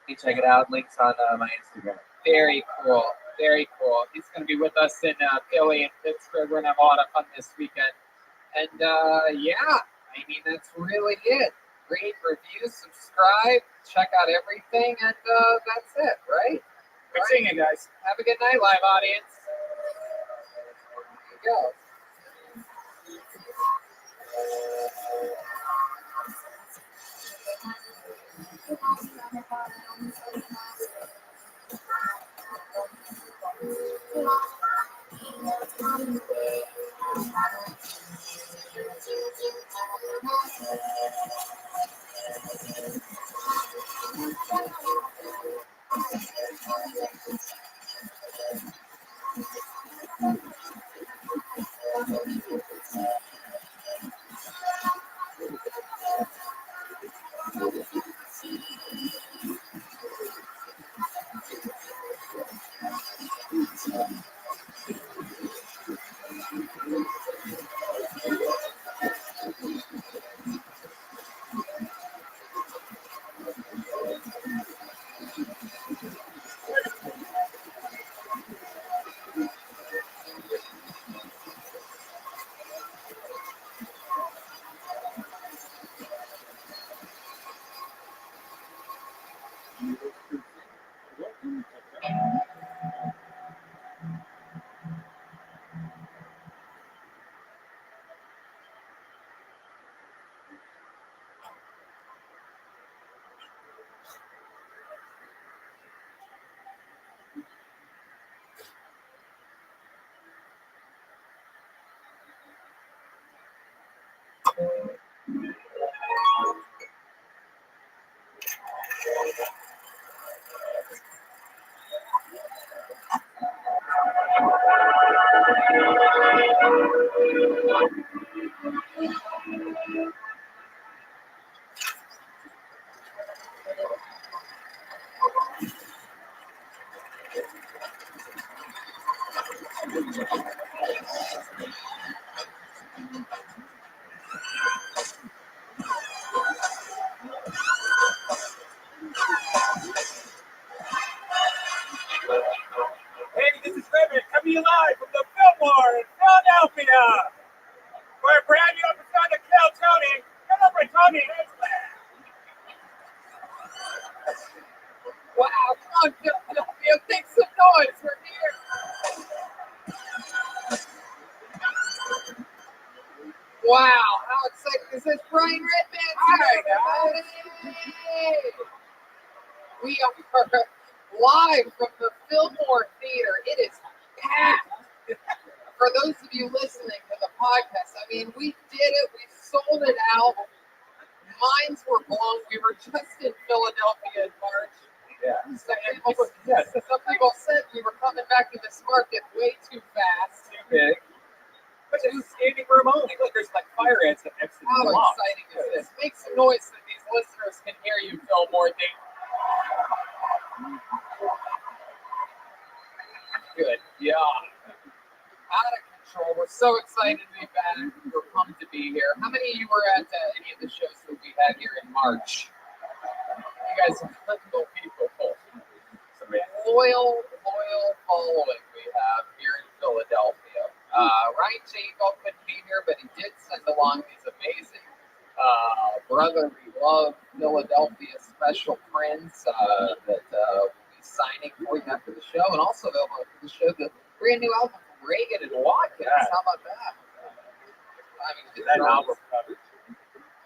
You check it out. Links on my Instagram. Very cool. Very cool. He's going to be with us in Philly and Pittsburgh. We're going to have a lot of fun this weekend. And that's really it. Rate, review, subscribe, check out everything, and that's it, right? Good seeing you guys. Have a good night, live audience. There you go. Hey, this is Rabbi coming live from the Fillmore in Philadelphia. We're a brand new episode of Kill Tony. Come over, Tony. Wow, come on, Philadelphia, make some noise. We're here. Wow, how exciting is this? Brian Redman. Hi, guys. We are live from the Fillmore Theater. It is packed. For those of you listening to the podcast, I mean, we did it. We sold it out. Minds were blown. We were just in Philadelphia in March. Yeah. Some people said we were coming back to this market way too fast. Too big. But there's standing room only. Look, there's like fire ants next to How the block. exciting is this? Make some noise so these listeners can hear you, Fillmore. Good. Yeah. Out of control. We're so excited to be back. We're pumped to be here. How many of you were at any of the shows that we had here in March? You guys are wonderful people. Loyal following we have here in Philadelphia. Ryan Jacob couldn't be here, but he did send along these amazing Brotherly Love Philadelphia special prints that we'll be signing for you after the show, and also after the show, the brand new album from Reagan and Watkins. Yeah. How about that? I mean, That album cover.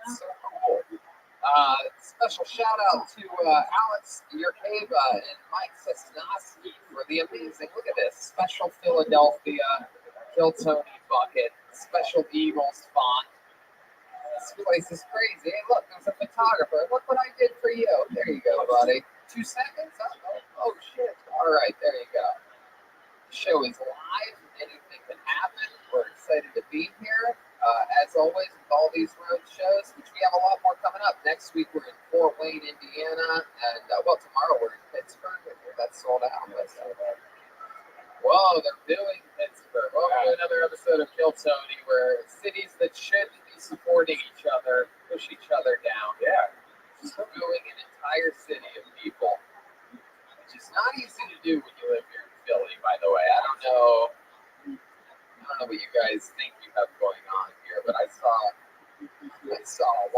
so cool. Special shout out to Alex Yerkeva and Mike Sosnowski for the amazing, look at this, special Philadelphia Kill Tony bucket, special Eagles font. This place is crazy. Hey, look, there's a photographer. Look what I did for you. There you go, buddy. 2 seconds? Oh, shit. All right, there you go. The show is live. Anything can happen. We're excited to be here. As always, with all these road shows, which we have a lot more coming up. Next week, we're in Fort Wayne, Indiana. And, tomorrow we're in Pittsburgh. That's sold out. Whoa, they're doing Pittsburgh. Welcome to another episode of Kill Tony, where cities that should be supporting each other push each other down. Yeah. Just booing an entire city of people.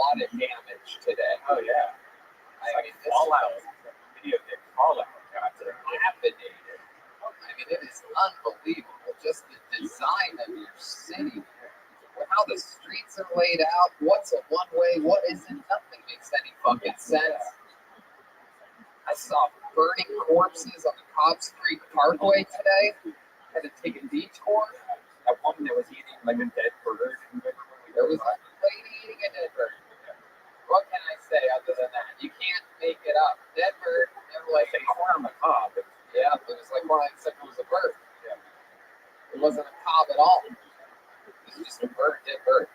lot of damage today. Oh yeah. I mean, this Fallout. Video game Fallout. dilapidated. I mean, it is unbelievable. Just the design of your city, how the streets are laid out, what's a one-way, what isn't, nothing makes any fucking sense. I saw burning corpses on the Cobb Street Parkway today. Had to take a detour. That woman that was eating like a dead bird. There was a lady eating a dead bird. What can I say other than that? You can't make it up. Dead bird, and like They corn on the cob. yeah, it was like when I said it was a bird. Yeah. It wasn't a cob at all. It was just a bird, dead bird.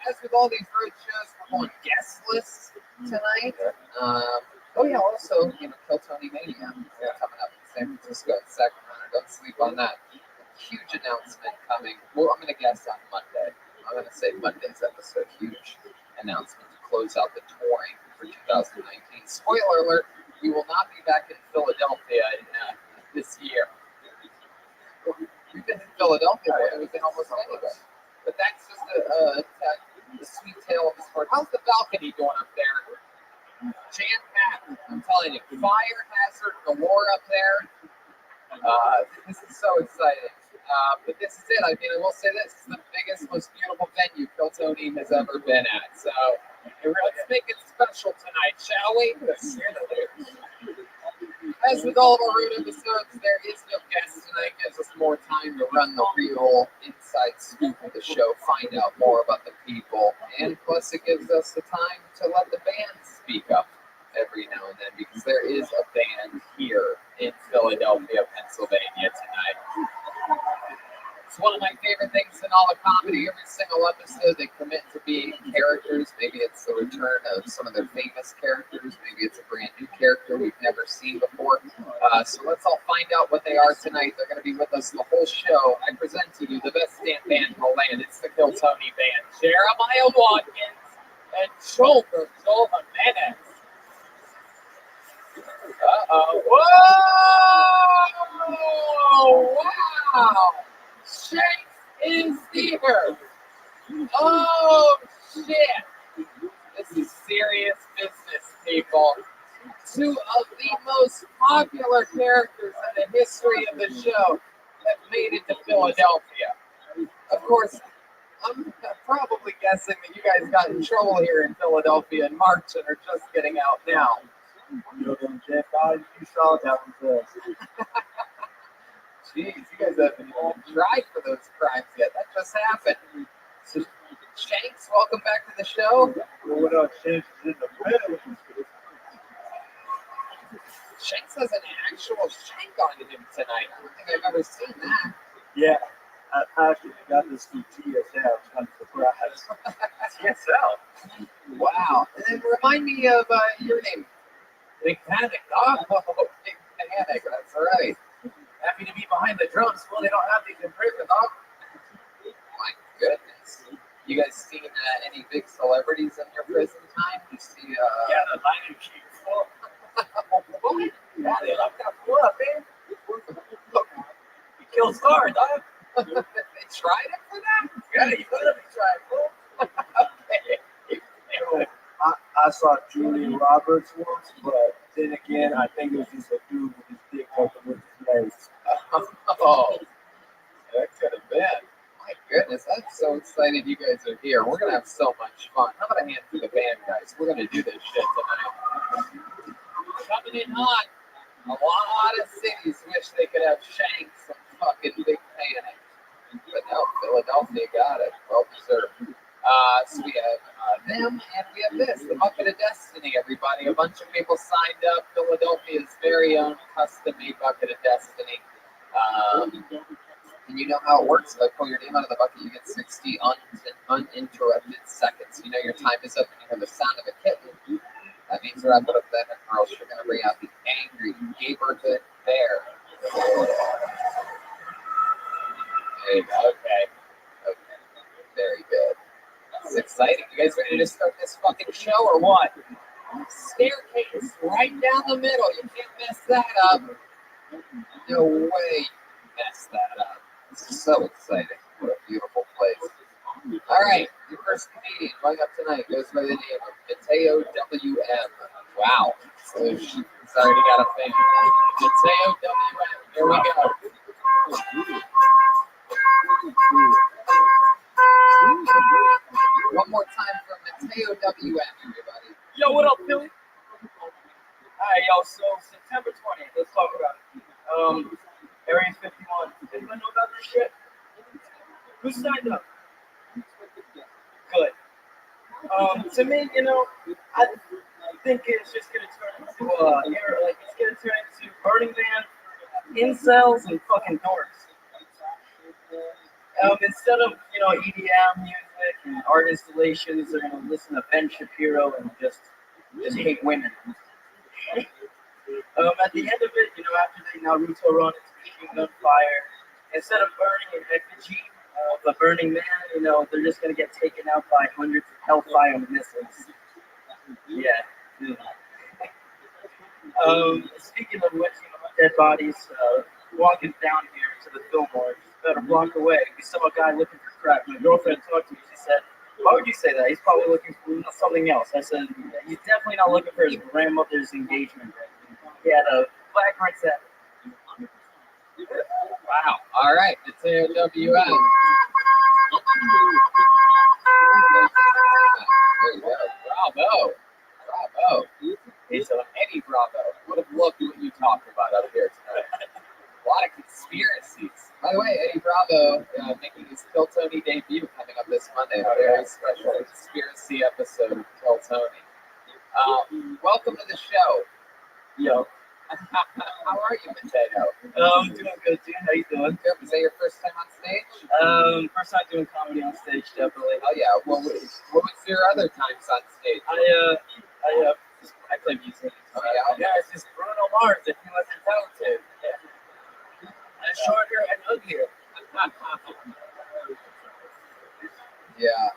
As with all these road shows, we're going guestless tonight. Oh yeah, also, Kill Tony Mania coming up in San Francisco and Sacramento. Don't sleep on that. Huge announcement coming. Well, I'm going to guess on Monday. I'm going to say Monday's episode. Huge announcement to close out the touring for 2019. Spoiler alert, we will not be back in Philadelphia this year. We've been in Philadelphia more than we've been almost anywhere. But that's just the sweet tale of the sport. How's the balcony going up there? Jam-packed. I'm telling you, fire hazard galore up there. This is so exciting. But this is it. I mean, I will say this is the biggest, most beautiful venue Kill Tony has ever been at. So let's make it special tonight, shall we? As with all of our road episodes, there is no guest tonight. Gives us more time to run the real inside scoop of the show, find out more about the people, and plus it gives us the time to let the band speak up every now and then, because there is a band here in Philadelphia, Pennsylvania tonight. It's one of my favorite things in all of comedy. Every single episode, they commit to being characters. Maybe it's the return of some of their famous characters. Maybe it's a brand new character we've never seen before. So let's all find out what they are tonight. They're going to be with us the whole show. I present to you the best damn band in the land. It's the Kill Tony Band. Jeremiah Watkins and Joel Jimenez. Uh-oh. Whoa! Wow! Shanks is here. Oh, shit. This is serious business, people. Two of the most popular characters in the history of the show have made it to Philadelphia. Of course, I'm probably guessing that you guys got in trouble here in Philadelphia in March and are just getting out now. You saw that was Jeez, you guys haven't even tried for those crimes yet. That just happened. So, Shanks, welcome back to the show. what else? Shanks is in the middle. Shanks has an actual shank on him tonight. I don't think I've ever seen that. Yeah, I actually got this through TSL. I'm surprised. TSL? Wow. And then remind me of your name. Big Panic. Oh, Big Panic. That's right. Happy to be behind the drums. Well, they don't have these in prison, dog. My goodness. You guys seen any big celebrities in your prison time? You see, Yeah, the line and keep full. what? Yeah, they locked that fool up, man. He killed Scar, dog. They tried it for that? Yeah, you better be trying, fool. Okay. I saw Julia Roberts once, but then again, I think it was just a dude with his dick open with his legs. Oh, that could have been. My goodness, I'm so excited you guys are here. We're going to have so much fun. How about a hand for the band, guys? We're going to do this shit tonight. Coming in hot. A lot of cities wish they could have Shanks and fucking Big Panic. But no, Philadelphia got it. Well deserved. So we have them, and we have this, the Bucket of Destiny, everybody. A bunch of people signed up. Philadelphia's very own custom-made Bucket of Destiny. And you know how it works. If I pull your name out of the bucket, you get 60 uninterrupted seconds. You know your time is up and you hear the sound of a kitten. That means we're up to that girl. You're going to bring out the angry neighborhood bear. Okay. Very good. This is exciting. You guys ready to start this fucking show or what? Staircase right down the middle. You can't mess that up. No way you mess that up. This is so exciting. What a beautiful place. All right, your first comedian going up tonight goes by the name of Mateo W.M. Wow. So she's already got a fan. Mateo W.M. Here we go. One more time from Mateo W.M. Everybody. Yo, what up, Philly? Alright, yo, so September 20th, let's talk about it. Area 51. Anyone know about this shit? Who signed up? Good. To me, I think it's just gonna turn into it's gonna turn into Burning Man, incels, and fucking dorks. Instead of EDM music and art installations, they're gonna listen to Ben Shapiro and just hate women. At the end of it, after they Naruto run into machine gun fire, instead of burning an effigy of the Burning Man, they're just gonna get taken out by hundreds of Hellfire missiles. Yeah. Speaking of which, dead bodies, walking down here to the Fillmore, about a block away, we saw a guy looking for crack. My girlfriend talked to me. She said, "Why would you say that? He's probably looking for something else." I said, "He's definitely not looking for his grandmother's engagement ring. He had a flagrant theft." Wow. All right, Mateo W.M. There you go. Bravo. Bravo. It's Eddie Bravo. Would have loved what you talked about up here tonight. A lot of conspiracies. By the way, Eddie Bravo making his Kill Tony debut coming up this Monday. A very special conspiracy episode of Kill Tony. Welcome to the show. Yo. How are you, Mateo? Doing good, dude. How you doing? Good. Was that your first time on stage? First time doing comedy on stage, definitely. Oh yeah. What was your other times on stage? I play music. Oh yeah. Yeah, it's just Bruno Mars if you wasn't talented. Yeah. And shorter and uglier. Yeah.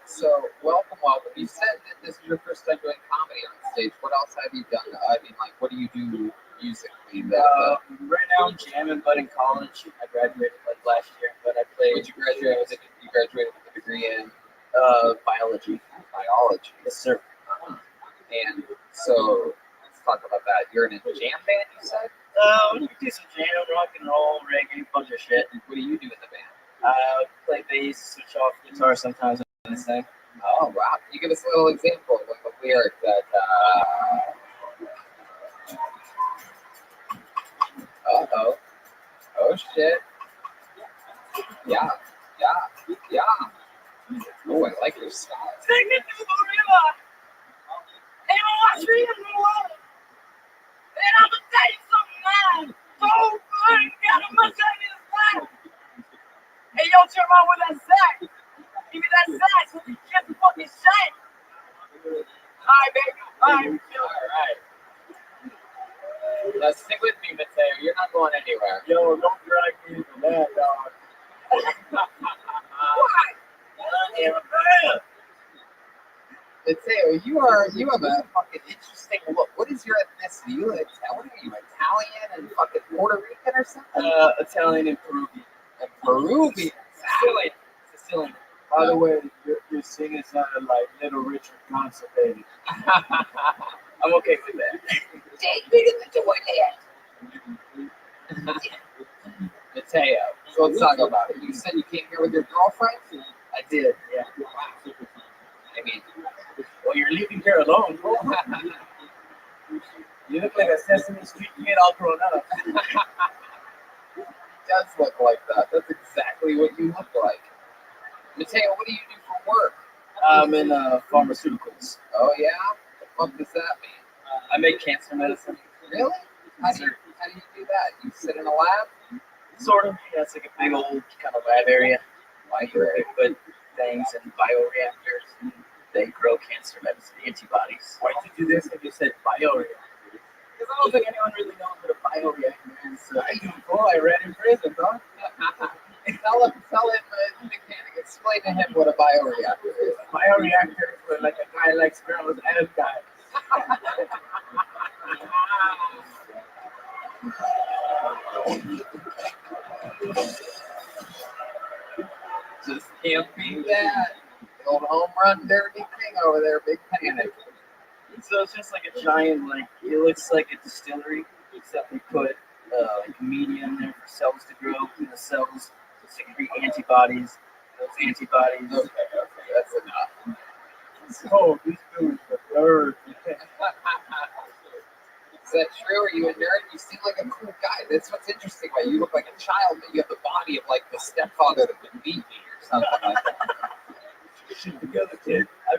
So welcome. You said that this is your first time doing comedy on stage. What else have you done? I mean, like, what do you do musically? Right now I'm jamming, but in college I graduated last year. But I played. Did you graduate? You graduated with a degree in biology. Biology. Yes, sir. And so let's talk about that. You're in a jam band, you said? We do some jam, rock and roll, reggae, bunch of shit. What do you do in the band? Play bass, switch off guitar sometimes and sing. Oh wow! Can you give us a little example of a lyric that? Oh shit! Yeah. Oh, I like your style. Take me to the river, and watch me in the water. And I'ma tell you something now. So good, got a much on his life. Hey, yo, turn around with that sack. Give me that sack so you get the fucking shit. Alright, baby. Alright. Now stick with me, Mateo. You're not going anywhere. Yo, don't drag me into that, dog. Why? Mateo, you have a fucking interesting look. What is your ethnicity? What are you, Italian and fucking Puerto Rican or something? Italian and Peruvian. And Peruvian. Sicilian. By the way, your singing sounded like Little Richard constipated. I'm okay with that. Take me to the toilet. Mateo, so let's talk about it. You said you came here with your girlfriend? I did, yeah. Wow. I mean, well, you're leaving here alone. You look like a Sesame Street kid all grown up. It does look like that. That's exactly what you look like. Mateo, what do you do for work? I'm in pharmaceuticals. Oh, yeah? What the fuck does that mean? I make cancer medicine. Really? How do you do that? You sit in a lab? Sort of. Yeah, it's like a big old kind of lab area. Like they put things in bioreactors and they grow cancer medicine antibodies. Why did you do this if you said bioreactor? Because I don't think anyone really knows what a bioreactor is. I do. Oh, I read in prison, huh? Tell him, mechanic, explain to him what a bioreactor is. A bioreactor is where like a guy likes girls and guys. Just camping that. The old home run derby king over there, Big Panic. So it's just like a giant, like it looks like a distillery, except we put like media in there for cells to grow, and the cells secrete antibodies. Those antibodies. Okay, that's enough. Oh, these foods are third. Is that true? Are you a nerd? You seem like a cool guy. That's what's interesting about you. You look like a child, but you have the body of like the stepfather that would beat me or something like that. Together, kid. I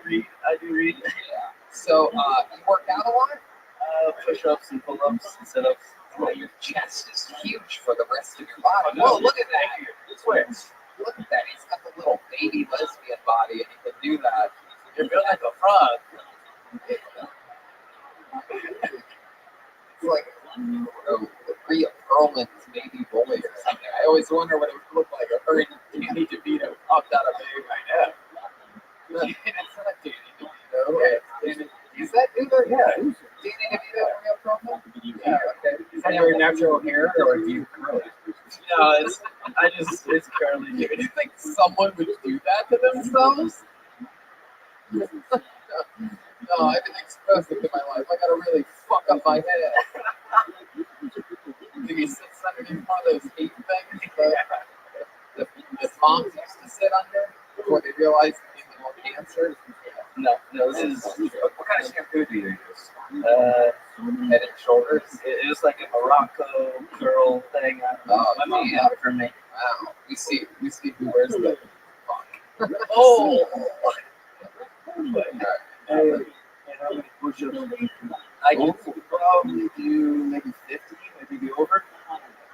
do read. Yeah. So, you work out a lot? Push-ups and pull-ups and sit-ups. Oh, your chest is huge for the rest of your body. Whoa, look at that. Look at that. He's got the little baby lesbian body, and he can do that. You're built like a frog. It's like Rhea Perlman's baby boy or something. I always wonder what it would look like if her and Danny DeVito popped out of baby. I know. It's not Danny DeVito. Okay. Is that either? Yeah. Danny DeVito and Rhea Perlman? Yeah, okay. Is that your natural hair or do you curl it? No, it's curly. Do you think someone would do that to themselves? No, I've been exposed to my life. I gotta really fuck up my head. Maybe he sits underneath one of those heat things that the moms used to sit under before they realized they had more cancer. No, this is. What kind of shampoo do you use? Head and Shoulders. It was like a Morocco curl thing. Oh, My mom yeah. got it for me. Wow. We see who wears the fuck. Oh! All right. How many push-ups? I can probably do maybe 50, maybe be over.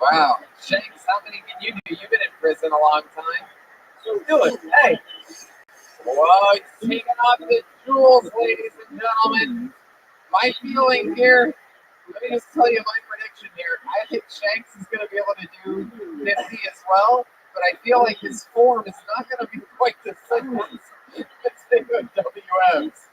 Wow. Shanks, how many can you do? You've been in prison a long time. Do it. Hey! Whoa, he's taking off the jewels, ladies and gentlemen. My feeling here, let me just tell you my prediction here. I think Shanks is going to be able to do 50 as well, but I feel like his form is not going to be quite the same as WM's.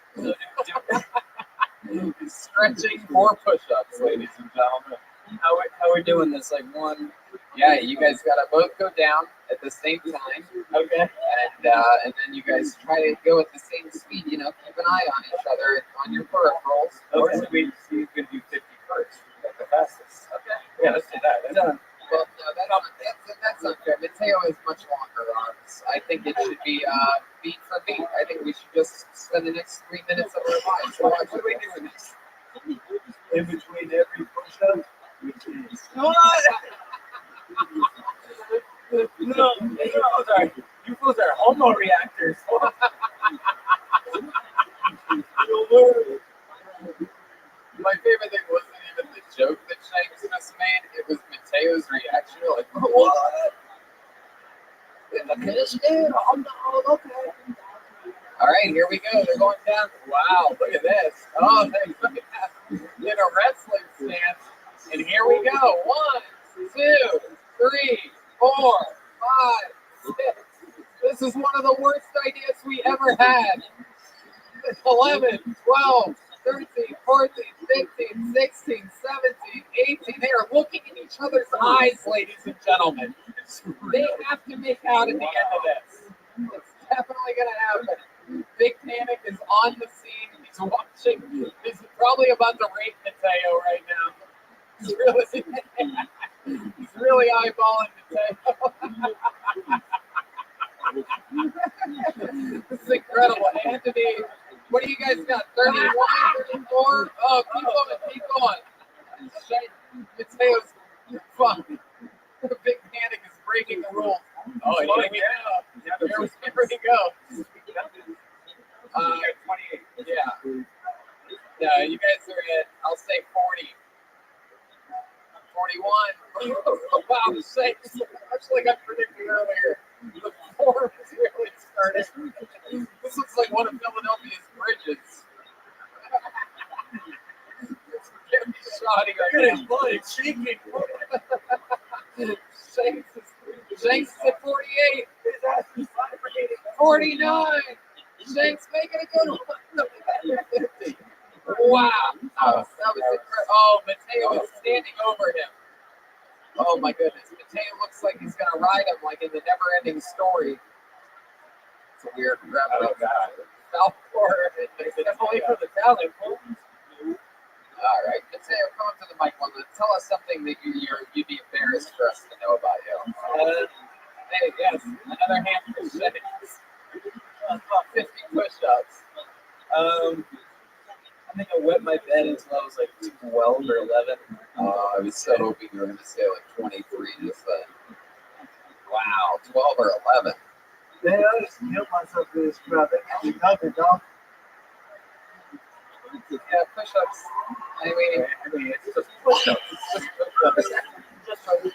He's stretching for push-ups, ladies and gentlemen. How we doing this? Like one. Yeah, you guys gotta both go down at the same time. Okay. And then you guys try to go at the same speed. You know, keep an eye on each other on your peripherals. Or should we see who's gonna do 50 first? Like the fastest. Okay. Yeah, let's do that. That's done. Well, no, that's unfair. Mateo has much longer arms. I think it should be beat for beat. I think we should just spend the next 3 minutes of our lives. So what are we doing this? In between every push-up, which is. No, sorry. You fools are homo reactors. My favorite thing wasn't even the joke that Shanks just made. It was Mateo's reaction. You're like, what? Oh, no, okay. All right, here we go. They're going down. Wow, look at this. Oh, look at that. In a wrestling stance. And here we go. 1, 2, 3, 4, 5, 6. This is one of the worst ideas we ever had. 11, 12, 13, 14, 15, 16, 17, 18. They are looking in each other's eyes, ladies and gentlemen. They have to make out at the end of this. It's definitely going to happen. Big Panic is on the scene. He's watching. He's probably about to rape Mateo right now. He's really eyeballing Mateo. This is incredible. Anthony, what do you guys got? 31, 34? Oh, keep going. Mateo's fuck. Big Panic is breaking the rules. Oh, here we go. Here we go. 28. Yeah. No, you guys are at, I'll say 40. 41. Wow, six. Much like I predicted earlier, the form is really starting. This looks like one of Philadelphia's bridges. It's getting shoddy right now. Blood, it's shaking. Shanks is at 48. 49. Shanks making a good one. 50. Wow. Oh, that was incredible. Oh, Mateo is standing over him. Oh, my goodness. Mateo looks like he's going to ride him like in the never-ending story. It's a weird Oh, reference. God. Falcor. Step away from the talent, Paul. All right, Mateo, come up to the mic one minute. Tell us something that you'd be embarrassed for us to know about you. Hey, yes, another hand for shit. About 50 push-ups. I think I wet my bed until I was like 12 or 11. I was so hoping you were going to say like 23 just then. Wow, 12 or 11. Man, I just killed myself with this crap. Nothing, dog. Yeah, push-ups. I mean, it's just push-ups. It's just push-ups.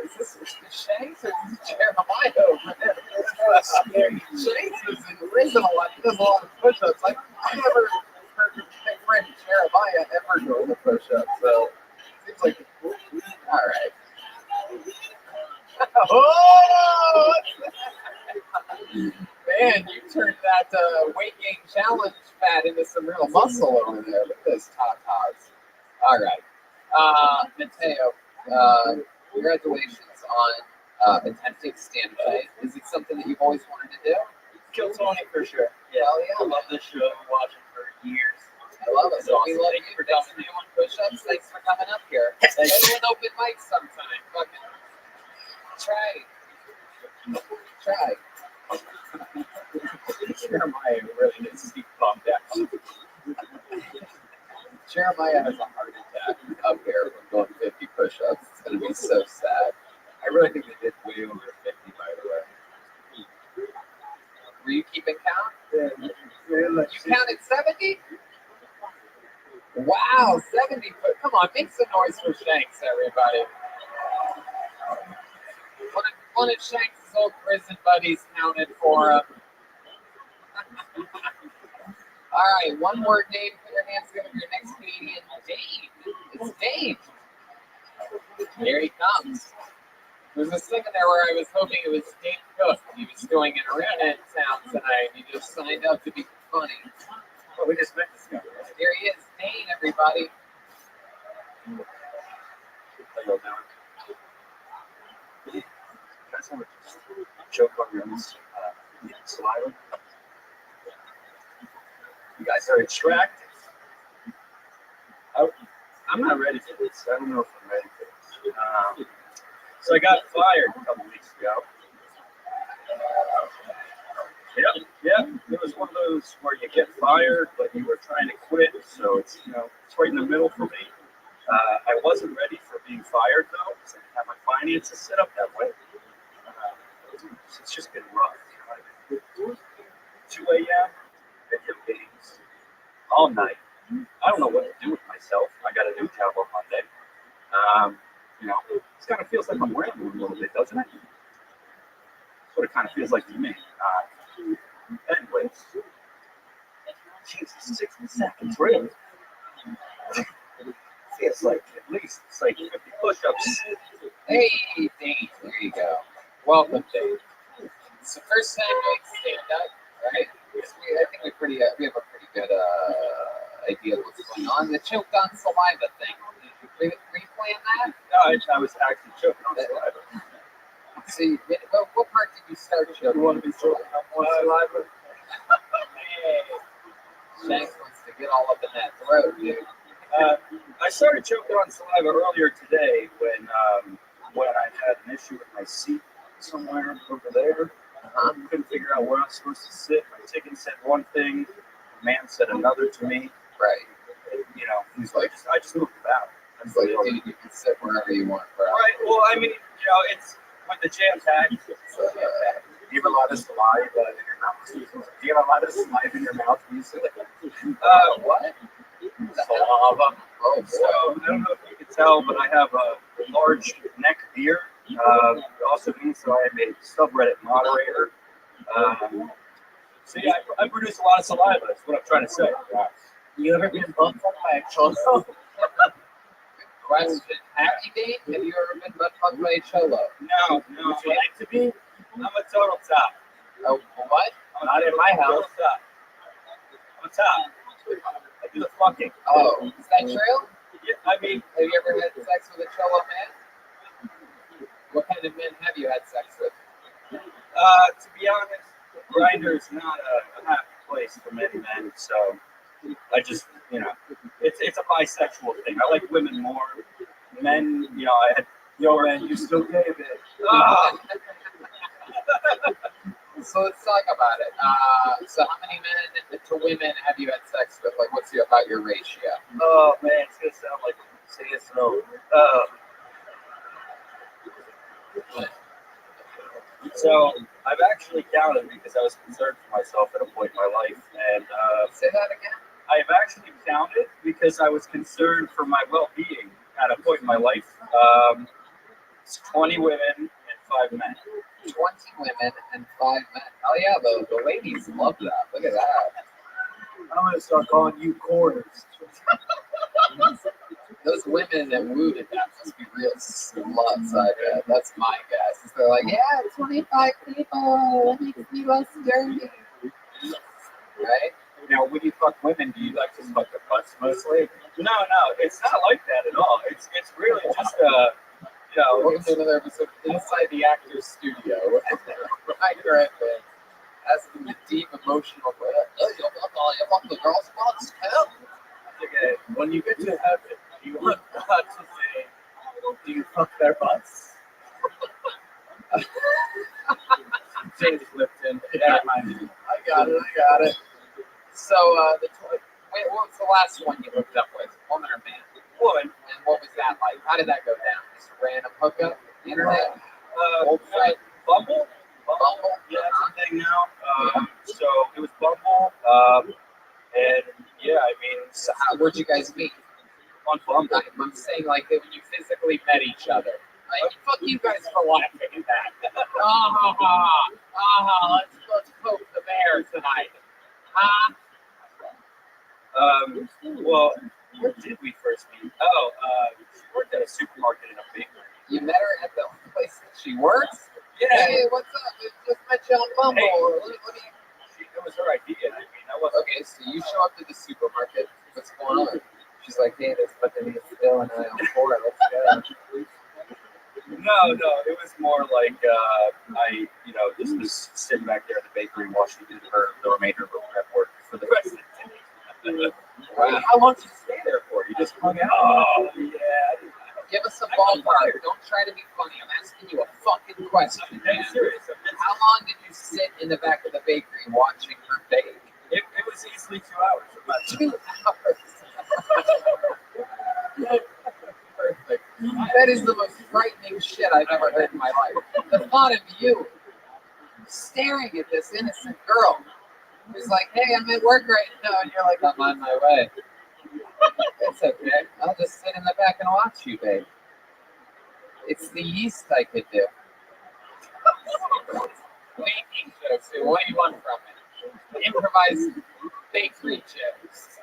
Is this Shanks or is this Jeremiah over there? Shanks is in prison a lot. He does a lot of push-ups. Like, I never heard my friend Jeremiah ever go to push-ups. So, it seems like, all right. Oh! Man, you turned that weight gain challenge fat into some real muscle over there with those tatas. All right. Mateo, congratulations on attempting stand-up. Is it something that you've always wanted to do? Kill Tony for sure. Yeah, I love this show. I've been watching for years. I love it. So We love you for doing push-ups. Thanks for coming up here. Go to an open mic sometime. Fucking try. Jeremiah really needs to be bummed out. Jeremiah has a heart attack up here from doing 50 push-ups. It's going to be so sad. I really think they did way over 50, by the way. Were you keeping count? Yeah. You counted 70? Wow, 70. Come on, make some noise for Shanks, everybody. One of Shanks' old prison buddies counted for him. All right, one word name. Put your hands together for your next comedian. Dane. It's Dane. Here he comes. There's a second there where I was hoping it was Dane Cook. He was doing an arena in town tonight. He just signed up to be funny. Well, we just met this guy, right? Here he is, Dane, everybody. Hello, now. You guys ever just choke on your own saliva? You guys are extracted. I'm not ready for this. I don't know if I'm ready for this. So I got fired a couple weeks ago. Yeah. It was one of those where you get fired, but you were trying to quit. So it's it's right in the middle for me. I wasn't ready for being fired though, because I didn't have my finances set up that way. It's just been rough. 2 a.m. video games all night. I don't know what to do with myself. I got a new job on Monday. It kind of feels like I'm rambling a little bit, doesn't it? That's what it kind of feels like to me. Anyways, Jesus, 60 seconds, really? Feels like at least it's like 50 push-ups. Hey, Dane, there you go. Welcome, Dane. It's the first time doing stand-up, right? I think we have a pretty good idea of what's going on. The choke on saliva thing. Were you playing that? No, I was actually choking on saliva. See, what part did you start choking? You want to be choking on more saliva? Hey, Shanks wants to get all up in that throat, dude. I started choking on saliva earlier today when I had an issue with my seat somewhere over there. Couldn't figure out where I was supposed to sit. My ticket said one thing, the man said another to me. Right. He's like, I just moved about. It's like, dude, you can sit wherever you want, bro. Right. Well, I mean, it's with the jam pack. Do you have a lot of saliva in your mouth? Do you have a lot of saliva in your mouth when you sit? What? Saliva. Oh, so I don't know if you can tell, but I have a large neck beard. It also means that I am a subreddit moderator. So yeah, I produce a lot of saliva. That's what I'm trying to say. You ever been bumped by a cholo? Question. Have you ever been butt fucked by a cholo? No. Would you like to be? I'm a total top. Oh, what? Not in my house. I'm a top. I do the fucking. Oh, is that true? Yeah, I mean, have you ever had sex with a cholo man? What kind of men have you had sex with? To be honest, Grinder is not a happy place for many men, so I just, it's a bisexual thing. I like women more. Men, I had, yo, man, you still gay, bitch. Ah! So let's talk about it. So how many men to women have you had sex with? Like, what's about your ratio? Oh, man, it's going to sound like saying it's no. So I've actually counted because I was concerned for myself at a point in my life. And Say that again? I've actually counted because I was concerned for my well-being at a point in my life. It's 20 women and 5 men. 20 women and 5 men. Oh yeah, the ladies love that. Look at that. I'm gonna start calling you quarters. Those women that wooed at that must be real sluts, I bet. That's my guess. They're like, yeah, 25 people. That makes me less dirty. Right? Now, when you fuck women, do you like to fuck the butts mostly? No, it's not like that at all. It's really just Welcome to another episode of Inside the Actor's Studio. Right, Griffin. Asking the deep emotional question. You fuck the girls' butts, hell? Okay, when you get to heaven, you want God to say, do you fuck their butts? James Lipton. Yeah, I got it. So, wait, what was the last one you hooked up with? Woman or man? Woman. And what was that like? How did that go down? Just a random hookup? Internet? Old friend. Bumble? Bumble? Yeah, that's a thing now. So it was Bumble. And yeah, I mean, So where'd you guys meet? On Bumble. I'm saying like when you physically met each other. Like, fuck you guys for laughing at that. Let's poke the bear tonight. Well, where did we first meet? She worked at a supermarket in a bakery. You met her at the place that she works? Yeah. Hey, what's up? I just met you on Bumble. Hey. It was her idea. I mean, that wasn't. Okay, so you show up to the supermarket. What's going on? She's like, hey, there's fucking Bill and I on 4. Let's go. No, it was more like I just was sitting back there in the bakery watching the remainder of her prep work for the rest of the day. Wow. How long did you stay there for? You just hung out? Oh, yeah. Give us a ballpark. Don't try to be funny. I'm asking you a fucking question, man. I'm serious. How long did you sit in the back of the bakery watching her bake? It was easily 2 hours. About 2 hours. Perfect. That is the most frightening shit I've ever heard in my life. The thought of you staring at this innocent girl who's like, hey, I'm at work right now, and you're like, I'm on my way. It's okay. I'll just sit in the back and watch you, babe. It's the yeast I could do. Baking jokes. What do you want from it? Improvised bakery jokes.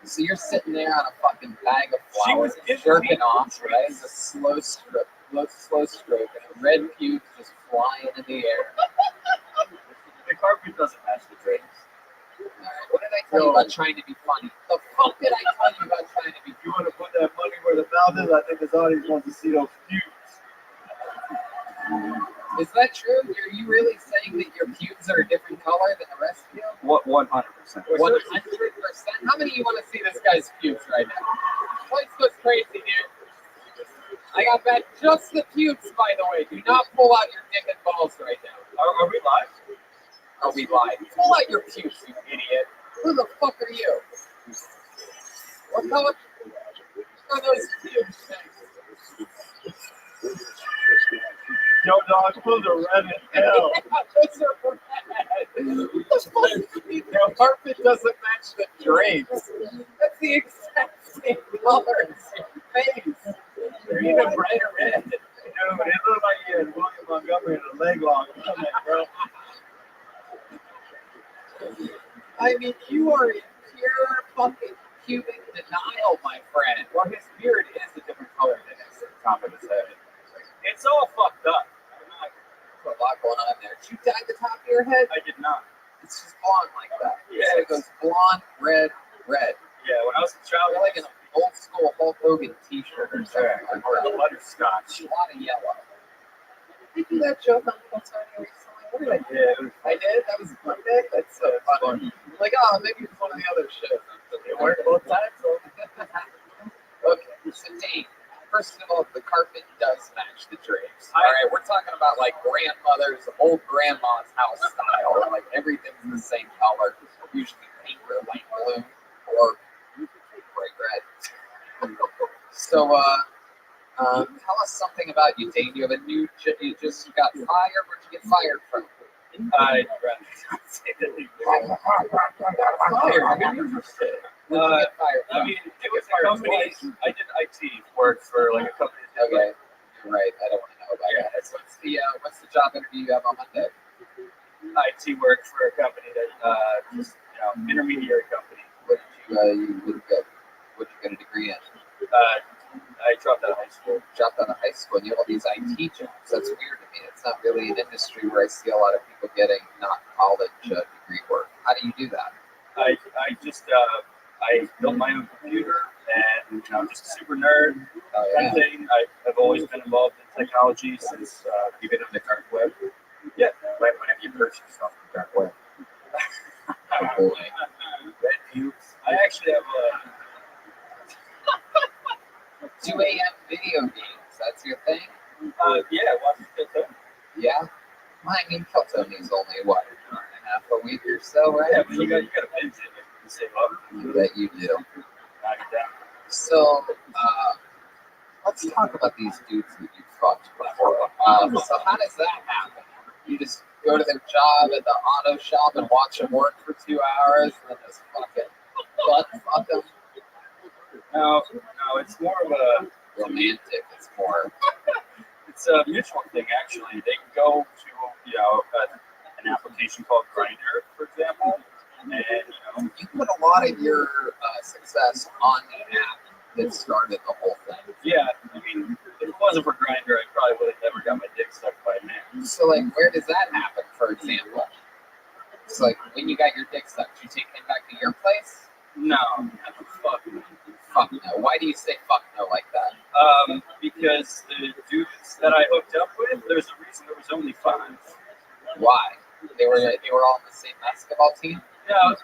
So you're sitting there on a fucking bag of flour, jerking off, right? It's a slow stroke, and red pubes just flying in the air. The carpet doesn't match the drapes. Alright, what did I tell you about trying to be funny? The fuck did I tell you about trying to be funny? You want to put that money where the mouth is? I think this audience wants to see those pubes. Is that true? Are you really saying that your pubes are a different color than the rest of you? What? 100%. 100%? How many of you want to see this guy's pubes right now? Place goes crazy, dude. I got back just the pubes, by the way. Do not pull out your dick and balls right now. Are we live? Are we live? Pull out your pubes, you idiot. Who the fuck are you? What color are those pubes? Yo, dog, those are red as hell. Those are red. What the fuck? The carpet doesn't match the drapes. That's the exact same color as your face. They're even brighter red. Dude, it looked like you had William Montgomery in a leg lock. Bro. I mean, you are in pure fucking pubic denial, my friend. Well, his beard is a different color than his top of his head. It's all fucked up. There's a lot going on there. Did you dye the top of your head? I did not. It's just blonde like that. Yeah. So it goes blonde, red, red. Yeah, when I was a child, You're like an old school Hulk Hogan t-shirt or something. or a butterscotch. A lot of yellow. Did you do that joke on Pulsar recently? What did I do? Yeah, it was I did? That was one day? That's so funny. I'm like, oh, maybe it's one of the other shows. it worked both times. So. Okay, so Dave, first of all, the carpet does match the drapes. All right, we're talking about like grandmother's, old grandma's house style. Like everything's the same color, usually pink or light blue or bright red. So, tell us something about you, Dave. You have a new, you just got fired. Where'd you get fired from? I'd rather not say that. Fired? Where'd you get fired from? I mean, it was a company. I did IT work for like a company. Okay, you're right. I don't want to know about Yeah. that. What's the job interview you have on Monday? IT work for a company that just intermediary company. What did you get? What did you get a degree in? I dropped out of high school. Dropped out of high school and you have all these IT jobs. That's weird to me. It's not really an industry where I see a lot of people getting not college degree work. How do you do that? I just I built my own computer and I'm just a super nerd kind of thing. I've always been involved in technology since You've been on the dark web? yeah. Right whenever you purchase stuff on the dark web. Oh boy. Red pubes. I actually have a 2 a.m. video games. That's your thing? yeah, watching Tilted. Yeah? I mean, Kiltony's only, what, an hour and a half a week or so, right? Yeah, but you got to binge it to save up. That you do. Knock it down. So, let's talk about these dudes that you fucked before. So how does that happen? You just go to their job at the auto shop and watch them work for 2 hours and then just fucking fuck them? No, it's more of a Romantic. it's a mutual thing actually. They go to an application called Grindr, for example, and You put a lot of your success on the app that started the whole thing. yeah, I mean, if it wasn't for Grindr, I probably would have never got my dick sucked by a man. So, like, where does that happen, for example? It's like, when you got your dick sucked, you take him back to your place? No, fuck. Fuck no. Why do you say fuck no like that? Because the dudes that I hooked up with, there's a reason there was only 5. Why? They were all on the same basketball team? No,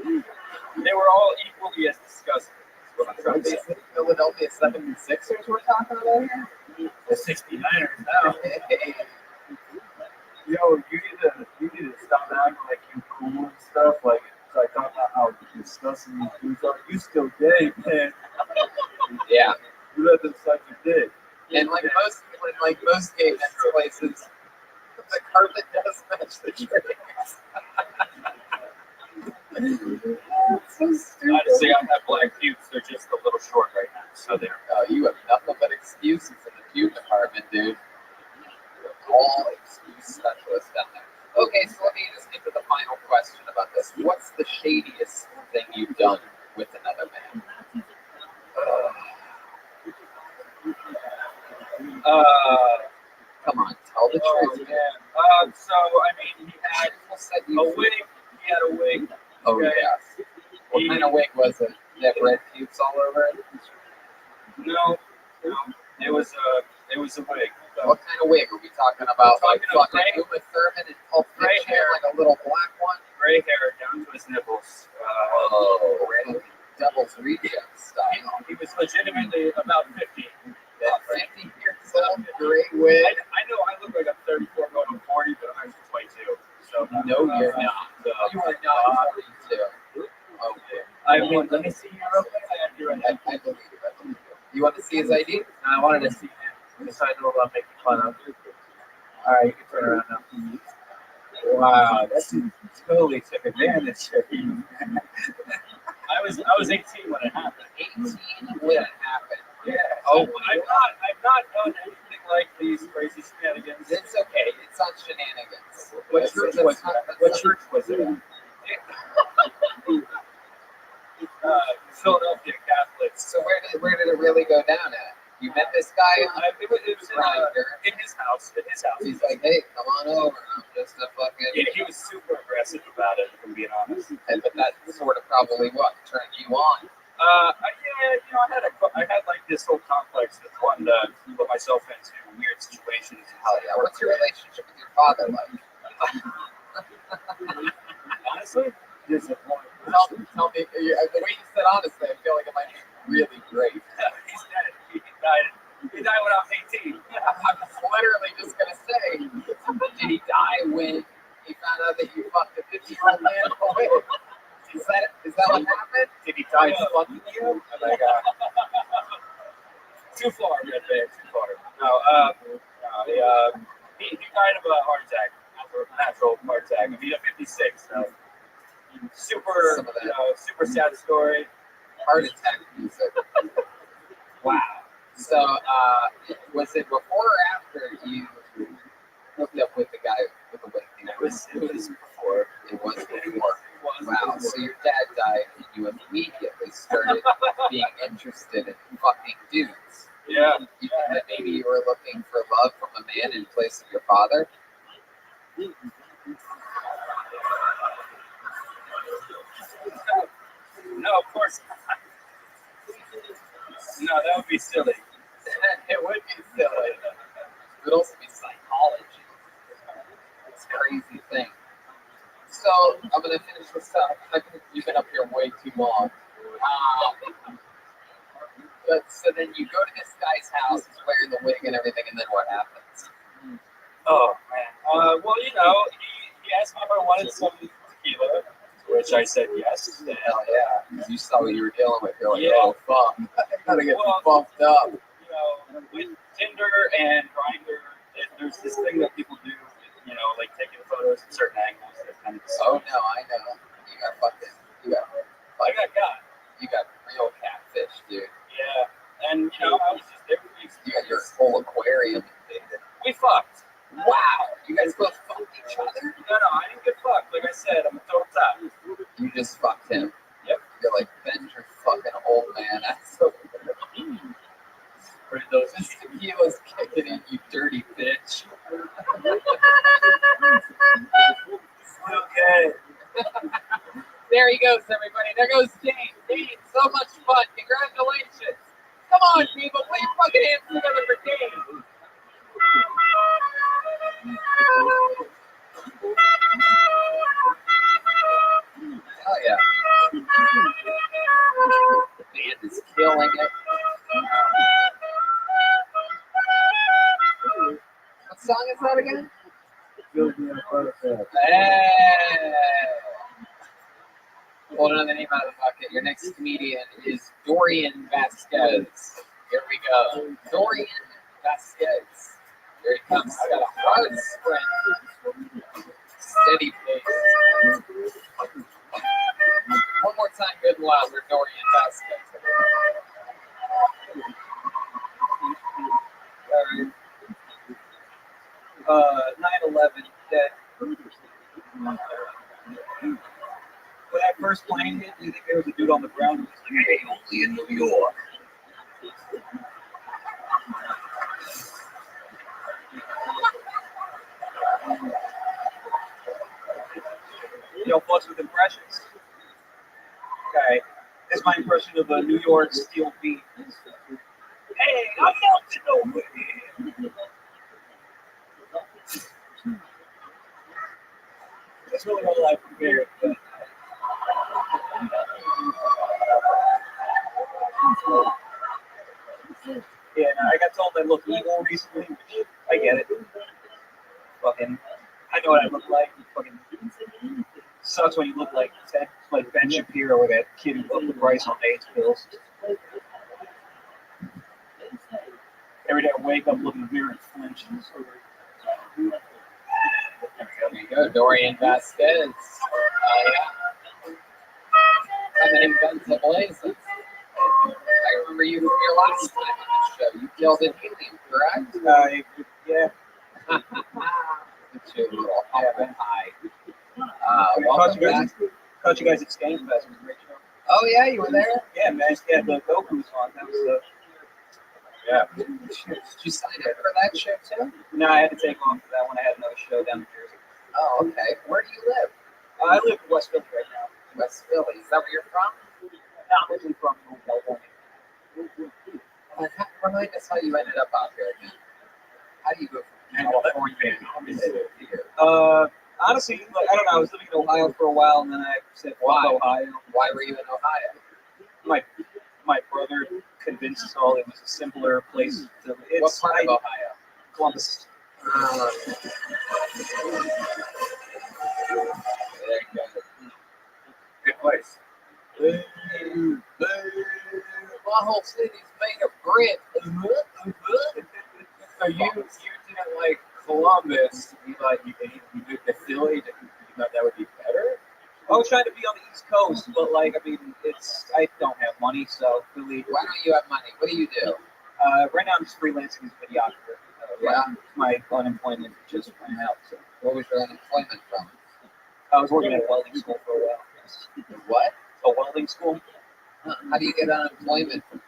they were all equally as disgusting. Is what I'm trying to say. Is it Philadelphia 76ers we're talking about here? The 69ers now. Yo, you need to stop acting like you cool and stuff. Like talking about how disgusting these dudes are. You still gay, man. Yeah. You let them suck your dick. And like most gay men's places, the carpet does match the drinks. So stupid. Honestly, I have black pubes. They're just a little short right now. So they're. You have nothing but excuses in the pube department, dude. All excuse specialists down there. Okay, so let me just get to the final question about this. What's the shadiest thing you've done with another man? Come on, tell the truth. Man. So I mean, he had a wig. He had a wig. Oh Okay. yeah. What kind of wig was it? Did it have red pubes all over it? No, it was a wig. So, What kind of wig are we talking about? We're Like talking about fucking Uma Thurman and Pulp gray Fiction, hair. like a little black one? gray hair down to his nipples. Oh, red Devil's Reject style. He was legitimately about 50. At 50 years old, great wig. I know I look like I'm 34 going on 40, but I'm actually 22. So No, you're not. You are not 42. Okay. Let me see you real quick. I believe you. You want to see his ID? I wanted to see him. Decided to make fun of. All right, you can turn around now. Wow, that's totally took advantage of you. I was 18 when it happened. 18 when it happened. Yeah. Oh, I've not done anything like these crazy shenanigans. It's okay. It's not shenanigans. What church was it? What church was it at? Philadelphia Catholics. So where did it really go down at? You met this guy on It was Grindr. in his house. In his house. He's like, hey, come on over. I'm just a fucking. Yeah, he was super aggressive about it, if I'm being honest. But that sort of probably what turned you on. I had like this whole complex that wanted to put myself into weird situations. Hell yeah. What's your relationship with your father like? Honestly, disappointing. Tell me, the way you said honestly, I feel like it might be really great. He's dead. He died. He died when I was 18. I was literally just gonna say, did he die when he found out that you fucked a 50-year-old man away? Is that what happened? Did he die fucking you? Like, too far, Red Bear, too far. He died of a heart attack, natural heart attack. He died at 56, so super, super sad story. Heart attack music. Wow. So, was it before or after you hooked up with the guy with the wig? It was before. It was before. Wow. So your dad died, and you immediately started being interested in fucking dudes. Yeah. You think that maybe you were looking for love from a man in place of your father? No, of course not. No, that would be silly. It would be silly. It would also be psychology. It's a crazy thing. So, I'm going to finish this up. You've been up here way too long. But so then you go to this guy's house, he's wearing the wig and everything, and then what happens? Oh, man. Well, he asked me if I wanted some tequila, to which I said yes. Hell yeah. You saw what you were dealing with. You're like, Yeah. oh, fuck. I gotta get bumped up. With Tinder and Grindr, there's this thing that people do, like taking photos at certain angles. That kind of Oh, no, I know. You got You got real catfish, dude. Yeah. And, I was just there for the You got your experience. whole aquarium invaded. We fucked. Wow. You guys both fucked each other? No, I didn't get fucked. Like I said, I'm a total top. You just fucked him. Yep. You're like, Ben's your fucking old man. That's so Those This tequila's kicking in, you dirty bitch. okay. There he goes, everybody. There goes Dane. Dane, so much fun. Congratulations. Come on, people. Put your fucking hands together for Dane. Hell yeah. The band is killing it. What song is that again? Hey. Hold another name out of the bucket. Your next comedian is Dorian Vasquez. Here we go. Dorian Vasquez. Here he comes. He's got a hard sprint. Steady pace. One more time, good and loud for Dorian Vasquez. All right. 9/11 dead. When that first plane hit, do you think there was a dude on the ground who was like, "Hey, only in New York"? You don't fuss with impressions. Okay, this is my impression of a New York steel beat. Hey, I'm melting over here. That's really all I prepared. But yeah, no, I got told I look evil recently. Which I get it. Fucking, I know what I look like. Fucking sucks when you look like Ben Shapiro or that kid who upped the price on AIDS pills. Every day I wake up, look in the mirror and flinch. There you go, Dorian Vasquez. Yeah. Coming in guns a-blazing. I remember you from your last time on the show. You killed an alien, correct? Yeah. It's your little heaven high. Caught Welcome you back. guys at Skankfest. It was a great show. Oh, yeah, you were there? Yeah, man. Yeah, the Goku's on. That was Yeah. Did you sign up for that show, too? no, I had to take off for that one. I had another show down in Jersey. Oh, okay. Where do you live? I live in West Philly right now. West Philly. Is that where you're from? Not originally from California. Remind us how you ended up out here again. How do you go from California to here? Honestly, like, I don't know. I was living in Ohio for a while, and then I said, Why? Ohio. Why were you in Ohio? My brother convinced us all it was a simpler place to live. What part of Ohio? Columbus. There you go. Good place. My whole city's made of brick. So you didn't like Columbus. You moved to Philly. You thought that would be better? I was trying to be on the East Coast, but like, I mean, I don't have money, so Philly. Why don't you have money? What do you do? Right now I'm just freelancing as a videographer. Yeah. My unemployment just ran out. So. What was your unemployment from? I was working at a welding school for a while. What? A welding school? How do you get unemployment from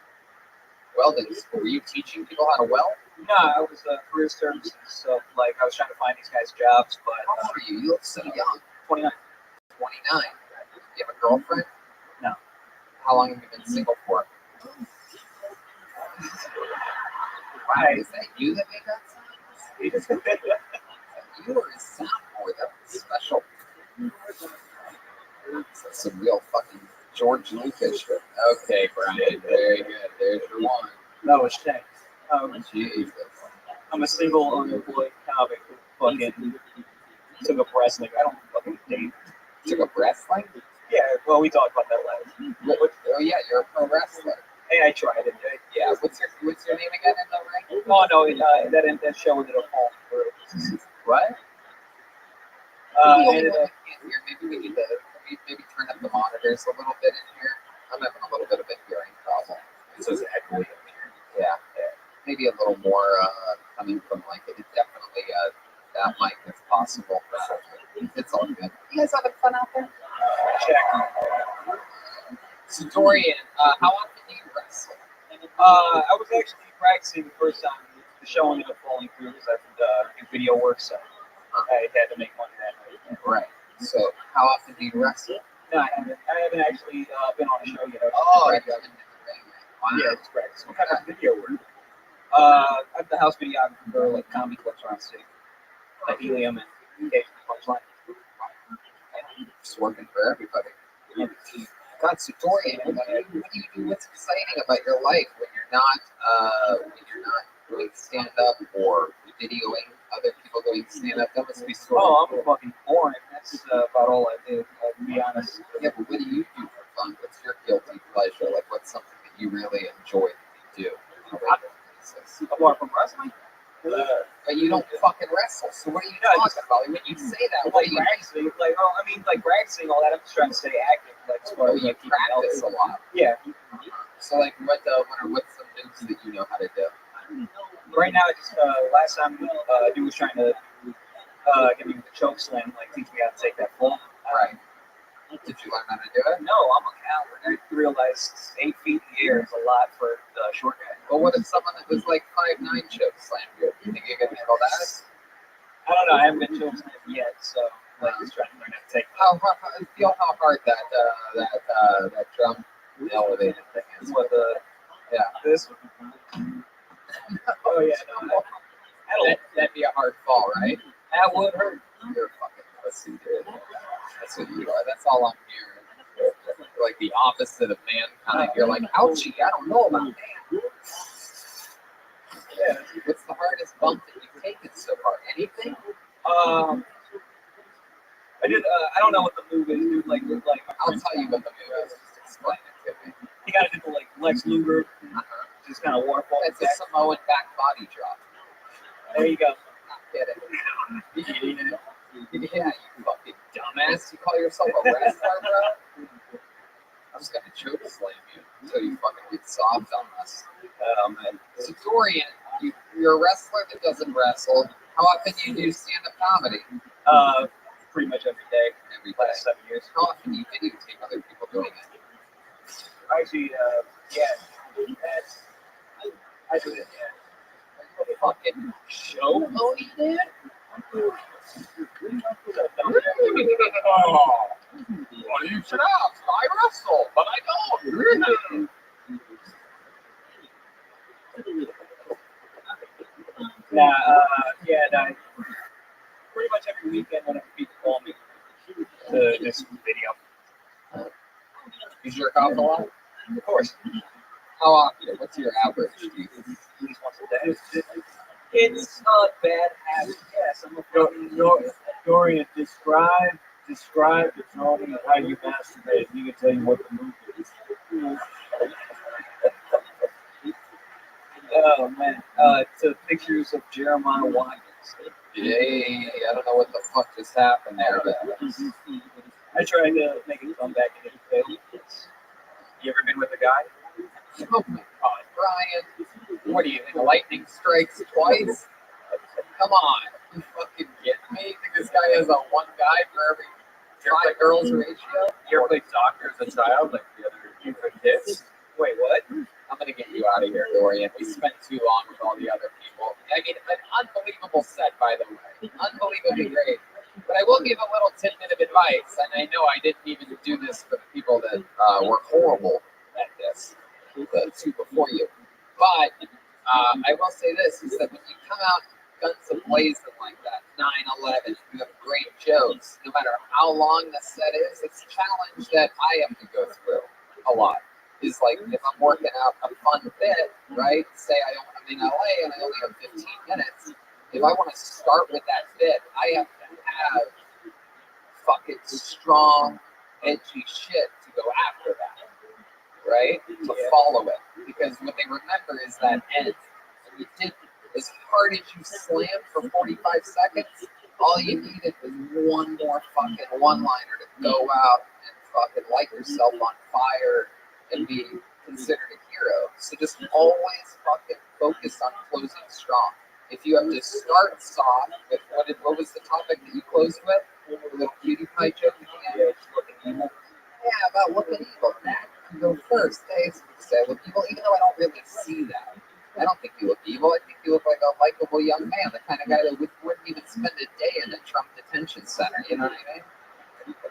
welding school? Were you teaching people how to weld? No, I was career services, so like I was trying to find these guys jobs, but How old are you? You look so young. 29. 29. You have a girlfriend? No. How long have you been single for? Wow, is that you that made that sound? You were a soundboard. That was special. That's some real fucking George Lucas shit. Okay, Brian. Very good. There's your one. That was Shanks. Jesus. I'm a single unemployed comic who fucking took up wrestling. I don't fucking date. Took up wrestling? Yeah, well, we talked about that last. Oh yeah, you're a pro wrestler. Hey, I tried it. Yeah. What's your name again in the ring? Oh no, that show ended up falling through. What? Ended up. Maybe we need to maybe turn up the monitors a little bit in here. I'm having a little bit of a hearing problem. It's just echoey in here. Yeah. Maybe a little more coming from like it. Definitely that mic if possible. It's all good. You guys having fun out there? Check. So Dorian, how often do you wrestle? I was actually practicing the first time the show ended up falling through because I did video work, so I had to make money that night. Right. So how often do you wrestle? No, I haven't actually been on a show yet. Oh, you haven't been in the ring yet. Wow. Yeah, it's practice. What kind of video work? I'm the house videographer for like comedy clubs around the city, like Helium and occasionally Punchline. Just working for everybody. God, so Dorian, what do you do? What's exciting about your life when you're not doing stand up or videoing other people doing stand up? That must be sort of. I'm fucking boring. That's about all I do. To be honest. Yeah, but what do you do for fun? What's your guilty pleasure? Like, what's something that you really enjoy that you do on a regular basis? Apart from wrestling. But you don't fucking wrestle. So what are you talking about? Like, when you say that, what Like do you practicing, like practicing all that. I'm just trying to stay active. Like, as far Oh, as you like keeping practice healthy. a lot. Yeah. So like, what's some moves that you know how to do? Right now, just last time dude was trying to get me with the choke slam, like teach me how to take that fall. Right. Did you learn how to do it? No, I'm a coward. I realized 8 feet in the air is a lot for a short guy. Well, what if someone that was like 5'9" choke slammed you? You think you can handle that? I don't know. I haven't been choke slammed yet, so like just trying to learn how to take. Feel how hard that drum elevated thing is. What this? Oh yeah, no, That'd be a hard fall, right? that would hurt. You're a fucking pussy, dude. That's what you are. That's all I'm hearing. You're like the opposite of mankind. You're like, ouchie, I don't know about man. Yeah. What's the hardest bump that you've taken so far? Anything? I did. I don't know what the move is, dude. Like I'll tell you what the move is. Just explain it to me. he kind of did the like Lex Luger, just kind of waterfall. It's a Samoan back body drop. There you go. Not kidding. Yeah, you fucking dumbass. You call yourself a wrestler, bro? I'm just gonna choke slam you until you fucking get soft on us. Man. So Dorian, you're a wrestler that doesn't wrestle. How often do you do stand-up comedy? Pretty much every day. Every day. Last 7 years. How often do you videotape other people doing it? Actually, yeah. I do it. Yeah. Fucking show Moni did? Oh, well, you should ask. I wrestle, but I don't. You jerk off a lot? Of course. How often? What's your average? Do you think? At least once a day. It's not bad habit. Yes, I'm a Dorian, describe the drawing of how you masturbate. You can tell you what the move is. Oh man, to pictures of Jeremiah Watkins. Yay, I don't know what the fuck just happened there, but I tried to make a comeback in the day. You ever been with a guy? oh my god, Brian, what do you think? Lightning strikes twice? Come on, you fucking kidding me? Think this guy has a one guy for every 5 girls ratio? You ever played soccer as a child, like the other kids? Wait, what? I'm gonna get you out of here, Dorian. We spent too long with all the other people. I mean, an unbelievable set, by the way. Unbelievably great. But I will give a little tidbit of advice, and I know I didn't even do this for the people that were horrible at this, the two before you. But I will say this, is that when you come out guns a-blazing like that, 9/11, you have great jokes. No matter how long the set is, it's a challenge that I have to go through a lot. Is like if I'm working out a fun bit, right? Say I'm in LA and I only have 15 minutes. If I want to start with that bit, I have to have fucking strong, edgy shit to go after that, right? To follow it. Because what they remember is that end. And you did as hard as you slammed for 45 seconds, all you needed was one more fucking one-liner to go out and fucking light yourself on fire and be considered a hero. So just always fucking focus on closing strong. If you have to start soft with what was the topic that you closed with? A little cutie pie joke at the end? Looking evil. Yeah, about looking evil. That can go first. Hey, say look evil, even though I don't really see that. I don't think you look evil. I think you look like a likable young man, the kind of guy that wouldn't even spend a day in the Trump detention center. You know what I mean?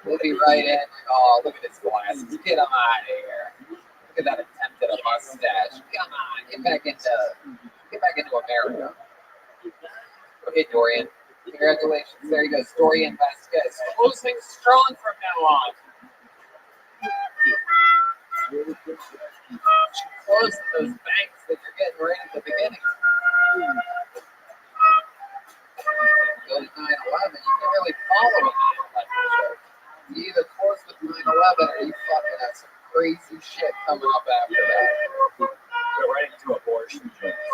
He'll be right in. Oh, look at his glasses. Get him out of here. Look at that attempt at a mustache. Come on, get back into America. Okay, Dorian. Congratulations. There he goes. Dorian Vasquez. Closing strong from now on. Close those banks that you're getting right at the beginning. Go to 9/11. You can really follow a 9/11 show. You either close with 9/11 or you fucking have some crazy shit coming up after that. Go right into abortion jokes.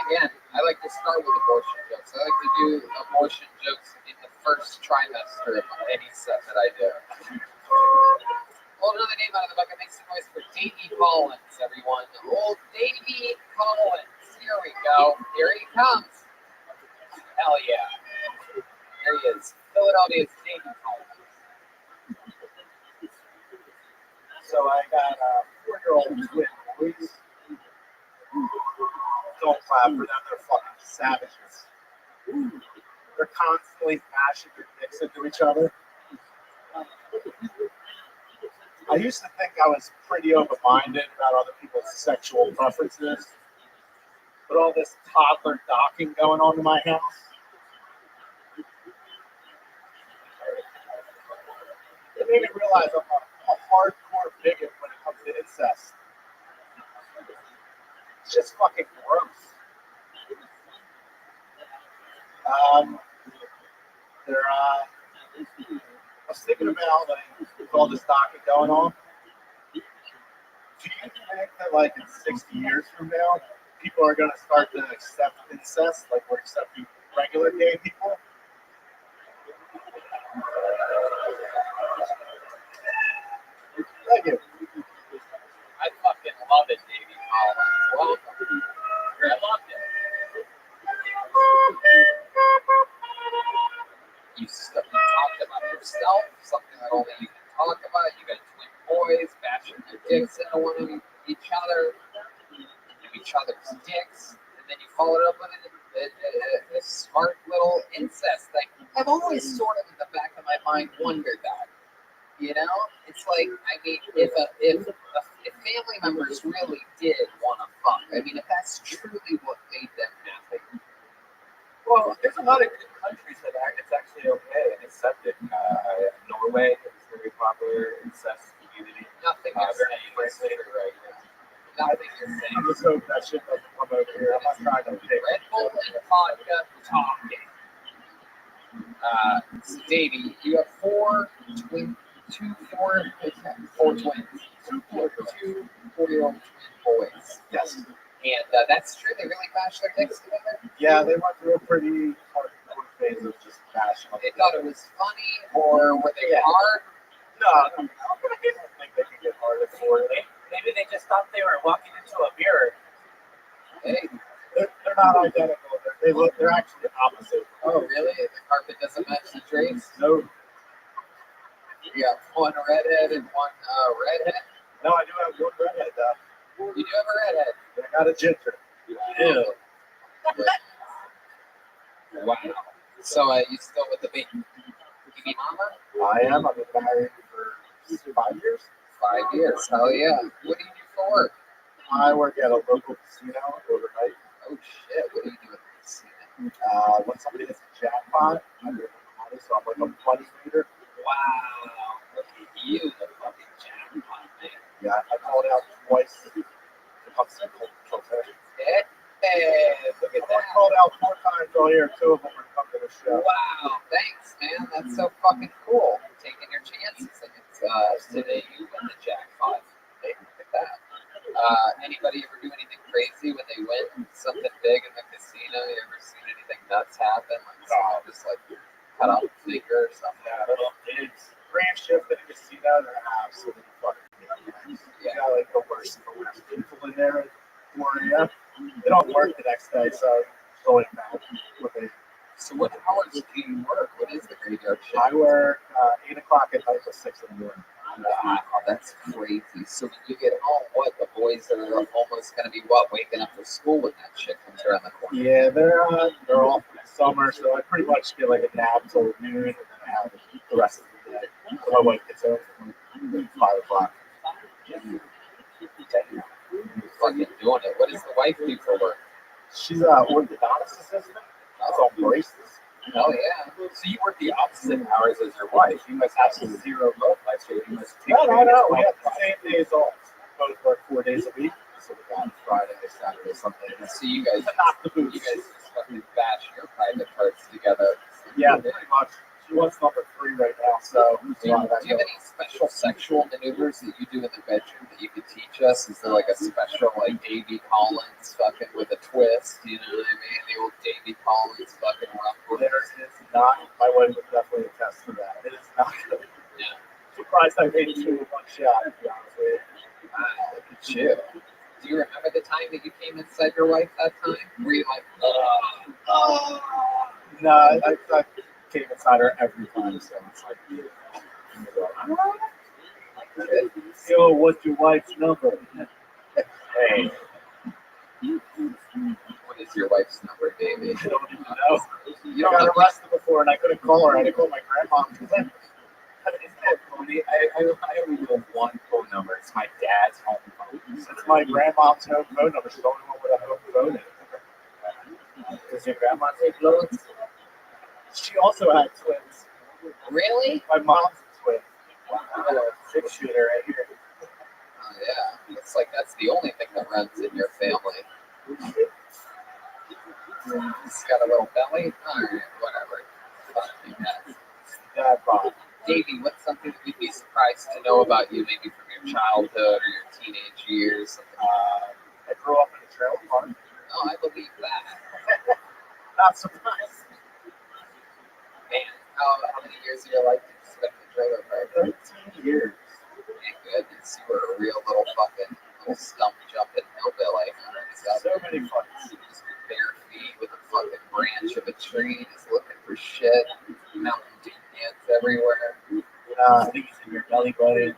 Again, I like to start with abortion jokes. I like to do abortion jokes in the first trimester of any set that I do. Hold another name out of the bucket. Make some noise for Davey Collins, everyone. Old Davey Collins. Here we go. Here he comes. Hell yeah. There he is. Philadelphia's Davey Collins. So I got 4-year-old twin boys. Don't clap for them, they're fucking savages. They're constantly mashing their dicks into each other. I used to think I was pretty open-minded about other people's sexual preferences, but all this toddler docking going on in my house. It made me realize I'm a hardcore bigot when it comes to incest. It's just fucking gross. I was thinking about with all this docking going on. Do you think that like in 60 years from now, people are going to start to accept incest like we're accepting regular gay people? Thank you. I fucking love it, Davey Collins. Welcome. I loved it. You talked about yourself, something that only you can talk about. You got twin boys bashing their dicks into each other, each other's dicks, and then you followed up with a smart little incest thing. I've always sort of in the back of my mind wondered that. You know, it's like, I mean, if family members really did want to fuck, I mean, if that's truly what made them happy. Well, there's a lot of good countries that it's actually okay and accepted. Norway is very popular incest. community. Nothing you're saying is true right now. Nothing you're saying. I just hope that shit doesn't come over here. I'm not trying to pick. Red Bull and vodka talking. So Davey, you have four twins. Two 4-year-old twin boys. Yes. And that's true. They really bashed their dicks together. Yeah, they went through a pretty hardcore phase of just bashing. They thought it was funny, or were they hard? No, I don't think they can get hard for it. Maybe they just thought they were walking into a mirror. Hey, They're not identical. They're actually opposite. oh really? The carpet doesn't match the drapes? No, You got one redhead and one redhead. no, I do have one redhead though. You do have a redhead. And I got a ginger. Ew. Wow. So you still with the baby mama? I am. I've been married for 5 years. 5 years. Hell yeah. What do you do for work? I work at a local casino overnight. Oh shit. What do you do with the casino? When somebody hits a jackpot, I'm doing money, so I'm like a money leader. Wow. Look at you, the fucking jackpot man. Yeah, I called out twice to come see Kilter. Hey, look at I that. called out 4 times all year. 2 of them were come to the show. Wow, thanks, man. That's so fucking cool. Taking your chances, and it's today you win the jackpot. Hey, look at that. Anybody ever do anything crazy when they win something big in the casino? You ever seen anything nuts happen? Like someone just like cut off a finger or something? Yeah, it's grand shift in a casino. They're absolutely fucking idiots. You got like the worst of the worst people in there at 4 a.m. They don't work the next day, so going back with it. So what hours do you work? What is the graveyard shift? I work 8 o'clock at night to 6 in the morning. Wow, that's crazy. So when you get home, what, the boys are almost going to be, what, waking up for school when that shit comes around the corner? Yeah, they're off for the summer, so I pretty much get like a nap till noon, and then I have the rest of the day. So my wife gets home at 5 o'clock. Damn, you're fucking doing it. What does the wife do for work? She's an orthodontist assistant. That's all braces. Hell yeah. So you work the opposite hours as your wife. You must have zero love life, so you must take No. We have the same days off. We both work 4 days a week. So we got Friday, Saturday, Sunday. So you guys, Knock the boots. you guys just fucking bash your private parts together. Yeah, pretty much. She wants number 3 right now, so Do you have any special sexual maneuvers that you do in the bedroom that you could teach us? Is there like a special, like Davy Collins fucking with a twist? You know what I mean? The old Davy Collins fucking rumble. there is not. My wife would definitely attest to that. It is not good. Yeah. Surprised I made it through with one shot, to be honest with you. Wow, look at you. Do you remember the time that you came inside your wife that time? Were you like, No, I came inside her every time, so it's like, yo, what's your wife's number? Hey, what is your wife's number, baby? I don't even know. You I don't got know. arrested before and I couldn't call her. I had to call my grandma. Isn't that funny? I only know one phone number. It's my dad's home phone. It's my grandma's home phone number. She's the only one with a home phone. Does your grandma take loads? She also had twins. Really? My mom's a twin. Wow. I got a 6-shooter right here. Oh, yeah. Looks like that's the only thing that runs in your family. It's got a little belly. Alright, whatever. Fucking that. Dad bod. Davey, what's something that you'd be surprised to know about you, maybe from your childhood or your teenage years? I grew up in a trailer park. Oh, I believe that. Not surprised. Man, how many years of your life did you spend in the trailer park? 13 years. Thank goodness, you were a real little fucking little stump jumping hillbilly. So many fights. Just with bare feet with a fucking branch of a tree, just looking for shit. Mountain Dew cans everywhere. Things in your belly button.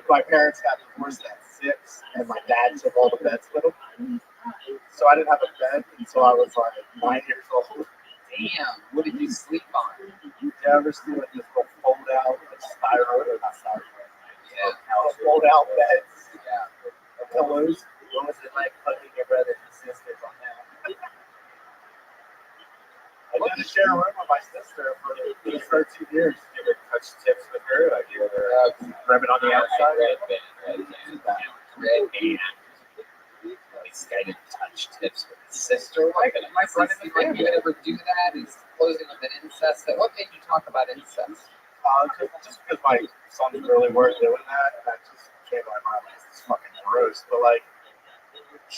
My parents got divorced at 6, and my dad took all the beds with him. So I didn't have a bed until I was like 9 years old. Damn, what did you sleep on? You ever see like this little fold out, like styrofoam or not styrofoam? Yeah, Fold out beds, yeah. pillows. What was it like hugging your brothers and sisters on that? I got to share a room with my sister for 13 years. You ever touch switch tips with her? Like you ever rub it on the outside? Red band. This guy didn't touch tips with his sister. Why could my son seem like he would ever do that? He's closing with an incest. What made you talk about incest? Just because my sons really weren't doing that, and that just came to my mind. Like, it's fucking gross. But like,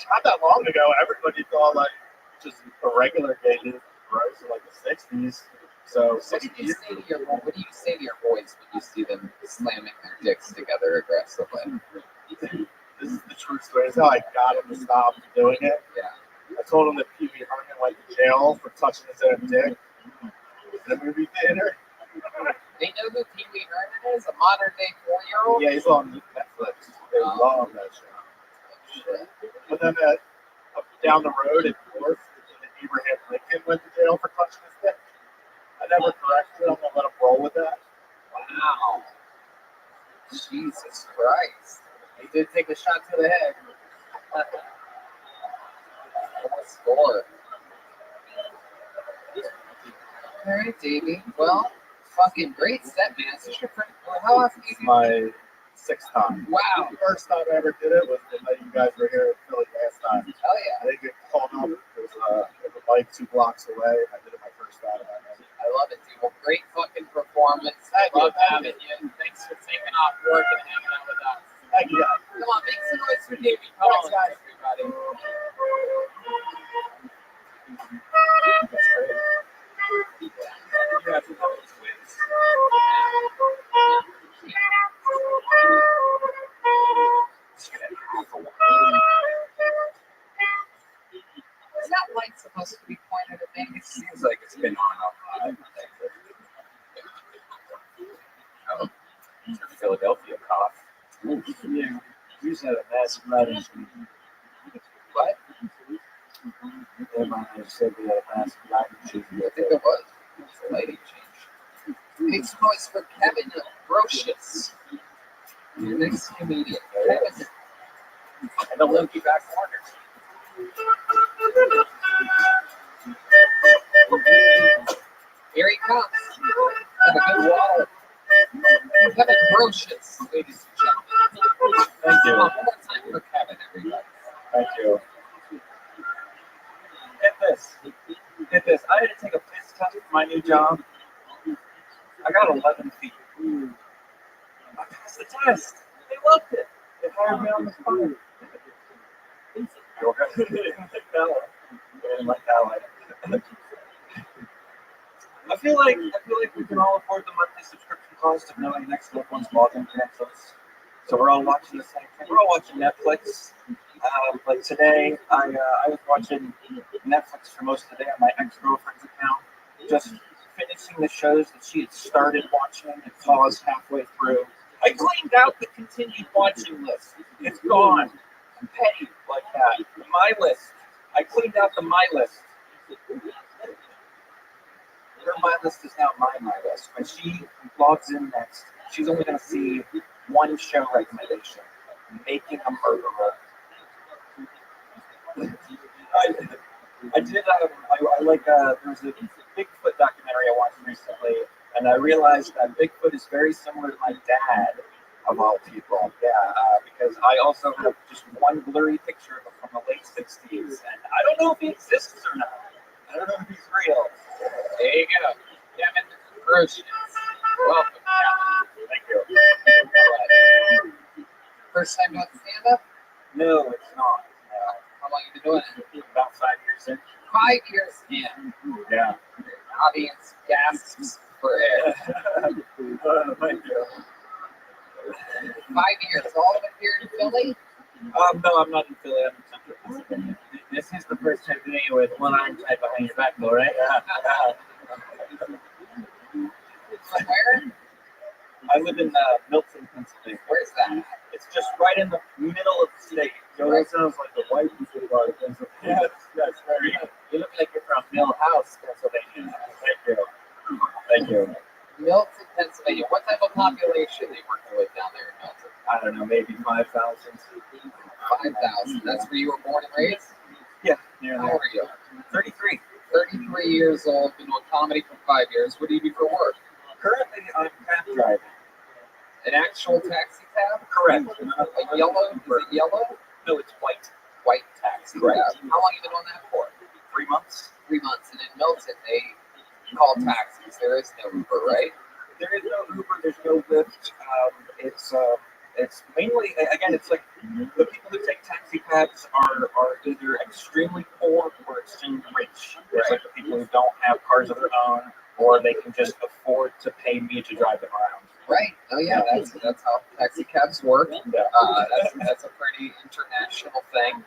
not that long ago, everybody thought like just a regular gay dude was gross in like the '60s. So What do you say to your boys when you see them slamming their dicks together aggressively? This is the true story. This is how I got him to stop doing it. Yeah. I told him that Pee Wee Herman went to jail for touching his own dick in a movie theater. They know who Pee Wee Herman is? A modern day 4-year-old? Yeah, he's on Netflix. They love that show. But then down the road in North, Abraham Lincoln went to jail for touching his dick. I never corrected him. I'm gonna let him roll with that. Wow. Jesus Christ. He did take a shot to the head. What score? All right, Davey. Well, fucking great set, man. It's your first, how often do you do My 6th time. Wow. The first time I ever did it was the night you guys were here in Philly last time. Hell I yeah. didn't get called up. It was a bike 2 blocks away. I did it my first time. I love it, dude. Well, great fucking performance. I love having you. Thanks for taking off work and hanging out with us. Thank you guys. Come on, make some noise for Davey Collins, guys. everybody. That's great. You have to know those wins. Is that light supposed to be pointed at me? It seems like it's been on all night. Oh, it's a Philadelphia cough. Yeah. You said a massive writing. What? Everyone said we had a massive writing. I think it was. It's a lighting change. Make some noise for Kevin Brocious. Your next comedian, Kevin. And the Loki back corner. Here he comes. And a good wall. Kevin Brocious, ladies and gentlemen. Thank you. One more time for Kevin, everybody. Thank you. Get this. Get this. I had to take a piss test for my new job. I got 11 feet. I passed the test. They loved it. They hired me on the spot. They didn't like that one. I feel like we can all afford the monthly subscription cost of knowing next loved one's login credentials. So we're all watching the same thing. We're all watching Netflix. Like today, I was watching Netflix for most of the day on my ex-girlfriend's account, just finishing the shows that she had started watching and paused halfway through. I cleaned out the continued watching list. It's gone. I'm petty like that. My list. I cleaned out the my list. Her my list is now my list. When she logs in next, she's only going to see one show recommendation: Making a Murderer. I did. I like. There was a Bigfoot documentary I watched recently, and I realized that Bigfoot is very similar to my dad, of all people. Yeah, because I also have just one blurry picture of him from the late '60s, and I don't know if he exists or not. I don't know if he's real. There you go. Kevin Brocious. Welcome, Kevin. Thank you. First time doing stand-up? No, it's not. How long you been doing it? About 5 years in. 5 years in. Yeah. Audience gasps for air. Thank you. 5 years. All of it here in Philly? No, I'm not in Philly. I'm in Central Pennsylvania. This is the first time today with one arm tied behind your back, though, right? From where? I live in Milton, Pennsylvania. Where's that? It's just right in the middle of the state. Yo, that sounds like the white people part of Pennsylvania. Yes, very. You look like you're from Millhouse, Pennsylvania. Thank you. Thank you. Milton, Pennsylvania. What type of population they working with down there in Milton? I don't know, maybe 5,000. 5,000. That's where you were born and raised? Yeah, near How there. old are you? 33. 33 years old, been doing comedy for 5 years. What do you do for work? Currently, I'm cab driving. An actual taxi cab? Correct. A yellow? Is it yellow? No, it's white. White taxi Right. cab. How long have you been on that for? 3 months. 3 months. And in Milton, they call taxis. There is no Uber, right? There is no Uber. There's no Lyft. It's mainly, again, it's like the people who take taxi cabs are either extremely poor or extremely rich. It's like the people who don't have cars of their own, or they can just afford to pay me to drive them around. Right. Oh yeah, that's how taxi cabs work. Yeah. That's a pretty international thing.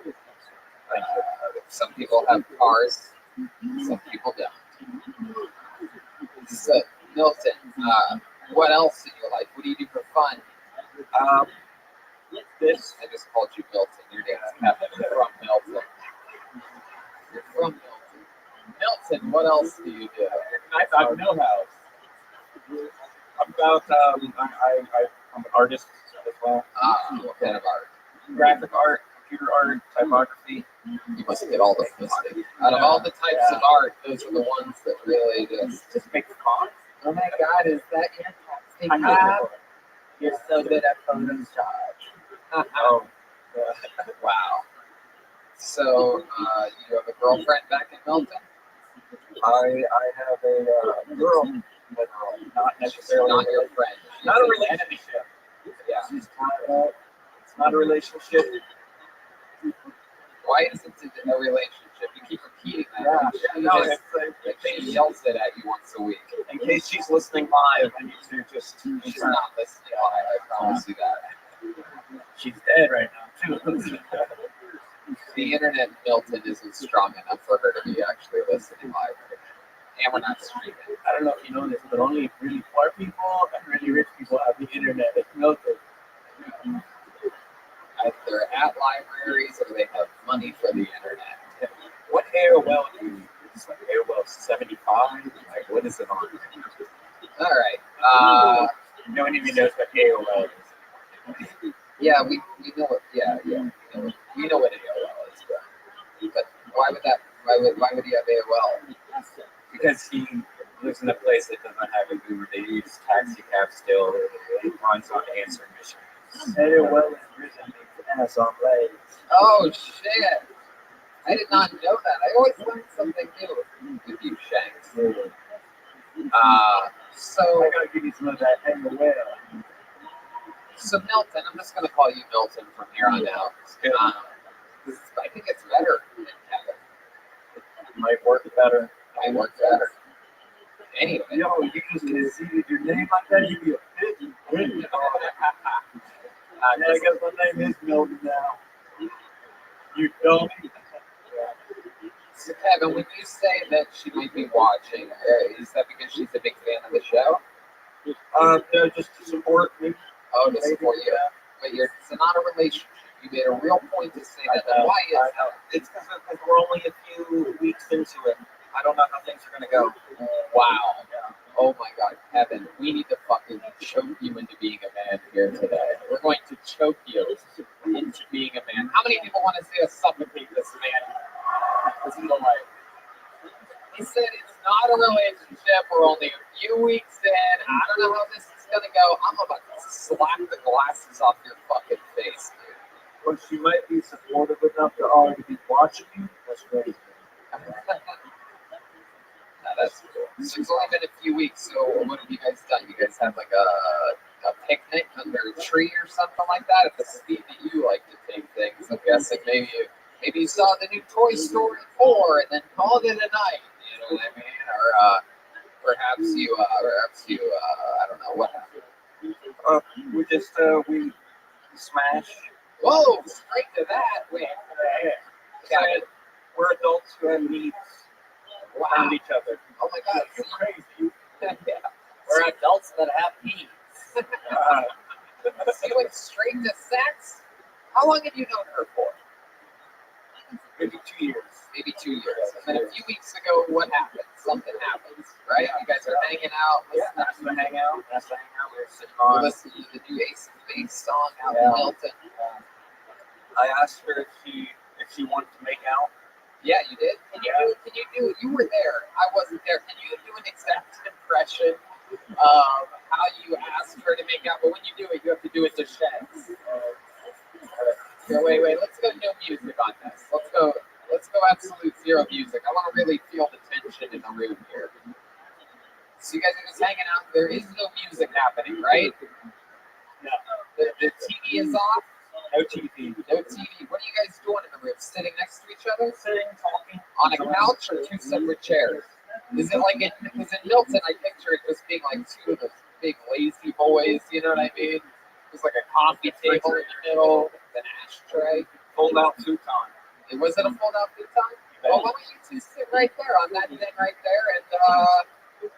Some people have cars, some people don't. So, Milton, what else in your life? What do you do for fun? This I just called you Milton. Your name's Kevin. You're from Milton. You're from Milton. Milton, what else do you do? I'm Millhouse. I'm an artist as well. What kind of art? Graphic art, computer art, typography. You must get all the fisting. Out of all the types of art, those are the ones that really just make fun. oh my God, is that your taxi I cab? know. You're so good at Photoshop. Oh, Wow. So, you have a girlfriend back in Milton? I have a girl, but not necessarily Not your friend. not a relationship. Yeah. It's not a relationship. Why isn't it a relationship? You keep repeating that. No, She just she yells it at you once a week. in case she's listening live, I need to just. She's not listening. I promise you that. She's dead right now too. The internet in Milton isn't strong enough for her to be actually listening live. And we're not streaming. I don't know if you know this, but only really poor people and really rich people have the internet. It's Milton. Either at libraries or they have money for the internet. What AOL do you use? Like AOL 75? Like what is it on? All right. No one even knows what AOL is. Yeah, we know what. Yeah. We know what AOL is, but why would he have AOL? Because he lives in a place that doesn't have an Uber. They use taxi cab still. It runs on answering machines. AOL is written ass on legs. Oh shit! I did not know that. I always learn something new with you, Shanks. So I gotta give you some of that AOL. So Milton, I'm just gonna call you Milton from here on out. I think it's better than Kevin. It might work better. Might work better. Anyway. Yo, you just can see your name like that, you'd be a bitch. I guess my name is Milton now. You dummy. So Kevin, when you say that she might be watching, is that because she's a big fan of the show? No, just to support me. Oh, to support you. But it's not a relationship. You made a real point to say that. Why is that? It's because we're only a few weeks into it. I don't know how things are going to go. Wow. Oh my God, Kevin, we need to fucking choke you into being a man here today. We're going to choke you into being a man. How many people want to see us suffocate this man? This is the life. He said it's not a relationship. We're only a few weeks in. I don't know how this is going to go. I'm about to slap the glasses off your fucking face, dude. Well, she might be supportive enough to already be watching you. That's crazy. That's cool. So it's only been a few weeks, so what have you guys done? You guys have like a picnic under a tree or something like that? At the speed that you like to take things, I'm guessing maybe you saw the new Toy Story 4 and then called it a night. You know what I mean? Or perhaps you I don't know what happened. We smash. Whoa, straight to that. Wait, Yeah. We're adults who have needs. wow. Around each other. Oh my God, You're crazy. yeah. We're adults that have needs. So you went straight to sex? How long have you known her for? Maybe 2 years. Maybe 2 years. And then a few weeks ago, what happened? Something happens, right? You guys are hanging out. That's the hangout. We're sitting We're on. listening to the new Ace of Base song out Yeah. in Milton. I asked her if she wanted to make out. Yeah, you did? Can you do, you were there. I wasn't there. Can you do an exact impression how you ask her to make out, but when you do it, you have to do it to Shanks. Here, wait. Let's go no music on this. Let's go absolute zero music. I want to really feel the tension in the room here. So you guys are just hanging out. There is no music happening, right? No. The TV is off. No TV. No TV. What are you guys doing in the room? Sitting next to each other? Sitting, talking. On a couch or two separate chairs? Is it like because in Milton I picture it just being like two of those big lazy boys, you know what I mean? There's like a coffee table in the middle, an ashtray. Fold out futon. Was it a fold out futon? Well, why don't you two sit right there on that thing right there? And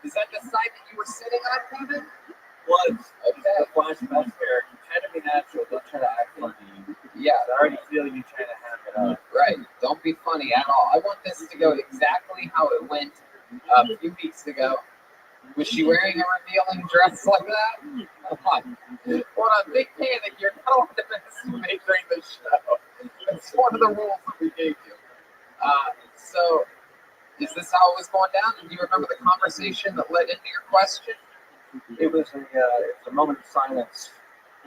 is that the side that you were sitting on, Kevin? Was. Okay. The flashback there. You try to be natural. Don't try to act funny. Yeah. I already feel you trying to have it up. Right. Don't be funny at all. I want this to go exactly how it went a few weeks ago. Was she wearing a revealing dress like that? Hold on, big panic. You're not allowed to masturbate during the show. It's one of the rules that we gave you. So, is this how it was going down? And do you remember the conversation that led into your question? It was a moment of silence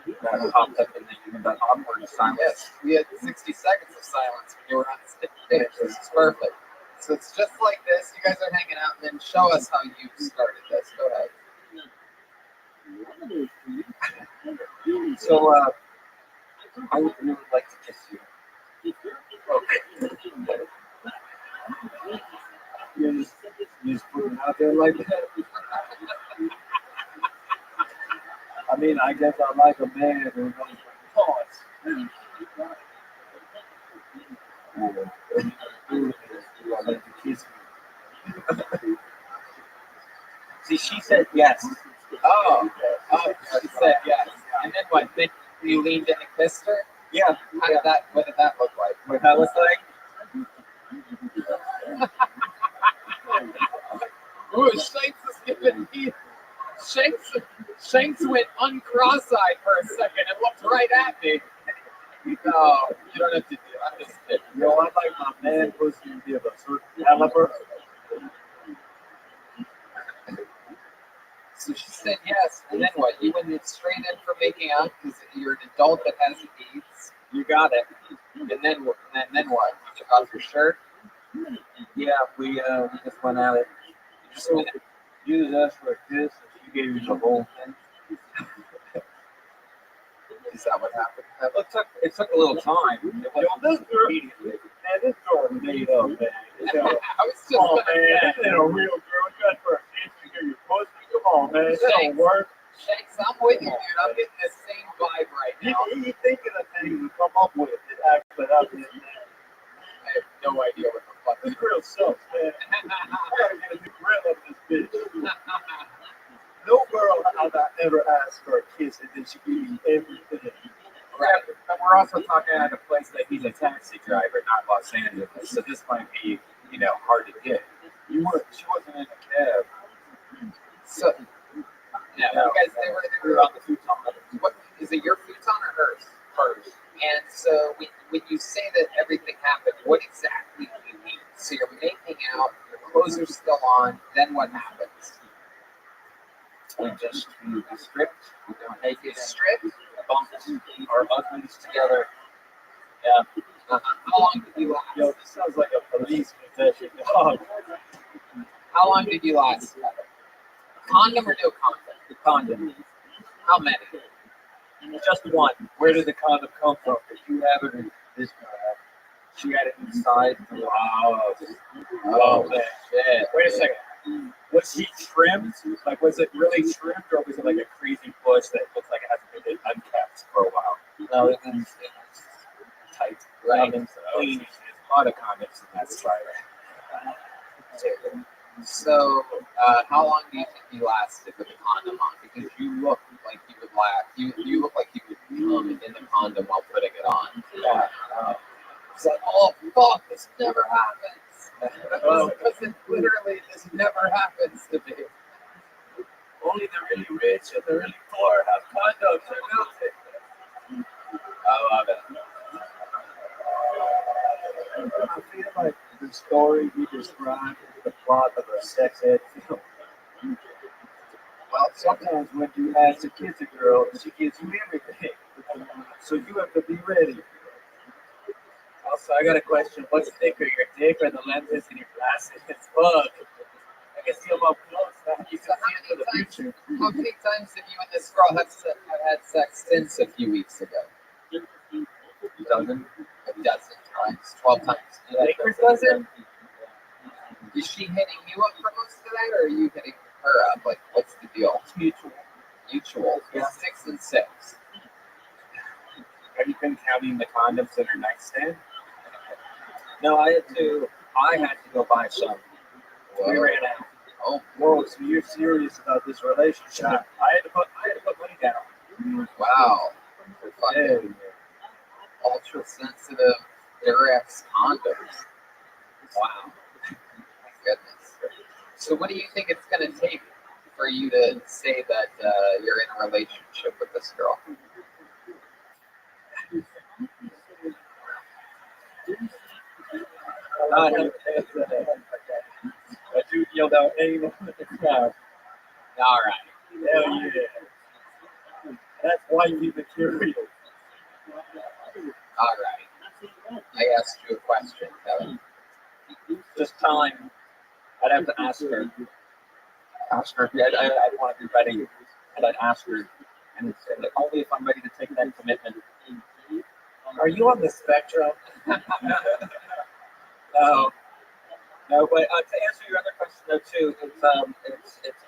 that popped up in that awkward silence. Yes, we had 60 seconds of silence when you were on stage. This is perfect. So it's just like this. You guys are hanging out, and then show us how you started this. Go ahead. So, I would really like to kiss you. Okay. You just put it out there like that. I mean, I guess I like a man who knows what he wants. See, she said yes. Oh, she said yes. And then what? Then you leaned in and kissed her? Yeah. What did that look like? What that look like? Ooh, Shanks is giving me. Shanks went uncross-eyed for a second and looked right at me. No, you don't have to do it. I'm just kidding. Yo, I like my man pussy to be of a certain caliber. So she said yes, and then what? You went straight in for making out because you're an adult that has needs. You got it. And then what? You took off your shirt? Yeah, we just went at it. You just asked for a kiss, and she gave you the whole thing. Is that what happened? It took a little time. This girl made up, man. I was just Oh, gonna man, say, this ain't a real girl. You got for a kiss, you give your pussy. Come on, man. It don't work. Shanks, I'm with you, dude. I'm getting the same vibe right now. He thinking of things to come up with it. But I have no idea what the fuck. this grill sucks, man. I gotta get a new grill up this bitch. No girl have I ever asked for a kiss and then she gave me everything. Right. But we're also talking at a place that he's a taxi driver, not Los Angeles. So this might be, hard to get. She wasn't in a cab. So, yeah, No. you guys, they were on the futon. What is it? Your futon or hers? Hers. And so, when you say that everything happened, what exactly do you mean? So you're making out, your clothes are still on. Then what happens? We just do the script. We don't make it Strip. bumps our husbands together. Yeah. How long did you last? Yo, this sounds like a police confession. Oh, How long did you last? Condom or no condom? the condom. How many? Just one. Where did the condom come from? Did you have it or did this guy have it? She had it inside. Wow. Oh, man. Shit. Wait a second. Was she trimmed? Like, was it really trimmed or was it like a crazy bush that looks like it hasn't been unkept for a while? No, it was tight. Right. Condoms, clean. There's a lot of condoms in that slide. So, how long do you think you lasted with the condom on? Because you look like you would last. You look like you would come in the condom while putting it on. Yeah. It's like, oh fuck, this never happens. Because it literally this never happens to me. Only the really rich and the really poor have condoms. I know. I love it. I feel like the story you described is the plot of a sex ed film. Well, Sometimes when you ask a kid's a girl, she gives you everything. So you have to be ready. Also, I got a question. What's thicker, your dick or the lenses in your glasses? Fuck. I can see them up close. Now you So can see into the future. how many times have you and this girl have had sex since a few weeks ago? Dozen. A dozen times, 12 times. Lakers dozen? Is she hitting you up for most of that, or are you hitting her up? Like, what's the deal? It's mutual. Mutual. Yeah. 6 and 6. Have you been counting the condoms in her nightstand? No, I had to go buy some. We ran out. Oh, Whoa, so you're serious about this relationship? I had to put money down. wow. For fucking Yeah. ultra sensitive Durex condoms. Wow. My goodness. So, what do you think it's going to take for you to say that you're in a relationship with this girl? A dude yelled out, anyone with the crowd. All right. Hell yeah. That's white material. All right. I asked you a question, Kevin. Just time. I'd have to ask her. Ask her. I'd want to be ready. And I'd ask her. And only if I'm ready to take that commitment. Are you on the spectrum? No. No, but to answer your other question though too, it's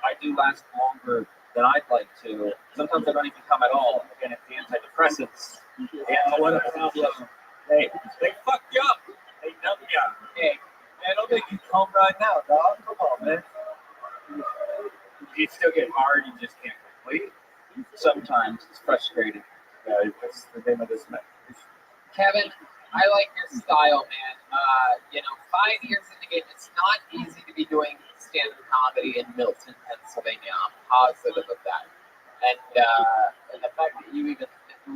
I do last longer than I'd like to. Sometimes I don't even come at all. Again, it's the antidepressants. Yeah, what a problem. They fuck you up. They numb you. Hey, man, don't make you come right now, dog. Come on, man. You still get hard, you just can't complete. Sometimes it's frustrating. What's the name of this man? Kevin, I like your style, man. 5 years in the game, it's not easy to be doing stand-up comedy in Milton, Pennsylvania. I'm positive of that. And the fact that you even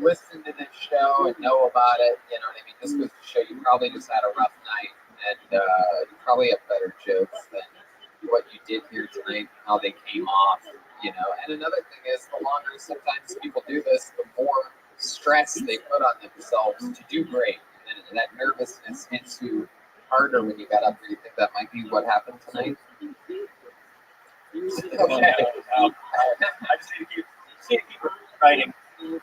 listen to this show and know about it, you know what I mean, just goes to show you probably just had a rough night, and you probably have better jokes than what you did here tonight, how they came off, you know. And another thing is, the longer sometimes people do this, the more stress they put on themselves to do great. And that nervousness hits you harder when you got up there. You think that might be what happened tonight? Okay. I just need to keep writing. You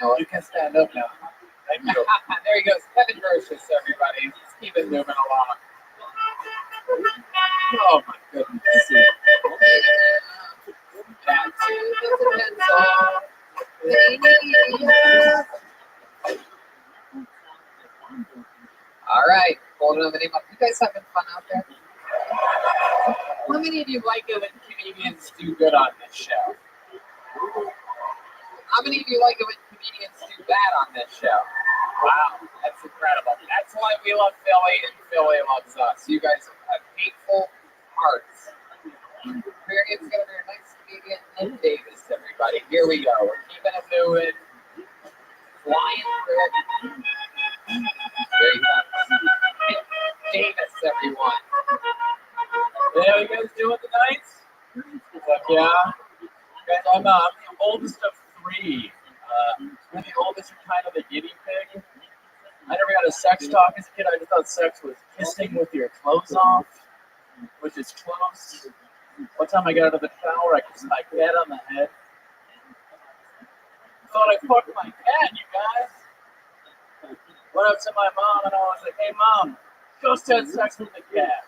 know, You can stand up now. Thank you. there he goes, Kevin Grotius, everybody. Let's keep it moving along. Oh my goodness. All right, holding on the name up. You guys having fun out there? How many of you like it when comedians do good on this show? How many of you like it when comedians do bad on this show? Wow, that's incredible. That's why we love Philly and Philly loves us. You guys have hateful hearts. It's going to be a nice comedian in Davis, everybody. Here we go. We're keeping it moving. Flying through it. There you go. Davis, everyone. There you guys doing tonight? Fuck yeah. Guys, I'm the oldest of 3. I'm the oldest and kind of a guinea pig. I never got a sex talk as a kid. I just thought sex was kissing with your clothes off, which is close. One time I got out of the shower, I kissed my cat on the head. Thought I fucked my cat, you guys. Went up to my mom and I was like, hey mom, just had sex with the cat.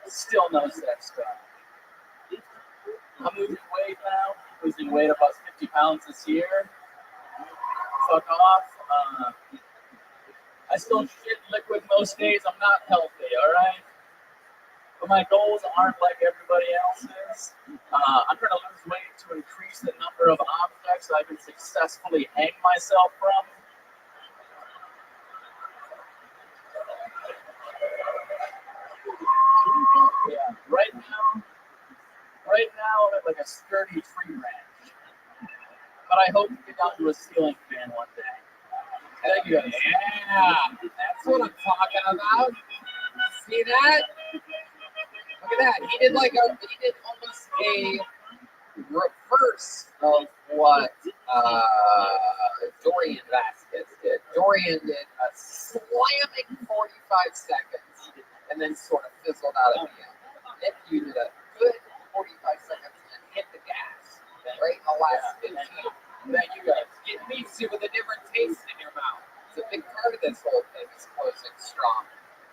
Still no sex talk. I'm losing weight now. Losing weight about 50 pounds this year. Fuck off. I still shit liquid most days. I'm not healthy, alright? But my goals aren't like everybody else's. I'm trying to lose weight to increase the number of objects I can successfully hang myself from. Yeah, right now I'm at like a sturdy tree branch. But I hope to get down to a ceiling fan one day. Thank you. Yeah, that's what I'm talking about. See that? Look at that. He did almost a reverse of what Dorian Vasquez did. Dorian did a slamming 45 seconds and then sort of fizzled out at the end. Nick, you did a good 45 seconds and hit the gas right in the last 15. Thank you guys. It leaves you with a different taste in your mouth. It's a big part of this whole thing is closing strong.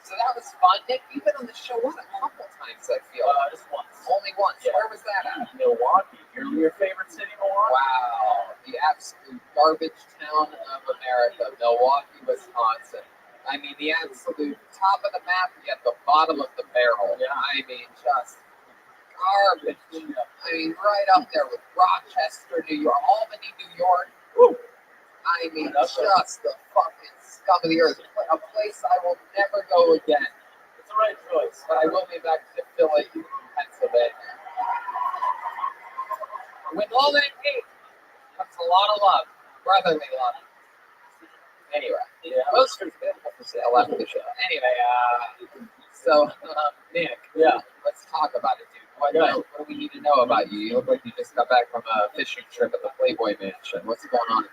So that was fun. Nick, you've been on the show, what, a couple times, I feel. Just once. Only once. Yeah. Where was that at? Milwaukee. Your favorite city, Milwaukee? Wow. The absolute garbage town of America, Milwaukee, Wisconsin. I mean, the absolute top of the map, yet the bottom of the barrel. Yeah. I mean, just garbage. I mean, right up there with Rochester, New York, Albany, New York. Woo. I mean, just the fucking scum of the earth. A place I will never go again. It's the right choice. But I will be back to Philly, Pennsylvania. With all that hate comes a lot of love, brotherly love. Anyway, posters available for sale after the show. Anyway, Nick, let's talk about it, dude. What do we need to know about you? You look like you just got back from a fishing trip at the Playboy Mansion. What's going on?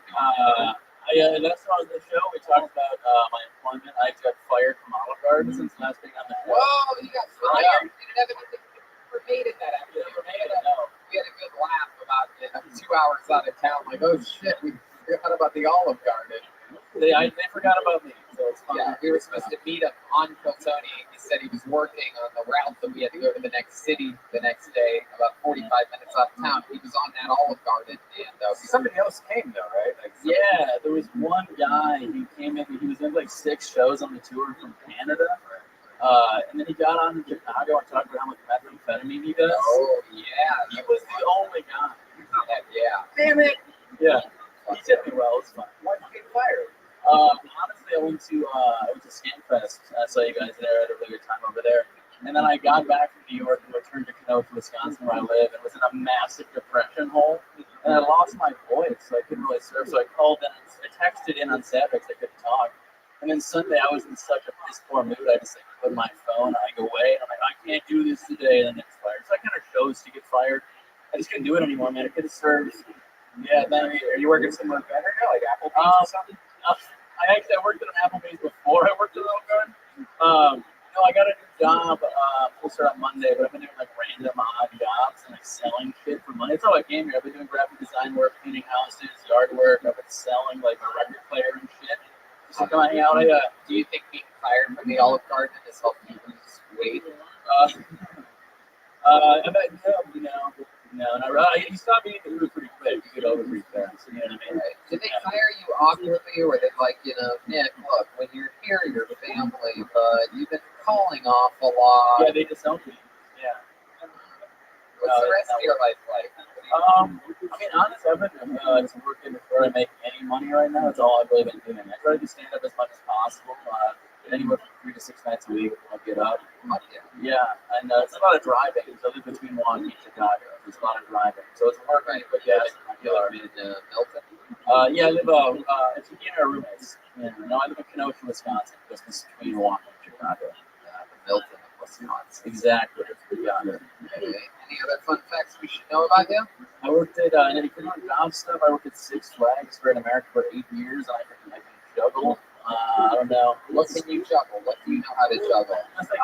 Last time on the show, we talked about my employment. I got fired from Olive Garden since last being on the show. Whoa, you got fired? You didn't have anything related that after. We had a good laugh about it. 2 hours out of town, like, oh shit, we forgot about the Olive Garden. They forgot about me, so it's fine. Yeah, we were supposed to meet him on Kiltony. He said he was working on the route that we had to go to the next city the next day, about 45 minutes out of town. He was on that Olive Garden, and somebody else came though, right? Yeah, there was one guy who came in. He was in like 6 shows on the tour from Canada, and then he got on in Chicago and talked about how much methamphetamine he does. Oh yeah, he was the only guy. Yeah. Damn it. Yeah. He did me well. It's fine. Why did you get fired? Honestly, I went to Scamfest. I saw you guys there. I had a really good time over there. And then I got back from New York and returned to Kenosha, Wisconsin, where I live, and was in a massive depression hole. And I lost my voice, so I couldn't really surf. So I called in, I texted in on Saturday because I couldn't talk. And then Sunday, I was in such a piss poor mood. I just put my phone, I go away, and I'm like, I can't do this today. And then it's fired. So I kind of chose to get fired. I just couldn't do it anymore, man. I could have served. Yeah, then are you working somewhere better now, like Applebee's or something? I worked at an Applebee's before I worked at Olive Garden. I got a new job. We'll start on Monday, but I've been doing like random odd jobs and like selling shit for money. That's how I came here. I've been doing graphic design work, cleaning houses, yard work. I've been selling like a record player and shit. Just to come hang out. Do you think being fired from the Olive Garden has helped you lose weight? No, not really. You stopped eating the food pretty quick. You get over pretty fast. You know what I mean? Right. Did they fire you awkwardly, or were they like, Nick, look, when you're here, you're family, but you've been calling off a lot. Yeah, they disowned me. Yeah. What's the rest of your life like? Honestly, I've been just working before I make any money right now. That's all I've really been doing. I try to do stand up as much as possible. Anywhere from 3 to 6 nights a week when I get up. Yeah, and it's a lot of driving. So I live between Milwaukee and Chicago. There's a lot of driving. So it's work, right? But yeah, you are in Milton? Yeah, I live it's me and our roommates. I live in Kenosha, Wisconsin, just between Milwaukee and Chicago. Milton, Wisconsin. Exactly. Yeah. Okay. Any other fun facts we should know about you? I worked at job stuff. I worked at Six Flags for America for 8 years. I can juggle. I don't know. What can you juggle? What do you know how to juggle?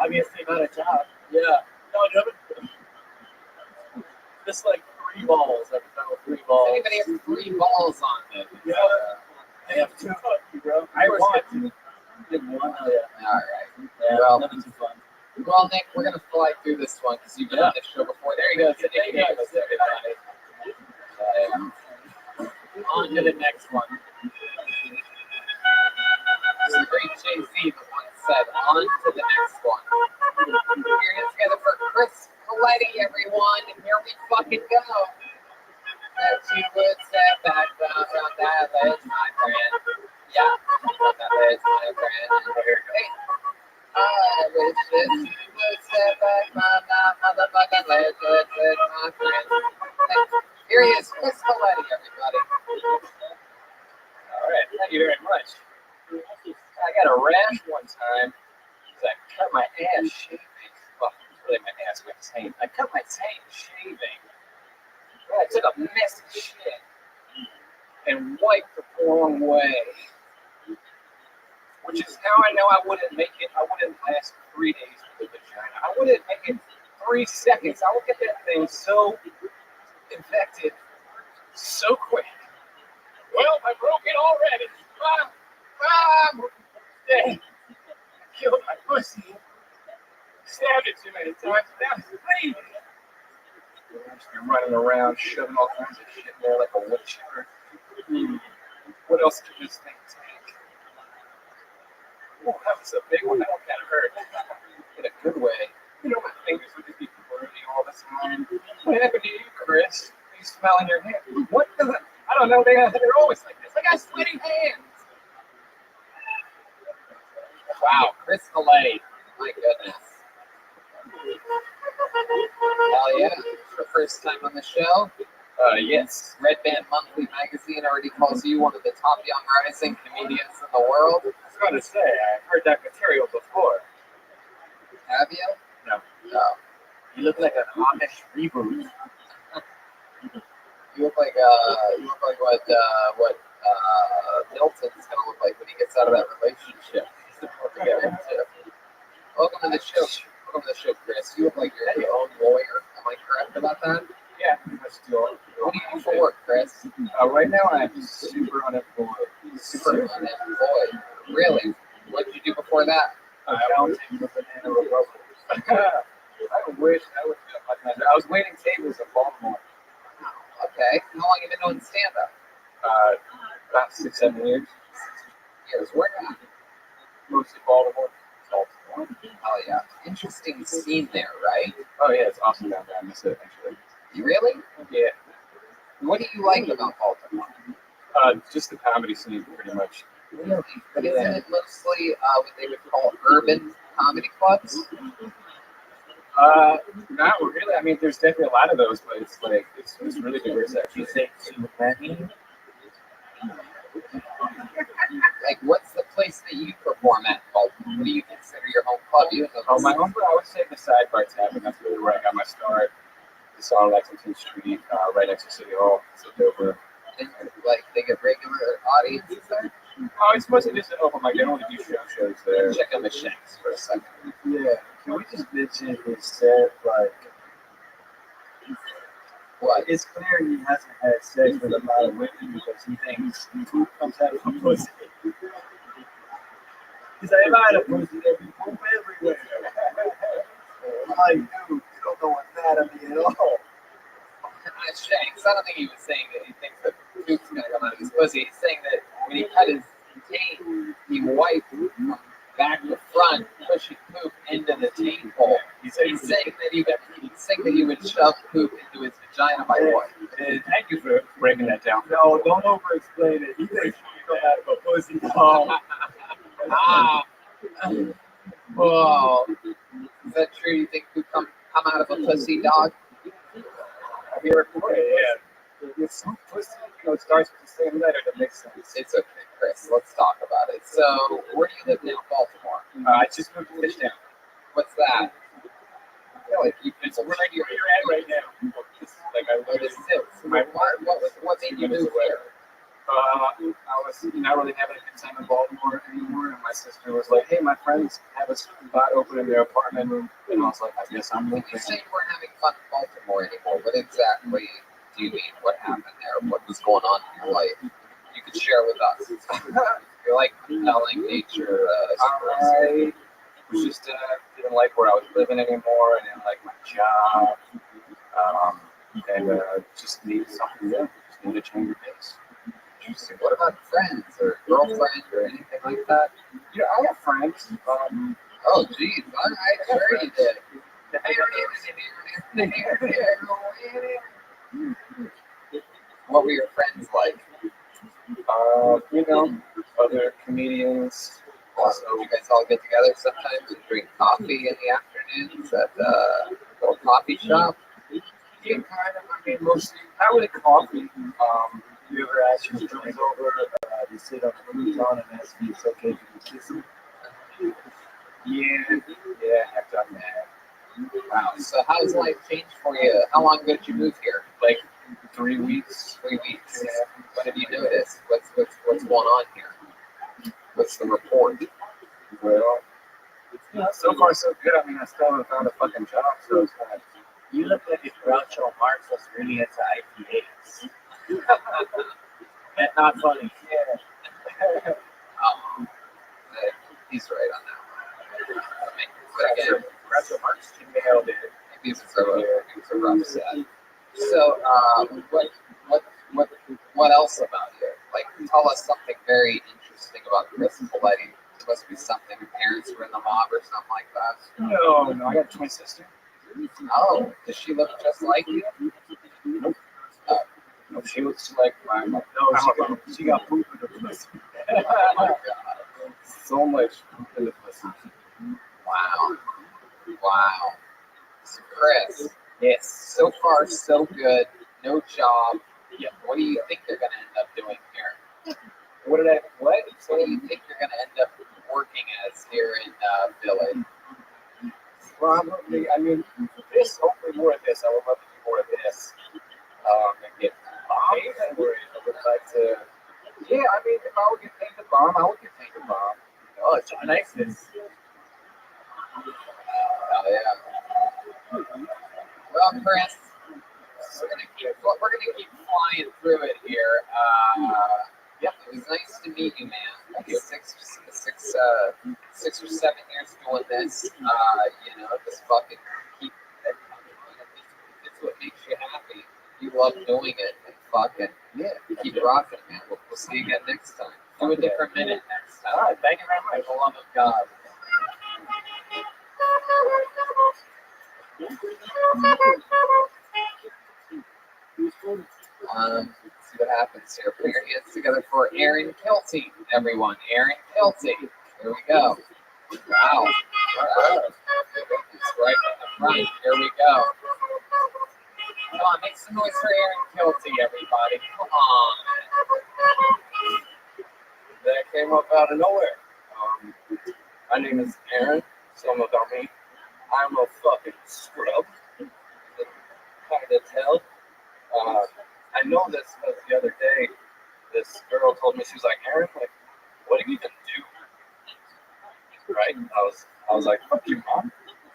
Obviously not a job. Yeah. No, I haven't. Just like 3 balls. I can juggle 3 balls. Anybody have 3 balls on them? Yeah. I have 2. Bro. I won. You did 1. Oh yeah. All right. Yeah. Well, nothing too fun. Well, Nick, we're gonna fly through this one because you've been on this show before. There you go. So Nick Davis, everybody. On to the next one. This is the great Jay-Z that once said, on to the next one. Here it is together for Chris Coletti, everyone. And here we fucking go. That you would step back down on that ledge, my friend. Yeah, on that ledge, my friend. Here it goes. I wish that you would step back from that motherfucking ledge, my friend. Hey, here he is, Chris Coletti, everybody. All right, thank you very much. I got a rash one time because I cut my ass shaving. Fucking really my ass, my taint. I cut my taint shaving. I took a messy shit and wiped the wrong way. Which is how I know I wouldn't make it. I wouldn't last 3 days with the vagina. I wouldn't make it 3 seconds. I would get that thing so infected so quick. Well, I broke it already. Dead. I killed my pussy. Stabbed it too many times. Now it's bleeding. You're running around, shoving all kinds of shit in there like a wood chipper. What else could this thing take? Oh, that was a big one. That one kind of hurt. In a good way. You know, my fingers would just be burning all the time. What happened to you, Chris? You smelling your hand? What the? I don't know. They're always like this. I got sweaty hands. Wow, Chris Calais. My goodness. Hell yeah. For first time on the show. Yes. Red Band Monthly magazine already calls you one of the top young rising comedians in the world. I was going to say, I've heard that material before. Have you? No. No. You look like an Amish reboot. You look like what Milton's gonna look like when he gets out of that relationship. He's about to get into. Welcome to the show. Welcome to the show, Chris. You look like you're your own lawyer. Am I correct about that? Yeah, pretty much still. What do you do for work, Chris? Right now, I'm super unemployed. Super unemployed. Really? What did you do before that? Accounting with Banana Republic. I wish I would have done that. I was waiting tables in Baltimore. Okay. How long have you been doing stand-up? About 6-7 years. Years. Where at? Mostly Baltimore. Baltimore. Oh yeah. Interesting scene there, right? Oh yeah, it's awesome down there. I miss it actually. You really? Yeah. What do you like about Baltimore? Just the comedy scene, pretty much. Really? But isn't it mostly what they would call urban comedy clubs? Not really. I mean, there's definitely a lot of those, but it's like it's really diverse. Actually, You think too many? Like, what's the place that you perform at in Baltimore? What do you consider your home club? You Oh, my home, I would say the Sidebar Tavern. That's really where I got my start. It's on Lexington Street, right next to City Hall. It's over. Like, they get regular audiences there? Oh, it's mostly just an open mic. They don't really do shows there. Check out the Shanks for a second. Yeah. Can we just mention his set, like, What? it's clear he hasn't had sex with a lot of women because he thinks poop comes out of a pussy. He's like, if I had a pussy, there'd be poop everywhere. I'm like, dude, you don't know anatomy at all. Shanks, I don't think he was saying that he thinks that poop's gonna come out of his pussy. He's saying that when he cut his taint, he wiped from back to front, pushing poop into the taint hole. He's saying that he would shove poop into his vagina by wipe. Thank you for breaking that down. No, don't over-explain it. He thinks poop come out of a pussy. Oh. Ah. Whoa. Is that true? You think poop come out of a pussy, dog? Have you ever played? Yeah. It's so pussy. It starts with the same letter that makes sense. It's okay, Chris. Let's talk about it. So, where do you live now, Baltimore? I just moved to Fishtown. What's that? I feel like you It's where you're at right now. Like I What is it? What made you move here? I was not really having a good time in Baltimore anymore, and my sister was like, "Hey, my friends have a spot open in their apartment," and I was like, "I guess I'm When moving." you say you weren't having fun in Baltimore anymore, what exactly do you mean? What happened there? What was going on in your life? You could share with us. You're like compelling nature. I was just didn't like where I was living anymore. I didn't like my job, and just needed something new. Just needed to change your pace. Interesting. What about friends or girlfriend or anything like that? Yeah, I have friends. Oh, geez. All right. Sure you did. What were your friends like? You know, other comedians. Also, you guys all get together sometimes and drink coffee in the afternoons at a little coffee shop? Yeah, kind of. I mean, mostly not really coffee. You ever ask your friends over? You sit on the futon and ask if it's okay if you kiss him. Yeah, I've done that. Wow. So how's life changed for you? How long ago did you move here? Like 3 weeks. 3 weeks. What have you noticed? What's going on here? What's the report? Well, so far so good. I mean, I still haven't found a fucking job, so it's kind of. You look like if Rothschild Marx was really into IPAs. That's not funny. Yeah. He's right on that one. But again, Russell Marx nailed it. these are a rough set. So, what else about you? Like, tell us something very interesting about Chris Coletti. It must be something your parents were in the mob or something like that. No, I got a twin sister. Oh, does she look just like you? No, she looks like my mom. No, she got poop in the pussy. Oh my God. So much poop in the pussy. Wow. Wow. So Chris, Yes. so far so good. No job. Yeah. What do you think you're going to end up doing here? What? What do you think you're going to end up working as here in Philly? Probably. I mean, hopefully more of this. I would love to do more of this. And get paid. I would like to. Yeah, I mean, if I would get paid to bomb, I would get paid to bomb. Oh, it's nice. Oh yeah. Well, Chris, we're gonna keep flying through it here. Yep, it was nice to meet you, man. Thank you. 6 or 7 years doing this. You know, just fucking keep. If it's what makes you happy. You love doing it, and fucking keep rocking, man. We'll see you again next time. Do a different minute next time. All right, thank you very much. For the love of God. Let's see what happens here. Put your hands together for Aaron Kilty, everyone. Aaron Kilty. Here we go. Wow. It's right in the front. Here we go. Come on, make some noise for Aaron Kilty, everybody. Come on. That came up out of nowhere. My name is Aaron. Some about me. I'm a fucking scrub. Kind of tell. I know this because the other day, this girl told me, she was like, Aaron, like, what do you even do? Right? I was like, fuck you, mom.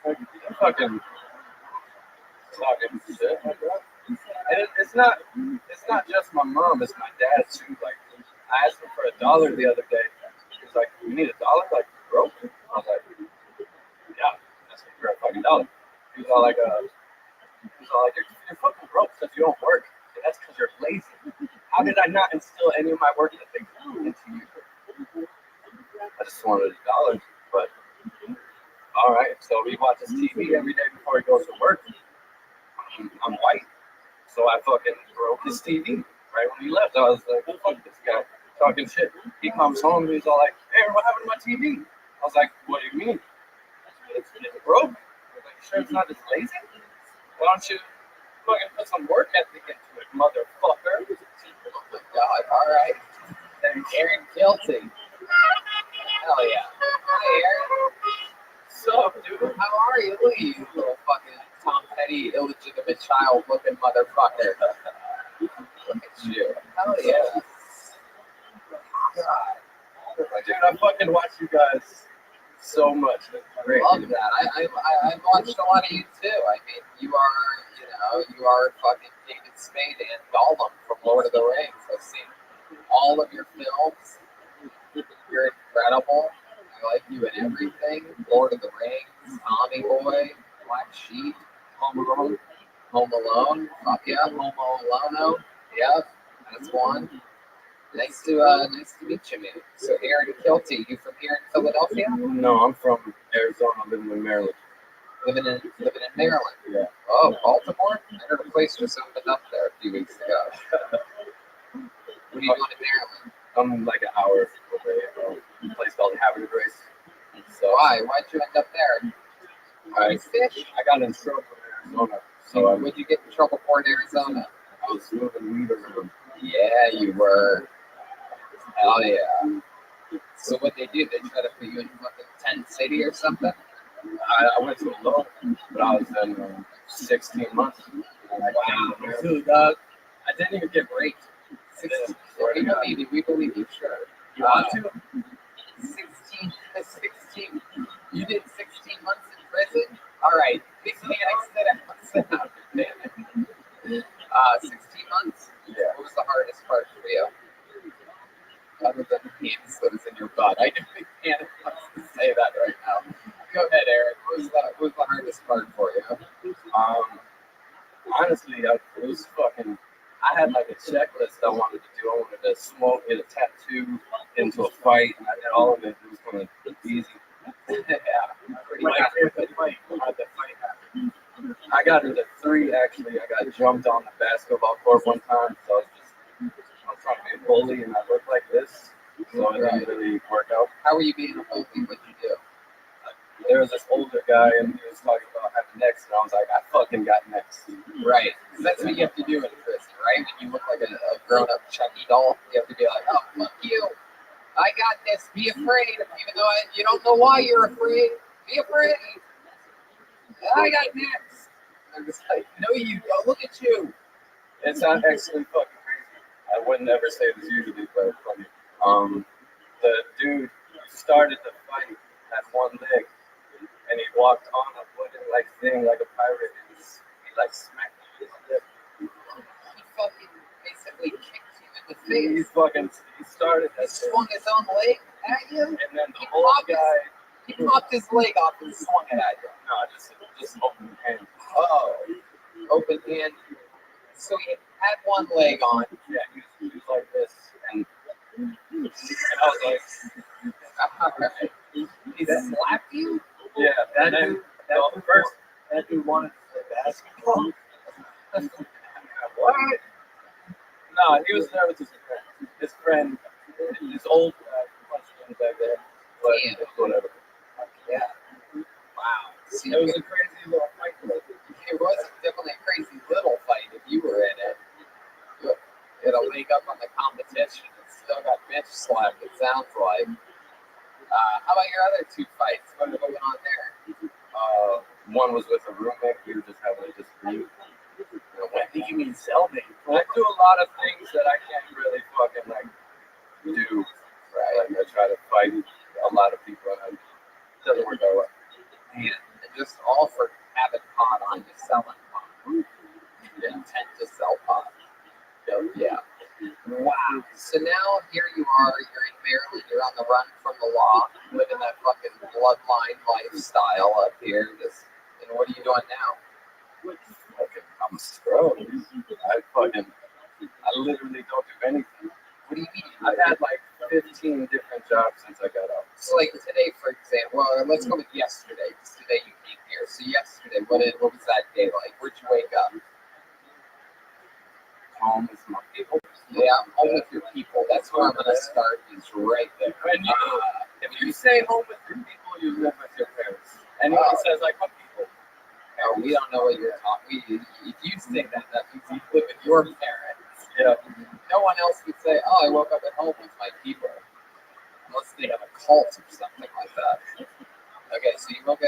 Like, you fucking talking shit like that. And it's not just my mom, it's my dad too. Like, I asked him for $1 the other day. He was like, you need $1? Like, broke? I was like, yeah, that's for a fucking $1. He was all like, you're fucking broke because you don't work. And that's because you're lazy. How did I not instill any of my work ethic into you? I just wanted $1, but all right. So he watches TV every day before he goes to work. I'm white, so I fucking broke his TV right when he left. I was like, fuck this guy talking shit. He comes home and he's all like, hey, what happened to my TV? I was like, what do you mean? It's broke. I was like, you sure it's not just lazy? Why don't you fucking put some work ethic into it, motherfucker? Oh my God. All right. Then Aaron Kilty. Hell yeah. Hi, Aaron. Sup, dude? How are you? Look at you, little fucking Tom Petty, illegitimate child looking motherfucker. Look at you. Hell yeah. God. Dude, I fucking watch you guys so much. It's great. I love that. I've watched a lot of you too. I mean, you are fucking David Spade and Gollum from Lord of the Rings. I've seen all of your films. You're incredible. I like you in everything. Lord of the Rings, Tommy Boy, Black Sheep, Home Alone. Home Alone. Fuck yeah, Home Alone. Yep, that's one. Nice to meet you, man. So Aaron Kilty, you from here in Philadelphia? No, I'm from Arizona, living in Maryland. Living in Maryland. Yeah. Oh, Baltimore? I heard a place just opened up there a few weeks ago. What are you doing in Maryland? I'm like an hour away from a place called Havre de Grace. So Why'd you end up there? I You fish? got in trouble in Arizona. So What'd you get in trouble for in Arizona? I was moving weed around. Yeah, you were. Hell yeah. So what they do? They try to put you in fucking tent city or something? I went to low, but I was in 16 months. Wow. Dude, dog. I didn't even get raped. 16, we believe you, sure. You want to? 16. You did 16 months in prison? All right. This man, sit down. Damn it. 16 months? Yeah. What was the hardest part for you? Other than the penis that was in your butt. I didn't think Hannah wants to say that right now. Go ahead, Eric. What was the hardest part for you? Honestly, it was fucking. I had like a checklist I wanted to do. I wanted to smoke, get a tattoo, into a fight, and I did all of it. It was kind of easy. Yeah. Pretty Like, much. here's the fight. How'd the fight happen? I got into 3 actually. I got jumped on the basketball court one time, so I was trying to be a bully, and I looked like this, so it didn't really work out. How were you being a bully? What'd you do? There was this older guy, and he was talking about having next, and I was like, I fucking got next. Right. 'Cause that's what you have to do in prison, right? When you look like a grown-up Chucky doll, you have to be like, oh, fuck you. I got this. Be afraid. Even though you don't know why you're afraid. Be afraid. I got next. I'm just like, no, you don't. Look at you. It's not actually fucking crazy. I would never say this usually, but it's funny. The dude started the fight at one leg, and he walked on a wooden like thing like a pirate, and he like smacked him in the lip. He fucking basically kicked you in the He face. he started He that shit. swung his own leg at you. And then the He old popped guy, He popped his leg off and swung it at you. no, just open hand. Oh, open hand. So he had one leg on. Yeah, he was like this, and I was like, Alright. He slapped you? yeah, That and dude, then the first. that dude wanted to play basketball. What? No, he was there with his friend. His old question back there. But Damn. whatever. Yeah. Wow. See, It was a crazy little fight. it was definitely a crazy little fight if you were in it. You had a leg up on the competition and still got bitch slapped, it sounds like. How about your other 2 fights? What went on there? One was with a roommate. We were just having a dispute. I think you mean cellmate. I do a lot of things that I can't really fucking like do. Right. Like I try to fight a lot of people, and it doesn't work out well. Man, and just all for having pot on you, selling pot. You intend to sell pot. Yeah. Wow. So now here you are, you're in Maryland, you're on the run from the law, living that fucking bloodline lifestyle up here. And what are you doing now? I'm screwed. I literally don't do anything. What do you mean? I've had like 15 different jobs since I got out. So like today, for example, let's go with yesterday, because today you came here. So yesterday, what was that day like? Where'd you wake up? Home with my people. Yeah, I'm home with your people. That's where I'm gonna start. Is right there. And if you say home with your people, you live with your parents. Anyone says like what people? No, we don't know what you're talking. If you say that, that means you live with your parents. Yeah. No one else would say, "Oh, I woke up at home with my people," unless they have a cult or something like that. Okay, so you live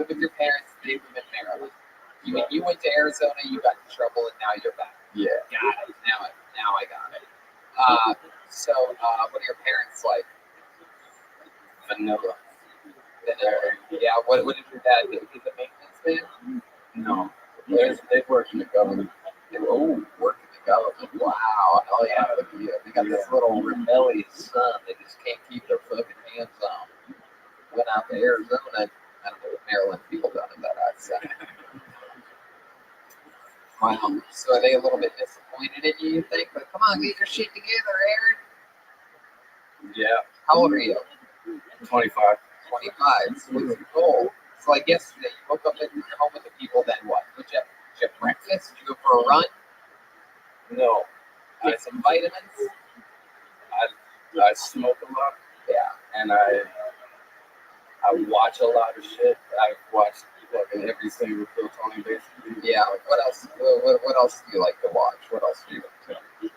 with your parents. They live in Maryland. You went to Arizona. You got in trouble, and now you're back. Yeah. Got it. Now I got it. So what are your parents like? Vanilla. Yeah. What did your dad do? He's a maintenance man. No. They work in the government. Oh, work in the government. Wow. Hell yeah. They got this little rebellious son. They just can't keep their fucking hands on. Went out to Arizona. I don't know what Maryland people done in that accent. Wow. So are they a little bit disappointed in you think? But come on, get your shit together, Aaron. Yeah. How old are you? 25. 25. So what's your goal? So like yesterday, you woke up at your home with the people, then what? Did you have breakfast? Did you go for a run? No. Get some vitamins? I smoke a lot. Yeah. And I watch a lot of shit. I've watched fucking every single Phil Tony basically. Yeah. What else? What else do you like to watch? What else do you like to?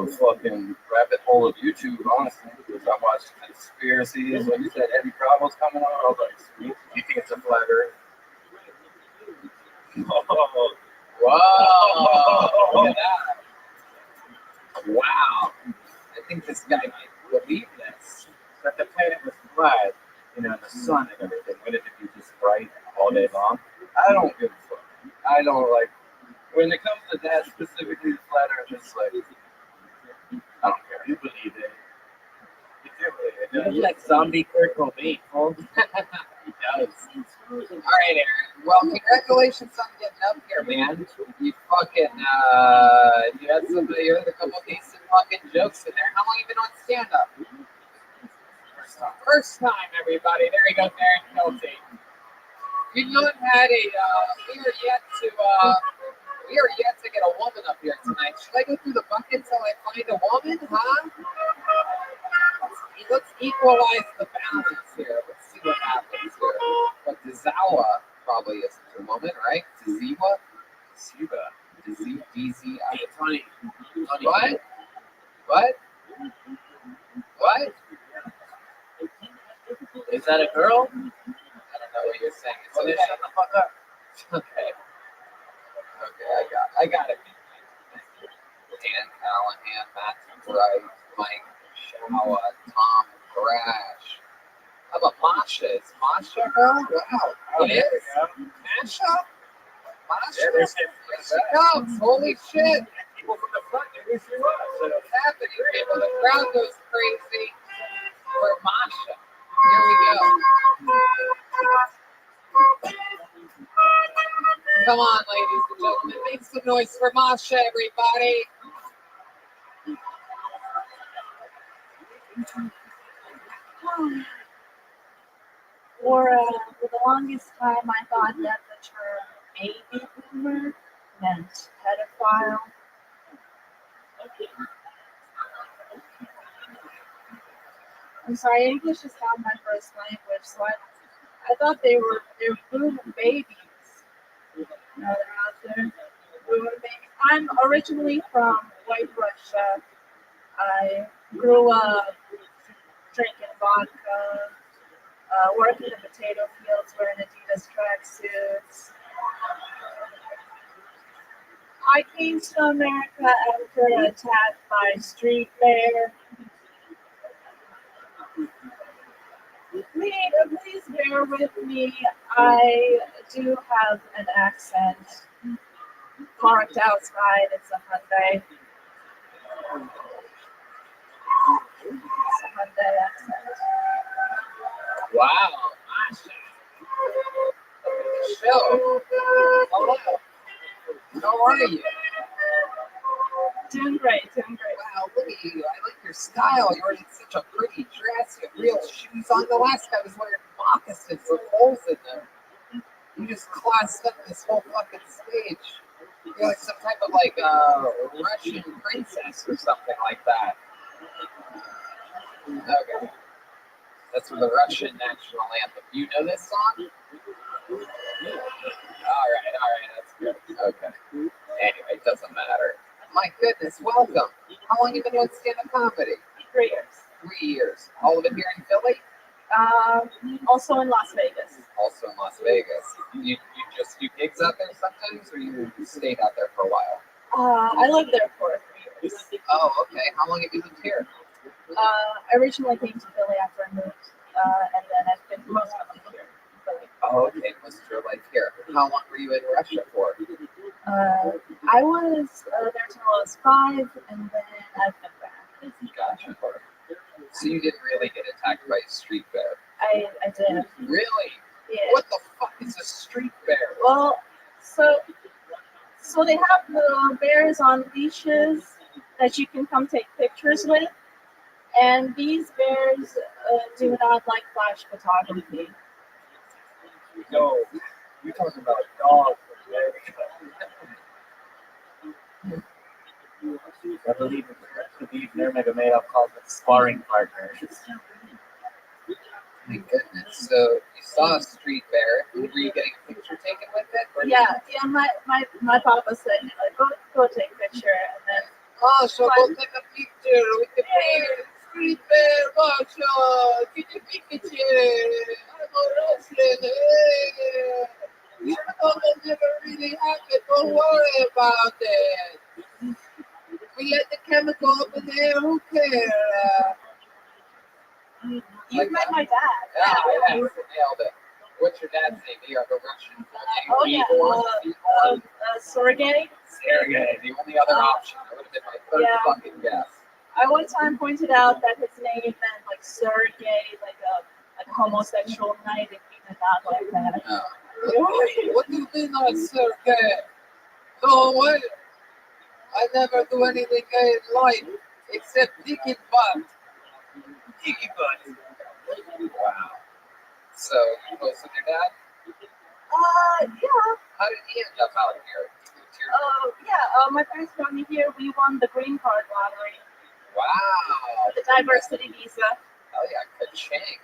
the fucking rabbit hole of YouTube, honestly. Because I watched conspiracies. Like you said, Eddie Bravo's coming on. I was like, sweet. Do you think it's a flat earth? Oh, Whoa! Look at that. Wow. I think this guy might believe this. that the planet was flat, you know, the sun and everything. Wouldn't it be just bright all day long? I don't give a fuck. I don't like, when it comes to that, specifically the flat earth, it's like, I don't care. You believe it. You do believe it. He's like zombie Kurt Cobain, folks. He does. All right, Aaron. Well, congratulations on getting up here, man. You fucking, you had a couple decent fucking jokes in there. How long you been on stand-up? First time, everybody. There you go, Aaron Kelty. We've not had we are yet to get a woman up here tonight. Should I go through the bucket till I find a woman, huh? Let's equalize the balance here. Let's see what happens here. But Zawa probably isn't a woman, right? Ziva? Ziva. DZ. Funny. What? What? What? Is that a girl? I don't know what you're saying. It's Okay, okay. shut the fuck up. Okay. Okay, I got it. Dan Callahan, Matt Bright, Mike Shawa, Tom Crash. How about Masha? Is Masha her? Wow. It is? Masha? Masha? Yeah, there's Here she comes. Holy shit. people from the front knew who she was. So, What's happening? People, the crowd goes crazy for Masha. Here we go. Come on, ladies and gentlemen. Make some noise for Masha, everybody. For the longest time, I thought that the term baby boomer meant pedophile. I'm sorry, English is not my first language, so I thought they're boomer babies. No, they're out there. Boomer babies. I'm originally from White Russia. I grew up drinking vodka. Working in potato fields, wearing Adidas tracksuits. I came to America after an attack by street bear. Please bear with me. I do have an accent. Parked outside, it's a Hyundai. It's a Hyundai accent. Wow, Masha. Show. Hello. How are you? Doing great. Wow, look at you. I like your style. You're in such a pretty dress. You have real shoes on. The last guy was wearing moccasins with holes in them. You just classed up this whole fucking stage. You're like some type of Russian princess or something like that. Okay. That's from the Russian national anthem. You know this song? All right, that's good. Okay. Anyway, it doesn't matter. My goodness, welcome. How long have you been doing stand-up comedy? 3 years. 3 years. All of it here in Philly? Also in Las Vegas. Also in Las Vegas. You just do gigs out there sometimes, or you stayed out there for a while? I lived there for 3 years. Oh, okay. How long have you lived here? I originally came to Philly after I moved, and then I've been most of my life here in Philly. Oh, okay. Most of your life here. How long were you in Russia for? I was there till I was 5, and then I've been back. Gotcha. So you didn't really get attacked by a street bear? I did. Really? Yeah. What the fuck is a street bear? Well, so they have the bears on leashes that you can come take pictures with, and these bears do not like flash photography. no, you're talking about dogs. I believe they're made up called the sparring partners. My goodness. So you saw a street bear. Were you getting a picture taken with it? Or Yeah. My papa said, go take a picture, and then Oh, so go take a picture with the bear. Street bear, Marshall. Get your picture. I'm a Rothschild. Hey. You know that never really happened. Don't worry about it. We let the chemical up in the air. Who cares? You met my dad. Yeah, nailed it. What's your dad's name? You have a Russian name. Oh yeah, Sergey. Sergey, the only other option. That would have been my third Yeah. fucking guess. I one time pointed out that his name meant like Sergey, like a homosexual knight, and he did not like that. What do you mean on Sergey? No way. I never do anything gay in life except dick and butt. Dick and butt. Wow. So, you close with your dad? Yeah. How did he end up out here? My parents brought me here. We won the green card lottery, Wow. the diversity visa. Hell yeah, ka-ching.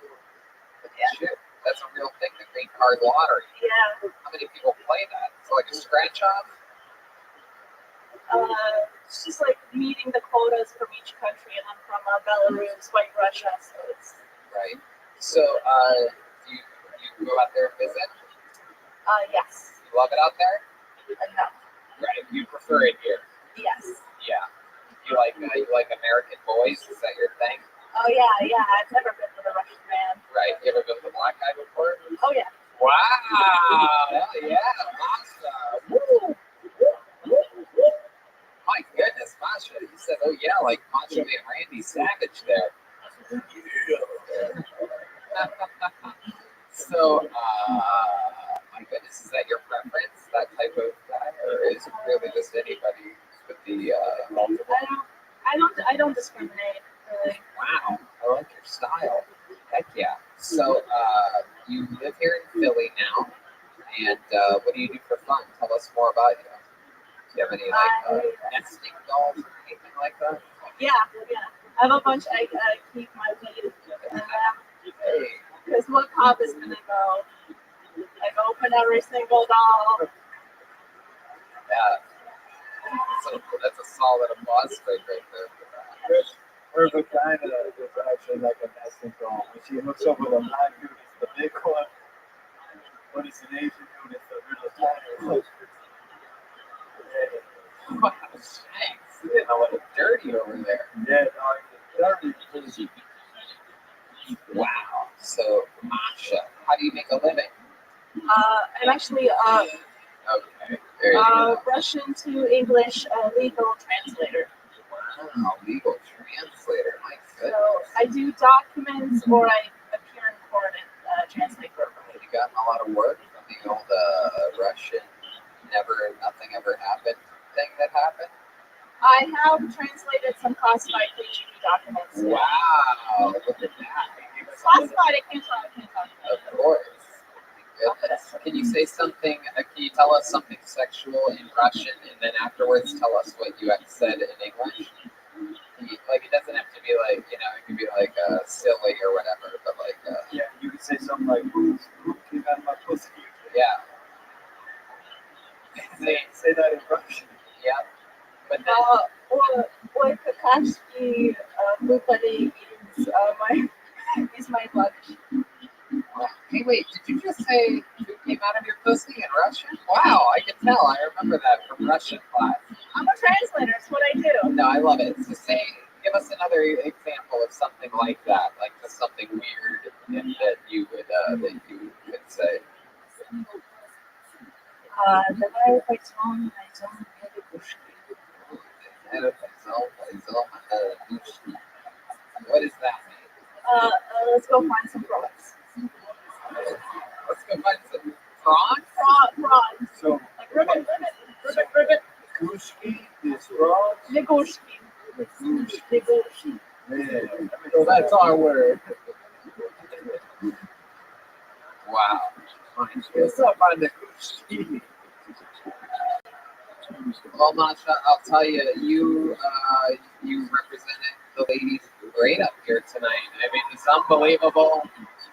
Shit, that's a real thing, the green card lottery. Yeah. How many people play that? It's like a scratch off? It's just like meeting the quotas from each country, and I'm from Belarus, White Russia, so it's. Right. So, you go out there and visit? Yes. You love it out there? No. Right. You prefer it here? Yes. Yeah. You like American boys? Is that your thing? Oh yeah. I've never been with a Russian man. Right. You ever been with a black guy before? Oh yeah. Wow. Hell yeah. Awesome. Woo. My goodness, Masha. You said, oh yeah, like Macho Man Randy Savage there. So, my goodness, is that your preference, that type of guy, or is it really just anybody with the multiple? I don't discriminate really. Wow, I like your style. Heck yeah. So, you live here in Philly now, and what do you do for fun? Tell us more about you. Do you have any nesting dolls or anything like that? Yeah. I have a bunch. I keep my weed in them. Because what cop is gonna go? Like open every single doll. Yeah. So that's a solid applause right there. Her vagina is actually like a nesting doll. When she hooks up with a black dude, it's the big one. When it's an Asian dude, it's the little tiny one. Wow, thanks. You didn't know what a dirty over there. Yeah, no, it's dirty. Wow. So, Masha, how do you make a living? I'm actually Okay. There you go. Russian to English legal translator. Wow, legal translator. My So goodness. I do documents or I appear in court and translate for them. You gotten a lot of work from the old Russian nothing ever happened thing that happened? I have translated some classified KGB documents. Wow, look at that. Classified, I can't talk about. Of course. Goodness. Can you say something? Can you tell us something sexual in Russian, and then afterwards tell us what you have said in English? Like, it doesn't have to be like, it can be like silly or whatever, but like. Yeah, you can say something like, "Who came out of my pussy?" Yeah. Say that in Russian. Yeah. But then. Ой, какашки выпали из my luggage. Hey, wait, did you just say who came out of your pussy in Russian? Wow, I can tell. I remember that from Russian class. I'm a translator. It's what I do. No, I love it. So give us another example of something like that, like just something weird that you would say. Давай пойдем, найдем лягушки. What does that mean? Let's go find some frogs. Let's go find some frogs. Frogs. So, Like ribbit. Gushki is frogs. Lягушки. Lягушки. Man, So that's our word. Wow. What's up on the Gushki? Well, Masha, I'll tell you, you represented the ladies great up here tonight. I mean, it's unbelievable.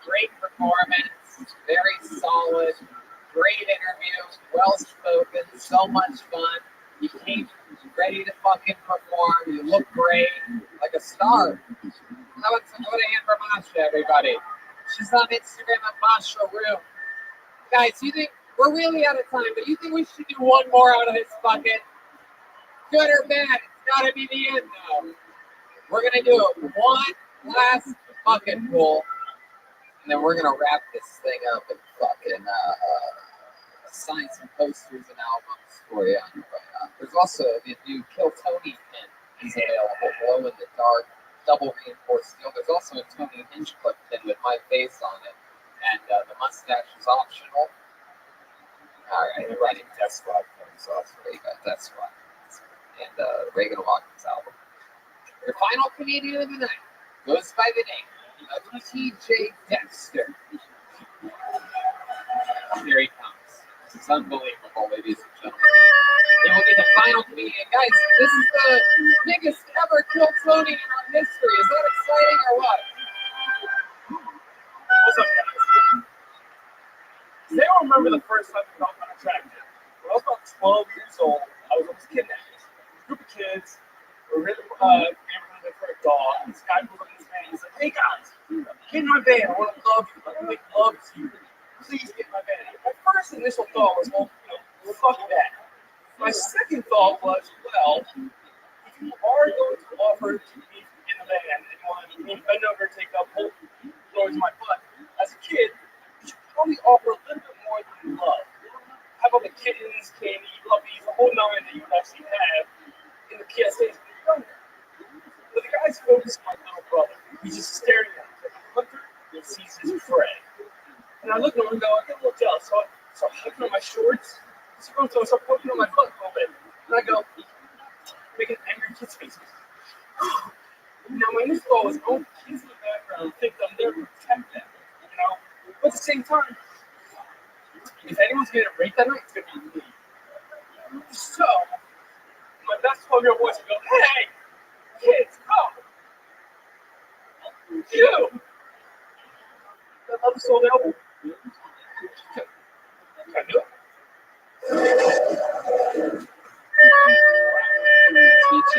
Great performance, very solid, great interview, well spoken, so much fun. You came ready to fucking perform. You look great, like a star. How about a hand for Masha, everybody? She's on Instagram at Masha Room. Guys, you think we're really out of time, but you think we should do one more out of this bucket? Good or bad? It's gotta be the end, though. We're gonna do one last bucket full, and then we're gonna wrap this thing up and fucking sign some posters and albums for you. But, there's also the new Kill Tony pin is available, glow in the dark, double reinforced steel. There's also a Tony hinge clip pin with my face on it, and the mustache is optional. All right, you're writing Death Squad points, so that's where you got Death Squad. And Reagan Watkins album. Your final comedian of the night goes by the name of TJ Dexter. Here he comes. This is unbelievable, ladies and gentlemen. He will be the final comedian. Guys, this is the biggest ever Kill Tony in our history. Is that exciting or what? What's up, guys? Does anyone remember the first time I felt unattractive? When I was about 12 years old, I was almost kidnapped. A group of kids were really neighborhood for a dog. And this guy was looking at his van. He's like, "Hey guys, get in my van. I want to love you. I want to make love to you. Please get in my van." My first initial thought was, well, fuck that. My second thought was, well, if you are going to offer to be in the van and you want me to bend over and take up hold, throw it to my butt, as a kid, you should probably offer a little bit more than love. How about the kittens, candy, puppies, the whole nine that you would actually have in the PSAs when you're younger? But the guy's focused on my little brother. He's just staring at him like a hunter that sees his prey. And I look at him and go, I get a little jealous. So I'm hugging on my shorts. So I start poking on my butt a little bit. And I go, making angry kids' faces. Now, my initial thought was, oh, kids in the background think I'm there to protect them. You know? But at the same time, if anyone's getting raped that night, it's going to be me. So, my best 12-year-old voice would go, "Hey, kids, come! You! That love is so available." Can I do it? TJ.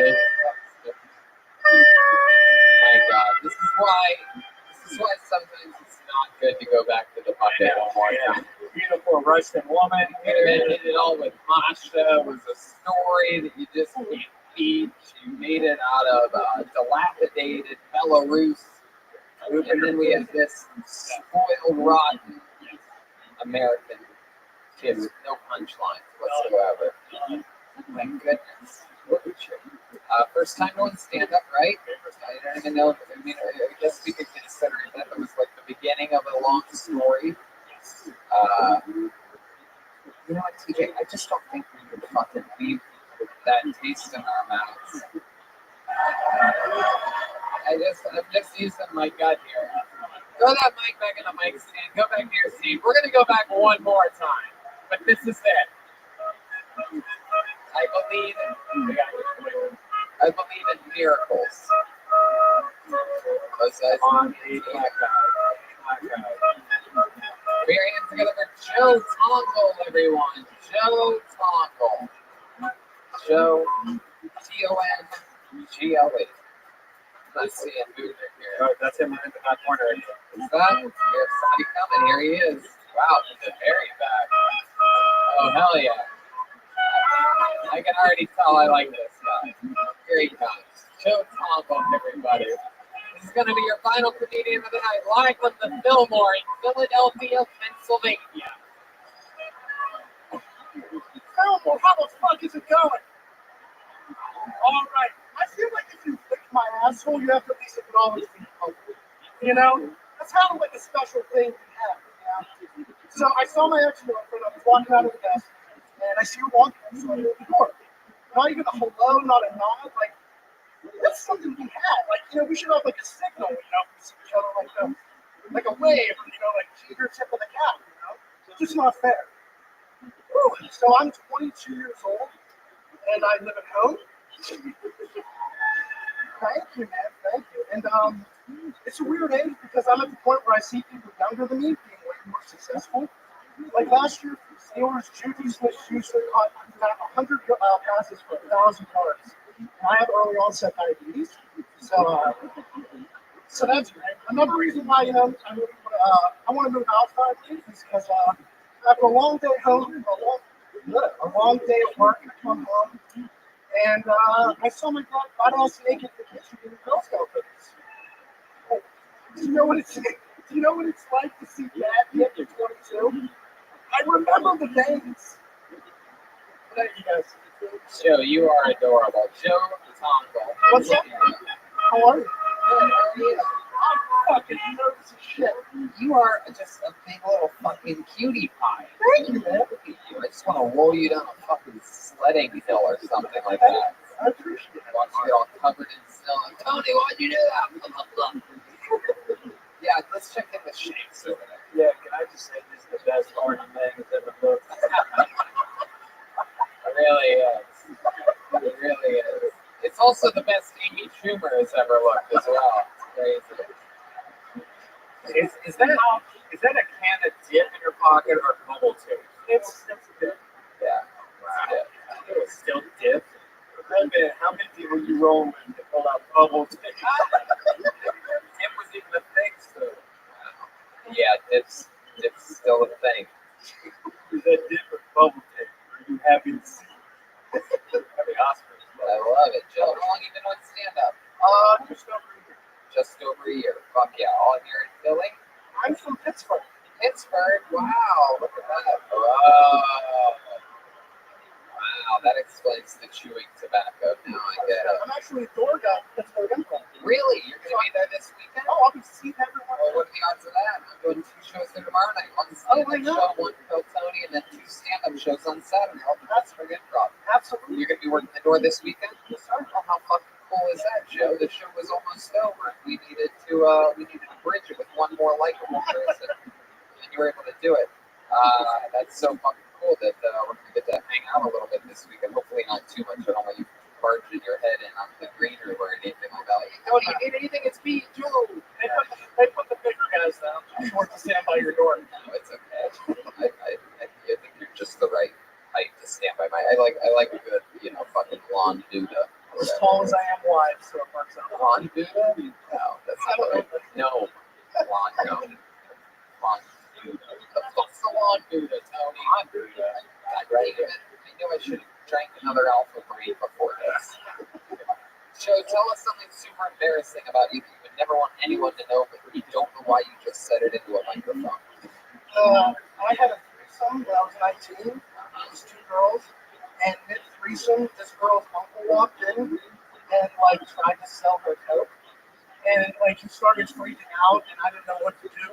My God, this is why sometimes it's not good to go back to the bucket one more time. Beautiful Russian woman. You did it all with Masha. It was a story that you just can't beat. You made it out of dilapidated Belarus. And then we have this spoiled, rotten American kid with no punchlines whatsoever. Thank goodness. Look at you. First time doing stand-up, right? I don't even know. I mean, I guess we could consider that it was like the beginning of a long story. You know what, TJ? I just don't think we could fucking leave that taste in our mouths. I'm just using my gut here. Throw that mic back in the mic stand. Go back to your seat. We're gonna go back one more time, but this is it. I believe in miracles. On a black guy. Put your hands together for Joe Tonkel, everyone. Joe Tonkel. Joe, Tongle. Let's see him moving here. Oh, that's him in the back corner. Is that? There's somebody coming. Here he is. Wow, he's the very back. Oh, hell yeah. I can already tell I like this guy. Here he comes. Joe Tonkel, everybody. This is going to be your final comedian of the night, live from the Fillmore in Philadelphia, Pennsylvania. Fillmore, how the fuck is it going? All right. I feel like if you lick my asshole, you have to at least acknowledge me. You know? That's how like a special thing can happen, you know? So I saw my ex-girlfriend, I was walking out of the desk, and I see her walking, so I opened the door. Not even a hello, not a nod, like, that's something we had. Like, you know, we should have like a signal, you know, we see each other like a wave, or, you know, like cheater tip of the cap, you know? It's just not fair. Whew. So I'm 22 years old, and I live at home. Thank you, man. Thank you. And it's a weird age because I'm at the point where I see people younger than me being way more successful. Like last year, Steelers, Juju Smith-Schuster caught 100 passes for 1,000 yards. And I have early onset diabetes, so that's great. Another reason why I want to move outside is because after a long day home, a long day at work, I come home and I saw my butt ass naked in the kitchen eating Girl Scout cookies. Do you know what it's? Do you know what it's like to see Dad get to 22? I remember the days. Thank you guys. Joe, you are adorable. Joe Tongo. What's up? How are you? Good, how are you? I'm fucking nervous as shit. You are just a big little fucking cutie pie. Thank you, man. Look at you. I just want to roll you down a fucking sledding hill or something like that. I appreciate it. Watch you get all covered in snow. Tony, why'd you do that? Yeah, let's check in with Shanks over there. Yeah, can I just say this is the best Arnie Lang has ever looked? It really is. It really is. It's also the best Amy Schumer has ever looked as well. It's crazy. Is that a can of dip in your pocket or bubble tea? It's good. Yeah. Wow. Yeah. It was still dip. How many people you roll with to pull out bubble tea? Dip was even a thing, so. Yeah, dip's still a thing. Is that dip or bubble tea? Are you happy to see? Happy Oscars. I love it, Joe. How long you been on stand-up? Just over a year. Just over a year. Fuck yeah. All here in Philly? I'm from Pittsburgh. Pittsburgh? Wow. Look at that. Wow. Wow, that explains the chewing tobacco. Now I get it. I'm actually a door guy at Pittsburgh Improv. Really? You're going to be there this weekend? Oh, I'll be seeing everyone. Well, what are the odds of that? I'm doing 2 shows there tomorrow night. One Oh, stand-up I know. show, one Phil Tony, and then 2 stand-up shows on Saturday. All the Pittsburgh Improv. Absolutely. You're going to be working the door this weekend? Yes, sir. Oh, how fucking cool is that, Joe? The show was almost over. We needed to bridge it with one more likable person, and you were able to do it. That's so fucking cool that we're going to get to hang out a little bit this weekend. Hopefully not too much. I don't want you barging your head in on the greenery or anything like that. Like, Tony, you need anything? It's me, Joe. They put the bigger guys down. I'm short to stand by your door. No, it's okay. I think you're just the right height to stand by my. I like a good, fucking blonde Buddha. As tall as I am wide, so it works out. Blonde Buddha? No, that's not right. No, blonde, no. Blonde Buddha. The fuck's the blonde Buddha, Tony? Blonde Buddha. God damn it. I knew I should have drank another Alpha Brain before this. Joe, tell us something super embarrassing about you that you would never want anyone to know, but you don't know why you just said it into a microphone. I had a threesome when I was 19. It was 2 girls. And mid threesome, this girl's uncle walked in and tried to sell her coke. And he started freaking out, and I didn't know what to do.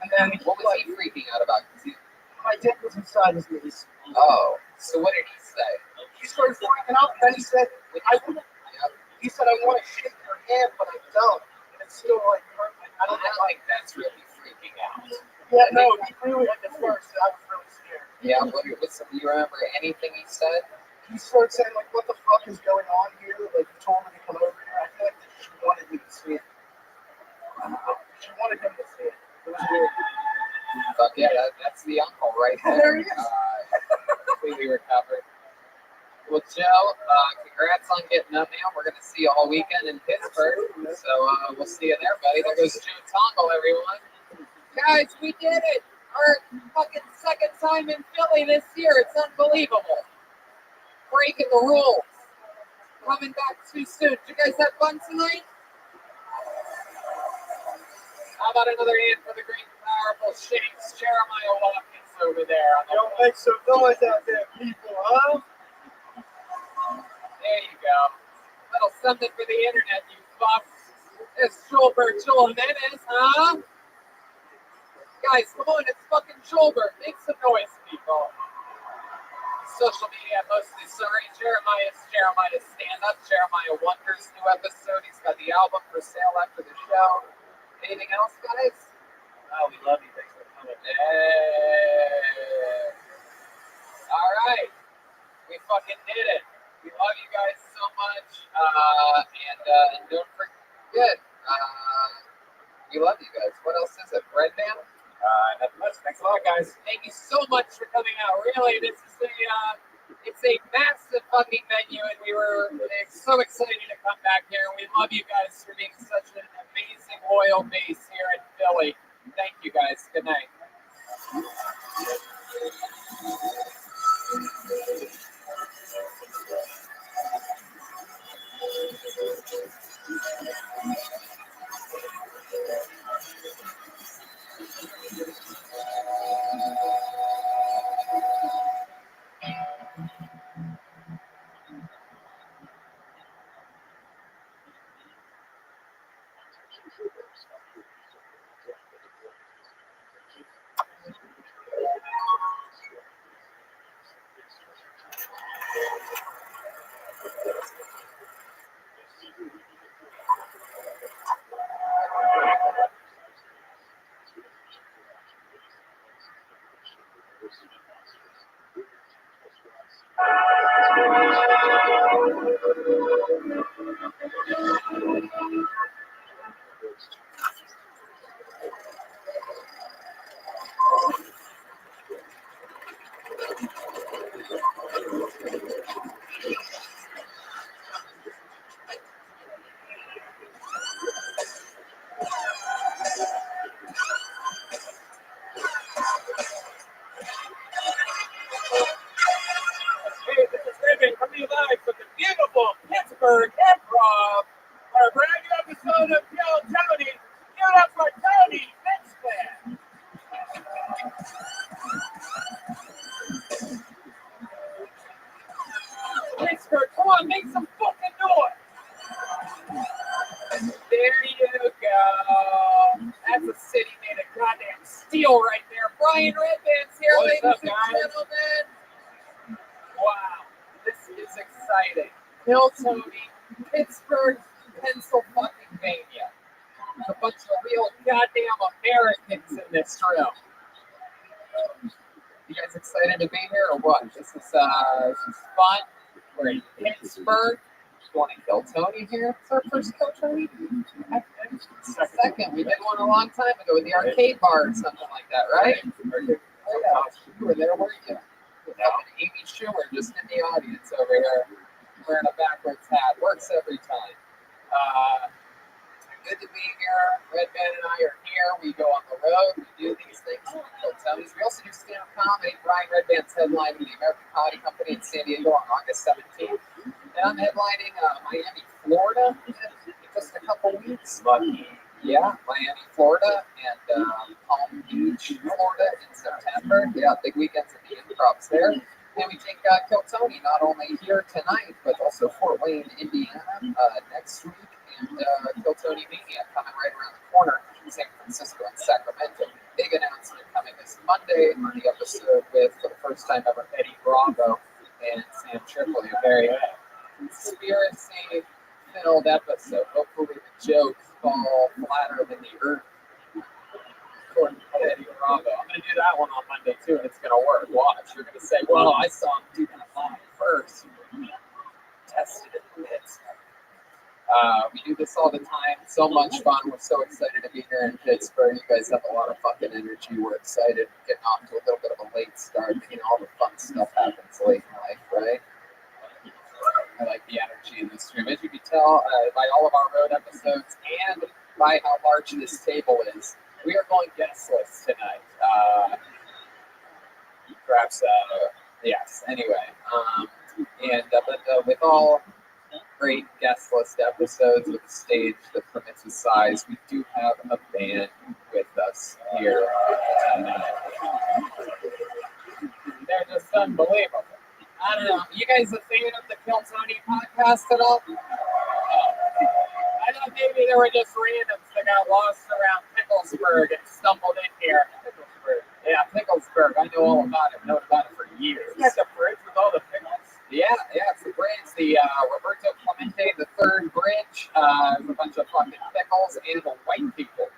And then What was he freaking out about? 'Cause my dick was inside his knees. Oh, so what did he say? He started freaking out, and then he said, he said, I want to shake your hand, but I don't. And it's still hurt. I don't think that's really freaking out. Yeah, no, he really at the first, I was really scared. Yeah, what's do you remember anything he said? He started saying, what the fuck is going on here? He told me to come over here. I feel like she wanted me to see it. She wanted him to see it. It was weird. Fuck yeah, that's the uncle right there. There he is. Completely recovered. Well, Joe, congrats on getting up now. We're going to see you all weekend in Pittsburgh. So we'll see you there, buddy. There goes Joe Tongle, everyone. Guys, we did it. Our fucking second time in Philly this year. It's unbelievable. Breaking the rules. Coming back too soon. Did you guys have fun tonight? How about another hand for the great, powerful Shanks, Jeremiah Watkins over there? Don't make some noise out there, people, huh? There you go. Little something for the internet, you fucks. It's Schulberg, Joel Jimenez, huh? Guys, come on, it's fucking Schulberg. Make some noise, people. Social media, mostly sorry. Jeremiah's stand-up. Jeremiah Wonders' new episode. He's got the album for sale after the show. Anything else, guys? Oh, we love you. Thanks for coming. Hey. All right. We fucking did it. We love you guys so much. And don't forget, we love you guys. What else is it? Bread Band? Nothing much. Thanks a lot, guys. Thank you so much for coming out. Really, this is It's a massive fucking venue, and we were so excited to come back here. We love you guys for being such an amazing loyal base here in Philly. Thank you guys. Good night. Hey, this is Rabbi coming live from the beautiful Pittsburgh Improv for a brand new episode of Kill Tony. Give it up for Tony Pittsburgh. Pittsburgh, come on, make some fucking noise. There you go. That's a city made of goddamn steel right there. Brian Redman's here, What's ladies up, and guys? gentlemen. Wow, this is exciting. Hill Tony, Pittsburgh, Pennsylvania. There's a bunch of real goddamn Americans in this room. You guys excited to be here or what? This is fun. We're in Pittsburgh. Want to Kill Tony here? It's our first Kill Tony. Second, we did one a long time ago with the arcade bar or something like that, right? Oh, yeah. You were there, weren't you? With Amy Schumer just in the audience over here, wearing a backwards hat. Works every time. Good to be here. Redman and I are here. We go on the road. We do these things. We Kill Tonys. We also do stand-up comedy. Brian Redman's headlining the American Comedy Company in San Diego on August 17th. And I'm headlining Miami, Florida in just a couple weeks. Yeah, Miami, Florida, and Palm Beach, Florida in September. Yeah, big weekends at the Improvs there. And we take Kill Tony not only here tonight, but also Fort Wayne, Indiana next week. And Kill Tony Mania coming right around the corner in San Francisco and Sacramento. Big announcement coming this Monday on the episode with, for the first time ever, Eddie Bravo and Sam Tripoli. A very conspiracy-filled episode. Hopefully the jokes fall flatter than the earth. According to Eddie Bravo. I'm going to do that one on Monday too, and it's going to work. Watch. You're going to say, well, I saw him do that live first. Tested it in Pittsburgh. We do this all the time. So much fun. We're so excited to be here in Pittsburgh. You guys have a lot of fucking energy. We're excited. Getting off to a little bit of a late start. You know, all the fun stuff happens late in life, right? I like the energy in this room. As you can tell by all of our road episodes and by how large this table is, we are going guestless tonight. Perhaps, yes. Anyway, but with all great guest list episodes with a stage that permits a size, we do have a band with us here tonight. They're just unbelievable. I don't know. You guys a fan of the Kill Tony podcast at all? I thought maybe they were just randoms that got lost around Picklesburg and stumbled in here. Picklesburg. Yeah, Picklesburg. I know all about it. Known about it for years. You got the bridge with all the pickles. Yeah, it's the bridge, the Roberto Clemente III bridge. There's a bunch of fucking pickles and white people.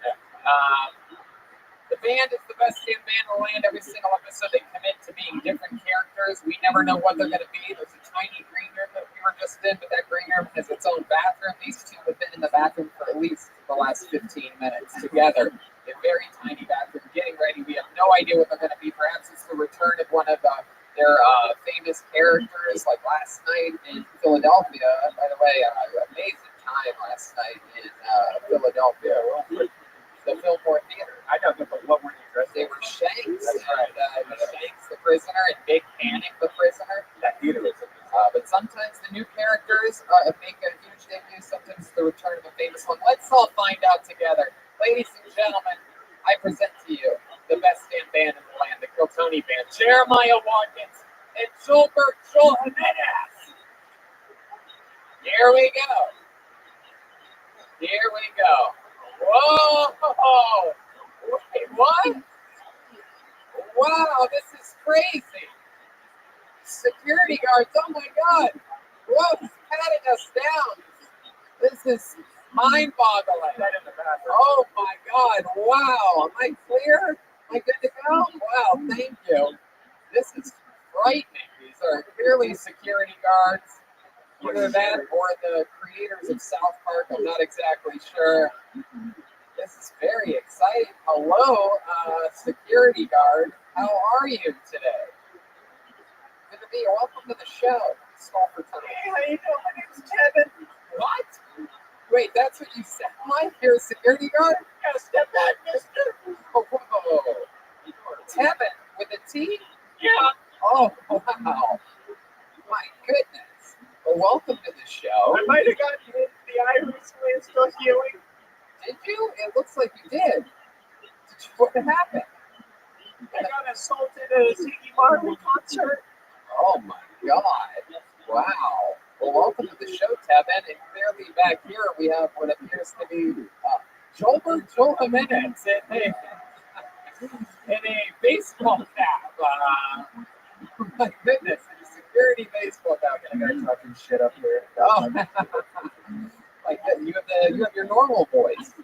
The band is the best damn band in the land. Every single episode they commit to being different characters. We never know what they're going to be. There's a tiny green room that we were just in, but that green room has its own bathroom. These two have been in the bathroom for at least the last 15 minutes together. A very tiny bathroom, getting ready. We have no idea what they're going to be. Perhaps it's the return of one of the their famous characters, like last night in Philadelphia. By the way, amazing time last night in Philadelphia. The Fillmore Theater. I know, but what were you dressed? They were Shanks, and Shanks the prisoner, and Big Panic the prisoner. That theater was But sometimes the new characters make a huge debut. Sometimes the return of a famous one. Let's all find out together, ladies and gentlemen. I present to you the best damn band in the land, the Kiltony Band, Jeremiah Watkins and Joel Jimenez. Here we go. Here we go. Whoa! Wait, what? Wow, this is crazy. Security guards, oh my God. Whoa, he's patting us down. This is mind-boggling. Oh my God, wow. Am I clear? Am I good to go? Wow, thank you. This is frightening. These are clearly security guards. Either that or the creators of South Park. I'm not exactly sure. This is very exciting. Hello, security guard. How are you today? Good to be here. Welcome to the show. Stall for time. Hey, how you doing? My name's Kevin. What? Wait, that's what you said, Mike? You're a security guard? Yeah, step back, mister. Oh, whoa. Tevin with a T? Yeah. Oh, wow. My goodness. Well, welcome to the show. I might have gotten hit in the eye recently. It's still healing. Did you? It looks like you did. What happened? I got assaulted at a Ziggy Marley concert. Oh my God. Wow. Well, welcome to the show, Tevin. And clearly back here we have what appears to be Joel Jimenez in a baseball cap. My goodness, in a security baseball cap. I got talking shit up here. Oh, like that. You have your normal voice.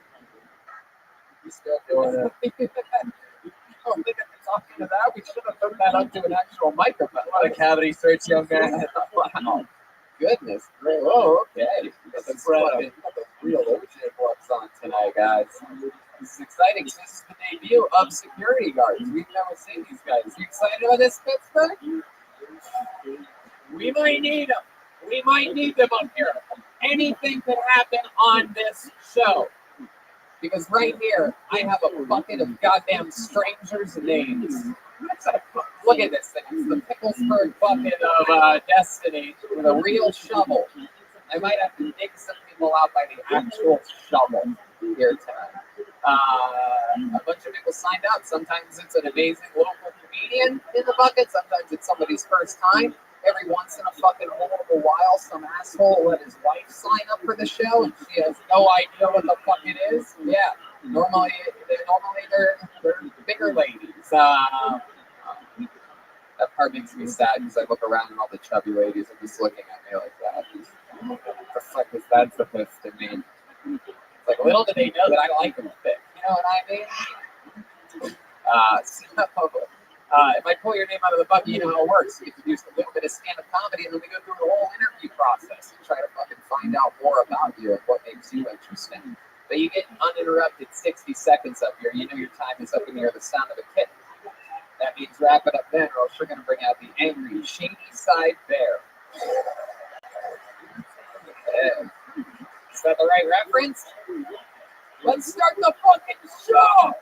You still doing it? Oh, I think I'm talking to that. We should have hooked that up to an actual microphone. What a cavity search, young man. Wow. Goodness. Great. Oh, okay. Got the real OJ gloves on tonight, guys. This is exciting. This is the debut of security guards. We've never seen these guys. You excited about this, Pittsburgh? We might need them. We might need them up here. Anything could happen on this show. Because right here, I have a bucket of goddamn strangers' names. Look at this thing. It's the Picklesburg bucket of destiny with a real shovel. I might have to dig some people out by the actual shovel here tonight. A bunch of people signed up. Sometimes it's an amazing local comedian in the bucket. Sometimes it's somebody's first time. Every once in a fucking horrible while, some asshole let his wife sign up for the show, and she has no idea what the fuck it is. Yeah, normally they're bigger ladies. That part makes me sad because I look around and all the chubby ladies are just looking at me like that. What the fuck is that supposed to mean? It's like, little do they know that I like them thick. You know what I mean? If I pull your name out of the bucket, you know how it works. You get to do a little bit of stand-up comedy, and then we go through the whole interview process and try to fucking find out more about you and what makes you interesting. But you get uninterrupted 60 seconds up here. You know your time is up, and you hear the sound of a kitten. That means wrap it up then, or else we're going to bring out the angry, shady side bear. Is that the right reference? Let's start the fucking show!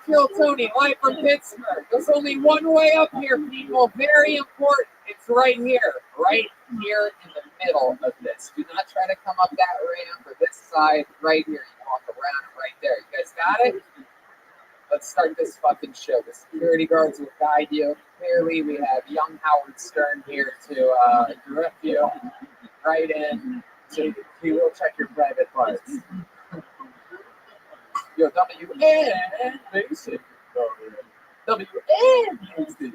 Kill Tony, live from Pittsburgh. There's only one way up here, people. Very important. It's right here in the middle of this. Do not try to come up that ramp or this side. Right here. You walk around right there. You guys got it? Let's start this fucking show. The security guards will guide you. Clearly, we have young Howard Stern here to direct you right in. So he will check your private parts. Yo, WN Basic. WN Basic.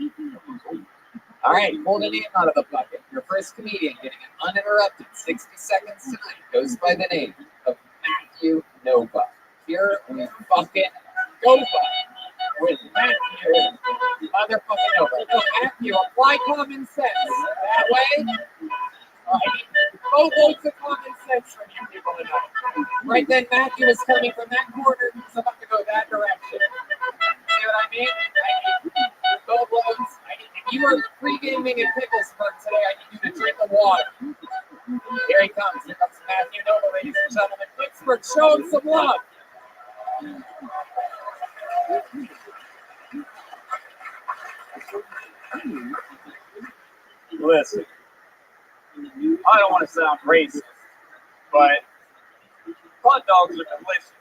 All right, pull the name out of the bucket. Your first comedian getting an uninterrupted 60 seconds tonight goes by the name of Matthew Nova. Here we fucking go with Matthew motherfucking Nova. No, Matthew, apply common sense. That way, both votes of common sense from you people tonight. Right then, Matthew is coming from that corner. He's about to go that direction. See what I mean? boatloads. You were pre-gaming in Picklesburg today. I need you to drink the water. Here he comes. Here comes Matthew Noble, ladies and gentlemen. Pittsburgh, show him some love. Listen, I don't want to sound racist, but hot dogs are delicious.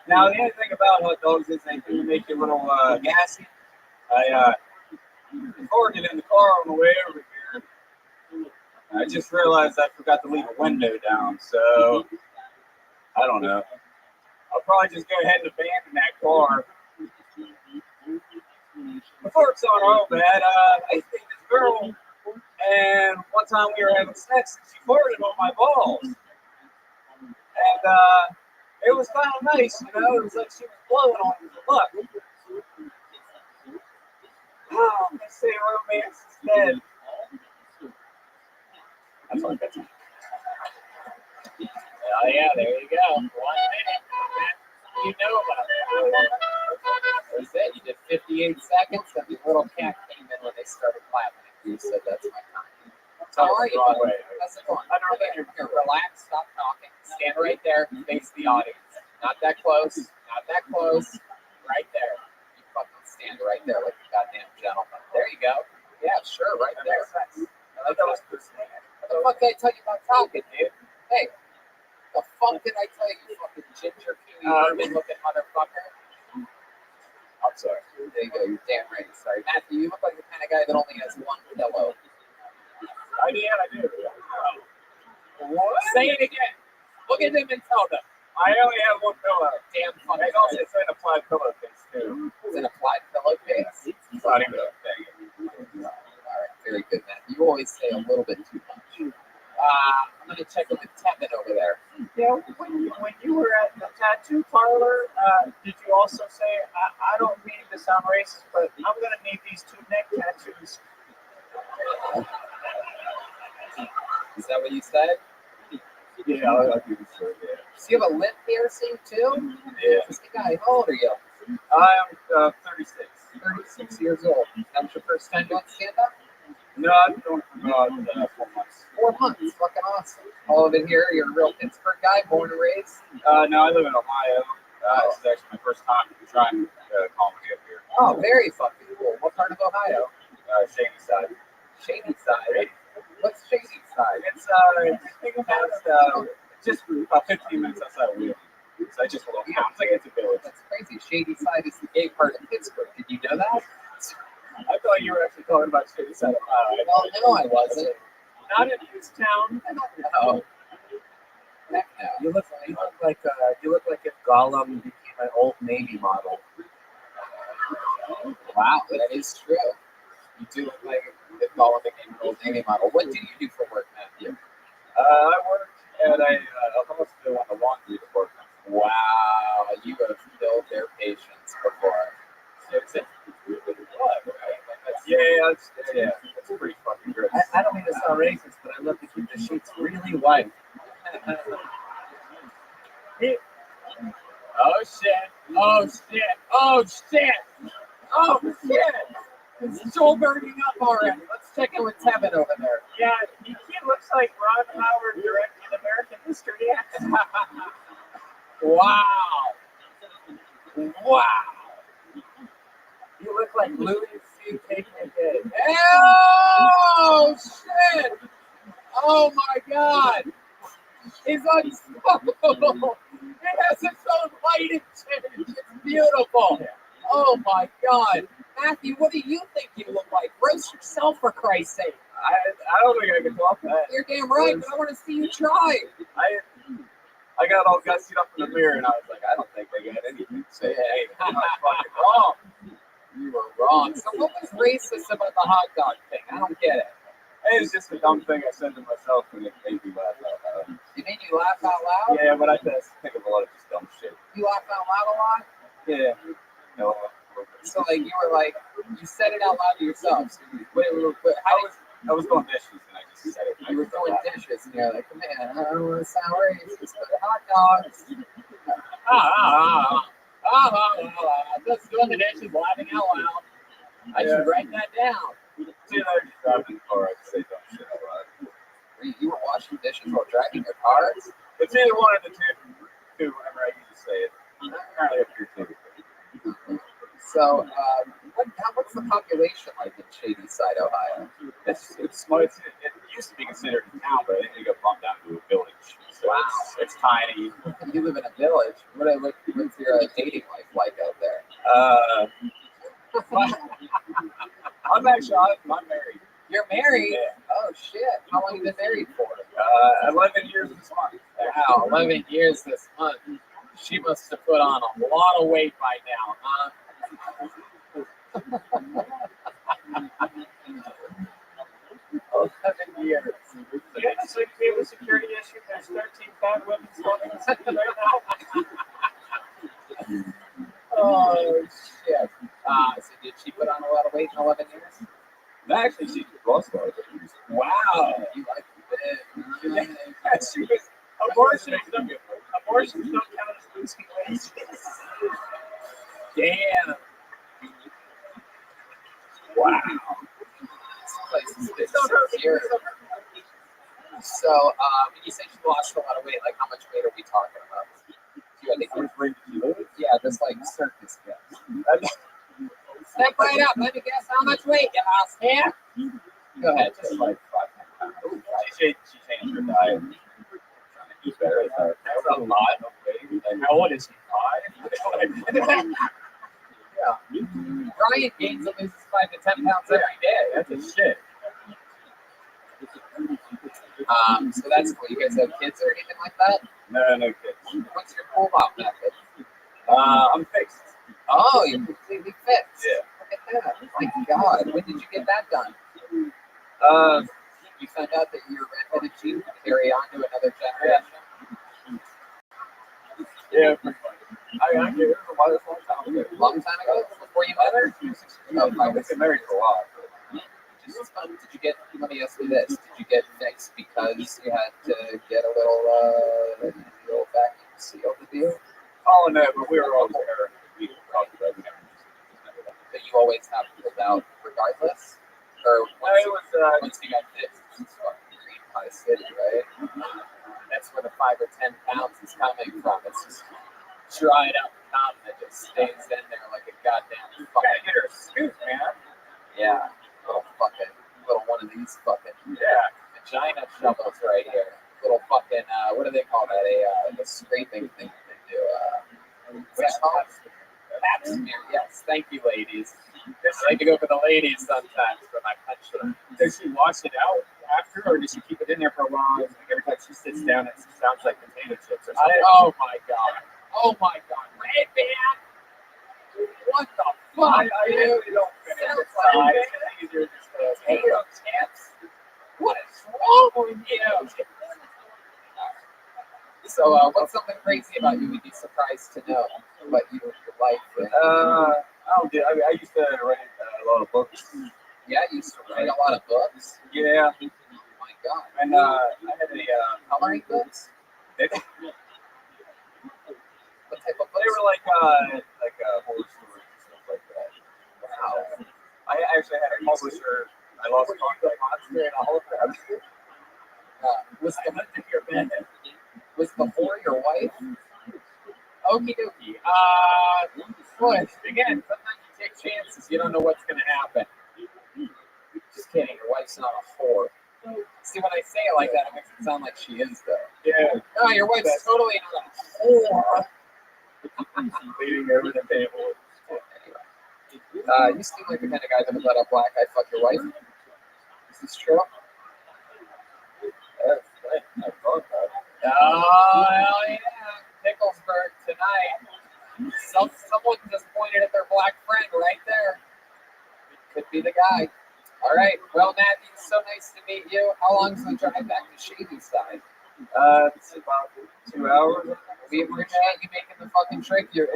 Now, the only thing about hot dogs is they do make you a little gassy. I recorded in the car on the way over here. I just realized I forgot to leave a window down, so I don't know. I'll probably just go ahead and abandon that car. Before it's on all bad, I think this girl, and one time we were having sex, and she farted on my balls. And it was kind of nice, you know, it was like she was blowing on me for luck. Oh, they say romance is dead. That's what I got. Oh, yeah, there you go. 1 minute. You know about it. What is that? You did 58 seconds, and the little cat came in when they started clapping. You said, that's my time. How are you? How's it going? Here, relax, stop talking. Stand right there, face the audience. Not that close, not that close. Right there. You fucking stand right there like a goddamn gentleman. There you go. Yeah, sure, right there. I like that. What the fuck did I tell you about talking, dude? Hey, the fuck did I tell you, you fucking ginger kiwi urban looking motherfucker? I'm sorry. There you go, you're damn right. Sorry. Matthew, you look like the kind of guy that only has one pillow. I do. What? Say it again. Look at them and tell them. I only have one pillow. Damn fucking And also, it's an applied pillowcase, too. It's an applied pillowcase. It's not even a thing. All right, very good, Matt. You always say a little bit too much. I'm going to check in with Tevin over there. Yeah, when you were at the tattoo parlor, did you also say, I don't mean to sound racist, but I'm going to need these 2 neck tattoos? Is that what you said? Yeah, I do. Sure, yeah. Does he have a lip piercing too? Yeah. Interesting guy. How old are you? I am 36. 36 years old. That was your first time doing stand-up? No, I've been doing it for about 4 months. 4 months. Fucking awesome. All of it here. You're a real Pittsburgh guy, born and raised? No, I live in Ohio. This is actually my first time trying comedy up here. Oh, very fucking cool. What part of Ohio? Shady Side. Shady Side. What's Shady Side? It's just about 15 minutes outside of Wheeling. It's just a little town. It's like it's a village. That's crazy. Shady Side is the gay part of Pittsburgh. Did you know that? I thought you were actually talking about Shady Side, Ohio. Well, no, I wasn't. Not in Houston. No. Heck no. You look like if Gollum became an Old Navy model. Wow, that is true. You do look like the Gollum became an Old Navy model. What do you do for work, Matthew? I work at a hospital on the laundry department. Wow, you have filled their patients before. So it's blood, right? That's pretty fucking gross. I don't mean to sound racist, but I love to keep the sheets really white. Oh shit! Oh shit! Oh shit! Oh shit! It's so burning up already. Let's check in with Tevin over there. Yeah, he looks like Ron Howard directing American History X. Wow! Wow! You look like Louis C.K. Oh shit! Oh my god! It's unstoppable! It has its own lighting change. It's beautiful. Oh my god! Matthew, what do you think you look like? Roast yourself for Christ's sake. I don't think I can talk that. You're damn right, but I want to see you try. I got all gussied up in the mirror and I was like, I don't think they got anything to say. Hey, I'm not fucking wrong. You were wrong. So what was racist about the hot dog thing? I don't get it. It was just a dumb thing I said to myself and it made me laugh out loud. You made you laugh out loud? Yeah, but I just think of a lot of just dumb shit. You laugh out loud a lot? Yeah. No. So like you were like, you said it out loud to yourself. So I was doing dishes and I just said it. You were doing dishes and you're like, man, I don't want to sound racist, but hot dogs. Just doing the dishes, laughing out loud. I should write that down. See, I just driving the car. I can say dumb shit out loud. You were washing dishes while driving your car? It's either one of the two. Whenever I used to say it. Apparently, up here too. So, what's the population like in Shady Side, Ohio? It's small. It used to be considered a town, but I think it got bumped down to a village. So Wow. it's tiny. You live in a village. What's your dating life like out there? I'm married. You're married? Yeah. Oh, shit. How long have you been married for? 11 years this month. Wow, 11 years this month. She must have put on a lot of weight by now, huh? 11 years. Yeah, so we have a security issue. There's 13 bad women standing in the city right now. Oh, shit. So did she put on a lot of weight in 11 years? Actually, she's lost a lot of it. Wow. You like it. She was Abortions don't count as losing weight. Damn. Wow. This place is big. So, when you say she lost a lot of weight, like how much weight are we talking about? How much weight did you lose? Yeah, just like circus guess. Step right up. Let me guess how much weight you lost here. Go ahead. Just like 5 pounds. She changed her diet. Trying to do better. That's a lot of weight. Like, how old is she? 5? Yeah. Brian gains and loses 5 to 10 pounds every day. That's a shit. So that's cool. You guys have kids or anything like that? No kids. What's your pull-off method? I'm fixed. Oh, you're completely fixed. Yeah. Look at that. My God. When did you get that done? You found out that your redheaded gene could carry on to another generation? Yeah, pretty much. I gave her a Long time ago? Before you met her? Oh, I've been married for a while. Did you get, let me ask you this, did you get fixed because you had to get a little vacuum seal to do? Oh, no, but we were always there. We talked about it. That you always have pulled out regardless? Or once you got fixed, it's fucking green pie city, right? That's where the 5 or 10 pounds is coming from. It's just dried up cum that just stays in there like a goddamn Gotta get her a scoop, man. Yeah, little one of these fucking vagina shovels right here. Little fucking what do they call that? The scraping thing that they do. What's that called? Pap smear. Yes, thank you, ladies. I like to go for the ladies sometimes when I punch them. Does she wash it out after, or does she keep it in there for a while? And every time she sits down, it sounds like potato chips or something. Oh my god! Red band! What the fuck? I really don't finish it. Potato chips? What is wrong with you? So, what's something crazy about you you'd be surprised to know about you and your life? I used to write a lot of books. Yeah, you used to write a lot of books. Yeah. Oh my god. And I had a Coloring books? they What type of books? were like horror stories and stuff like that. Wow. I actually had a publisher. I lost contact. Monster and all of that. Was the whore your wife? Okie dokie. Boy, again, sometimes you take chances. You don't know what's going to happen. Just kidding. Your wife's not a whore. See, when I say it like that, it makes it sound like she is, though. Yeah. No, your wife's totally not a whore. Leaning over the table. You seem like the kind of guy that would let a black guy fuck your wife. Is this true? I thought that. Oh, hell yeah. Picklesburg tonight. Someone just pointed at their black friend right there. Could be the guy. All right. Well, Matthew, it's so nice to meet you. How long's the drive back to Shady Side? It's about 2 hours. We appreciate you making the fucking trip. Your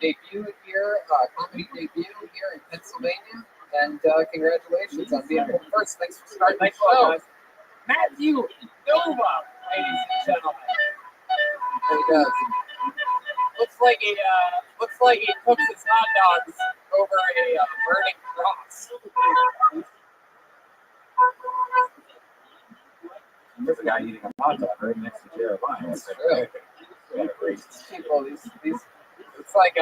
debut here, comedy debut here in Pennsylvania. And congratulations on being the first. Thanks for starting the show. Matthew Nova, ladies and gentlemen. There he goes. Looks like he cooks his hot dogs over a burning cross. There's a guy eating a hot dog right next to Jeremiah. That's true. These people, these. It's like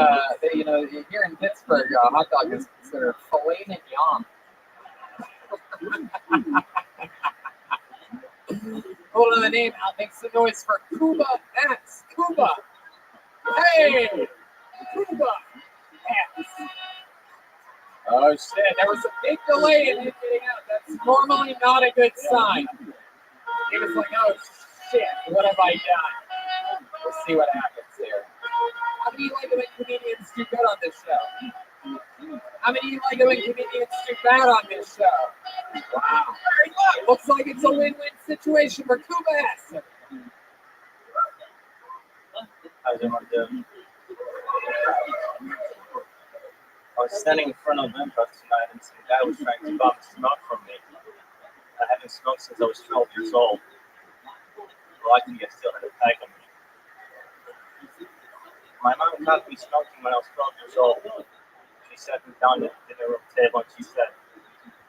here in Pittsburgh, a hot dog is considered filet mignon. Hold on the name out. Make some noise for Cuba X. Cuba. Hey, Cuba X. Oh shit! There was a big delay in him getting out. That's normally not a good sign. He was like, "Oh shit! What have I done?" We'll see what happens here. How many of you like it when comedians do good on this show? How many of you like it when comedians do bad on this show? Wow. Looks like it's a win-win situation for Cuba S. How's everyone doing? I was standing in front of them tonight and some guy was trying to bum smoke from me. I haven't smoked since I was 12 years old. Luckily, I still had a pack on me. My mom caught me smoking when I was 12 years old. She sat me down at the dinner room table and she said,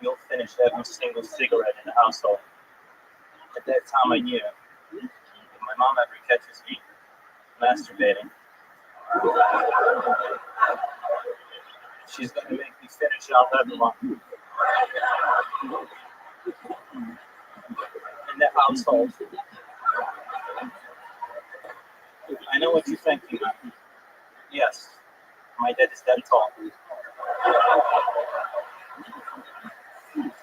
"You'll finish every single cigarette in the household." At that time, I knew if my mom ever catches me masturbating, she's going to make me finish out everyone in the household. I know what you're thinking. Yes, my dad is that tall.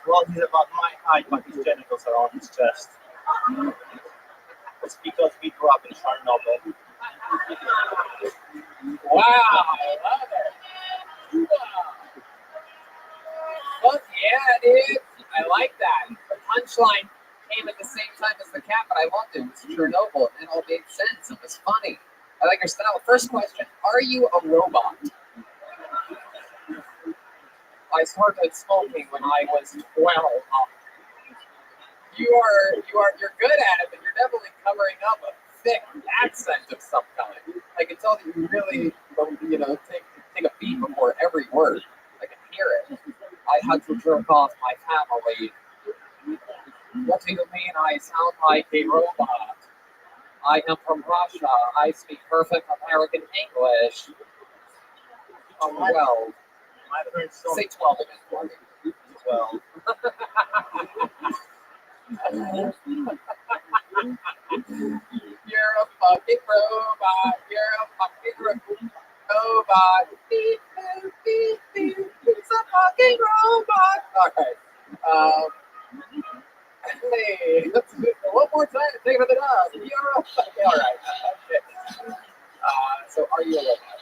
Well, he's about my height, but his genitals are on his chest. It's because we grew up in Chernobyl. Wow, I love it. Look, yeah, dude. I like that. The punchline came at the same time as the cat, but I loved it. It was Chernobyl, and it all made sense. It was funny. I like your style. First question: are you a robot? I started smoking when I was 12. You're good at it, but you're definitely covering up a thick accent of some kind. I can tell that you really, take a beat before every word. I can hear it. I had to jerk off my family. What do you mean I sound like a robot? I am from Russia. I speak perfect American English. I'm 12. Say 12 again for me. 12. You're a fucking robot. You're a fucking robot. Beep, boop, beep, beep. It's a fucking robot. All right. Hey, let's do it one more time. Take it for the dog. You're a fucking. All right. Okay. So are you a robot?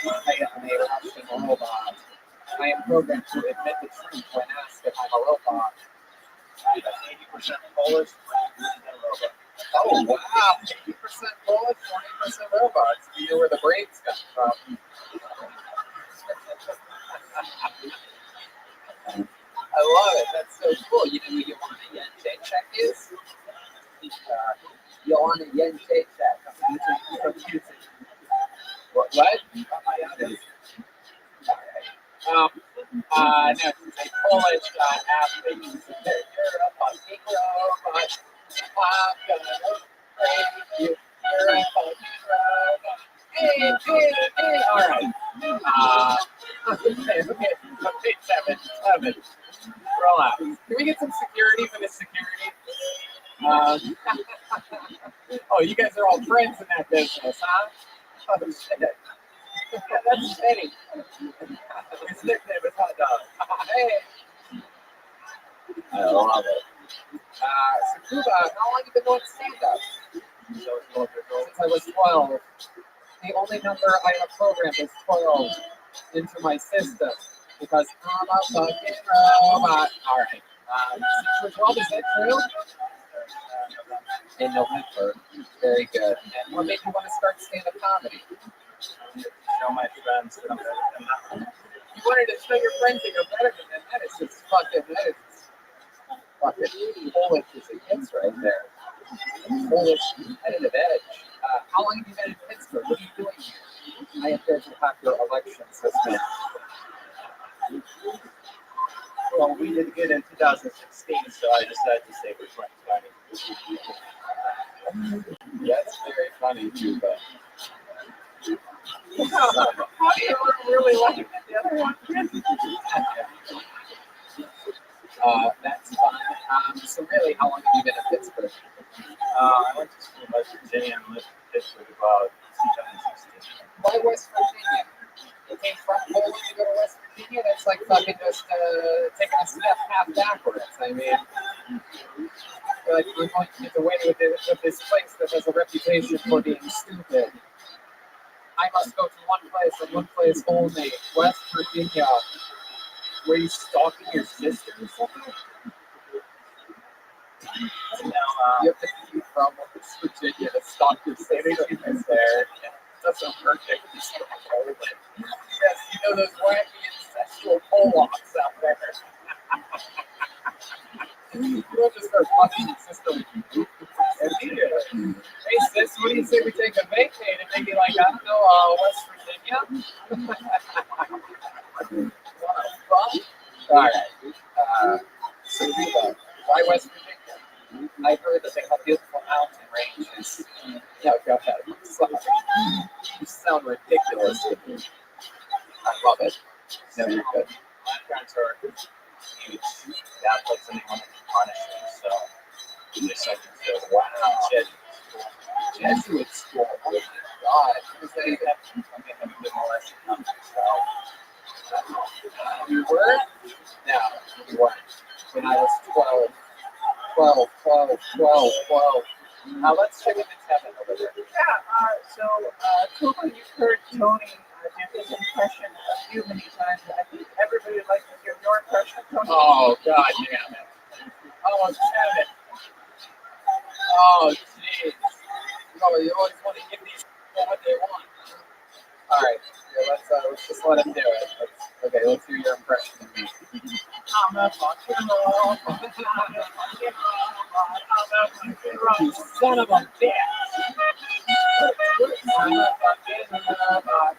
I am a Russian robot. I am programmed to admit the truth when asked if I'm a robot. 80% Polish, 20% robot. Oh, wow. 80% Polish, 20% robots. You know where the brains come from. I love it. That's so cool. You know who Joanna Jędrzejczyk check is? Joanna Jędrzejczyk. What? No, she's a Polish athlete. You're a fucking robot. I'm gonna break you. You're a fucking robot. Hey. All right. Okay, seven. Relax. Can we get some security for this security? Oh, you guys are all friends in that business, huh? Oh, shit. That's steady. His nickname is Hot Dog. Hey. I love it. So, Cuba, how long have you been doing stand-up? Since I was 12. The only number I have programmed is 12 into my system because I'm a fucking robot. All right. For 12, is that true? In November. Very good. And what made you want to start stand-up comedy? Show my friends that I'm better than them. You wanted to show your friends that you're better than them. That is just fucking Polish as it gets right there. Polish competitive edge. How long have you been in again in 2016, so I decided to say for 2020. That's very funny, too, but How do you really like it? The other one? that's fun. So really, how long have you been in Pittsburgh? I went to school in West Virginia and lived in Pittsburgh about 2016. Why West Virginia? You came from Poland to go to West Virginia? That's like fucking just taking a step half backwards. I mean, I feel like we're going to get away with this place that has a reputation for being stupid. I must go to one place and one place only, West Virginia. Were you stalking your sister or something? No, You have to be from West Virginia to stalk your sister. There. That's a perfect Poland. Yes, you know those wacky ancestral Polacks out there. You don't just start fucking your sister with you. Hey sis, what do you say we take a vacate and maybe like, I don't know, West Virginia? Alright. So why West Virginia? I heard that they have beautiful mountain ranges. Yeah, go ahead. Sorry. You sound ridiculous to me. I love it. No, you're good. my parents are huge Catholics and they want to punish me, so they sent me to Jesuit school. Oh my God. Is that even? You were? No, you weren't. When I was 12. Now let's check if it's heaven over there. Cooper, you've heard Tony do his impression a few many times. I think everybody would like to hear your impression of Tony. Oh, God damn it. Oh, it's heaven. Oh, jeez. Oh, you always want to give these people what they want. All right, yeah, let's just let him do it. Let's hear your impression of me. I'm a fucking robot. You son of a bitch. I'm a fucking robot.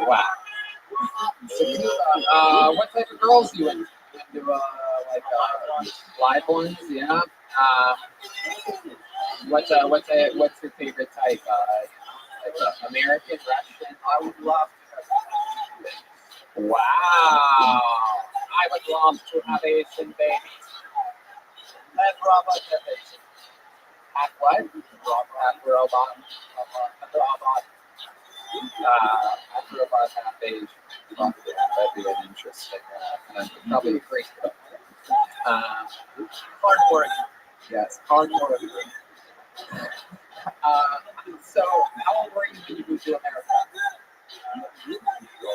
Wow. So, what type of girls do you into? Live ones, yeah. What's your favorite type? American, Russian? I would love to. Wow. I would love to have Asian babies. Let robot have Asian. Have what? Have robot. Have robot have Asian. That'd be an interesting. Probably a great film. Hardcore. Yes, hardcore. So, how old were you when you moved to America?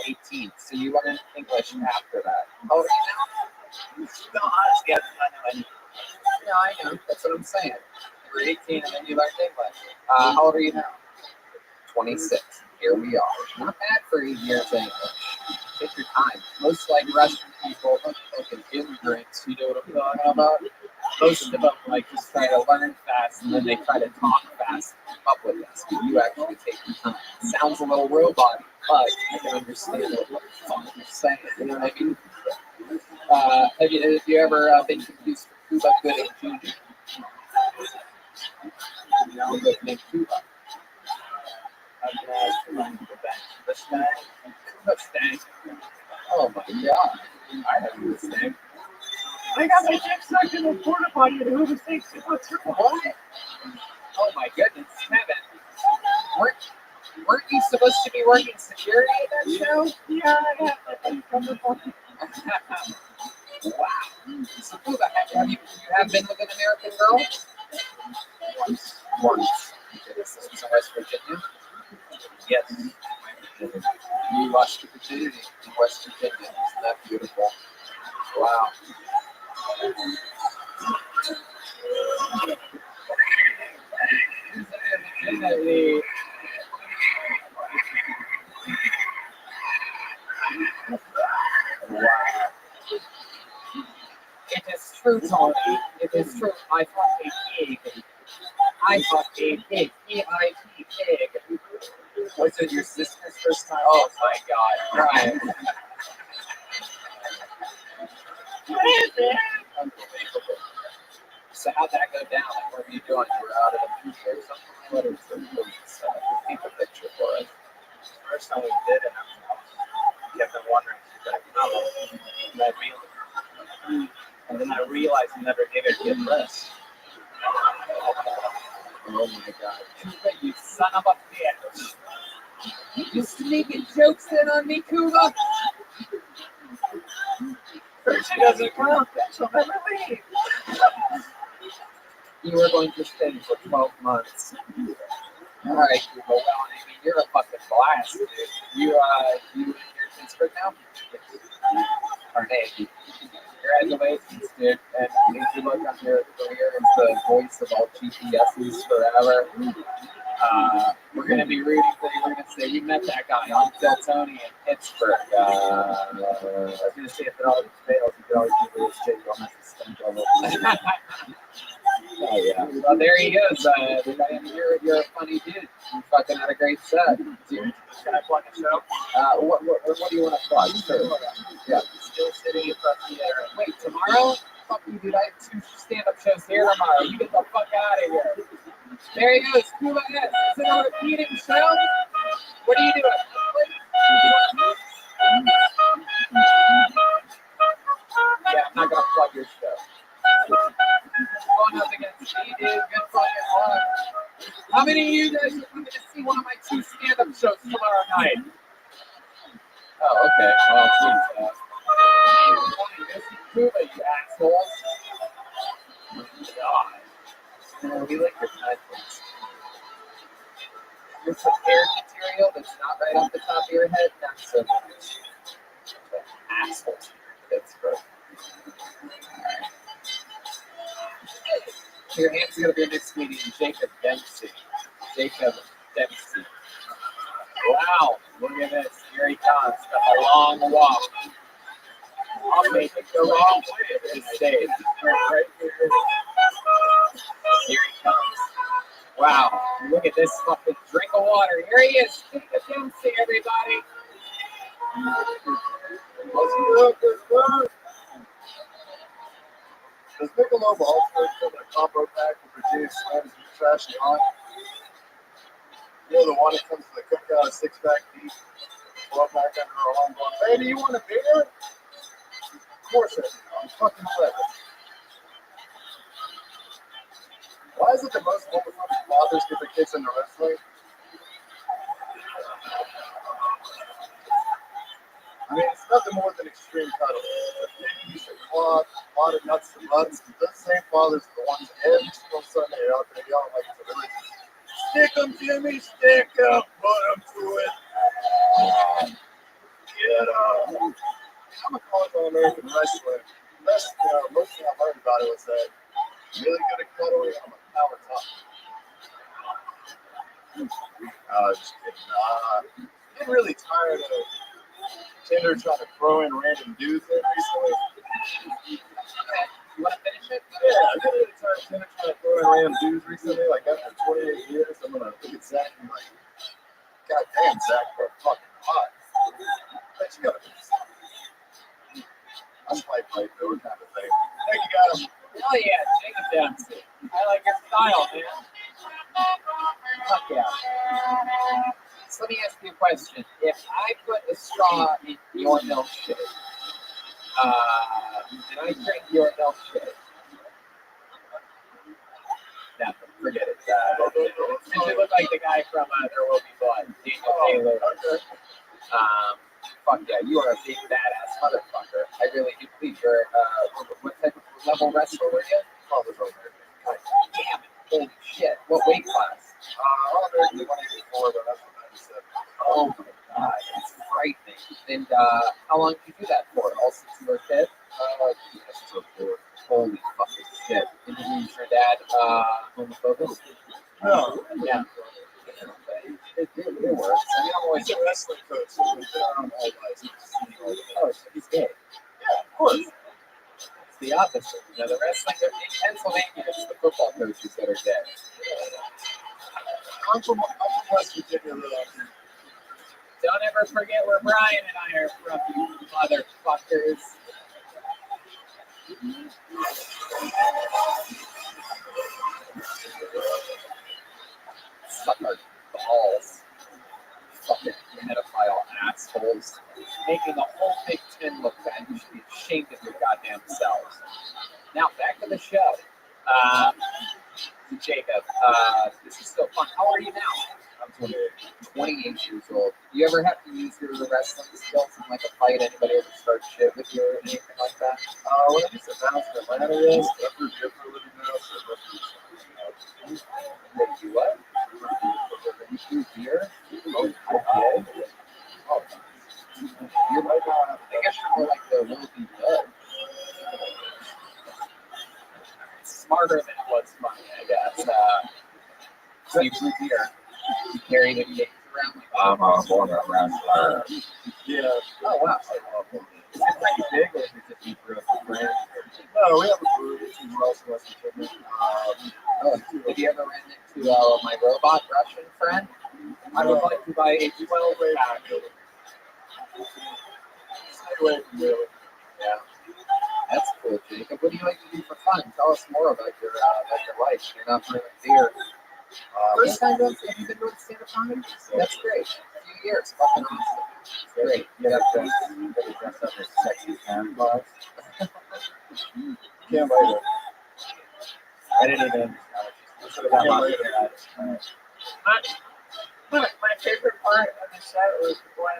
18. So you learned English after that. How old are you now? No, honestly, I don't know anything. Yeah, I know. That's what I'm saying. You were 18 and then you learned English. How old are you now? 26. Here we are. Not bad for 8 years English. Take your time. Most like Russian people, fucking immigrants, you know what I'm talking about? Most of them like just try to learn fast and then they try to talk fast and keep up with us. But you actually take your time. Sounds a little robot, but you can understand what the fuck you're saying. You know what I mean? Have you ever been confused for Cuba Gooding Jr.? You know, but named Cuba. I've been asked for money to go back to this guy. Mustang. Oh my god. I have a Mustang. I got my dick sucked in a porta potty and who mistakes it was her. What? Oh my goodness, Kevin. Weren't you supposed to be working security at that show? Yeah, I have that thing from the fucking. Wow. So, Cuba, have you been with an American girl? Once. Okay, this is in West Virginia? Yes. You lost your virginity in West Virginia. Isn't that beautiful? Wow. Virginity. Wow. It is true, Tony. It is true. I fucked a pig. I fucked a pig. P-I-P, pig. Was it your sister's first time? Oh my god. Right. Unbelievable. So how'd that go down? Like, what were you doing? You were out at a beach or something? What is the paint a picture for us? First time we did it, I kept on wondering if she's gonna come. And then I realized I never gave her a good rest. Oh my god. Kuba, you son of a bitch. You sneaking jokes in on me, Kuba? She doesn't come, then she'll never leave. You were going to stay for 12 months. Alright, Kuba, well, I mean, you're a fucking blast, dude. You in your Pittsburgh now? Or hey, congratulations, dude. And if you look on your career as the voice of all GPSs forever, we're going to be rooting for you. We're going to say you met that guy on Tony in Pittsburgh. I was gonna say if it always fails, you could always do this shit. You don't have to spend all over. Oh, yeah. Well, there he is. You're a funny dude. You fucking had a great set. Dude, Can I plug a show? what do you want to plug? Sure. Yeah. Still sitting across the air. Wait, tomorrow? Fuck you, dude. I have 2 stand-up shows here tomorrow. You get the fuck out of here. There he goes. Cuba S. Is it a repeating show? What are you doing? Yeah, I'm not gonna plug your show. Going up against me, dude. Good fucking luck. How many of you guys are coming to see one of my 2 stand-up shows tomorrow night? Oh, okay. Well, please, Cuba, you assholes. God. We like your confidence. Your prepared material that's not right off the top of your head, not so much. Assholes. That's gross. Alright. Your hands are going to be a next meeting, Jacob Dempsey. Jacob Dempsey. Wow, look at this. Here he comes. Got a long walk. I'll make it go wrong way to this stage. Right here. Here he comes. Wow, look at this fucking drink of water. Here he is. Jacob Dempsey, everybody. Does Michelob also for the combo pack with Virginia Slams and Trashy on? You know the one that comes with a cookout, a 6-pack deep, 12-pack under her arm going, baby, you want a beer? Of course I do. I'm fucking 11. Why is it that most homophobic fathers get their kids into wrestling? I mean, it's nothing more than extreme cuddling. Maybe you should claw a lot of nuts and butts. Those same fathers are the ones every single Sunday are out there yelling like it's a religion. Stick 'em, Jimmy, stick 'em, put 'em to it. Get 'em. I'm a college All-American wrestler. Most thing I learned about it was that I'm really good at cuddling. I'm a power top. Just kidding. Getting really tired of Tinder trying to throw in random dudes in recently. You want to finish it? Yeah, I'm getting really tired of Tinder trying to throw in random dudes recently. Like after 28 years, I'm gonna look at Zach and be like, God damn, Zach, you're fucking hot. But you gotta finish something. I'm like over kind of thing. Thank you guys. Hell yeah, Jacob Dempsey. I like your style, man. Fuck yeah. So let me ask you a question. If I put a straw in your milkshake, and I drink your milkshake, no, forget it. You look like the guy from There Will Be Blood, Daniel Taylor. Fuck yeah, you are a big badass motherfucker. I really do believe you're, what type of level wrestler were you? Oh, there's over there. God damn it. Holy shit. What weight class? All-American 184, but that's what 97. Oh my god, it's frightening. And how long did you do that for? All since you were a kid? Yes, so cool. Holy fucking shit. And is your dad homophobic? No, Yeah. It works. I mean, I'm always he's a wrestling coach, so he's been around all life. oh, so he's gay. Yeah, of course. It's the opposite. You know, the wrestling in Pennsylvania, it's the football coaches that are gay. I'm from West Virginia, though. Don't ever forget where Brian and I are from, you motherfuckers. Suck our balls. Fucking pedophile assholes. Making the whole Big Ten look bad. You should be ashamed of your goddamn selves. Now, back to the show. Jacob, this is so fun. How are you now? I'm 28. 28 years old. Do you ever have to use your wrestling skills in like a fight? Anybody ever start shit with you or anything like that? When I used to bounce in Atlanta, yes, but I'm good for a living now, so that's Wait, you what? You do beer? Oh, IPA? Oh, you're right now. I guess you're more like the Will Be Good. Smarter than it was funny, I guess. So you brew beer. You carry the games around like I'm on board around. Yeah. oh wow. Is it pretty big or is it just you grew up with friends? No, we have a brewery. She's also West Virginia. Oh, have you ever ran into my robot Russian friend? I would like to buy a 12 pack. Stay away from you. Yeah. That's cool, Jacob. What do you like to do for fun? Tell us more about your life. You're not brewing beer. First time doing, have you been doing stand-up comedy? That's great. A few years. Fucking awesome. Great. You have to dress up as sexy Karen boss. Can't wait it. I didn't even. My favorite part of the set was when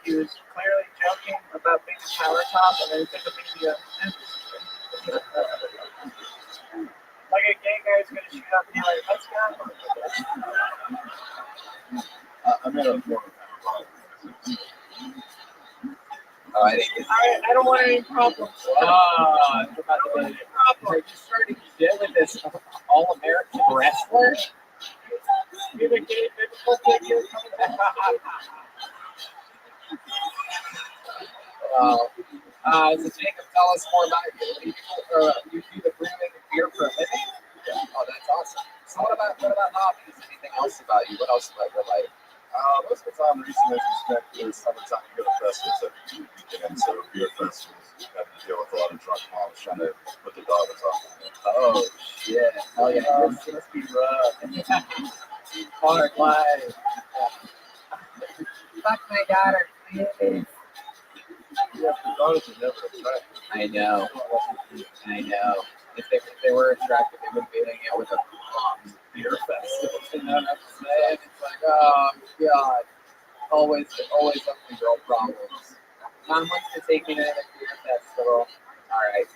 he was clearly joking about being a power top and then he took a video. Like a gay guy's gonna shoot up and be like, let's go. I'm in a more. Oh, I think it's I don't want any problems. I'm about to be Are you starting shit with this all-American wrestler? You're the gay biblical figure coming back. So Jacob, tell us more about you. What do you do? You do the brewing of beer for a living? Oh, that's awesome. So what about hobbies? Anything else about you? What else about your life? Most of the time, recently, we spent the summertime to go to festivals every weekend. So beer festivals, having to deal with a lot of drunk moms trying to put the dogs off. Oh, shit. Oh, yeah. This must be rough. Hard life. Fuck my daughter, please. Yeah, the daughters are never attractive. I know. I know. If they were attractive, they wouldn't be hanging out with a mom's beer festival. You know what I'm saying? It's like, oh, God. Always ugly girl problems. Mom wants to take me to the beer festival. All right.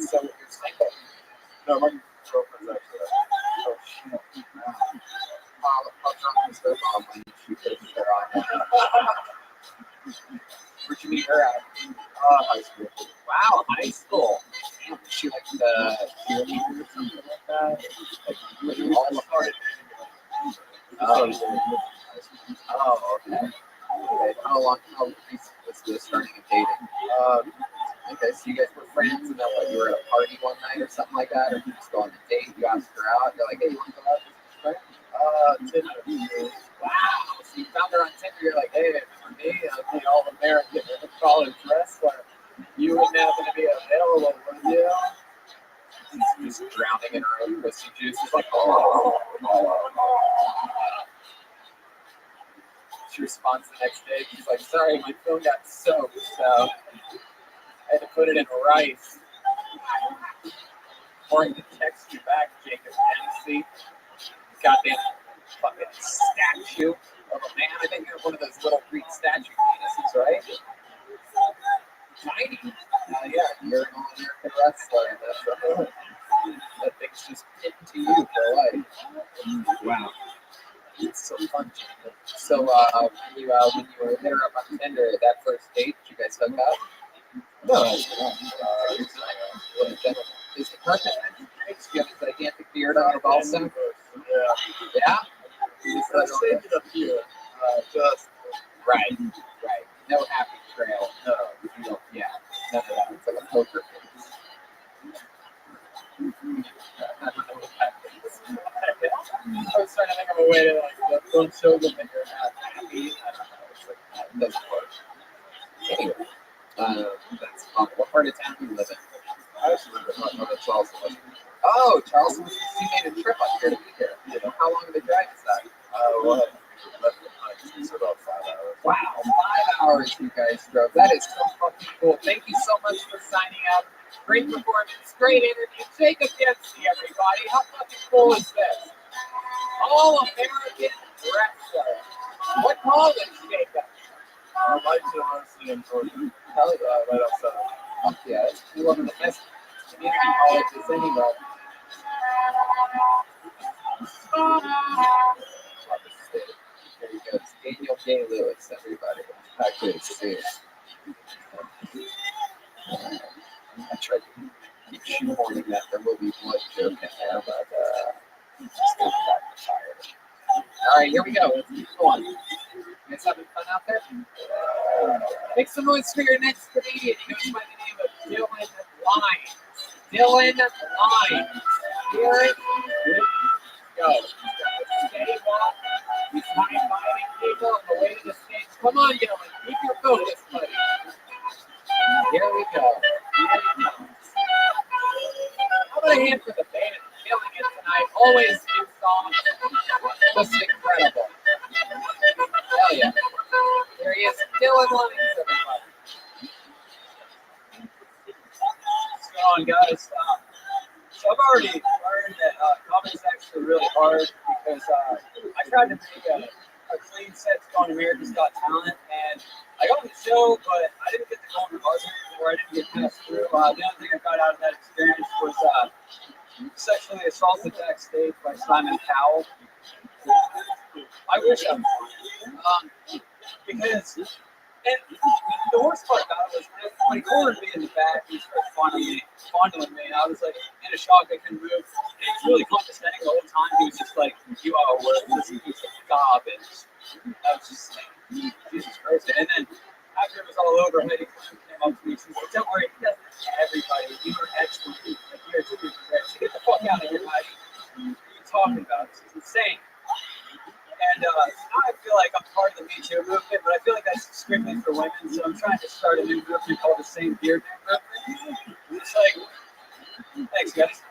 So you're single. No, my girlfriend's actually. Oh, shit. How drunk was her mom when she put her on? Where'd you meet her at? High school. Wow, high school. Damn, was she like the cheerleader or something like that? Like you all started. Oh, okay. Okay. How recent was the starting of dating? Okay, so you guys were friends and then what, you were at a party one night or something like that? Or you just go on a date, you asked her out, you're like, hey, you want to go out with your friend? Tinder. Wow. So you found her on Tinder, you're like, hey, for me, I'm the all-American college wrestler. You wouldn't happen to be available, would you? She's just drowning in her own pussy juice. She's like, oh. She responds the next day. She's like, sorry, my phone got soaked, so I had to put it in rice. Or I can text you back, Jacob Hennessy. Goddamn fucking statue of a man. I think you're one of those little Greek statue penises, right? Tiny. Yeah, you're an all-American wrestler. That thing's just pinned to you for life. Wow. It's so fun, Jacob. So, when you were hit her up on Tinder, that first date, did you guys hook up? No. Is the person nice? Do you have a gigantic beard on it also? Yeah. Yeah? I saved it up here. Just. Right. No happy trail. No, you don't. Yeah. None of that. It's like a poker face. I don't know what that is. I was trying to think of a way to don't show them that you're not happy. I don't know. It's like that doesn't work. Anyway, that's fun. What part of town do you live in? I actually live in Charleston. Oh, Charleston, he made a trip up here to be here. Yeah. How long of a drive is that? Well, left behind, so about 5 hours. Wow, 5 hours you guys drove. That is so fucking cool. Thank you so much for signing up. Great performance, great interview. Jacob Dempsey, everybody. How fucking cool is this? All-American wrestler. What college, Jacob? Lights University in Georgia. Hell yeah. Right outside. Fuck yeah, it's one of the best community colleges anywhere. There you go. It's Daniel J. Lewis, everybody. Back to his seat. I tried to keep shoehorning that there will be blood joke in there, but just got tired. All right, here we go. Let's keep going. You guys having fun out there? Make some noise for your next comedian. He goes by the name of Dylan Lyons. Dylan Lyons. Here it go. He's got a steady walk. He's high-fiving people on the way to the stage. Come on, Dylan. Keep your focus, buddy. Here we go. Here he comes. How about a hand for the band? Killing it tonight. Always new songs. Just incredible. Hell yeah. There he is. Dylan Lyons, everybody. What's going on, guys? So I've already learned that comedy's actually really hard because I tried to make a clean set to go on America's Got Talent, and I got on the show, but I didn't get to go on the buzzer, or I didn't get passed through. The only thing I got out of that experience was sexually assaulted backstage by Simon Cowell. I wish I was because, and the worst part about it was when he cornered me in the back, he started fondling me, and I was like in a shock, I couldn't move. And he was really condescending the whole time. He was just like, "You are worthless, you piece of garbage." I was just like, Jesus Christ. And then after it was all over, Heidi Klum came up to me. She said, "Don't worry, he doesn't hit everybody. You are excellent. Like, you're too great. So get the fuck out of here, Heidi. What are you talking about? This is insane." And now I feel like I'm part of the Me Too movement, but I feel like that's strictly for women. So I'm trying to start a new movement called the Same Beard Movement. It's like, thanks, guys.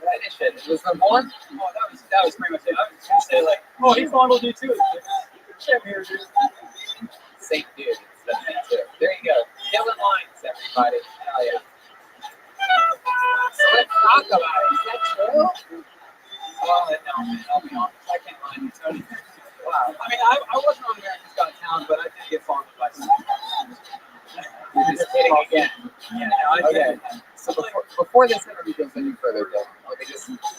Finish it. Was there more? Oh, that was pretty much it. I was gonna say like, oh, he fondled you too. Same here, dude. Same dude. Instead of me too. There you go. Dylan Lyons, everybody. Hell yeah. So let's talk about it. Is that true? Well, no, man, I'll be honest. I can't lie to you, Tony. Wow. I mean, I wasn't on America's Got Talent, but I did get fondled by someone. You're just kidding again. Yeah, no, I did. So before this interview goes any further, Dylan, let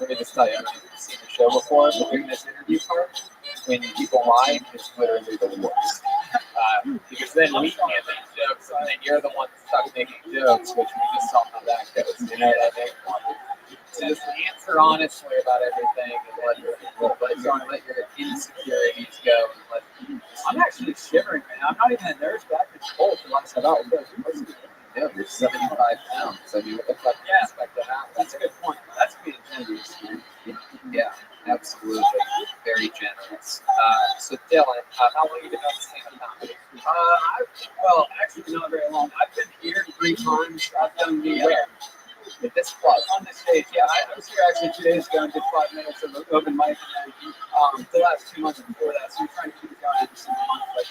me just tell you, I don't know if you've seen the show before, but during this interview part, when people lie, it's literally the worst. Because then we can't make jokes, and then you're the one stuck making jokes, which we just saw how that goes. You know what I mean? So just answer honestly about everything and let your insecurities go. And I'm actually shivering, man. I'm not even a nurse, but I can cold for like 7 hours. yeah, you're 75 pounds. I mean, what the fuck do you expect to happen? That's a good point. That's being generous. Yeah, absolutely. Very generous. So Dylan, how long have you been on stand-up comedy? Well, actually, not very long. I've been here 3 times. I've done the With this club? on the stage. Yeah, I was here actually 2 days ago and did 5 minutes of open mic. The last 2 months before that, so we're trying to keep it going every single month. Like,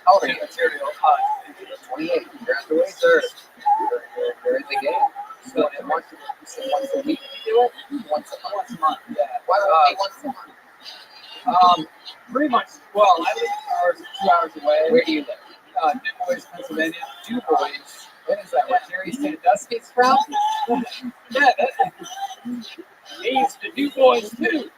How old are you? material. 28. Congratulations. Sir. You're in the game. So once a week you do it? Once a month. Yeah. Why would it be once a month? Pretty much. Well, I live 2 hours away. Where do you live? Du Bois, Pennsylvania. Du Bois. What is that? Where Jerry Sandusky's from? Yeah, he used to Du Bois too.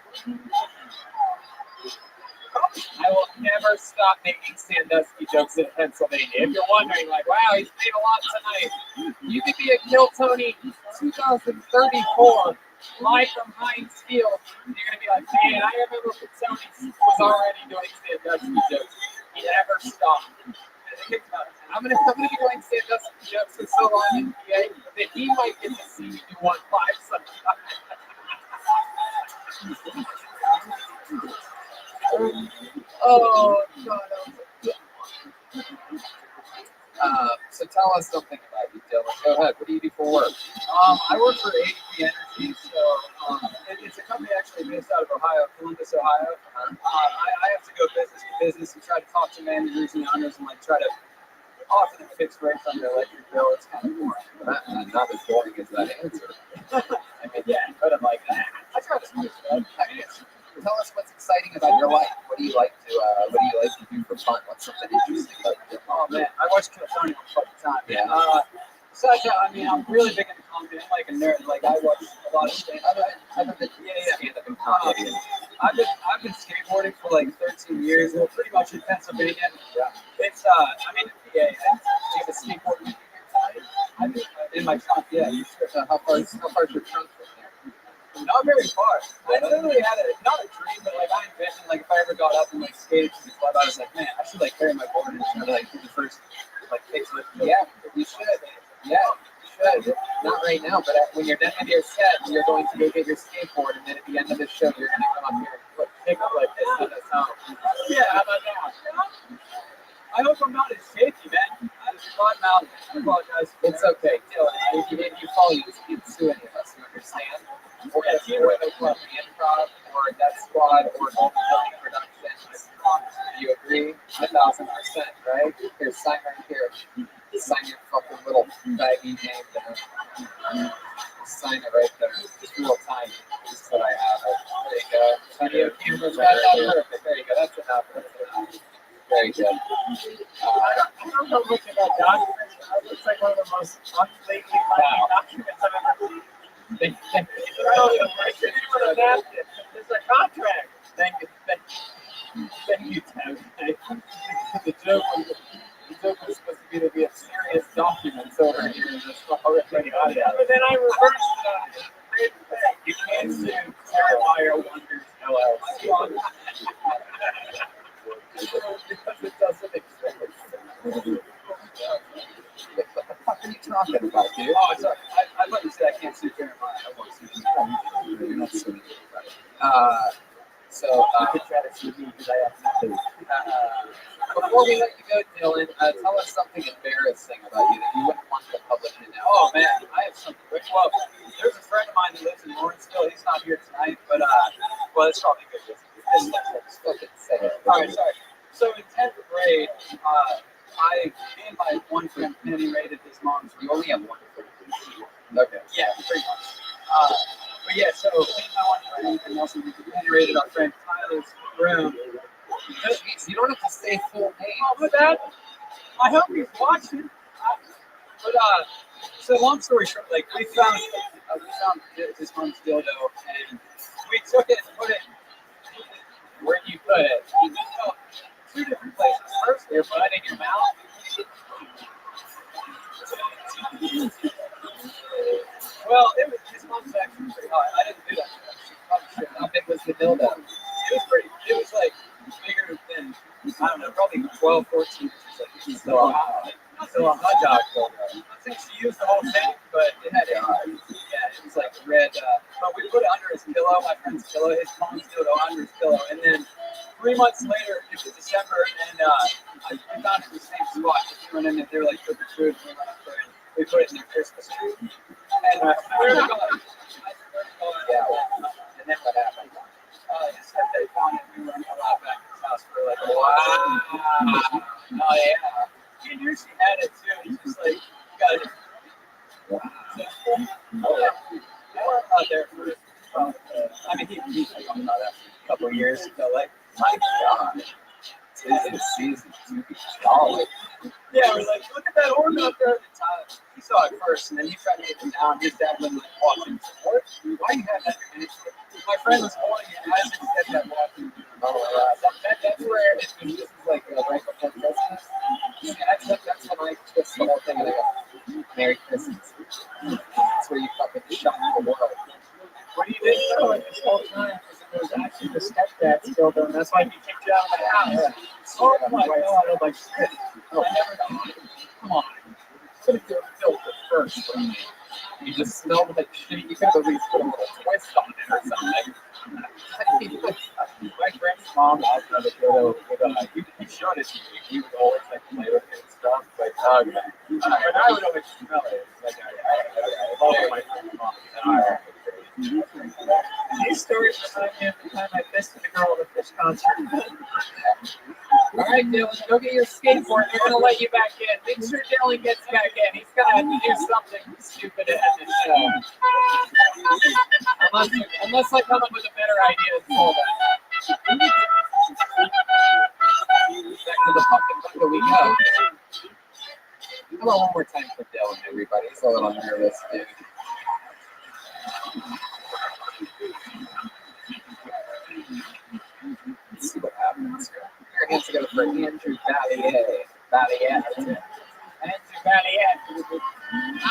I will never stop making Sandusky jokes in Pennsylvania. If you're wondering, like, wow, he's made a lot tonight. You could be a Kill Tony 2034 live from Heinz Field. And you're going to be like, man, I remember when Tony was already doing Sandusky jokes. He never stopped. I'm gonna be doing Sandusky jokes for so long in PA that he might get to see me do one live sometime. Oh God. So tell us something about you, Dylan. Go ahead. What do you do for work? I work for ADP Energy, so it's a company actually based out of Ohio, Columbus, Ohio. I have to go business to business and try to talk to managers and owners and like try to offer them fixed rates on their electric bill. It's kind of boring. Not as boring as that answer. I mean, yeah, but I'm like, I try to switch it up. I mean, tell us what's exciting about your life. What do you like to do for fun? What's something interesting about you? Oh man, I watch Kill Tony all the time. Yeah. Besides that, I mean, I'm really big into comedy. I'm like a nerd. Like I watch a lot of stand Other than stand-up and comedy. I've been skateboarding for like 13 years. Well, pretty much in Pennsylvania. Yeah. It's I'm in the PA. I have a skateboard with me tonight. I'm in my trunk. Yeah. How far's your trunk from there? Not very far. I literally had not a dream, but like I envisioned like if I ever got up and like skated to the club, I was like, man, I should like carry my board and try to like do the first like kickflip. Yeah, you should. Yeah, you should. Not right now, but when you're done with your set, you're going to go get your skateboard, and then at the end of the show, you're going to come up here and pick up like this on the sound. Yeah, how about that? I hope I'm not as shaky, man. I just thought out. I apologize. It's okay, Dylan. If you fall, you can't sue any of us. You understand? Or the club, the improv, or Death Squad, or Golden Building Productions. Do you agree? 1,000%, right? Here, sign right here. Sign your fucking little baggy name there. Sign it right there. It's real tiny. Just so I have it. There you go. Video cameras. That's perfect. There you go. That's enough. That's enough. Very good. I don't know much about documents. It looks like one of the most unbelievably documents I've ever seen. Thank It's a contract. you, Tim. The joke was supposed to be a serious document over here in this already audio. But then I reversed it. You can't sue Terrifier Wonders LLC. Because it doesn't exist. What the fuck are you talking about, dude? Oh, sorry. I thought you said I can't sue Terrifier. I won't sue you. You're not suing anybody. So, You could try to see me because I have nothing. before we let you go, Dylan, tell us something embarrassing about you that you wouldn't want the public to know. Oh man, I have something. Well, there's a friend of mine who lives in Lawrenceville. He's not here tonight, but well, it's probably good. Just fucking say it. All right, sorry. So in 10th grade, me and my one friend Penny raided his mom's. You only have one friend. Okay. Yeah, pretty much. But yeah, so me and my one friend and also we raided our friend Tyler's room. Jeez, you don't have to say full name. Oh, but that, I hope he's watching. But so long story short, like we found his mom's dildo and we took it and put it where you put it. Two different places. First, you're putting it in your mouth. Well, it was his mom's actually pretty hot. I didn't do that. She probably shouldn't. How big was the dildo? It was pretty. It was like bigger than I don't know, probably 12, 14 inches. So a hot dog dildo. I think she used the whole thing, but it had yeah, it was like red. But we put it under his pillow, my friend's pillow, his mom's dildo under his pillow, and then 3 months later, it was December, and we found it in the same spot. We went in and they were like trick or treat, and we went up there and we put it in their Christmas tree. And I swear to God, Yeah. And then what happened? his stepdad found it. We were allowed back to his house for like a while. Wow. Oh yeah. He knew she had it too. He's just like, you got it. Wow. Oh yeah. Out there for I mean, he's like on about that for a couple of years. So like, My God. Tis season to be jolly. yeah, we're like, look at that organ up there at the time. He saw it first, and then he tried to get him down. His dad wouldn't like watching. What? Why do you have that? And my friend was holding it as his stepdad watching. Oh, that's where this is like right before Christmas. Yeah, that's when I twist the whole thing and I go, Merry Christmas. That's where you fucking shock the world. What you didn't know it this whole time was it was actually the stepdad still doing. That's why he kicked you out of the house. Oh my God! I'm like, shit. Oh, I never know. Come on. Could have filter first. You just smelled like shit. You could have at least put a little twist on it or something. My friend's mom also had a dildo with He's showing it to me. He would always like play with it and stuff. But but I would always smell it. Like I love my friend. These stories remind me of the time I fisted a girl at a Fish concert. All right, Dylan, go get your skateboard. They're gonna let you back in. Make sure Dylan gets back in. He's gonna have to do something stupid at the show. Unless I come up with a better idea to solve it. Back to the fucking bucket we go. How about one more time for Dylan, everybody? He's a little nervous, dude. Let's see what happens. Your hands together for Andrew Valier. Valier. Andrew Valier.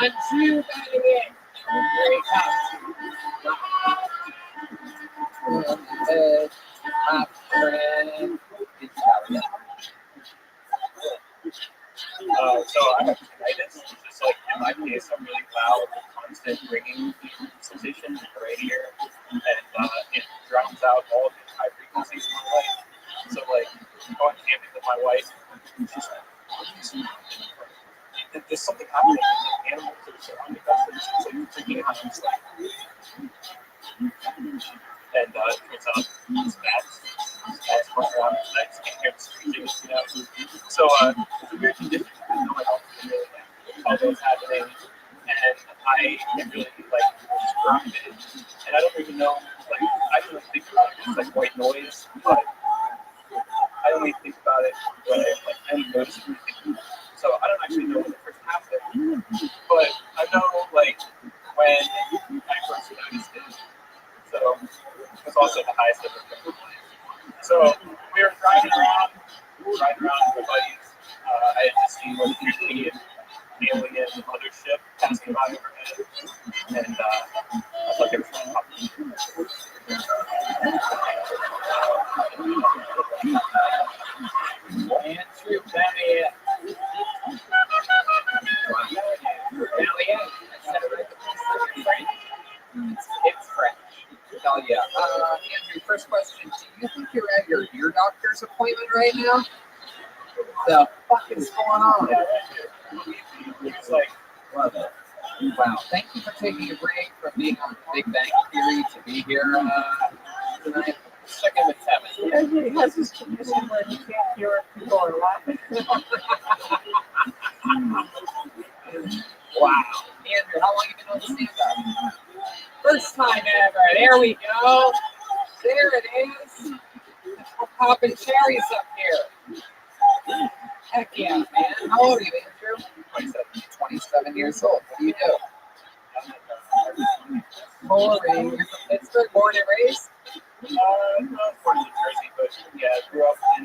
Andrew Valier. Here he comes. My friend. It's Valier. So I have tinnitus. It's just like in my case, I'm really loud, constant ringing sensation in the right ear, and it drowns out all of the high frequencies in my life. So like going camping with my wife, it's just there's something happening. Like, animals are surrounding us, and it's just like freaking out. I'm just like, and it turns out it's bats. Bats flying around. I just can't hear the screeching. So it's a weird condition. I don't know what else to do. All those happening, and I get really like distracted, and I don't even know. Like I don't really think about it. It's like white noise, but I only think about it when I'm noticing anything. So I don't actually know when it first happened, but I know like when I first noticed it. So it was also the highest ever been in my life. So we were driving around with my buddies. I had just seen one European alien mothership passing by overhead, and I thought they were trying to pop me. Andrew Valier. Valier. I said it right the first time. It's French. Hell yeah. Andrew, first question. Do you think you're at your ear doctor's appointment right now? The fuck is going on? It's like, Wow. Thank you for taking a break from being on Big Bang Theory to be here tonight. Let's check in with Tevin. Yeah, he has this condition where he can't hear if people are laughing. Wow. Andrew, how long have you been on stand-up? First time ever. There we go. There it is. We're popping cherries up here. Heck yeah, man. How old are you, Andrew? 27 years old. What do you do? Boring. You're from Pittsburgh, born and raised? Not from New Jersey, but yeah, I grew up in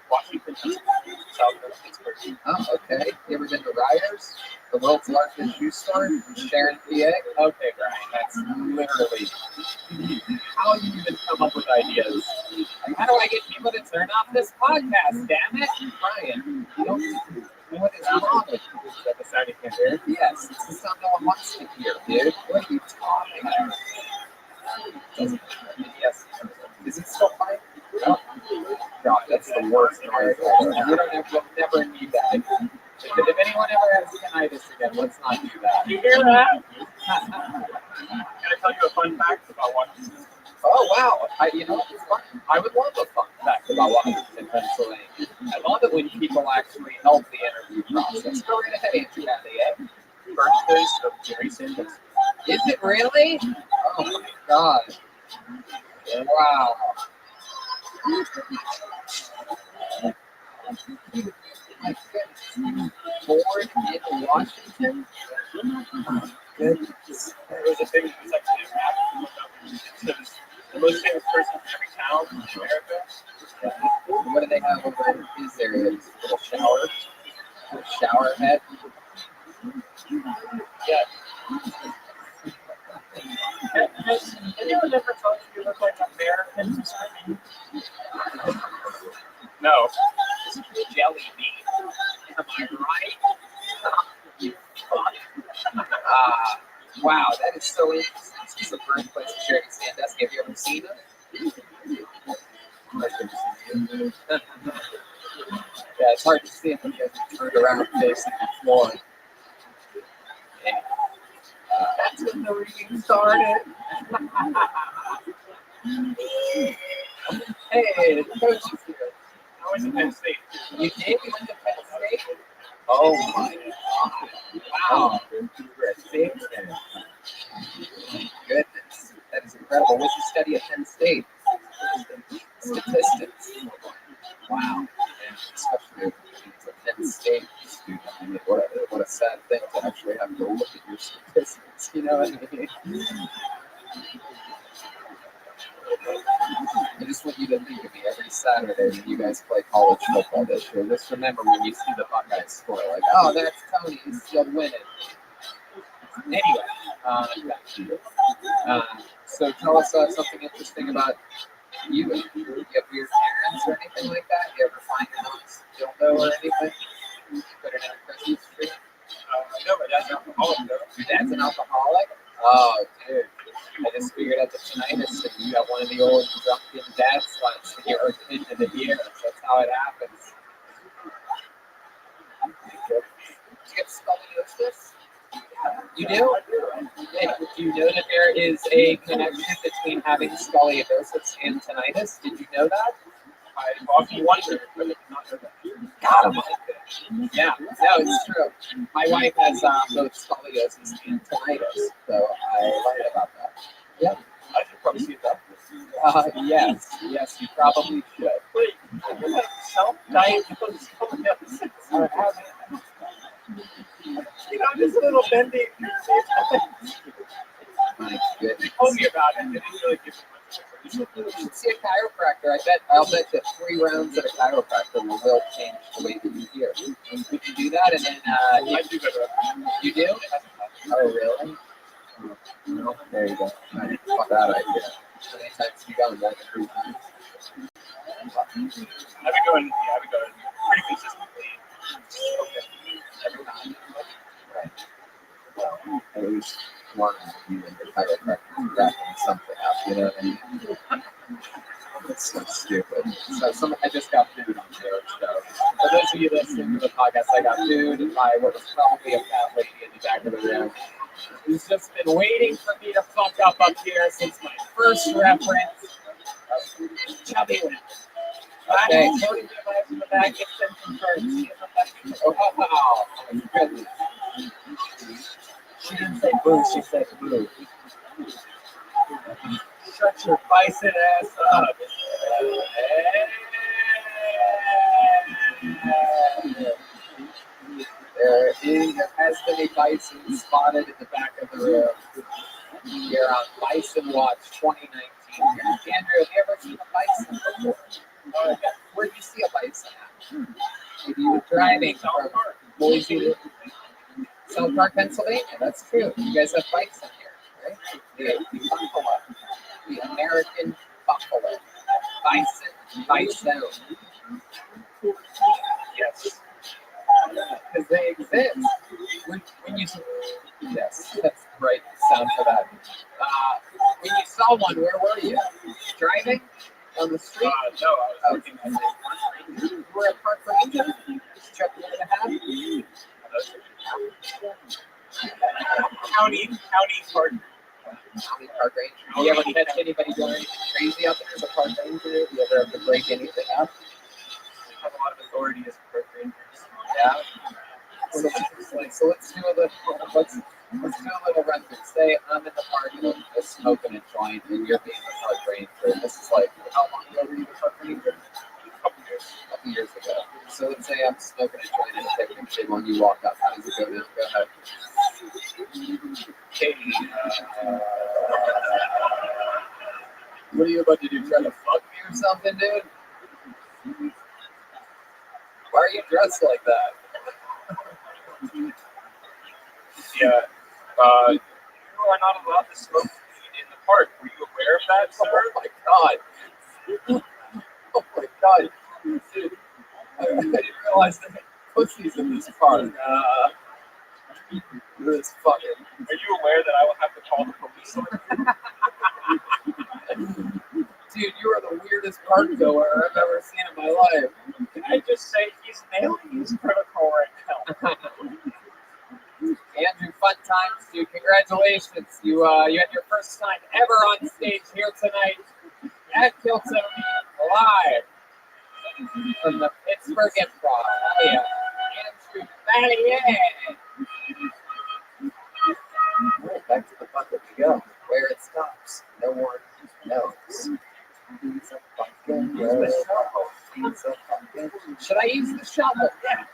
Washington, southwest Pittsburgh. Oh, okay. You ever been to Ryder's? The world's largest shoe store in Sharon, PA? Okay, Brian, that's literally how you even come up with ideas. Like, how do I get people to turn off this podcast, damn it? Brian, you don't what is wrong with you? Is that the sound you can't hear? Yes, it's the sound no one wants to hear, dude. What are you talking about? Yes. Is it still fine? No. God, that's the worst noise ever. You'll never need that. If anyone ever has tinnitus again, let's not do that. You hear that? Can I tell you a fun fact about Washington? Oh, wow. You know what's fun? I would love a fun fact about Washington, Pennsylvania. I love it when people actually help the interview process. Go right ahead, Andrew Valier. Birthplace of Jerry Sanders. Is it really? Oh, my God. Wow. My goodness. Born in Washington? Oh, goodness. There's a big, it's actually a map. It says the most famous person in every town in America. What do they have over in his area? Just a little shower? A shower head? Yeah. Has anyone ever told you look like American? No. Jelly bean. Am I right? Wow, that is so interesting. This is the birthplace of Jerry Sandusky. Have you ever seen him? Yeah, it's hard to see if you guys turned around facing the floor. Yeah. That's when the reading started. Hey, the coach is here. I went to Penn State. You did? You went to Penn State? Oh my God. Wow. You're a big fan. Goodness. That is incredible. What did you study at Penn State? Statistics. Wow. And especially if it's a Penn State student. I mean, what a sad thing to actually have to look at your statistics. You know what I mean? I just want you to think of me every Saturday when you guys play college football this year. Just remember when you see the Buckeyes score, like, oh, that's Tony, he's still winning. Anyway, back to you. So tell us something interesting about you. You have weird parents or anything like that? You ever find your mom's dildo or anything? Put it in a Christmas tree? No, my dad's an alcoholic, though. Your dad's an alcoholic? Oh, dude. I just figured out the tinnitus that you got one of the old drunken dad sluts that you're into the ears. That's how it happens. Did you get scoliosis? You do? And do you know that there is a connection between having scoliosis and tinnitus? Did you know that? I often wonder, but I did not know that. God, I'm like that. Yeah, no, it's true. My wife has both scoliosis and tinnitus, so I lied about that. Yep. I should probably see that. Yes, you probably should. Wait, self-diagnosed scoliosis. You know, just a little bendy. My goodness. He told me about it, and it really gives me much. You should see a chiropractor. I'll bet that 3 rounds at a chiropractor will change the way that you hear. Would you do that? And then I do better. you do? Oh, really? No, there you go. Fuck that idea. How many times have you gone? More than 3 times? I've been going pretty consistently. Okay. Every time. Right. Well, at least one of you and your chiropractor wrapping something up, you know what I mean? That's so stupid. So I just got food on their show. For those of you listening to the podcast, I got food by what was probably a fat lady in the back of the room who's just been waiting for me to fuck up here since my first reference of chubby women. Okay. Tony did my from the back, get them confirmed. Oh, wow. My goodness. She didn't say boo, she said boo. Shut your bison ass up. There has been a bison spotted in the back of the room. Here on Bison Watch 2019. Andrew, have you ever seen a bison before? Where'd you see a bison at? Maybe you were driving from Boise to South Park, Pennsylvania. That's true. You guys have bison here, right? The buffalo. The American buffalo. Bison. Yes. Because they exist. When you yes, that's the right sound for that. When you saw one, where were you? Driving on the street? No, I was working at a park ranger. You were at Park Ranger? Just checking it out. County park. County Park Ranger. Do you ever catch anybody doing anything crazy out there as a park ranger? Do you ever have to break anything up? We have a lot of authority as park rangers. Yeah. So let's do a little run through. Say I'm in the park and I'm just smoking a joint and you're being the park ranger. This is like, how long ago were you the park ranger? A couple years ago. So let's say I'm smoking a joint and technically when you walk up, how does it go down? Go ahead. Okay. What are you about to do? Try to fuck me or something, dude? Why are you dressed like that? Yeah. You are not allowed to smoke weed in the park. Were you aware of that, sir? Oh my god. Oh my god. Dude, I didn't realize that pussies in this park. This fucking. Are you aware that I will have to call the police on you? Dude, you are the weirdest park goer I've ever seen in my life. Can I just say he's Congratulations. You had your first time ever on stage here tonight at Kilton live from the Pittsburgh Improv. Oh yeah. Andrew Valier. Well, back to the bucket we go. Where it stops, no one knows. He's a fucking shovel. He's a fucking... Should I use the shovel? Yeah.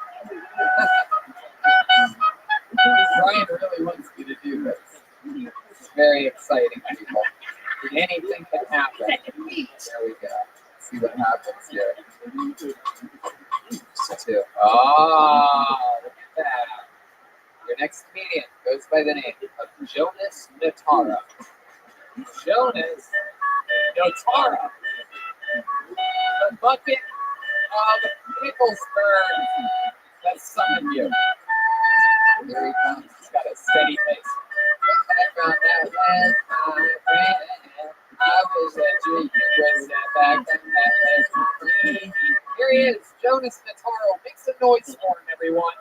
Brian really wants me to do this. It's very exciting, people. Anything can happen. There we go. Let's see what happens here. Oh, look at that. Your next comedian goes by the name of Jonas Notara. Jonas Notara. The bucket of Nicholsburg that summoned you. Here he comes. He's got a steady pace. I found out last my friend. I wish that you would step back and that was my friend. Here he is, Jonas Notaro. Make some noise for him, everyone.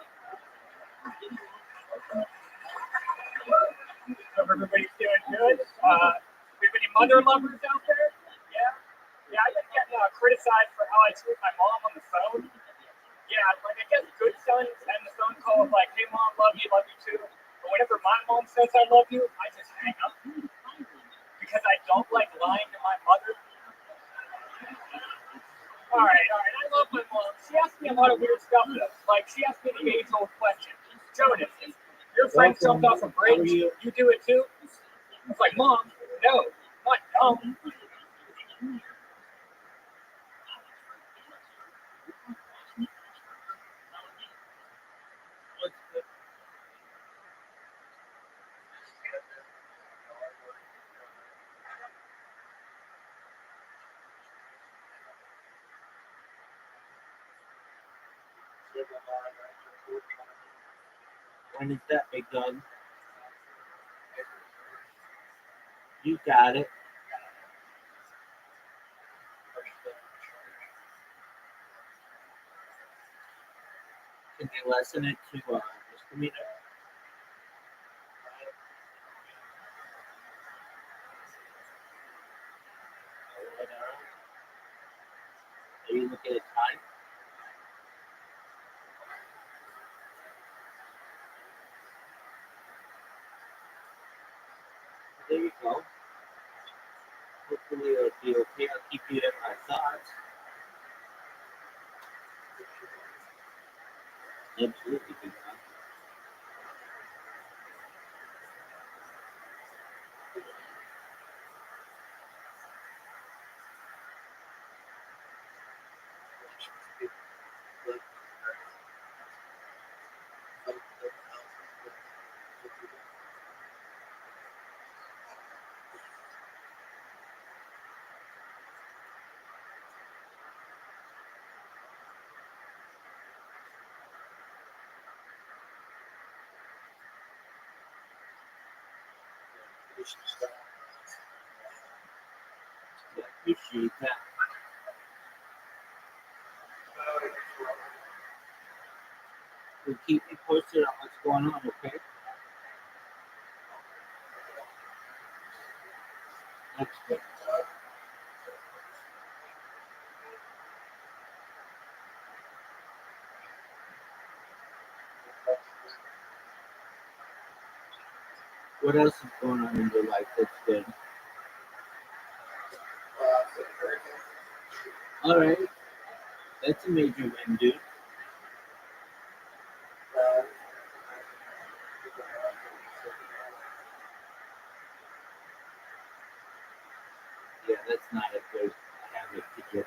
Hope everybody's doing good. We have any mother lovers out there? Yeah, I've been getting criticized for how I treat my mom on the phone. Yeah, like I get good sons and the phone call like, hey mom, love you too. But whenever my mom says I love you, I just hang up. Because I don't like lying to my mother. Alright, I love my mom. She asks me a lot of weird stuff though. Like she asked me the age-old question. Jonas, your friend jumped off a bridge, you do it too? It's like, Mom, no, not dumb. When is that, big dog? You got it. Can they lessen it to misdemeanor? Are you looking at time? There you go. Hopefully it'll be okay. I'll keep you in my thoughts. Absolutely, big dog. I appreciate that. So keep me posted on what's going on, okay? Excellent. What else is going on in your life that's good? All right. That's a major win, dude. Yeah, that's not a good habit to get in.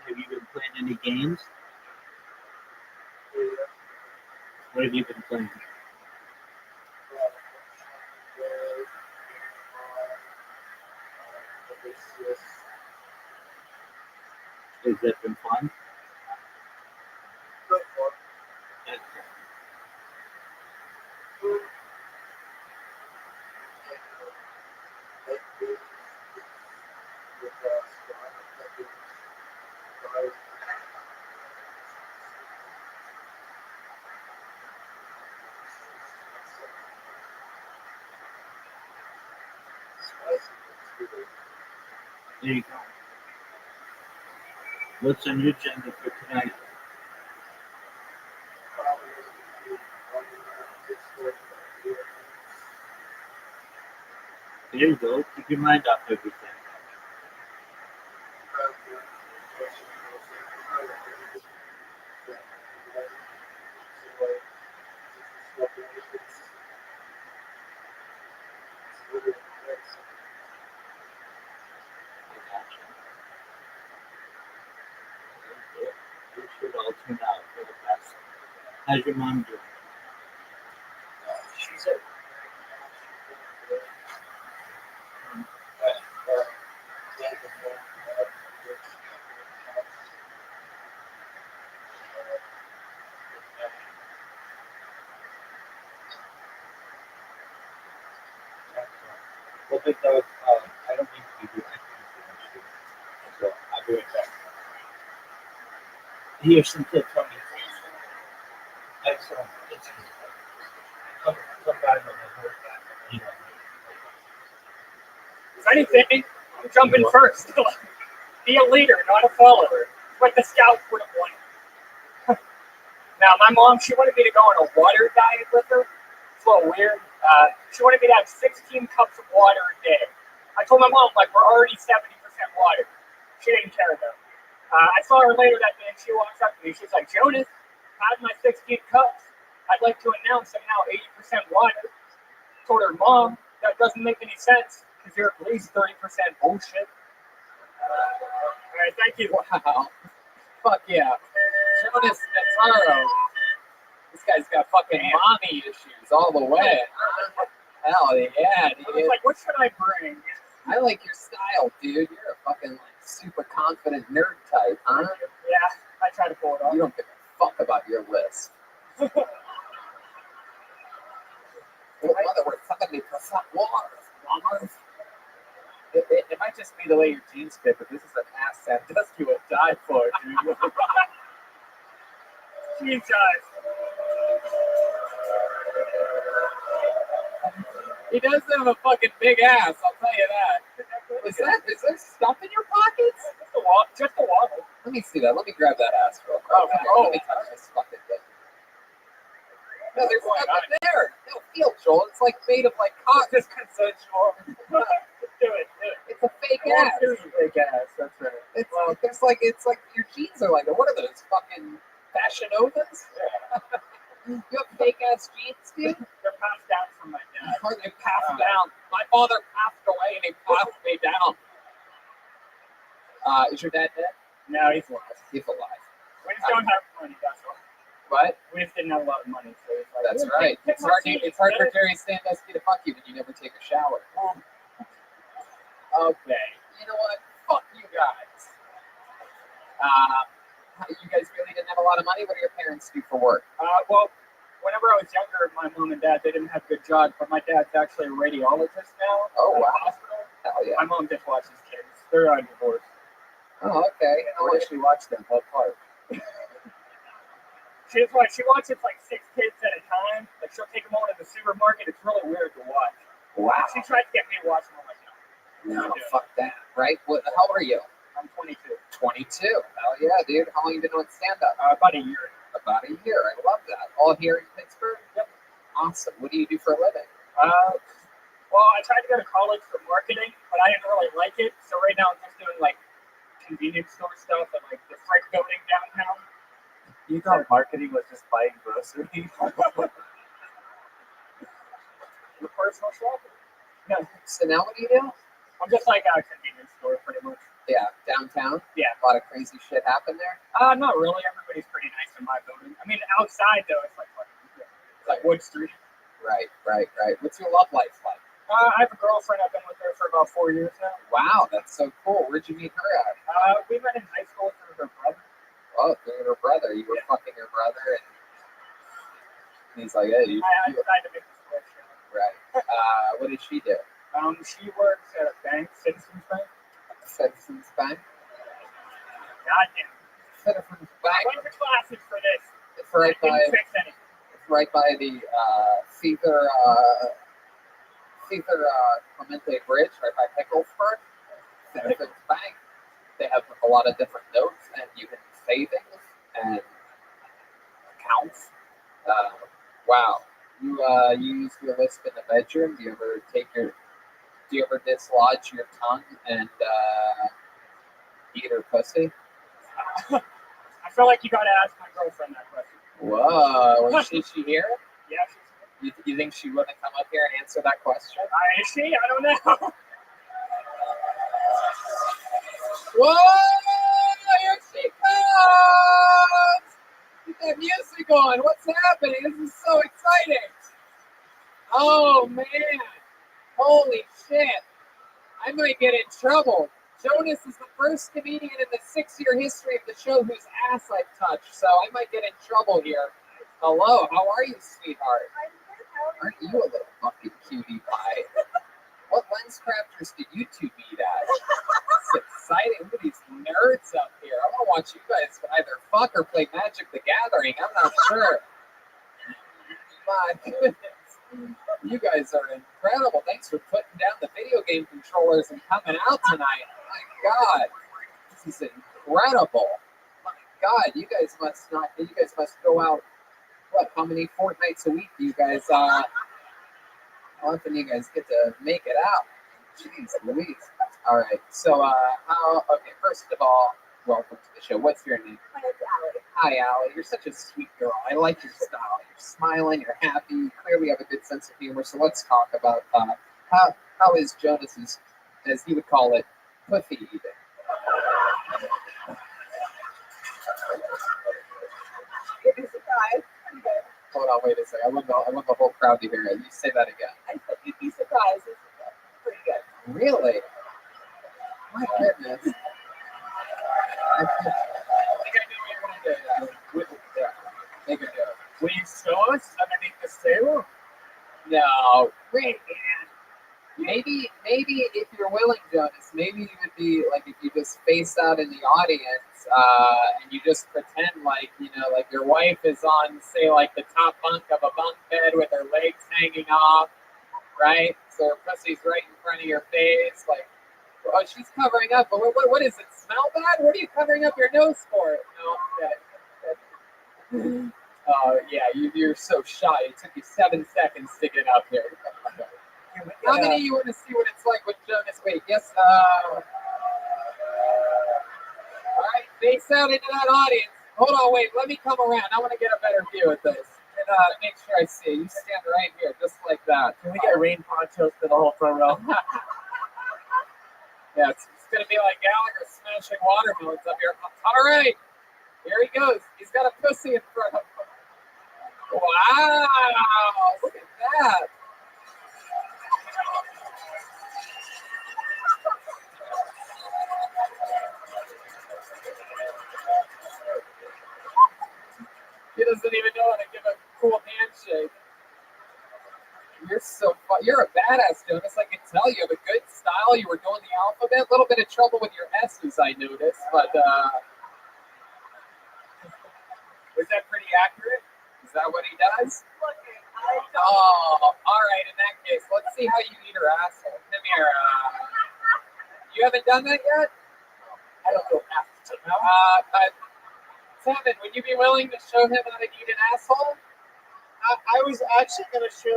Have you been playing any games? What have you been playing? Has that been fun? There you go. What's on your agenda for tonight? There you go. Keep your mind off everything. It should all turn out for the best. How's your mom doing? She's a Well, but I don't mean to give you anything, so I'll be right back. Here's some tips on me. Excellent. Come by when I heard that. You know. If anything, I'm jumping first. Be a leader, not a follower. What the scouts would have wanted. Now, my mom, she wanted me to go on a water diet with her. It's a little weird. She wanted me to have 16 cups of water a day. I told my mom, like, we're already 70% water. She didn't care, though. I saw her later that day, and she walks up to me. She's like, Jonas, how's my 16 cups? I'd like to announce I'm now 80% water. Told her, Mom, that doesn't make any sense, because you're at least 30% bullshit. All right, thank you. Wow. Fuck yeah. Jonas Nataro. This guy's got fucking mommy issues all the way. Hell yeah, I was dude. like, what should I bring? I like your style, dude. You're a fucking like super confident nerd type, huh? Yeah, I try to pull it off. You don't give a fuck about your list. Well, mother, we're 70% water. It might just be the way your jeans fit, but this is an asset that you would die for, dude. Jesus. He does have a fucking big ass, I'll tell you that. Is there stuff in your pockets? Just a waddle. Let me see that. Let me grab that ass real quick. Oh. Let me touch this fucking thing. No, there's nothing there. No, feel, Joel. It's like made of like cotton. It's consensual. Do it. It's a fake ass. Fake ass, that's right. It's like your jeans are like, what are those fucking Fashion Novas? You have fake ass jeans, dude? They're passed down from my dad. Or they passed down. My father passed away and he passed me down. Is your dad dead? No, he's alive. He's alive. We just don't have money, that's all. What? We just didn't have a lot of money, so it's like, That's "Yeah, right. take It's my hard, seat." it's hard for Jerry Sandusky to fuck you when you never take a shower. Okay. You know what? Fuck you guys. You guys really didn't have a lot of money? What do your parents do for work? Well, whenever I was younger, my mom and dad, they didn't have good jobs, but my dad's actually a radiologist now. Oh, at a wow. hospital. Hell yeah. My mom just watches kids. They're on divorce. Oh, okay. Where does she watch them? What part? She watches like 6 kids at a time. Like she'll take them all to the supermarket. It's really weird to watch. Wow. She tried to get me to watch them. I'm like, No, fuck that. Right? How old are you? I'm 22. 22. Hell yeah, dude. How long you been doing stand-up? About a year. About a year. I love that. All here in Pittsburgh? Yep. Awesome. What do you do for a living? Well, I tried to go to college for marketing, but I didn't really like it. So right now I'm just doing like convenience store stuff at like the Frick building downtown. You thought marketing was just buying groceries? The personal shopper. No. So now what do you do? I'm just like a convenience store pretty much. Yeah, downtown? Yeah. A lot of crazy shit happen there? Not really. Everybody's pretty nice in my building. I mean, outside though, it's like Wood Street. Right. What's your love life like? I have a girlfriend. I've been with her for about 4 years now. Wow, that's so cool. Where'd you meet her at? We met in high school through her brother. Oh, through her brother. You were fucking her brother, and he's like, hey, you I decided to make the switch. Right. What did she do? She works at a bank, Citizens Bank. Citizens Bank? Goddamn. Citizens I Bank. went to classes for this. It's right I by didn't fix anything. the It's either Clemente Bridge right by Picklesburg, Citizens Bank. They have a lot of different notes and even savings and accounts. Wow. You use your lisp in the bedroom. Do you ever dislodge your tongue and eat her pussy? I feel like you gotta ask my girlfriend that question. Whoa, is she here? Yeah, she's You think she wouldn't come up here and answer that question? is she? I don't know. Whoa! Here she comes! Get that music on. What's happening? This is so exciting. Oh, man. Holy shit. I might get in trouble. Jonas is the first comedian in the 6-year history of the show whose ass I've touched, so I might get in trouble here. Hello, how are you, sweetheart? Aren't you a little fucking cutie pie? What lens crafters did you two meet at? It's exciting. Look at these nerds up here. I want to watch you guys either fuck or play Magic the Gathering. I'm not sure. My goodness. You guys are incredible. Thanks for putting down the video game controllers and coming out tonight. My God. This is incredible. My God, you guys must go out, what, how many fortnights a week do you guys how often do you guys get to make it out? Jeez Louise. All right. So, okay, first of all, welcome to the show. What's your name? My name's Allie. Hi, Allie. You're such a sweet girl. I like your style. You're smiling. You're happy. You clearly have a good sense of humor. So let's talk about how is Jonas's, as he would call it, pussy eating? You'd be surprised. Pretty good. Hold on, wait a second. I want the whole crowd to hear it. You say that again. I said you'd be surprised. It's pretty good. Really? My goodness. I think I knew what you were going to do. Yeah. Make it go. Will you show us underneath this table? No. Wait, man. Maybe if you're willing, Jonas, maybe you would be like if you just face out in the audience and you just pretend like, like your wife is on, say, like the top bunk of a bunk bed with her legs hanging off, right? So her pussy's right in front of your face, like, oh, she's covering up. But what is it? Smell bad? What are you covering up your nose for? No. Oh yeah, you're so shy. It took you 7 seconds to get up here. How many of you want to see what it's like with Jonas? Wait, yes. All right, face out into that audience. Hold on, wait. Let me come around. I want to get a better view of this. And make sure I see you. You stand right here, just like that. Can we get rain ponchos for the whole front row? Yeah, it's going to be like Gallagher smashing watermelons up here. All right, here he goes. He's got a pussy in front of him. Wow, look at that. He doesn't even know how to give a cool handshake. You're so fun. You're a badass, Jonas. I can tell you have a good style. You were doing the alphabet. A little bit of trouble with your S's, I noticed. But was that pretty accurate? Is that what he does? Oh, all right. In that case, let's see how you eat her asshole. Come here. You haven't done that yet? I don't know after. Tevin, would you be willing to show him how to eat an asshole? I was actually going to show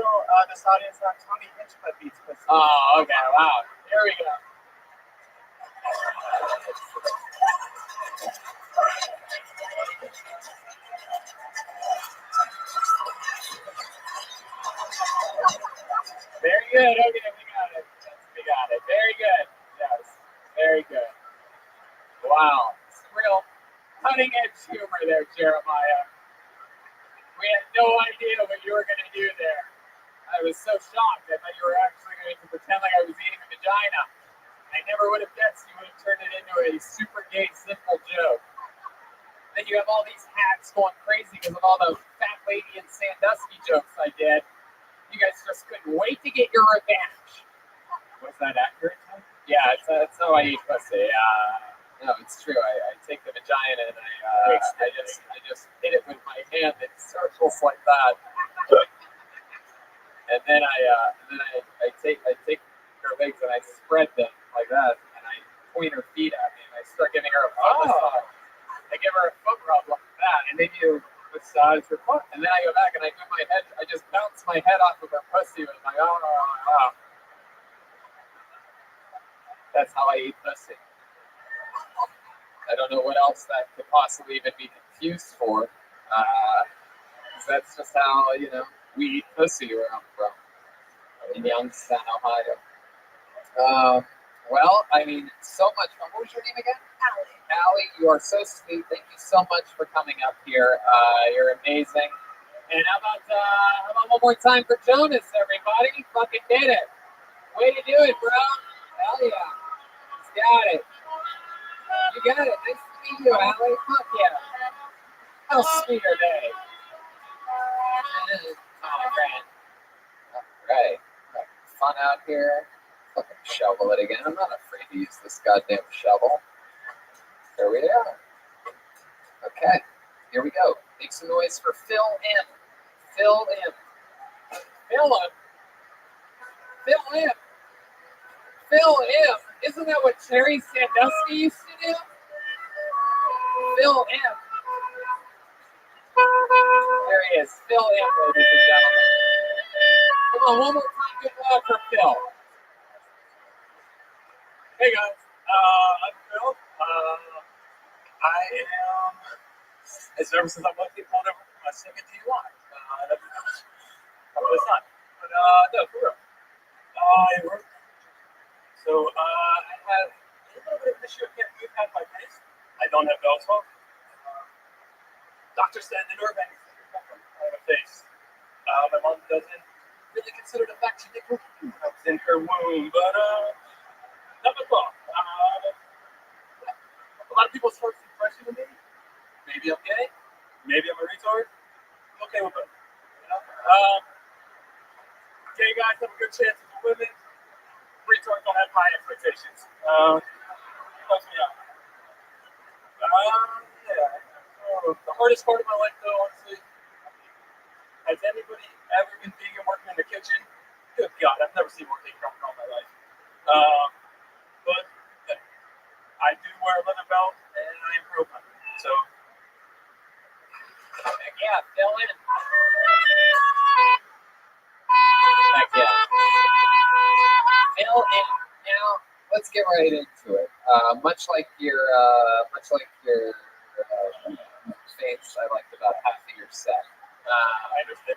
this audience how Tony Hinchcliffe eats pussy. Oh, okay. Wow. Here we go. Very good. Okay, we got it. We got it. Very good. Yes. Very good. Wow. Some real cutting edge humor there, Jeremiah. We had no idea what you were going to do there. I was so shocked. I thought you were actually going to pretend like I was eating a vagina. I never would have guessed you would have turned it into a super gay, simple joke. Then you have all these hats going crazy because of all the fat lady and Sandusky jokes I did. You guys just couldn't wait to get your revenge. Was that accurate? Yeah, that's how I eat pussy. No, it's true. I take the vagina and I just hit it with my hand in circles like that. And then I take her legs and I spread them like that, and I point her feet at me, and I start giving her a foot massage. I give her a foot rub like that, and then you massage her foot, and then I go back and I do my head. I just bounce my head off of her pussy, and I'm like, oh. That's how I eat pussy. I don't know what else that could possibly even be confused for. That's just how, we eat pussy where I'm from in Youngstown, Ohio. Well, I mean, so much fun. What was your name again? Allie, you are so sweet. Thank you so much for coming up here. You're amazing. And how about one more time for Jonas, everybody? Fucking did it. Way to do it, bro. Hell yeah. He's got it. You got it. Nice to meet you, Allie. Fuck yeah. How sweet are they? Oh, grand. All right. Fun out here. Fucking shovel it again. I'm not afraid to use this goddamn shovel. There we are. Okay. Here we go. Make some noise for Phil M. Phil M. Phil M. Phil M. Phil M. Isn't that what Terry Sandusky used to do? Phil M. There he is. Phil M, ladies and gentlemen. Come on, one more time. Good luck for Phil. Hey guys, I'm Phil. I am as nervous as I'm going to get pulled over for my second DUI. It's not. But no, for real. I work. So I had a little bit of an issue. I can't move past my face. I don't have Bell's fault. Doctor said the nerve endings on my face. My mom doesn't really consider the fact she did cocaine when I was in her womb, but not my fault. A lot of people's first impression of me, maybe I'm gay, maybe I'm a retard. I'm okay with both. Gay guys have a good chance with women. Retards don't have high expectations. Helps me out. Yeah. The hardest part of my life, though, honestly, has anybody ever been vegan working in the kitchen? Good God, I've never seen more cake in all my life. But I do wear a leather belt, and I am pro-gun. So, yeah, Phil in. Heck yeah. Phil in. Now, let's get right into it. Much like your face, I liked about half of your set. I understand.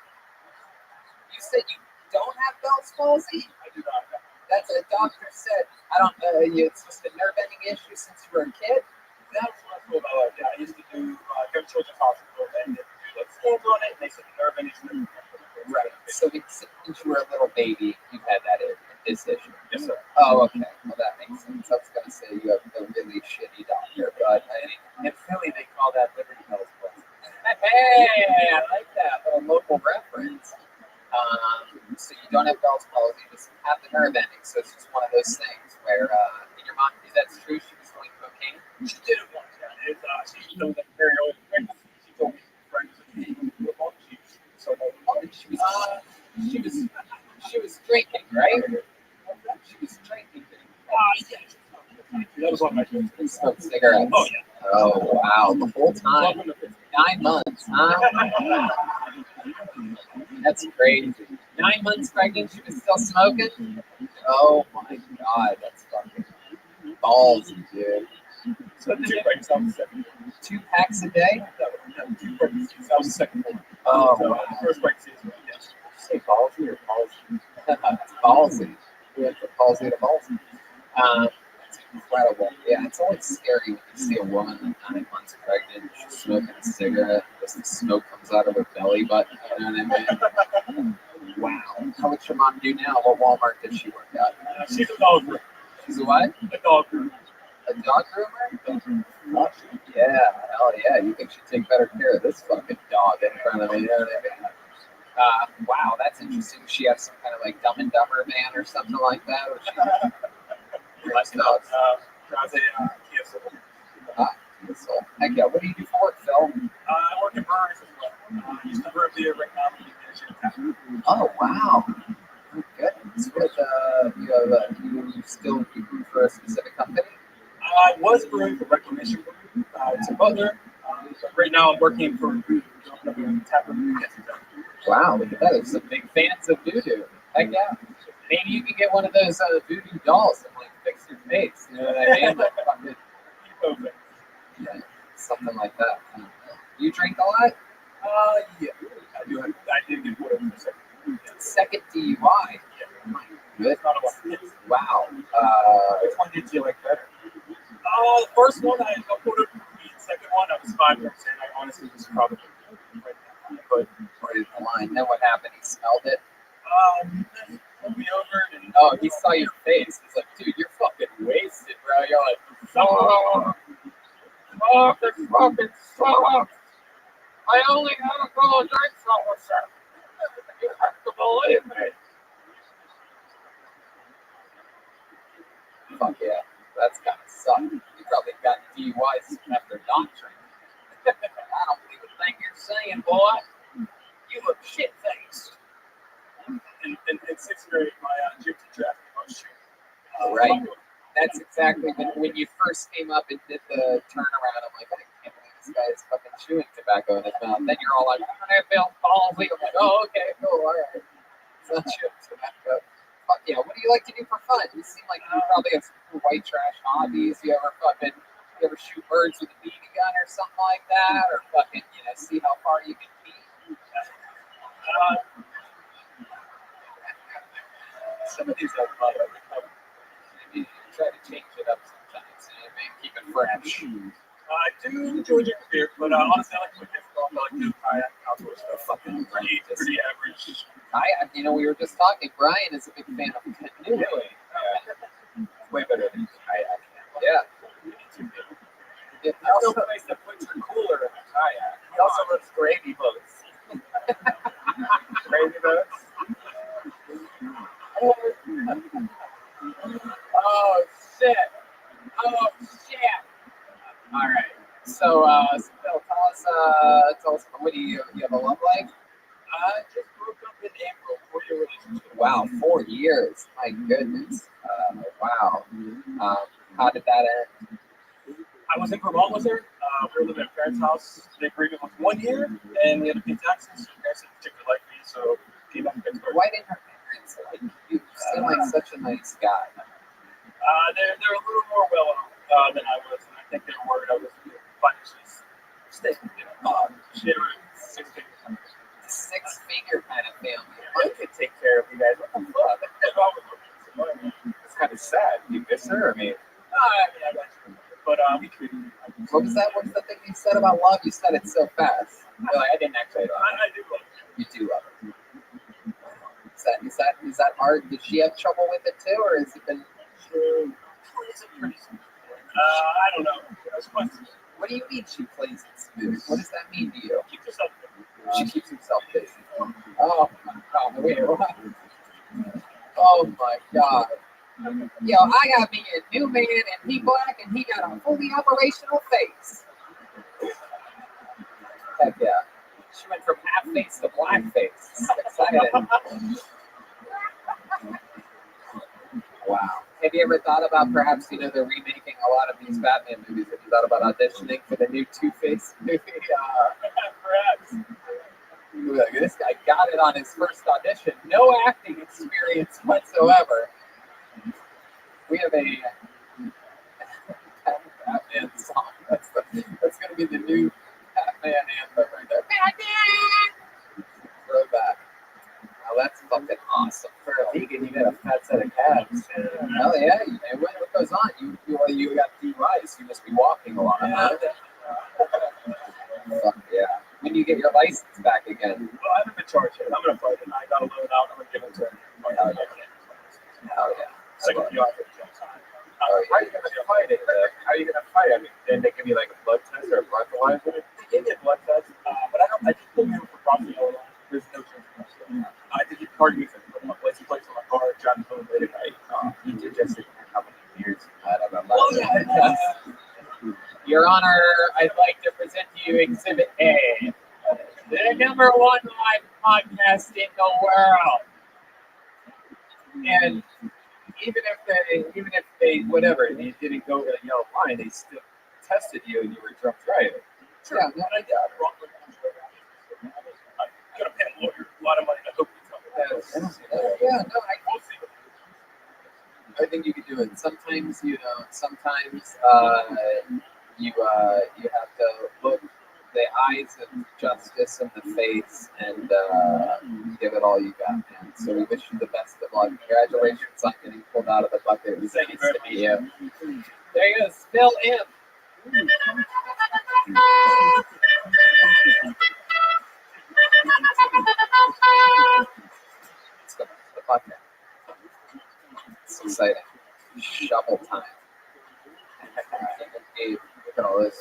You said you don't have Bell's palsy? I do not. That's what a doctor said. I don't know. It's just a nerve-ending issue since you were a kid. That's what I told my life. Yeah, I used to do go to Children's Hospital and do like scans on it, and they said the nerve endings. Right. So since you were a little baby, you've had this issue. Yes, sir. Oh, okay. Well, that makes sense. I was going to say you have a really shitty doctor, but In Philly, they call that Liberty Bell's palsy. hey, I like that little local reference. So you don't have Bell's palsy, you just have the nerve ending. So it's just one of those things where your mom, is that true? She was doing cocaine. She did it once. Yeah. She told me very early in pregnancy. She told me pregnancy. She was drinking, right? She was drinking. Yeah. That was one of my favorites. And smoked cigarettes. Oh, yeah. Oh, wow. The whole time. 9 months, huh? That's crazy. 9 months pregnant, she was still smoking? Oh my God, that's fucking ballsy, dude. So 2 pregnancies. I was second. 2 packs a day? No, 2 pregnancies. I was the second one. Oh, So wow. the first pregnancy is yes. Say palsy or palsy? It's ballsy. We went from palsy to ballsy. It's incredible. Yeah, it's always scary when you see a woman 9 months pregnant, she's smoking a cigarette, just the smoke comes out of her belly button, you know what I mean? Wow. How much your mom do now? What Walmart did she work at? She's a dog groomer. She's a what? A dog groomer. A dog groomer? Yeah, hell yeah. You think she'd take better care of this fucking dog in front of me, you know what I mean? Wow, that's interesting. Does she have some kind of like Dumb and Dumber man or something like that? Or she likes dogs? Drives a Kia So, heck yeah. What do you do for work, Phil? I work in breweries as well. I used to brew beer, right now I'm in the shit happened. Oh wow. Oh, goodness. What you still brew for a specific company? I was brewing for Reclamation Brew. It's a butler. So right now I'm working for Voodoo. Tap room. Yes, exactly. Wow, look at that. There's some big fans of voodoo. Heck yeah. Maybe you can get one of those voodoo dolls and like fix your face. You know what I mean? Like fucking, Okay. yeah, something like that. You drink a lot? Yeah. I did get put in for a second. Second DUI. Yeah. Good. Not a lot. Wow. Which one did you like better? The first one I got put up. The second one I was 5%. I honestly was probably right now. But Right at the line. Then what happened? He smelled it. he pulled me over and Oh, he saw your face. He's like, dude, you're fucking wasted, bro. You're like, oh, this fucking sucks. I only had a couple of drinks on myself. You have to believe me. Fuck yeah. That's gotta suck. You probably got DUIs after not drinking. I don't believe a thing you're saying, boy. You look shit-faced. in sixth grade, my gym teacher asked me about shit. Right. That's exactly when you first came up and did the turnaround. I'm like, I can't believe this guy is fucking chewing tobacco in his mouth. Then you're all like, I feel ballsy. I'm like, oh, okay, cool, all right. It's not chewing tobacco. Fuck yeah. What do you like to do for fun? You seem like you probably have some cool white trash hobbies. You ever shoot birds with a BB gun or something like that? Or fucking, see how far you can beat? Some of these are fun. Maybe try to change it up sometimes. Maybe keep it fresh. I do enjoy drinking beer, but honestly, I like to play pickleball. I like to do kayak, outdoor stuff. Fucking Pretty average. Kayak, we were just talking. Brian is a big fan of canoeing. Really? Way better than kayak. Yeah. There's no place to put your cooler in a kayak. He also loves gravy boats. Gravy boats? Oh shit! Oh shit! All right. So, Phil, tell us, what do you have a love life? I just broke up in April, 4-year relationship. Wow, 4 years. My goodness. Wow. How did that end? I was in Vermont with her. We were living at a parents' house. The agreement was 1 year, and we had to pay taxes. Her parents didn't particularly like me, so came back to Pittsburgh. Why didn't her parents like you? You seem like such a nice guy. They're a little more well than I was, and I think they were worried I was financially stable. She had a 6-figure kind of family. I could take care of you guys. What the fuck? It's kind of sad. You miss her? I mean, I got you. But we treated her. What was that? What's the thing you said about love? You said it so fast. You're like, I didn't actually. I do love her. You do love her. Is that hard? Did she have trouble with it too, or has it been? I don't know. That's fun. What do you mean she plays it smooth? What does that mean to you? Keep yourself She keeps herself busy. Oh my god! Wait, what? Oh my god! Yo, I got me a new man, and he black, and he got a fully operational face. Heck yeah! She went from half face to black face. Excited. Wow. Have you ever thought about perhaps, they're remaking a lot of these Batman movies? Have you thought about auditioning for the new Two-Face movie? perhaps. Look, this guy got it on his first audition. No acting experience whatsoever. We have a Batman song. That's going to be the new Batman anthem right there. Batman! Throwback. Oh, that's fucking awesome. For a vegan, you got a fat set of calves. Hell yeah, what goes on? You got DUIs, you must be walking a lot. Huh? Fuck yeah. When do you get your license back again? Well, I haven't been charged yet. I'm going to fight it. I got a loan out. I'm going to give it to him. Hell yeah. Hell yeah. Second PI for the jail time. how are you going to fight it? How are you going to fight? I mean, didn't they give you like a blood test or a breathalyzer? They gave me a blood test, but I just pulled me over for crossing the line. There's no chance of that. I did get party music, put my place on my car, driving home late at night. You did just say how many years you had of a Oh, yeah. Your Honor, I'd like to present to you Exhibit A. The number 1 live podcast in the world. And even if they whatever, and you didn't go to the yellow line, they still tested you and you were drunk driving. Sure. Yeah, I gotta pay a lawyer a lot of money to hope I think you could do it. Sometimes you don't. Sometimes you have to look the eyes of justice in the face and give it all you got, man. So we wish you the best of luck. Congratulations on getting pulled out of the bucket. It was nice to meet you. There you go, Still in. Let's go to the bucket. It's exciting. Shovel time. Hey, look at all this.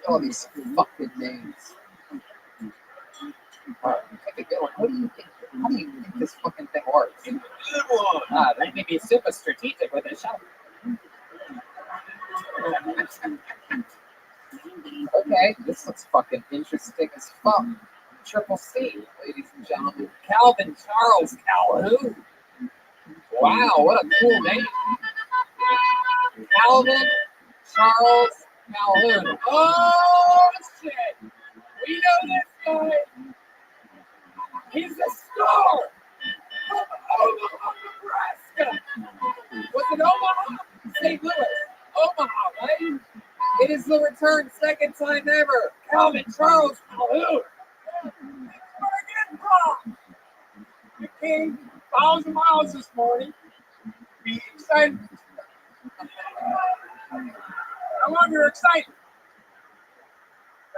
All these fucking names. Take a good one. How do you think this fucking thing works? That may be super strategic with a shovel. Okay, this looks fucking interesting as fuck. Triple C, ladies and gentlemen. Calvin Charles Calhoun. Wow, what a cool name. Calvin Charles Calhoun. Oh, shit. We know this guy. He's a star from Omaha, Nebraska. Was it Omaha? St. Louis. Omaha, right? It is the return, second time ever. Calvin Charles Calhoun. You came 1,000 miles this morning. Be excited. How long you're excited?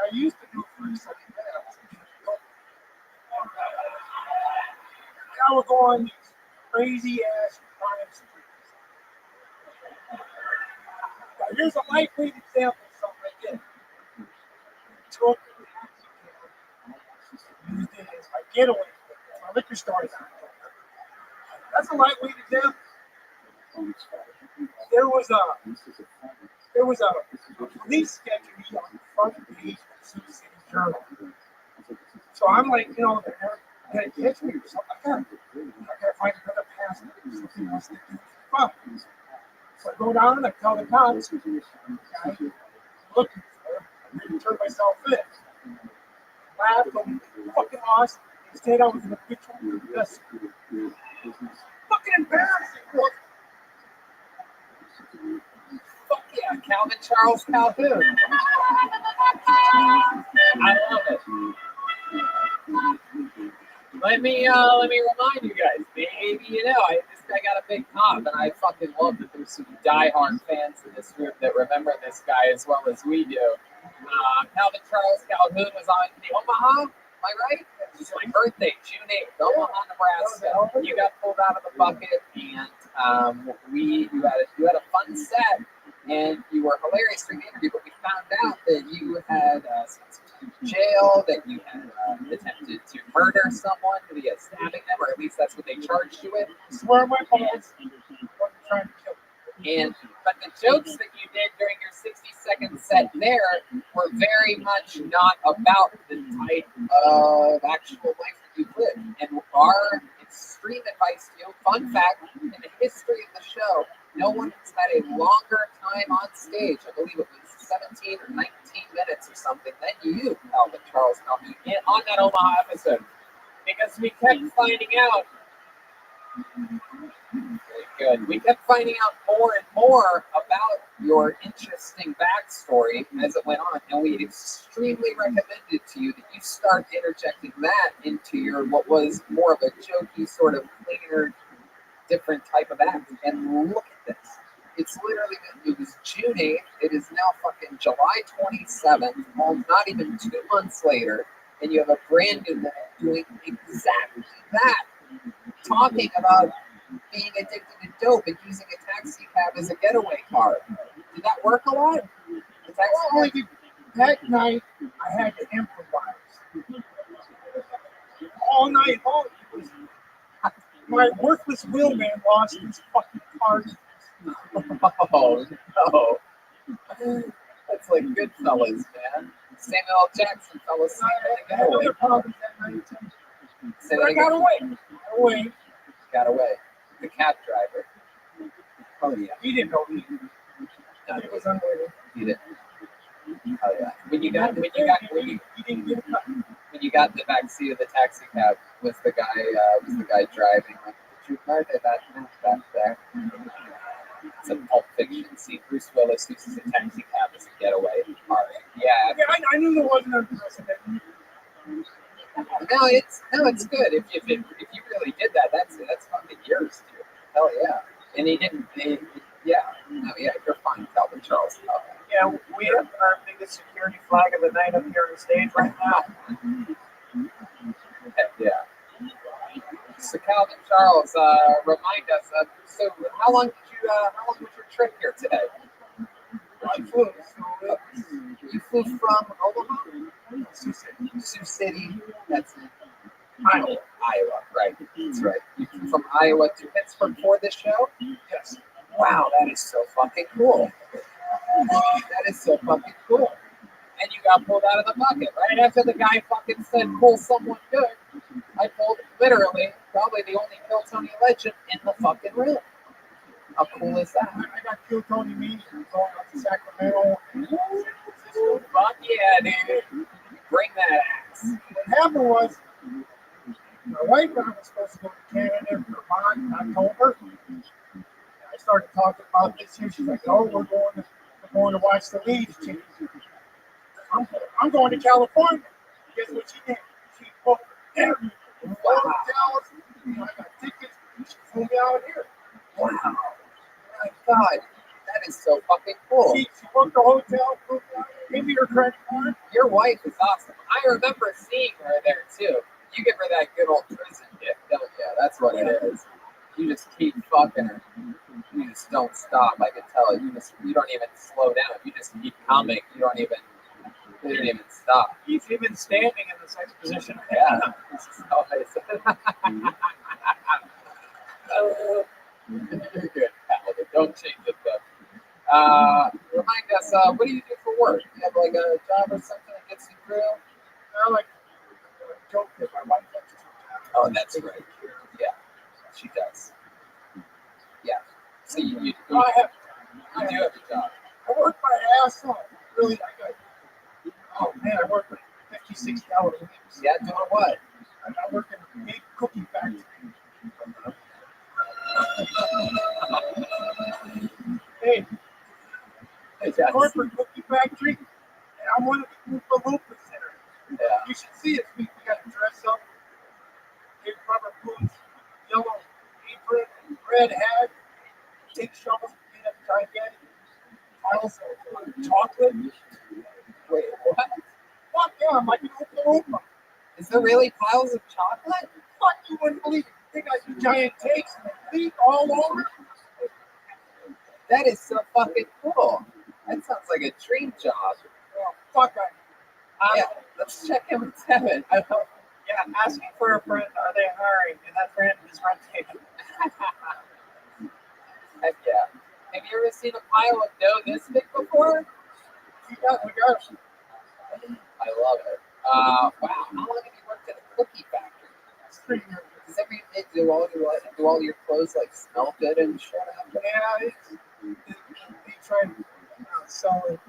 I used to do for excited. Now we're going crazy ass crime streets. Now here's a lightweight example of something I did. Took the taxi cab, used it as my getaway. My liquor store. That's a lightweight example. There was a police sketch of me on the front page of the Sioux City Journal. So I'm like, they're gonna catch me or something. I gotta find another passenger. Something else to do. Fun. So I go down and I tell the cops, guy, looking for him. I'm going to turn myself in. Laughed, I'm fucking lost. Instead, I was in a picture with this. Fucking embarrassing. Fuck yeah, Calvin Charles Calhoun. I love it. Let me remind you guys, maybe this guy got a big pop, and I fucking love that there's some diehard fans in this group that remember this guy as well as we do. Calvin Charles Calhoun was on the Omaha, am I right? It was my birthday, June 8th, Omaha, Nebraska. You got pulled out of the bucket, and you had a fun set, and you were hilarious during the interview, but we found out that you had jail, that you had attempted to murder someone via stabbing them, or at least that's what they charged you with. Swear my pants. Trying to kill. But the jokes that you did during your 60-second set there were very much not about the type of actual life that you lived. And our extreme advice to you, fun fact, in the history of the show, no one has had a longer time on stage, I believe it was 17 or 19 minutes or something, than you, Calvin Charles Calhoun, on that Omaha episode. Because we kept finding out, very good, we kept finding out more and more about your interesting backstory as it went on, and we extremely recommended to you that you start interjecting that into your, what was more of a jokey, sort of cleaner, different type of act. And look at this. It's literally, it was June 8th. It is now fucking July 27th, not even 2 months later, and you have a brand new man doing exactly that. Talking about being addicted to dope and using a taxi cab as a getaway car. Did that work a lot? That night, I had to improvise. All night long, my worthless wheelman lost his fucking car. Oh, no. That's like Goodfellas, man. Samuel L. Jackson fell asleep in the getaway. Say that I got again. away. Got away. The cab driver. Oh yeah. He didn't know me. No, He was unwitting. he didn't. Oh yeah. When you He got didn't get a cut. when you got in the back seat of the taxi cab, was the guy driving like the car back there? It's a Pulp Fiction scene. Bruce Willis uses a taxi cab as a getaway car. Yeah. Yeah, I knew there wasn't a precedent. No, it's good. If you really did that, that's fucking yours, dude. Hell yeah. And he didn't. Yeah. No, yeah. You're fine, Calvin Charles. Yeah, we have our biggest security flag of the night up here on the stage right now. Heck yeah. So Calvin Charles, remind us. So how long was your trip here today? I flew. You flew from Omaha? Sioux City. That's it. Iowa, right. That's right. You flew from Iowa to Pittsburgh for this show? Yes. Wow, that is so fucking cool. That is so fucking cool. And you got pulled out of the bucket right after the guy fucking said, pull someone good. I pulled literally probably the only Kill Tony legend in the fucking room. How cool is that? I got Kill Tony Means going up to Sacramento. Fuck yeah, dude. Bring that axe. What happened was, my wife and I were supposed to go to Canada and Vermont in October. I started talking about this here. She's like, "Oh, we're going to watch the Leaves team." I'm going to California. Guess what she did? She booked everything. Hotels. I got tickets. She flew me out here. Wow. My God. That is so fucking cool. She booked the hotel, flew me out here, gave me her credit card. Your wife is awesome. I remember seeing her there too. You give her that good old prison gift. Hell yeah, that's what it is. You just keep fucking her. You just don't stop. I can tell. You don't even slow down. You just keep coming. You don't even stop. He's even standing in the sex position. Yeah. This is how I said. You're good, Paladin. Don't change it though. Remind us, what do you do for work? You have like a job or something that gets you through? I like joke that my wife likes to do. Oh, that's right. Yeah, she does. Yeah. So you do have a job. I work my ass off. Really, oh man, I work like 50, 60 hours a week. Yeah, doing what? I work in a big cookie factory. Hey, it's a corporate cookie factory, and I'm one of the Oompa Loompas there. Yeah. You should see it. We got to dress up, big rubber boots, yellow apron, red hat, big shovels, clean up gigantic piles of chocolate. Wait, what? Fuck yeah, I'm like an Oompa Loompa. Is there really piles of chocolate? Fuck, you wouldn't believe it. They got these giant cakes and they leak all over. That is so fucking cool. That sounds like a dream job. Oh, fuck, Yeah, let's check in with Devin. yeah, asking for a friend, are they hiring? And that friend is renting. Heck yeah. Have you ever seen a pile of dough this big before? We got it. I love it. Wow, how long have you worked at a cookie factory? It's 3 years. Does do all your clothes like smell good and shit? Yeah, they try to sell it.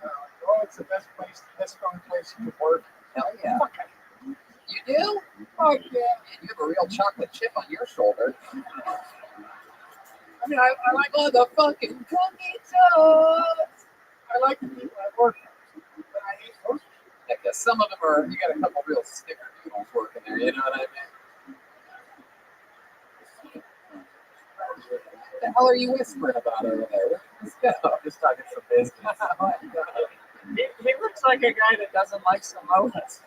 It's the best place, the best fun place you can work. Hell yeah. Fuck You do? Fuck yeah. You have a real chocolate chip on your shoulder. I mean, I like motherfucking cookie toast. I like the people I work with, but I hate most. Heck yeah, some of them are, you got a couple real snickerdoodles working there, you know what I mean? What the hell are you whispering about over there? Let's go. I'm just talking some business. He looks like a guy that doesn't like samosas.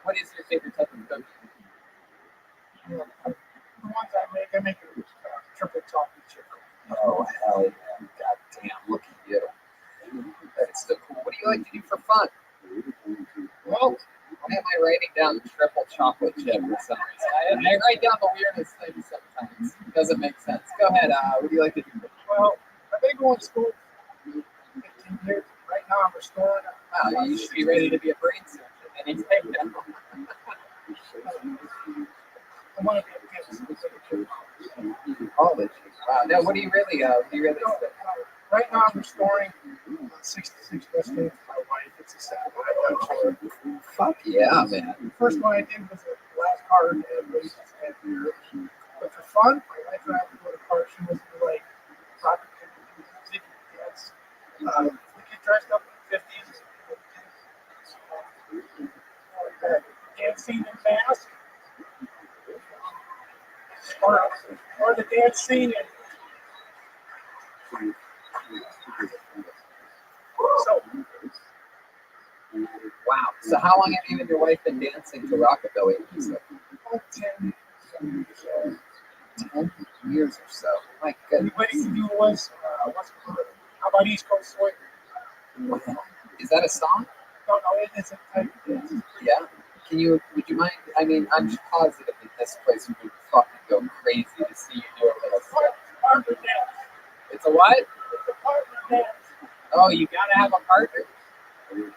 What is your favorite type of cookie? The ones I make a triple chocolate chip. Oh, hell yeah. God damn, look at you. That is so cool. What do you like to do for fun? Well, why am I writing down triple chocolate chip for some reason? I write down the weirdest things sometimes. It doesn't make sense. Go ahead. What do you like to do? Well, I've been going to school for 15 years, right? now I'm restoring it. Wow, you should be ready to be a brain surgeon anytime now. I want to be a kid. College. Wow. No, what do you really study? Right now I'm restoring 66 restorations for my wife. It's a second one I've done for her. Fuck yeah, man. The first one I did was a glass card and races and beer. But for fun, my wife and I would go to cars. She was like soccer music, dance. We get dressed up in the 50s. Dancing in mask. Or the dance scene. So, Wow. So how long have you and your wife been dancing to rockabilly music? 10 years or so. My The goodness. wedding to do was, how about East Coast Swing? Is that a song? No, it isn't. Yeah. Would you mind? I mean, I'm just positive that this place would fucking go crazy to see you do a little stuff. Partner dance. It's a what? It's a partner dance. Oh, you gotta have a partner. I can't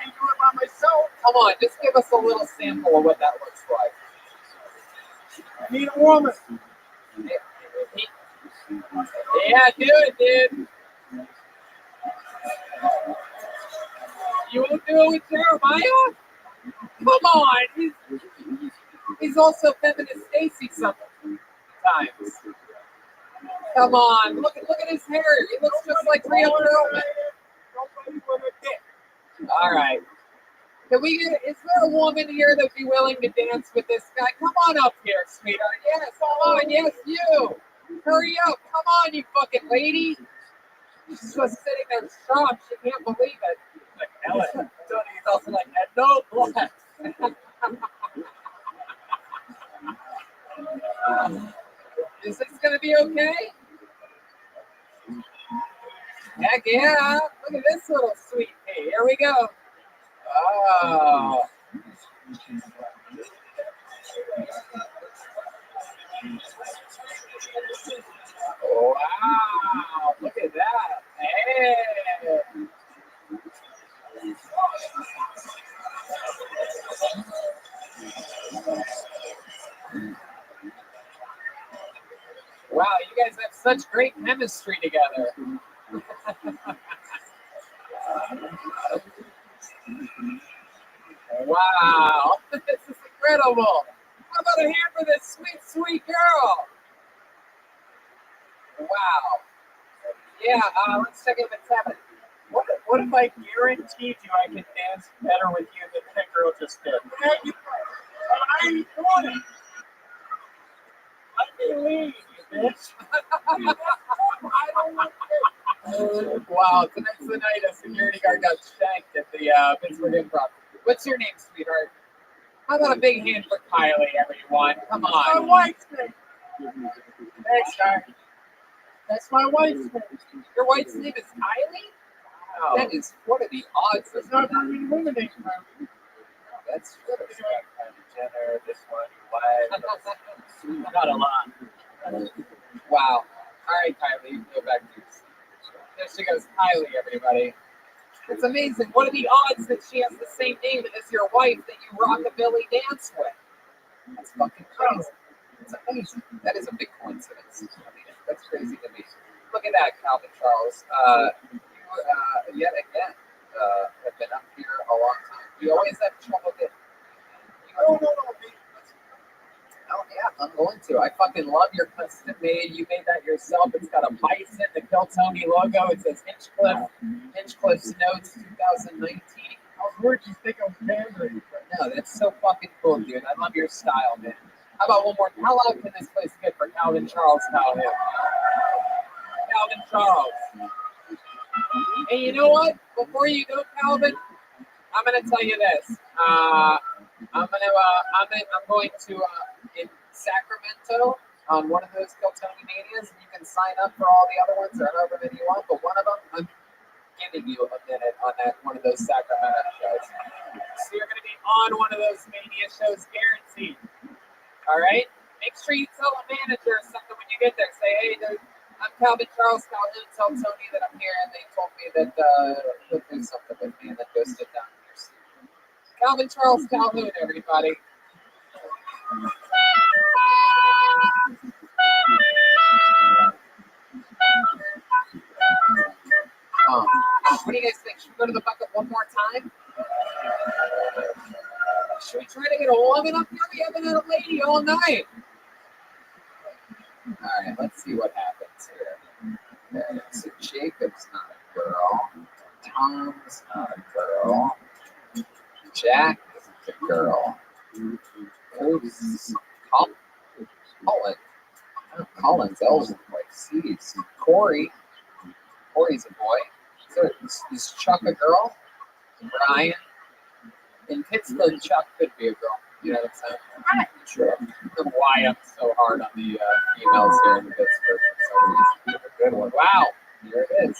do it by myself. Come on, just give us a little sample of what that looks like. I need a woman. Yeah, do it, dude. You won't do it with Jeremiah? Come on, he's also feminist Stacy sometimes. Come on, look at his hair. He looks just like Rio Perlman. All right. Can we get? Is there a woman here that'd be willing to dance with this guy? Come on up here, sweetheart. Yes, come on. Yes, you. Hurry up. Come on, you fucking lady. She's just sitting there shocked. She can't believe it. Like Ellen. Tony's also like, no blood. Is this gonna be okay? Heck yeah. Look at this little sweet pea. Here we go. Oh. Wow. Look at that. Hey. Wow, you guys have such great chemistry together. Wow, this is incredible. How about a hand for this sweet, sweet girl? Wow. Yeah, let's check if it's happening. What if I guaranteed you I could dance better with you than that girl just did? I ain't doing it. Let me leave, you bitch. I don't want it. Wow, tonight's the night a security guard got shanked at the Pittsburgh Improv. What's your name, sweetheart? How about a big hand for Kylie, everyone? Come My on. wife's name. Thanks, guy. That's my wife's name. Your wife's name is Kylie? Wow. That is, what are the odds It's of not that? very eliminating time. That's good. Jenner, this one, not a lot. Wow. All right, Kylie, you can go back to your seat. There she goes, Kylie, everybody. It's amazing. What are the odds that she has the same name as your wife that you rockabilly dance with? That's fucking crazy. It's amazing. That is a big coincidence. I mean, that's crazy to me. Look at that, Calvin Charles. You, yet again, have been up here a long time. You always have trouble getting. No. Oh yeah, I'm going to. I fucking love your custom made. You made that yourself. It's got a bison, the Kill Tony logo. It says Hinchcliffe's Notes 2019. How weird you think I'm pandering? No, that's so fucking cool, dude. I love your style, man. How about one more? How loud can this place get for Calvin Charles style him? Calvin Charles. Hey, you know what? Before you go, Calvin, I'm gonna tell you this. I'm going to in Sacramento on one of those Kill Tony Manias, and you can sign up for all the other ones or however many you want. But one of them, I'm giving you a minute on that one of those Sacramento shows. So you're going to be on one of those Mania shows, guaranteed. All right. Make sure you tell a manager or something when you get there. Say, hey, dude, I'm Calvin Charles Calhoun. Tell Tony that I'm here, and they told me that he'll do something with me, and then go sit down in your seat. Calvin Charles Calhoun, everybody. What do you guys think? Should we go to the bucket one more time? Should we try to get a woman up here? We haven't had a lady all night. All right, let's see what happens here. Okay, so Jacob's not a girl. Tom's not a girl. Jack isn't a girl. Who's Colin? Oh, Colin's L's and like C's. Corey's a boy. So is Chuck a girl? Brian? In Pittsburgh, Chuck could be a girl. You know what I'm saying? I'm not sure. I don't know why I'm so hard on the females here in Pittsburgh. So good one. Wow, here it is.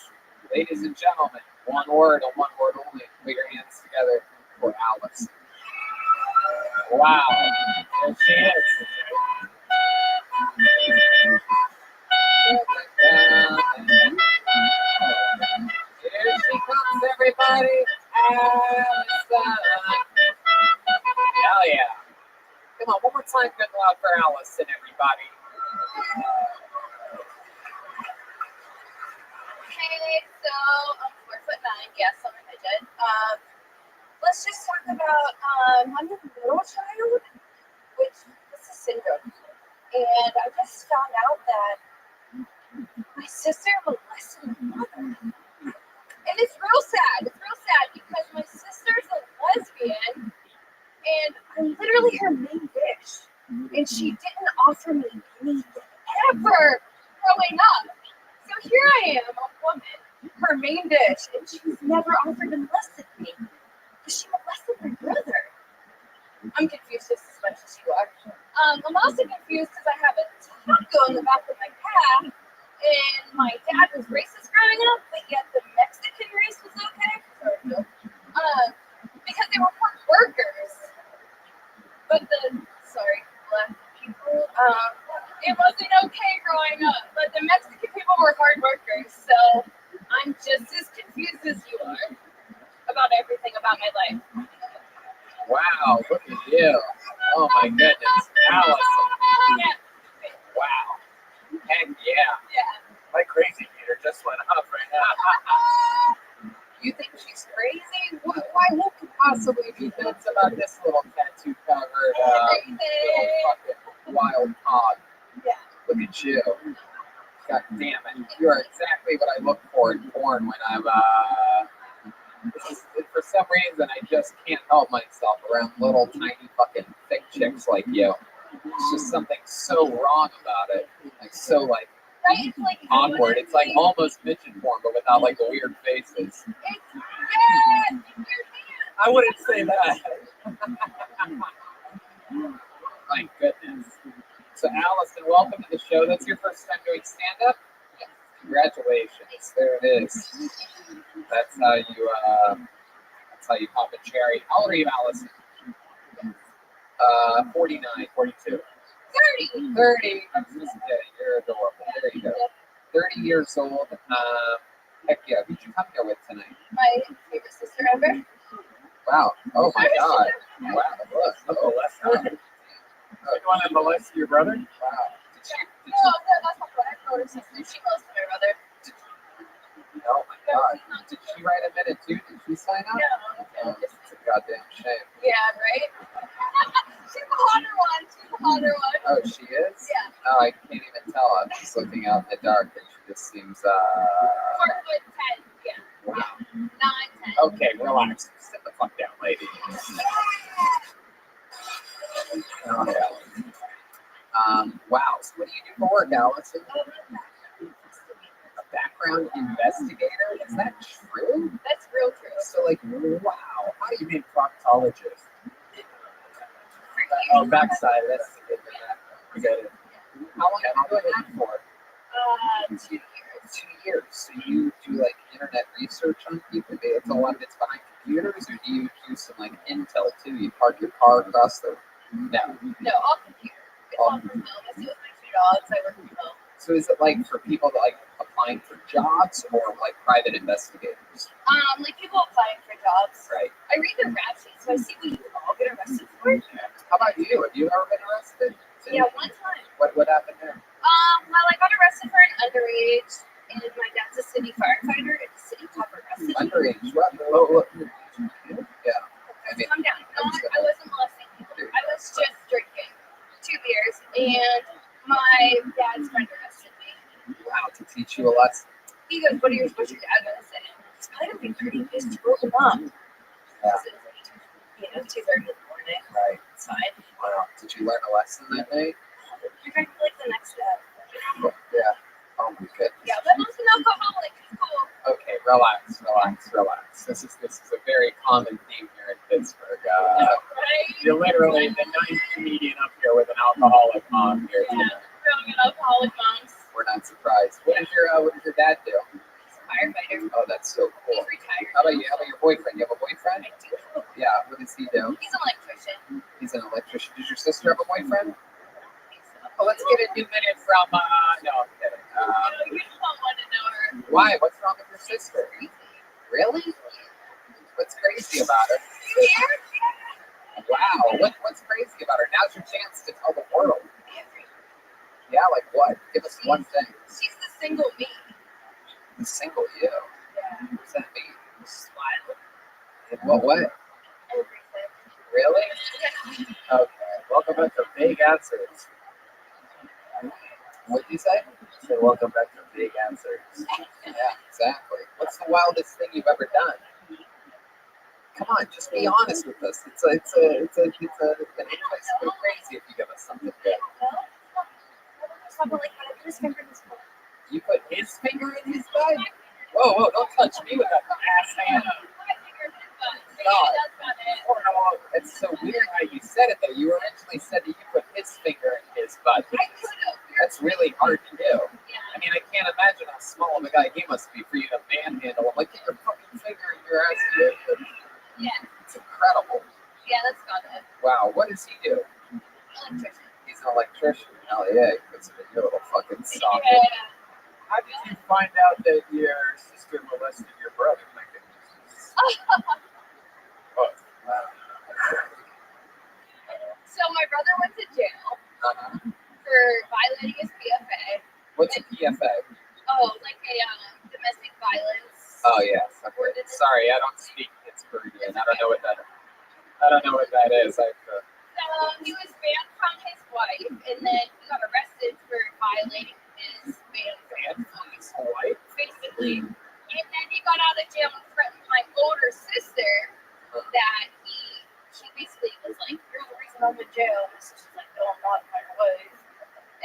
Ladies and gentlemen, one word and one word only. Put your hands together for Alice. Wow, there she is. Here she comes, everybody. Alice. Hell yeah. Come on, one more time, good and loud for Alice and everybody. Okay, so I'm 4'9", yes, I'm a midget. Let's just talk about I'm the middle child, which is a syndrome. And I just found out that my sister molested my mother. And it's real sad. It's real sad because my sister's a lesbian and I'm literally her main dish. And she didn't offer me anything ever growing up. So here I am, a woman, her main dish, and she's never offered to molest me. Because she molested my brother. I'm confused just as much as you are. I'm also confused because I have a taco in the back of my calf, and my dad was racist growing up, but yet the Mexican race was okay. Because they were poor workers. But black people, it wasn't okay growing up. But the Mexican people were hard workers, so I'm just as confused as you are about everything about my life. Wow, look at you. Oh my goodness. Alice. Wow. Heck yeah. My crazy meter just went up right now. You think she's crazy? Why what could possibly be nuts about this little tattoo covered little fucking wild hog? Yeah. Look at you. God damn it. You are exactly what I look for in porn when I'm for some reason I just can't help myself around little tiny fucking thick chicks like you. It's just something so wrong about it. Like so like Right? It's like awkward. It's like almost midget porn, but without like the weird faces. I wouldn't say that. My goodness. So Allison, welcome to the show. That's your first time doing stand-up? Yes. Congratulations. There it is. That's how you pop a cherry. How old are you, Allison? 49, 42. 30. I was just kidding. You're adorable. There you go. 30 years old. Heck yeah. Who'd you come here with tonight? my favorite sister ever. Wow. Oh my God. Wow. Look. Oh, that's not. You want to molest your brother? Wow. No, that's not what I told her sister. She goes to my brother. Oh my God. Did she write a minute too? Did she sign up? No. Oh, it's a goddamn shame. Yeah, right? She's the hotter one. Oh, she is? Yeah. Oh, I can't even tell. I'm just looking out in the dark and she just seems 4'10". Yeah. wow. 9, 10. Okay, relax. Sit the fuck down, lady. Oh, yeah. Wow. So what do you do for work, Allison? A background investigator? Is that true? That's real true. So, like, wow. How do you mean proctologist? Oh, backside. That's You got it. How long have you been doing that for? 2 years. 2 years. So you do like internet research on people? It's a lot of it's behind computers, or do you do some like intel too? You park your car across the. No. No, all computer. It's all from home. I see with my 2 dogs. I work from home. So So is it like for people that like applying for jobs or like private investigators? Like people applying for jobs. Right. I read the rap sheet, so I see what you can all get arrested for. How about you? Have you ever been arrested? Yeah, one time. What happened there? Well, I got arrested for an underage, and my dad's a city firefighter, and the city top arrested me. Underage. What? Oh, yeah. I mean, Calm down. No, I wasn't molesting people. I was just drinking 2 beers, and my dad's friend arrested me. wow, to teach you a lesson. He goes, what's your dad gonna say? It's kind of be pretty pissed to roll him up. Yeah. You know, 2:30 in the morning. Right. It's fine. Wow. Did you learn a lesson that night? I drank like the next day. Yeah. Oh my goodness. Yeah, but mom's an alcoholic. It's cool. Okay, relax. This is a very common theme here in Pittsburgh. Right? You're literally the ninth comedian up here with an alcoholic mom here Yeah, tonight. growing an alcoholic moms. We're not surprised. What does your dad do? He's a firefighter. Oh, that's so cool. He's retired. How about you? How about your boyfriend? You have a boyfriend? I do have a boyfriend. Yeah. What does he do? He's an electrician. He's an electrician. Does your sister have a boyfriend? I think so. Oh, let's get a 2 minute from. No, I'm kidding. You don't want to know her. Why? What's wrong with your sister? Really? What's crazy about her? You hear? Wow. What's crazy about her? Now's your chance to tell the world. Yeah, like what? Give us one thing. She's the single me. The single you. Yeah. What does that mean? Smile. In what way? Everything. Really? Yeah. Okay. Welcome back to Vague Answers. What did you say? I said welcome back to Vague Answers. Yeah, exactly. What's the wildest thing you've ever done? Come on, just be honest with us. It's an place to go crazy if you give us something good. Like, when I put his finger in his butt. You put his finger in his butt? Whoa, don't touch me with that ass hand. My finger in his butt. God. Yeah, that's about it. Oh, no, it's so weird how you said it though. You originally said that you put his finger in his butt. I could have. That's really hard to do. Yeah. I mean, I can't imagine how small of a guy he must be for you to manhandle him. Like, get your fucking finger in your ass. Yeah. It's incredible. Yeah, that's about it. Wow, what does he do? Electrician. He's an electrician. Hell yeah, he puts it in your little fucking socket. Yeah. How did you find out that your sister molested your brother? My goodness. Oh, wow. So my brother went to jail for violating his PFA. What's a PFA? Oh, like a domestic violence. Oh yes. Okay. Sorry, I don't speak Pittsburghian. I don't know what that is. He was banned from his wife, and then he got arrested for violating his Banned from his wife? basically. And then he got out of jail and threatened my older sister that she basically was like, "You're the reason I'm in jail." And so she's like, "No, I'm not, my wife."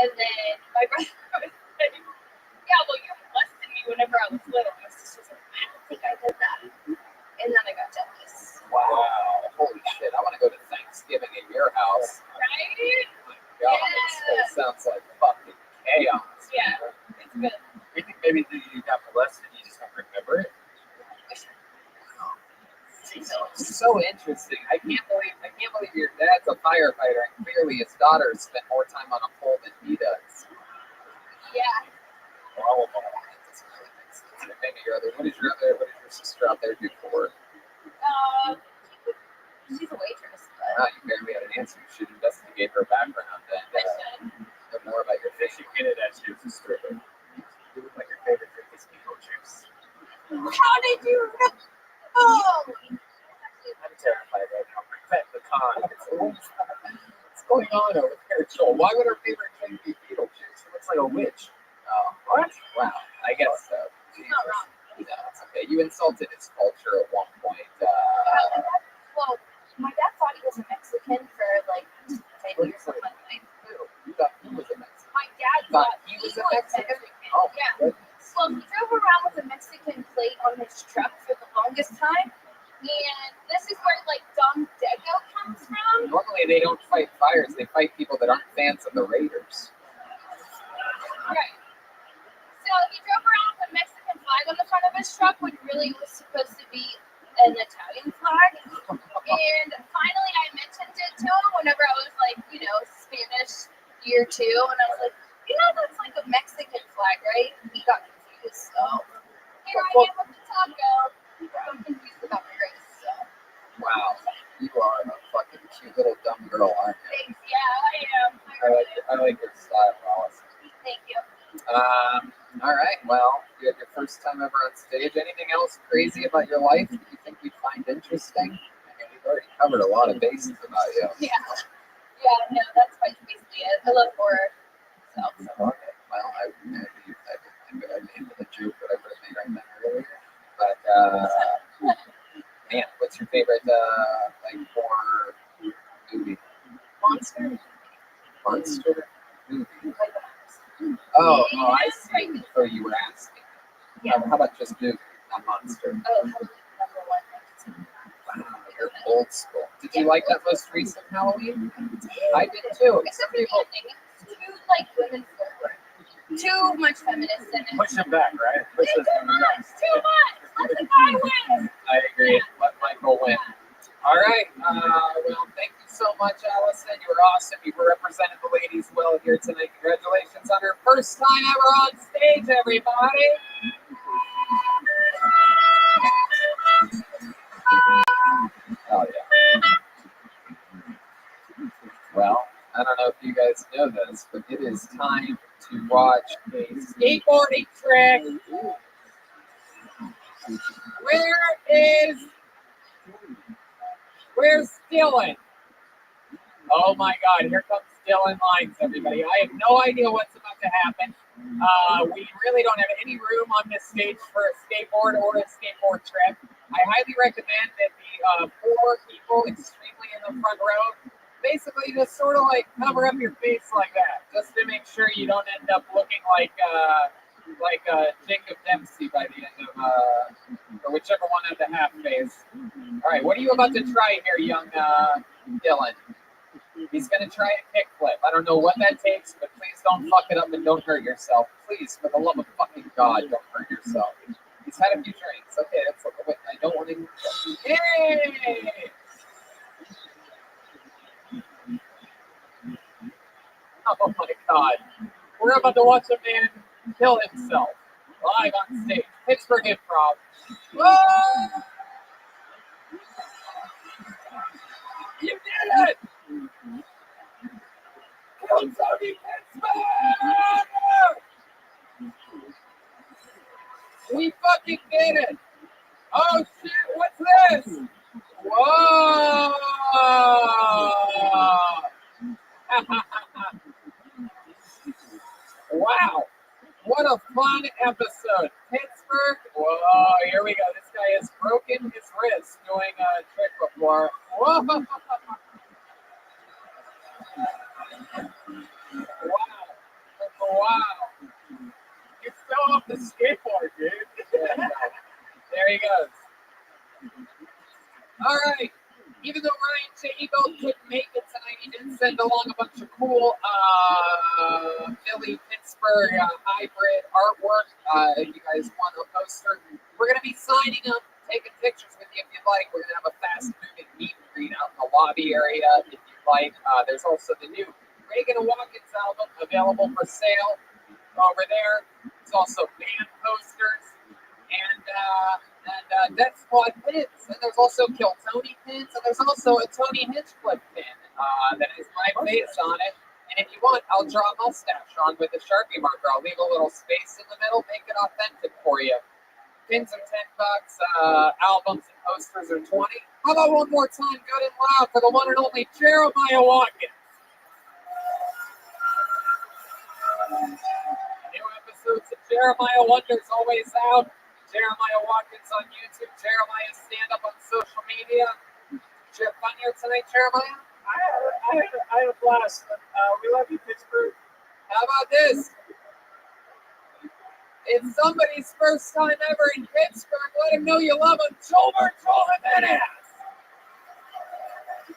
And then my brother was like, "Yeah, well, you molested me whenever I was little." My sister's like, "I don't think I did that." And then I got jealous. Wow. Holy shit. I want to go to Thanksgiving in your house. Right? Oh my God, this place sounds like fucking chaos. Yeah. It's good. You think maybe you got molested and you just don't remember it? So interesting. I can't believe your dad's a firefighter and clearly his daughter spent more time on a pole than he does. Yeah. Wow. That doesn't really make sense. Maybe what does your sister out there do for work? She's a waitress. Wow, you barely had an answer. You should investigate her background and I should. know more about your fish. You hinted at she was a stripper. You look like your favorite drink is pickle juice. How did you know? Oh! I'm terrified right now. Protect the con. What's going on over there, Joel? Why would her favorite drink be Beetlejuice? It looks like a witch. Oh, what? Wow. I guess so. She's not wrong. No, it's okay. You insulted his culture at one point. Well, my dad thought he was a Mexican for like 10 years of my life. You thought he was a Mexican. My dad Thought thought he was a Mexican? Oh, my yeah. goodness. Well, he drove around with a Mexican plate on his truck for the longest time. And this is where like Dom Dego comes from. Normally they don't fight fires. They fight people that aren't fans of the Raiders. Right. So he drove around with a Mexican flag on the front of his truck when really it was supposed to be an Italian flag. And finally I mentioned it to him whenever I was like, Spanish year 2, and I was like, You know that's like a Mexican flag, right? He got confused, so here I am with the taco. I'm confused about my race, so. Wow, you are a fucking cute little dumb girl, aren't you? Thanks, yeah, I am. I like your style, Alice. Thank you. All right. Well, you had your first time ever on stage. Anything else crazy about your life that you think we find interesting? I mean, we've already covered a lot of bases about you. Yeah. Yeah, no, that's basically it. I love horror. So. Okay. Well, I made the joke that I would have made right then earlier. But man, what's your favorite like horror movie? Monster. Monster movie. Like Oh, I see. Oh, you were asking. Yeah. How about just movie, not monster? Oh, number one. Wow, you're old school. Did you like that most recent Halloween? I did too. Except for the ending. It's too like women forward. Too much feminist in it. Push him back, right? Push Too this woman back. much. Too much. Let the guy win. I agree. Let Michael win. All right. Well, thank you so much, Allison. You were awesome. You represented the ladies well here tonight. Congratulations on her first time ever on stage, everybody. Oh, yeah. Well, I don't know if you guys know this, but it is time to watch a skateboarding trick. Where's Dylan? Oh my God, here comes Dylan Lines, everybody. I have no idea what's about to happen. We really don't have any room on this stage for a skateboard or a skateboard trip. I highly recommend that the four people extremely in the front row basically just sort of like cover up your face like that, just to make sure you don't end up looking like Jacob Dempsey by the end of, or whichever one had the half face. All right, what are you about to try here, young Dylan? He's going to try a kickflip. I don't know what that takes, but please don't fuck it up and don't hurt yourself. Please, for the love of fucking God, don't hurt yourself. He's had a few drinks. Okay, that's okay. I don't want to. Hey! Oh my God. We're about to watch a man kill himself live on stage. Pittsburgh Improv. Whoa! You did it! Kill Tony Pittsburgh! We fucking did it! Oh shit, what's this? Whoa! Wow! What a fun episode. Pittsburgh. Whoa, here we go. This guy has broken his wrist doing a trick before. Whoa! Wow. You fell off the skateboard, dude. There he goes. All right. Even though Ryan Chaibo couldn't make it tonight, he did send along a bunch of cool Philly Pittsburgh hybrid artwork. If you guys want a poster, we're going to be signing them, taking pictures with you if you'd like. We're going to have a fast-moving meet and greet out in the lobby area if you'd like. There's also the new Reagan and Watkins album available for sale over there. There's also band posters and Death Squad pins. And there's also Kill Tony pins. And there's also a Tony Hinchcliffe pin that has my face on it. And if you want, I'll draw a mustache on with a Sharpie marker. I'll leave a little space in the middle, make it authentic for you. Pins are $10. Albums and posters are $20. How about one more time, good and loud, for the one and only Jeremiah Watkins? New episodes of Jeremiah Wonders always out. Jeremiah Watkins on YouTube. Jeremiah stand up on social media. Did you have fun here tonight, Jeremiah? I had a blast. We love you, Pittsburgh. How about this? It's somebody's first time ever in Pittsburgh. Let him know you love him. Joel Jimenez.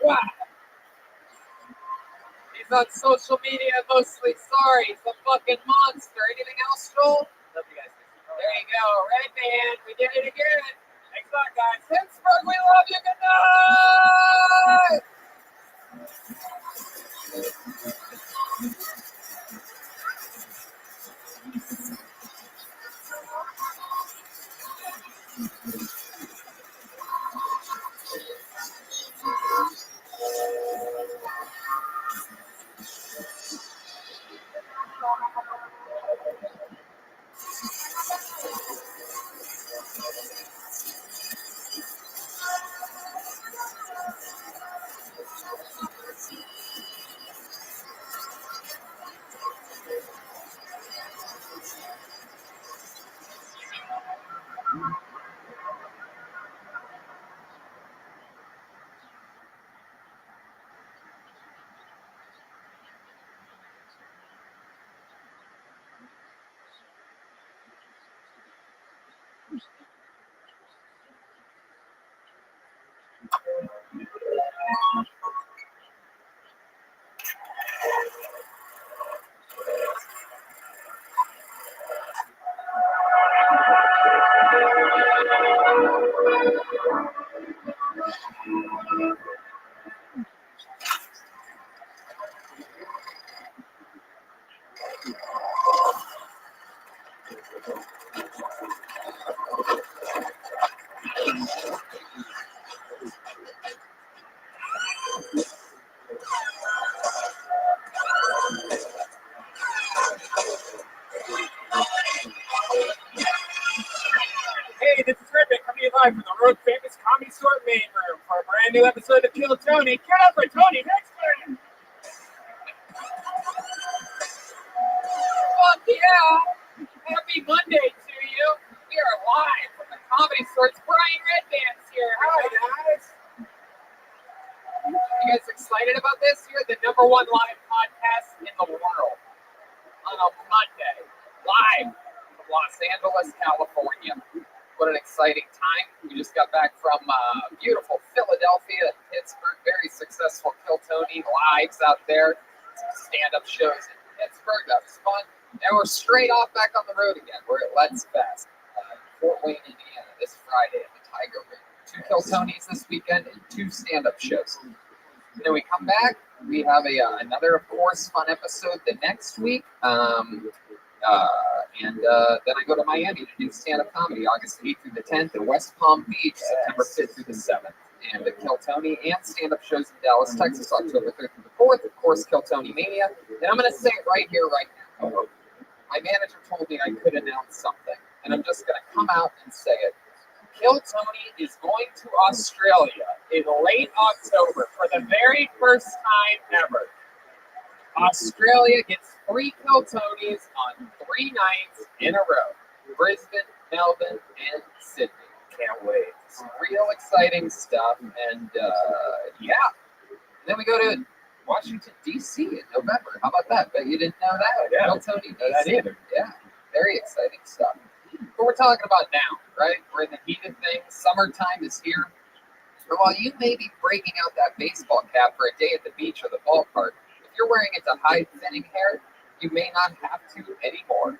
Wow. He's on social media mostly. Sorry, he's a fucking monster. Anything else, Joel? Love you guys. There you go. Red band. We did it again. Thanks a lot, guys. Pittsburgh, we love you. Good night. Hey, this is Rabbi coming to you live from the world famous comedy store main room for a brand new episode of Kill Tony. Get up for Tony next time! Fuck yeah! Happy Monday to you. We are live from the comedy store. It's Brian Redbands here. Hi, guys. You guys excited about this? You're the #1 live podcast in the world on a Monday, live from Los Angeles, California. What an exciting time. We just got back from beautiful Philadelphia, Pittsburgh. Very successful Kill Tony lives out there. Some stand-up shows in Pittsburgh. That was fun. And we're straight off back on the road again. We're at Let's Fest, Fort Wayne, Indiana, this Friday at the Tiger Room. 2 Kill Tonys this weekend and 2 stand-up shows. And then we come back. We have another, of course, fun episode the next week. And then I go to Miami to do stand-up comedy August 8th through the 10th in West Palm Beach, September 5th through the 7th. And the Kill Tony and stand-up shows in Dallas, Texas, October 3rd through the 4th. Of course, Kill Tony Mania. And I'm going to say it right here, right now. My manager told me I could announce something, and I'm just going to come out and say it. Kill Tony is going to Australia in late October for the very first time ever. Australia gets 3 Kill Tonys on 3 nights in a row. Brisbane, Melbourne, and Sydney. Can't wait. Some real exciting stuff. And yeah. And then we go to Washington, D.C. in November. How about that? Bet you didn't know that. Yeah, Kill Tony, know that D.C. either. Yeah. Very exciting stuff. But we're talking about now, right? We're in the heat of things. Summertime is here. And while you may be breaking out that baseball cap for a day at the beach or the ballpark, if you're wearing it to hide thinning hair, you may not have to anymore.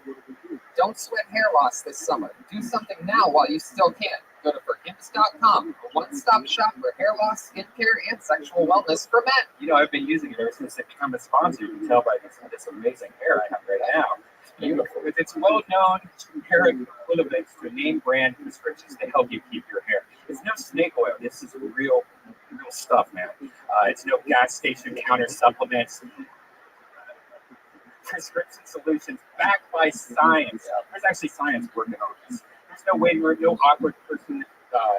Don't sweat hair loss this summer. Do something now while you still can. Go to forhims.com, a one-stop shop for hair loss, skincare, and sexual wellness for men. You know, I've been using it ever since it became a sponsor. You can tell by this amazing hair I have right now. It's beautiful. With its well-known hair equivalents to name brand prescriptions to help you keep your hair. It's no snake oil. This is real stuff, man. It's no gas station counter supplements. Prescription solutions backed by science. There's actually science working on this. There's no waiting room, no awkward person,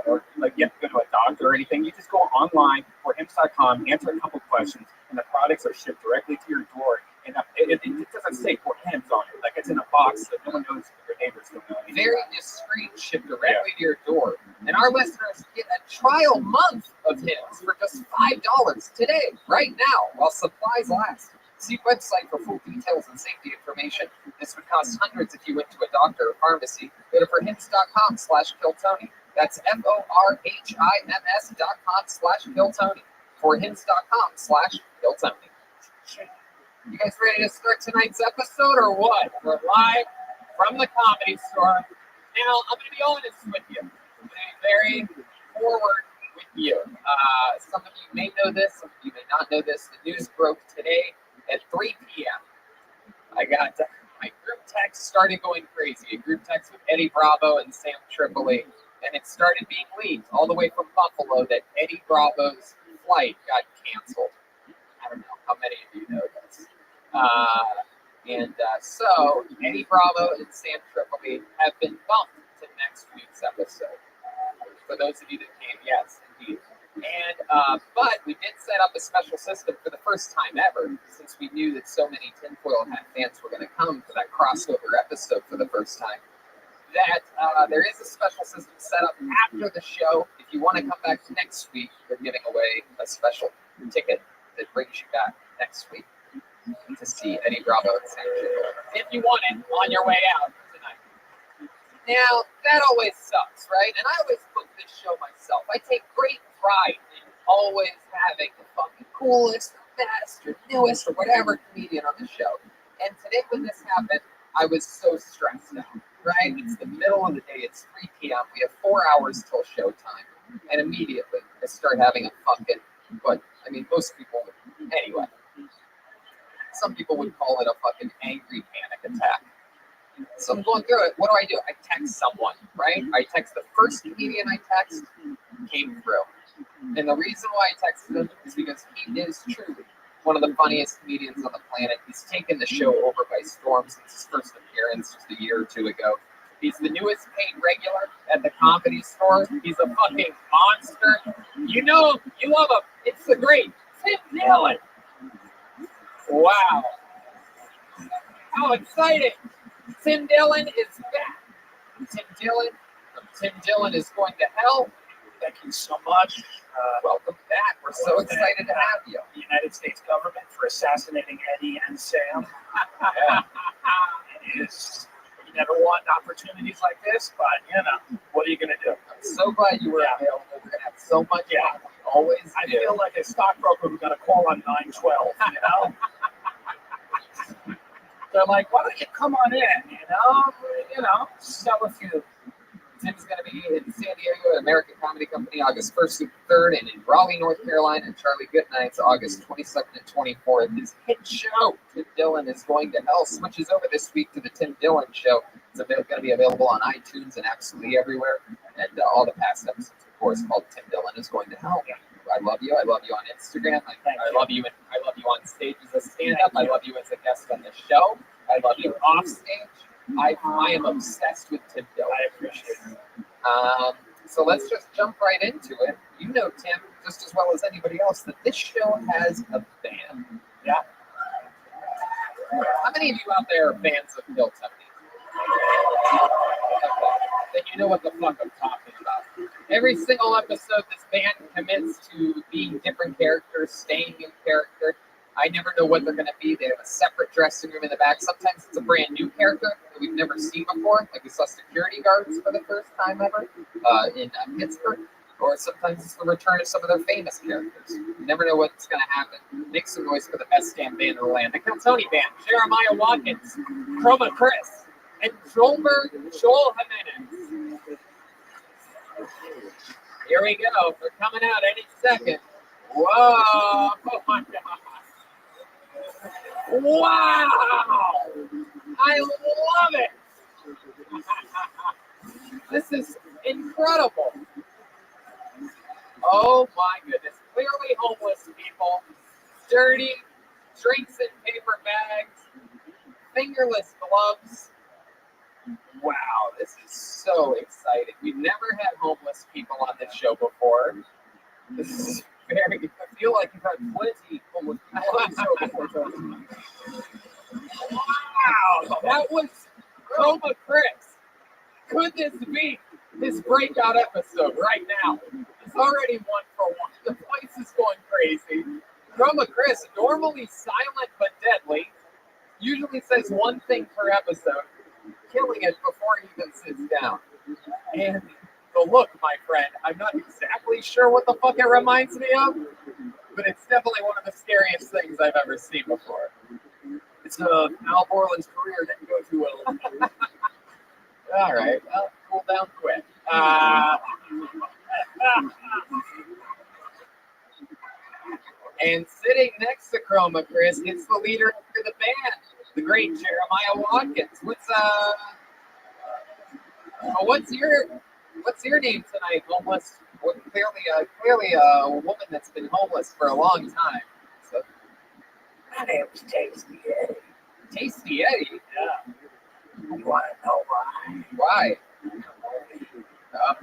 or like you have to go to a doctor or anything. You just go online for hims.com, answer a couple questions, and the products are shipped directly to your door. And it doesn't say for Hims on it, like it's in a box so no one knows your neighbors don't know anything. Very discreet, shipped directly to your door. And our listeners get a trial month of Hims for just $5 today, right now, while supplies last. See website for full details and safety information. This would cost hundreds if you went to a doctor or pharmacy. Go to forhims.com/killtony. That's forhims.com/killtony. Forhims.com/killtony. You guys ready to start tonight's episode or what? We're live from the Comedy Store. Now, I'm going to be honest with you. I'm going to be very forward with you. Some of you may know this, some of you may not know this. The news broke today at 3 p.m. I got my group text started going crazy. A group text with Eddie Bravo and Sam Tripoli, and it started being leaked all the way from Buffalo that Eddie Bravo's flight got canceled. I don't know how many of you know this. So Eddie Bravo and Sam Tripoli have been bumped to next week's episode. For those of you that came, yes, indeed. And but we did set up a special system for the first time ever, since we knew that so many tinfoil hat fans were going to come for that crossover episode for the first time. that there is a special system set up after the show. If you want to come back next week, we're giving away a special ticket that brings you back next week to see Eddie Bravo and Sam Schindler. If you want it on your way out tonight. Now, that always sucks, right? And I always book this show myself. I take great pride in always having the fucking coolest, or best, or newest, or whatever comedian on the show. And today when this happened, I was so stressed out, right? It's the middle of the day. It's 3 p.m. We have 4 hours till showtime. And immediately, I start having a fucking, most people would, anyway. Some people would call it a fucking angry panic attack. So I'm going through it. What do? I text someone, right? I text the first comedian I text, came through. And the reason why I texted him is because he is truly one of the funniest comedians on the planet. He's taken the show over by storm since his first appearance just a year or two ago. He's the newest paid regular at the Comedy Store. He's a fucking monster. You know, you love him. It's the great Tim Dillon. Wow. How exciting. Tim Dillon is back. Tim Dillon from Tim Dillon is Going to Hell. Thank you so much. Welcome back. We're so excited to have you. The United States government for assassinating Eddie and Sam. It is. You never want opportunities like this, but what are you going to do? I'm so glad you were available. We're going to have so much fun. We always I feel like a stockbroker who's got to call on 912, They're like, why don't you come on in, sell a few. Tim's going to be in San Diego at American Comedy Company August 1st through 3rd, and in Raleigh, North Carolina, and Charlie Goodnight's August 22nd and 24th. His hit show, Tim Dillon is Going to Hell, switches over this week to the Tim Dillon Show. It's going to be available on iTunes and absolutely everywhere, and all the past episodes, of course, called Tim Dillon is Going to Hell. I love you. I love you on Instagram. I love you. I love you on stage as a stand-up. I love you as a guest on the show. I love you off stage. I am obsessed with Tim Dillon. I appreciate it. So let's just jump right into it. You know Tim just as well as anybody else that this show has a band. Yeah. How many of you out there are fans of Bill Tony? Then you know what the fuck I'm talking about. Every single episode, this band commits to being different characters, staying in character. I never know what they're going to be. They have a separate dressing room in the back. Sometimes it's a brand new character that we've never seen before. Like we saw security guards for the first time ever in Pittsburgh. Or sometimes it's the return of some of their famous characters. You never know what's going to happen. Make some noise for the best damn band in the land. The Kiltony Band, Jeremiah Watkins, Chroma Chris, and Joel Jimenez. Here we go. They're coming out any second. Whoa! Oh my God! Wow! I love it! This is incredible. Oh my goodness. Clearly homeless people. Dirty, drinks in paper bags, fingerless gloves. Wow, this is so exciting. We've never had homeless people on this show before. This is very, I feel like you've had plenty homeless people on the show before. Wow, that was Chroma Chris. Could this be his breakout episode right now? It's already 1 for 1. The place is going crazy. Chroma Chris, normally silent but deadly, usually says one thing per episode, killing it before he even sits down. And the look, my friend, I'm not exactly sure what the fuck it reminds me of, but it's definitely one of the scariest things I've ever seen before. It's Al Borland's career didn't go too well. All right, well, cool down quick. And sitting next to Chroma Chris is the leader of the band, the great Jeremiah Watkins. What's your name tonight, homeless? Well, clearly a woman that's been homeless for a long time. So, My name's Tasty Eddie. Tasty Eddie? Yeah. You want to know why? Why?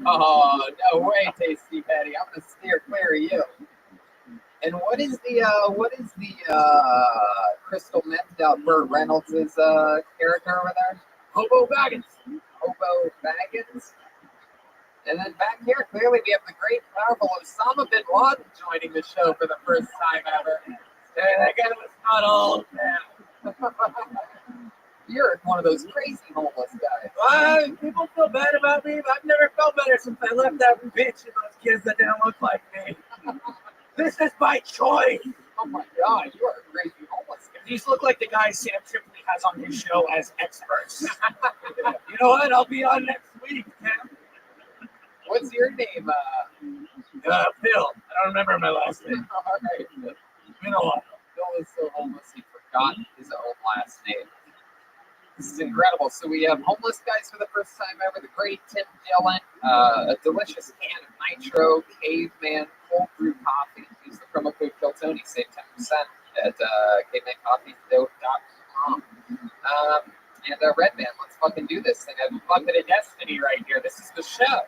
Oh, no way, Tasty Eddie. I'm gonna steer clear of you. And what is the crystal methed out Burt Reynolds' character over there? Hobo Baggins. Hobo Bobo Baggins. And then back here, clearly we have the great, powerful Osama bin Laden joining the show for the first time ever. And again, it was not old now. You're one of those crazy homeless guys. People feel bad about me, but I've never felt better since I left that bitch and those kids that didn't look like me. This is my choice. Oh my God, you are a crazy homeless guy. These look like the guys Sam Tripoli has on his show as experts. You know what? I'll be on next week, Tim. What's your name? Phil. I don't remember my last name. All right. It's been a while. Bill is so homeless he forgot his own last name. This is incredible. So we have homeless guys for the first time ever. The great Tim Dillon, a delicious can of Nitro Caveman cold brew coffee. Use the promo code KILLTONY, save 10% at cavemancoffee.com. And Red Man, let's fucking do this thing. I have a bucket of destiny right here. This is the show.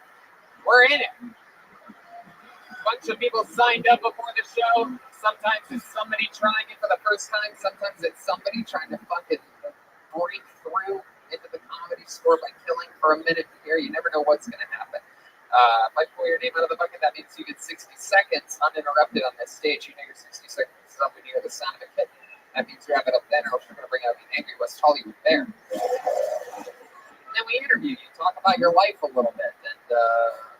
We're in it. A bunch of people signed up before the show. Sometimes it's somebody trying it for the first time. Sometimes it's somebody trying to fucking break through into the comedy store by killing for a minute here. You never know what's going to happen. If I pull your name out of the bucket, that means you get 60 seconds uninterrupted on this stage. You know your 60 seconds is up when you hear the sound of a kitten. That means wrap it up then, or else you're going to bring out the angry West Hollywood bear. Then we interview you, talk about your life a little bit, and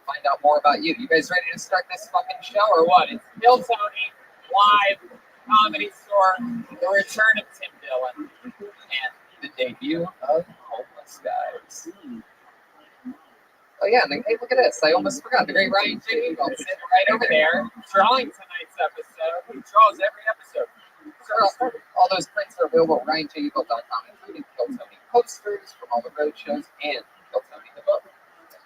find out more about you. You guys ready to start this fucking show, or what? It's Bill Tony, live, comedy store, the return of Tim Dillon, and the debut of Homeless Guys. Oh yeah, and hey, look at this. I almost forgot. The great Ryan J. Eagle sitting right over there, drawing tonight's episode. He draws every episode. All those prints are available at RyanJeagle.com, including Kill Tony posters from all the road shows and Kill Tony the book.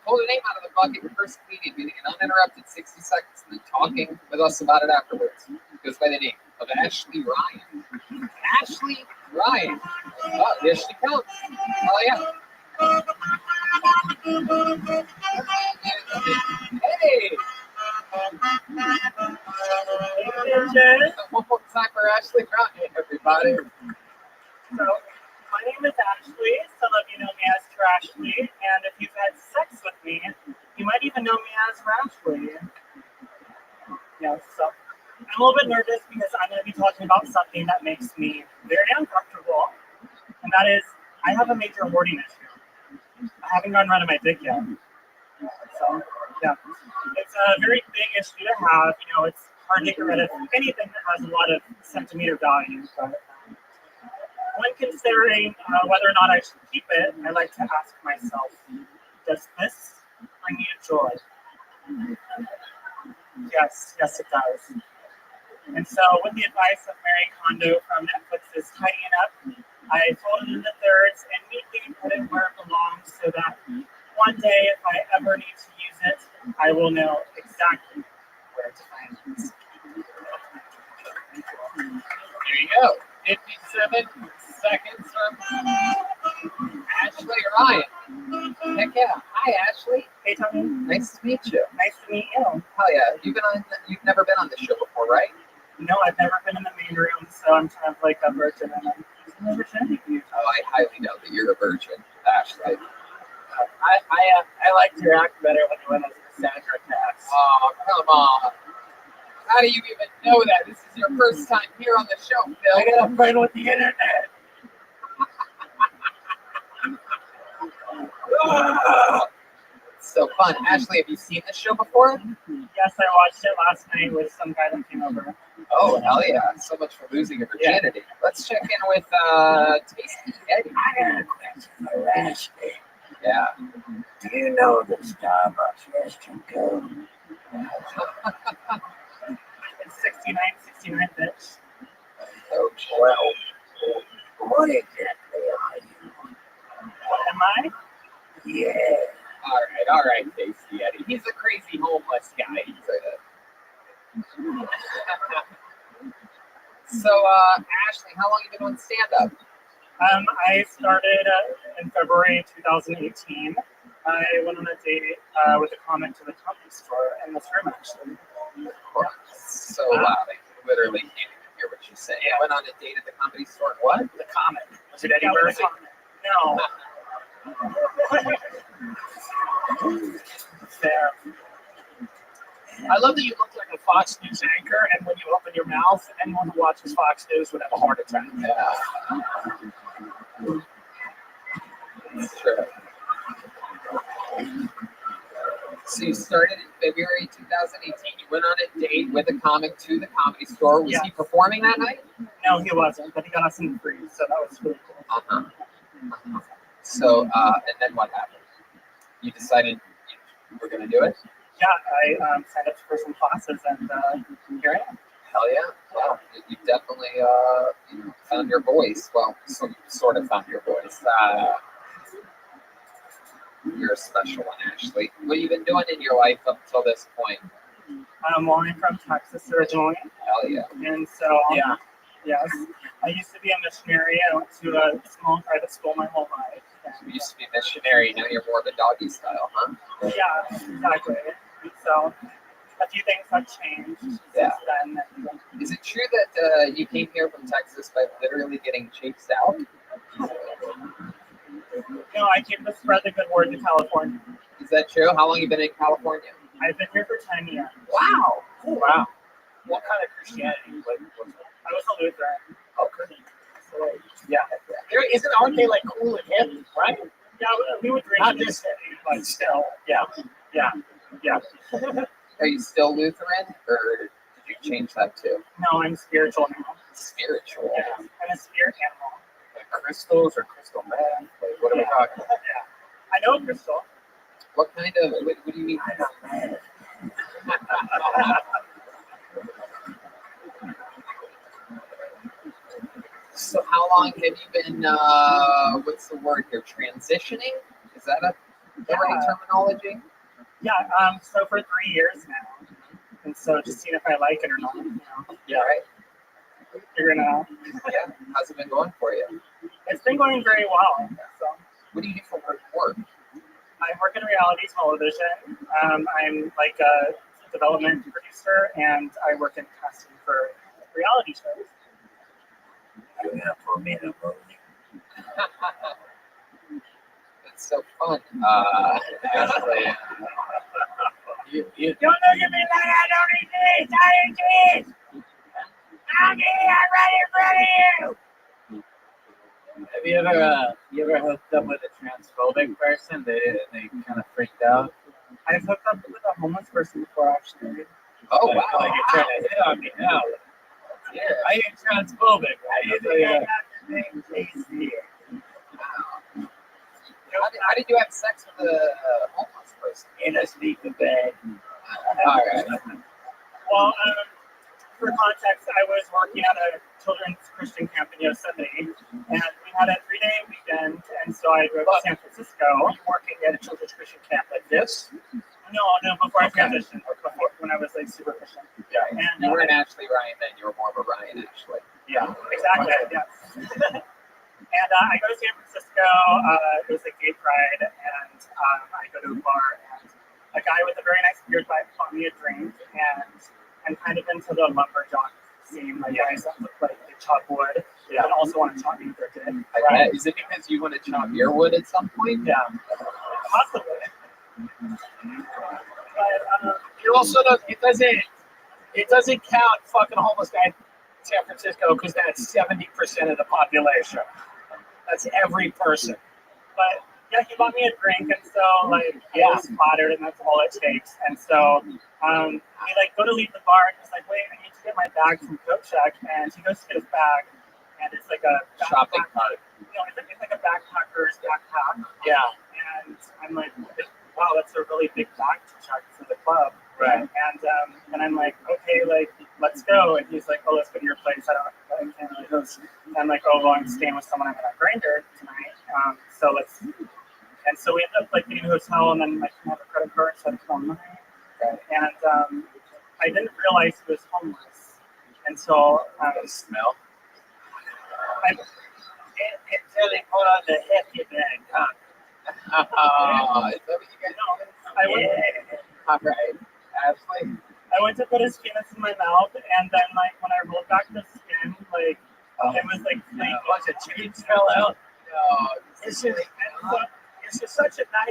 Pull the name out of the bucket, your first comedian, getting an uninterrupted 60 seconds, and then talking with us about it afterwards. It goes by the name of Ashley Ryan. Ashley Ryan. Oh, there she comes. Oh, yeah. Hey! One more time for Ashley Ryan, everybody. So, my name is Ashley. Some of you know me as Trashley, and if you've had sex with me, you might even know me as Rashley. Yeah, so I'm a little bit nervous because I'm going to be talking about something that makes me very uncomfortable, and that is I have a major hoarding issue. I haven't gotten rid of my dick yet. So, yeah, it's a very big issue to have. You know, it's hard to get rid of anything that has a lot of centimeter value. But when considering whether or not I should keep it, I like to ask myself, does this bring me joy? Yes, it does. And so, with the advice of Mary Kondo from Netflix's Tidying Up, I folded in the thirds and neatly put it where it belongs so that one day, if I ever need to use it, I will know exactly where to find it. There you go. 57 seconds from Ashley Ryan. Heck yeah. Hi, Ashley. Hey, Tony. Nice to meet you. Nice to meet you. Hell yeah. You've never been on the show before, right? No, I've never been in the main room, so I'm kind of like a virgin, and I'm using the virginity for you. Oh, I highly doubt that you're a virgin, Ashley. I liked your act better when you went as a Cassandra cast. Oh, come on. How do you even know that? This is your first time here on the show, Phil. I got a friend with the internet. It's so fun. Ashley, have you seen this show before? Yes, I watched it last night with some guy that came over. Oh, hell yeah. So much for losing your virginity. Let's check in with Tasty Eddie. I got a question for Ashley. Yeah. Do you know the Starbucks restroom code? It's 69, bitch. Oh, Well, what exactly are you? What am I? Yeah. All right, Tasty Eddie. He's a crazy homeless guy. So, Ashley, how long have you been doing stand-up? I started in February 2018. I went on a date with a comic to the comedy store in this room, actually. So loud, I literally can't even hear what she's saying. I went on a date at the comedy store. What? The comic. Was it Eddie Yeah, with Murphy? the comic. No. Fair. I love that you look like a Fox News anchor, and when you open your mouth, anyone who watches Fox News would have a heart attack. Yeah. That's true. So you started in February 2018. You went on a date with a comic to the Comedy Store. Was he performing that night? No, he wasn't, but he got us in free, so that was really cool. So, and then what happened? You decided you were going to do it? Yeah, I signed up for some classes, and here I am. Hell yeah. Wow. You definitely found your voice. Well, sort of found your voice. You're a special one, Ashley. What have you been doing in your life up until this point? Well, I'm from Texas originally. Hell yeah. And so, yes, I used to be a missionary. I went to a small private school my whole life. You used to be a missionary, now you're more of a doggy style, huh? Yeah, exactly. So, a few things have changed since then. Is it true that you came here from Texas by literally getting chased out? No, I came to spread the good word to California. Is that true? How long have you been in California? I've been here for 10 years. Wow. Wow. What kind of Christianity? I was a Lutheran. Okay. So, yeah. Aren't they like cool and hip, right? Yeah, we would drink. Not just but still. Yeah. Are you still Lutheran, or did you change that too? No, I'm spiritual now. Spiritual? Yeah, I'm a spirit animal. Like crystals or crystal meth? Like, what are we talking about? Yeah. I know a crystal. What kind of, what do you mean? So how long have you been, what's the word here, transitioning? Is that the right terminology? Yeah, so for 3 years now. And so just seeing if I like it or not. Yeah, right. Figuring out. Yeah. How's it been going for you? It's been going very well. So What do you do for work? I work in reality television. I'm like a development producer, and I work in casting for reality shows. It's so fun. Actually, You, Don't look at me like I don't eat this. I eat this. I'm right in front of you. Have you ever hooked up with a transphobic person? They kind of freaked out. I've hooked up with a homeless person before, actually. oh Like wow. you're trying to hit on me now. Yeah. I ain't transphobic. How did you have sex with a homeless person? In a sleeping bag. All right. Well, for context, I was working at a children's Christian camp in Yosemite, and we had a 3-day weekend, and so I drove to San Francisco. working at a children's Christian camp like this? No, before I transitioned, before when I was like super Christian. Yeah. And You weren't Ashley Ryan then. You were more of a Ryan Ashley. Yeah. exactly, yes. And I go to San Francisco. It was a gay pride, and I go to a bar, and a guy with a very nice beard bought me a drink, and I'm kind of into the lumberjack scene, like guys that look like they chop wood, and also want to chop me with their dick. Right. Is it because you want to chop your wood at some point? Yeah, possibly. But You also know it doesn't count fucking homeless guy in San Francisco because that's 70% of the population. That's every person. But yeah, he bought me a drink, and so like I was flattered, and that's all it takes. And so we like go to leave the bar, and he's like, "Wait, I need to get my bag from Coat Check," and he goes to get his bag, and it's like a Shopping backpack. It's like a backpacker's backpack. Yeah. And I'm like, wow, that's a really big bag to check for the club. Right. And I'm like, okay, like, let's go. And he's like, oh, let's go to your place. I can't really host. And I'm like, oh, well, I'm staying with someone I'm at Grindr tonight. So let's. And so we end up like getting a hotel, and then like have a credit card, so I come on. And I didn't realize he was homeless. And so Smell. Until they put on the hefty bag, huh? Is that what you guys know? I went, All right. Ashley. I went to put his penis in my mouth, and then like when I rolled back the skin, like it was like Bunch of chickens fell out. No. This is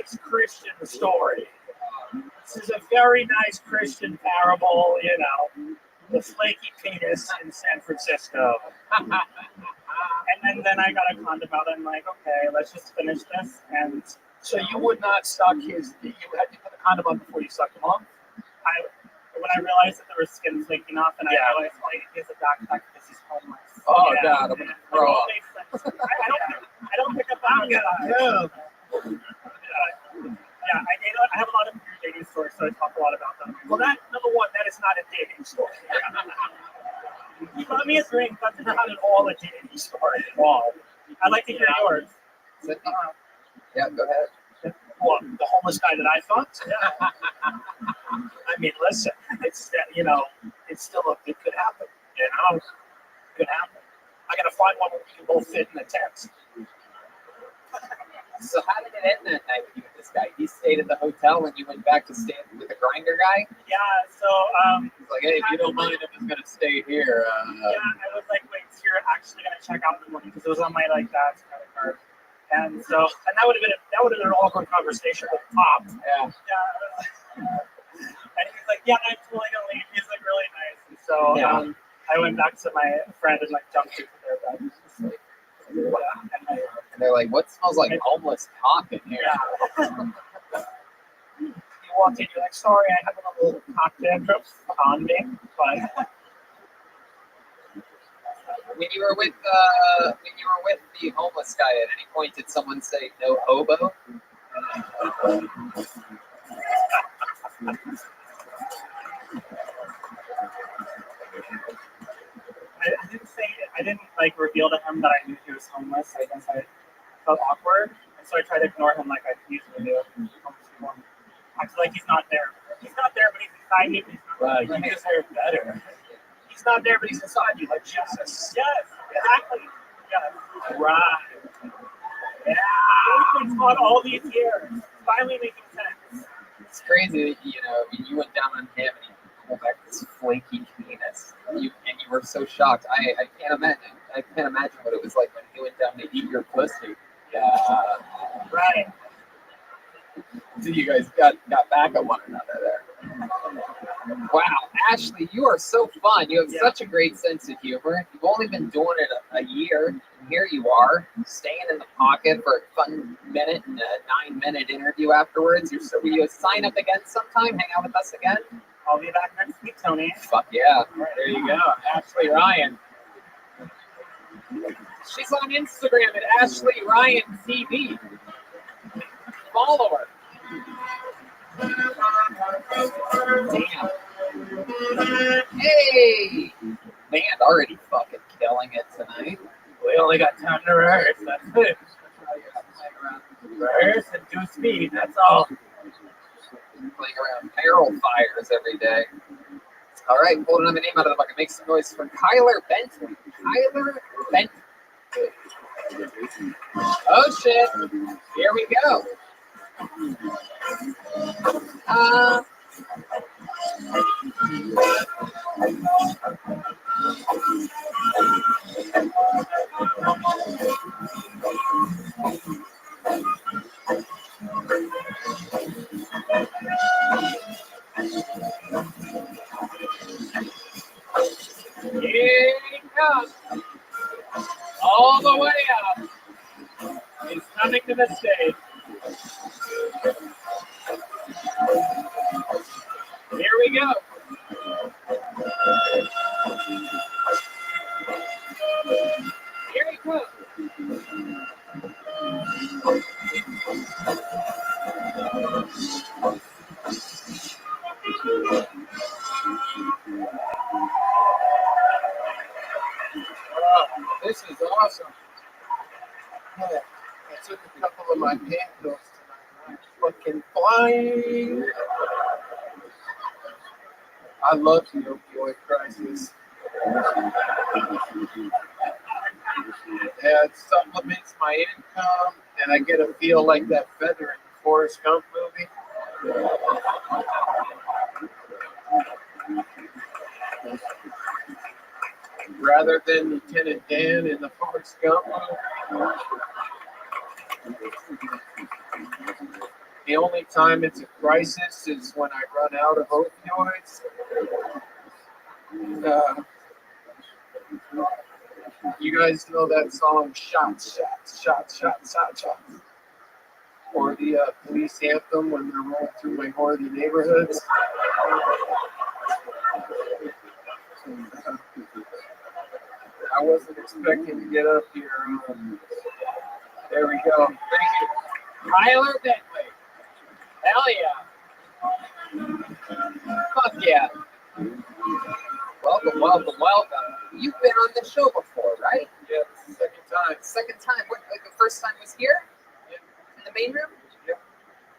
nice Christian story. This is a very nice Christian parable, you know, the flaky penis in San Francisco. And then I got a condom out. I'm like, okay, let's just finish this. And So you would not suck his. You had to put the condom on before you sucked him off. when I realized that there was skin flaking off, and I realized like he has a backpack because he's homeless. Oh God, I'm gonna throw up. I don't pick up on that. Yeah, I have a lot of dating stories, so I talk a lot about them. Well, that number one, that is not a dating story. You bought me a drink, that's not at all a dating story at all. I'd like to hear yours. Yeah, go ahead. Well, the homeless guy that I fucked? Yeah. I mean, listen, it's, you know, it's still it could happen, you know? It could happen. I gotta find one where we can both fit in the tent. So how did it end that night with you and this guy? He stayed at the hotel and you went back to stay with the grinder guy? Yeah, so He's like, hey, if you don't mind, I'm just gonna stay here. yeah, I was like, wait, so you're actually gonna check out in the morning because it was on my like dad's credit card. And so, and that would have been an awkward conversation with Pop. Yeah. And he's like, yeah, I'm totally gonna leave. He's like really nice. And so I went back to my friend and like jumped into their bed. And they're like, what smells like homeless cock in here? Yeah. You walked in, you're like, sorry, I have a little cocktail drips on me, but. When you were with the homeless guy, at any point did someone say no hobo? I didn't like reveal to him that I knew he was homeless. I guess I felt awkward, and so I tried to ignore him like I usually do. Act like he's not there. He's not there, but he's inside me. Well, you deserve better. He's not there, but he's inside you, like Jesus. Yes, exactly. Yes. Right. Yeah. It's been taught all these years. Finally making sense. It's crazy that, you know, you went down on him and he pulled back this flaky penis. You were so shocked. I can't imagine. I can't imagine what it was like when he went down to eat your pussy. Right. So you guys got back at one another there. Wow, Ashley, you are so fun. You have such a great sense of humor. You've only been doing it a year, and here you are, staying in the pocket for a fun minute and a 9-minute interview afterwards. Will you sign up again sometime? Hang out with us again? I'll be back next week, Tony. Fuck yeah. There you go. Ashley Ryan. She's on Instagram at Ashley Ryan TV. Follow her. Damn. Hey! Man, already fucking killing it tonight. We only got time to rehearse. That's it. Rehearse and do speed. That's all. Playing around barrel fires every day. All right, pull another name out of the bucket. Make some noise for Kyler Benton. Kyler Benton. Oh shit! Here we go. Here he comes. All the way up. He's coming to the stage. Here we go. Here he comes. This is awesome. I took a couple of my candles tonight. I'm fucking flying. I love the opioid crisis. It supplements my income, and I get to feel like that feather in the Forrest Gump movie. Rather than Lieutenant Dan in the Forrest Gump movie. The only time it's a crisis is when I run out of opioids. You guys know that song, Shots, Shots, Shots, Shots, Shots, Shots. Or the police anthem when they're rolling through minority neighborhoods. I wasn't expecting to get up here. There we go. Thank you. Tyler Bentley. Hell yeah. Fuck yeah. Welcome, welcome, welcome. You've been on the show before, right? Yeah, this is the second time. Second time. What, like the first time was here? Yeah. In the main room? Yeah.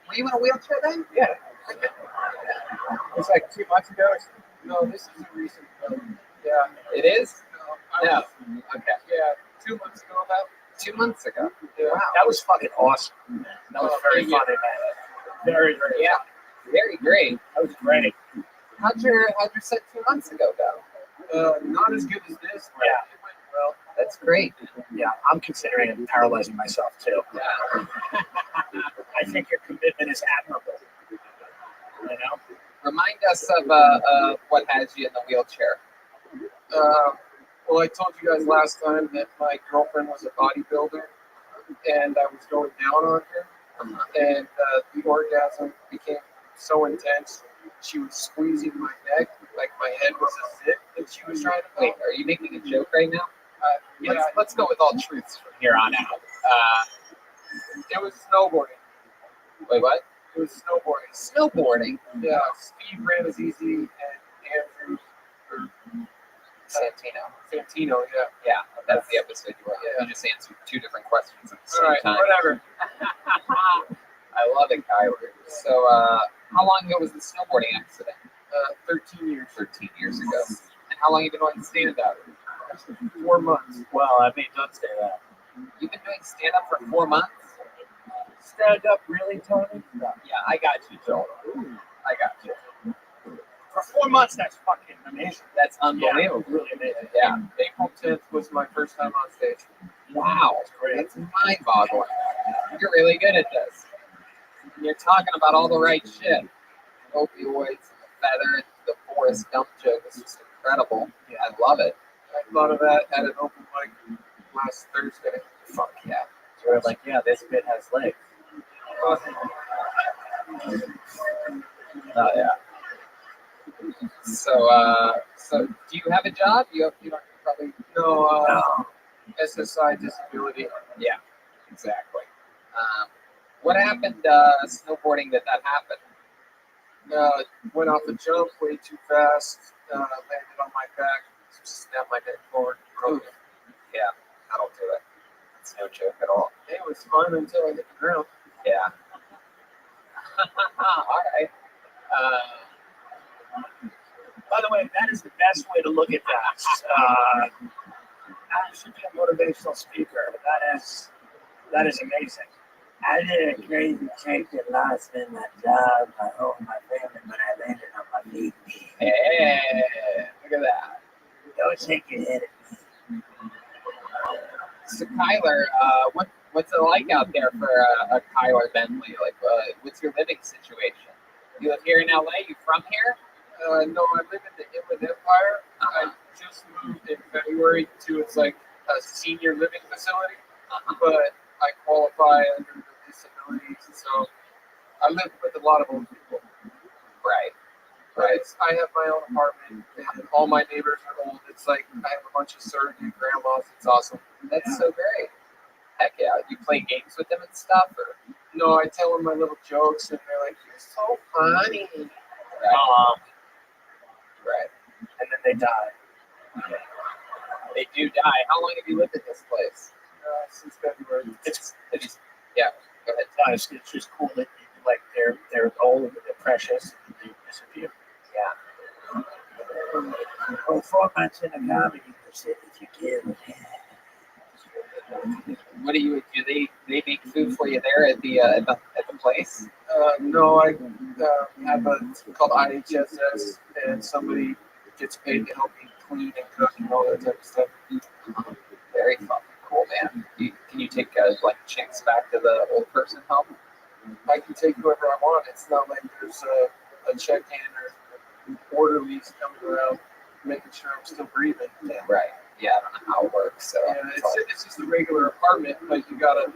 Were you in a wheelchair then? Yeah. Okay. It's like 2 months ago. No, this is a recent film. Yeah. It is? No. No. Okay. Yeah, 2 months ago about. 2 months ago. Yeah. Wow. That was fucking awesome. That was very thank you. funny, man. Very, very. Yeah. Very great. That was great. How'd your set 2 months ago go? Not as good as this, but Yeah. it went well. That's great. Yeah, I'm considering paralyzing myself too. Yeah. I think your commitment is admirable. You know? Remind us of what has you in the wheelchair. Well, I told you guys last time that my girlfriend was a bodybuilder, and I was going down on her, and the orgasm became so intense. She was squeezing my neck like my head was a zip that she was trying to Wait, are you making a joke right now? Yeah, Let's go with all truths from here on out. it was snowboarding. Wait, what? It was snowboarding. Snowboarding. Yeah, Steve ran as easy, and Andrew or Santino. Santino. Yeah. Yeah, that's the episode you were on. Yeah. You just answered two different questions at the same All right, time. whatever. I love it, Kyler. So, how long ago was the snowboarding accident? 13 years. 13 years ago. And how long have you been doing stand-up? 4 months. Well, I mean, don't say that. You've been doing stand-up for 4 months? Stand up, really, Tony? Yeah, I got you, Joel. I got you. For 4 months, that's fucking amazing. That's unbelievable. Yeah, really amazing. Yeah. April 10th was my first time on stage. Wow. That's mind-boggling. You're really good at this. And you're talking about all the right shit. Opioids, the feather, the Forrest Gump joke is just incredible. Yeah, I love it. I thought of that at an open mic last Thursday. Fuck yeah. So we're like, yeah, this bit has legs. Oh yeah. So do you have a job? You don't probably. No, SSI disability. Yeah, exactly. What happened snowboarding that happened? Went off the jump way too fast. Landed on my back. Snapped my neck forward. Broke it. Yeah, that'll do it. It's no joke at all. It was fun until I hit the ground. Yeah. All right. By the way, that is the best way to look at that. I should be a motivational speaker. That is amazing. I did a crazy change that lost in my job, my home, my family, but I landed on my feet. Hey, look at that. Don't shake your head at me. So Kyler, what's it like out there for a Kyler Bentley? Like, what's your living situation? You live here in LA? You from here? No, I live in the Inland Empire. I just moved in February to it's like a senior living facility, but I qualify under the disabilities, so I live with a lot of old people. Right. Right. I have my own apartment, and all my neighbors are old. It's like I have a bunch of surrogate grandmas. It's awesome. That's so great. Heck yeah. You play games with them and stuff? Or? No, I tell them my little jokes, and they're like, "You're so funny." Right. Right. And then they die. They do die. How long have you lived in this place? Since February. Yeah. Go ahead. It's just cool that like they're old and they're precious and they disappear. Yeah. Well, 4 months in the comedy facility, you give. What do they make food for you there at the place? No, I have it's called IHSS, and somebody gets paid to help me clean and cook and all that type of stuff. Very fucking cool, man. Can you take like chicks back to the old person home? I can take whoever I want. It's not like there's a check-in or orderlies coming around making sure I'm still breathing. Yeah, right. Yeah, I don't know how it works. So Yeah, it's just a regular apartment, but you gotta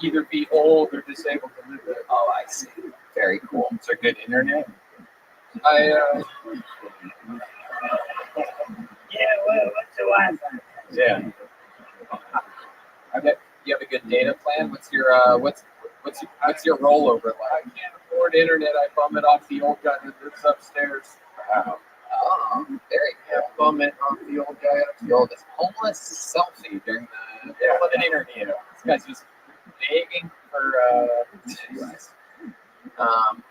either be old or disabled to live there. oh, I see. Very cool. Is there good internet? I Yeah, well, what's the Wi-Fi? Yeah. Okay. You have a good data plan. What's your what's your rollover I like? can't afford internet. I bum it off the old guy that lives upstairs. Wow. Oh, very Yeah, cool. bum it off the old guy The upstairs. oldest homeless selfie during the middle of an interview. This guy's just begging for anyways. Um,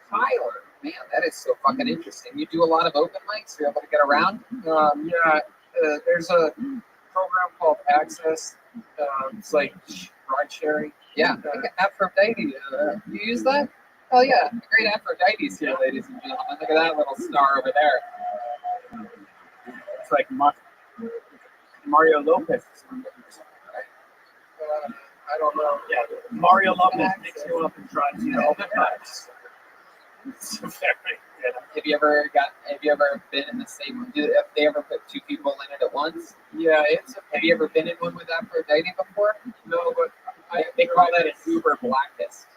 Tyler, man, that is so fucking interesting. You do a lot of open mics. You're able to get around. There's a program called Access. It's like ride sharing. Yeah, like Aphrodite. You use that? Oh yeah, great Aphrodite's here, ladies and gentlemen. Look at that little star over there. It's like Mario Lopez. I don't know. Yeah, Mario Lopez picks you up and drives you to open mics. It's very good. Have you ever been in the same? Have they ever put two people in it at once? Yeah, Have you ever been in one with Aphrodite before? no, but They call that an Uber blacklist.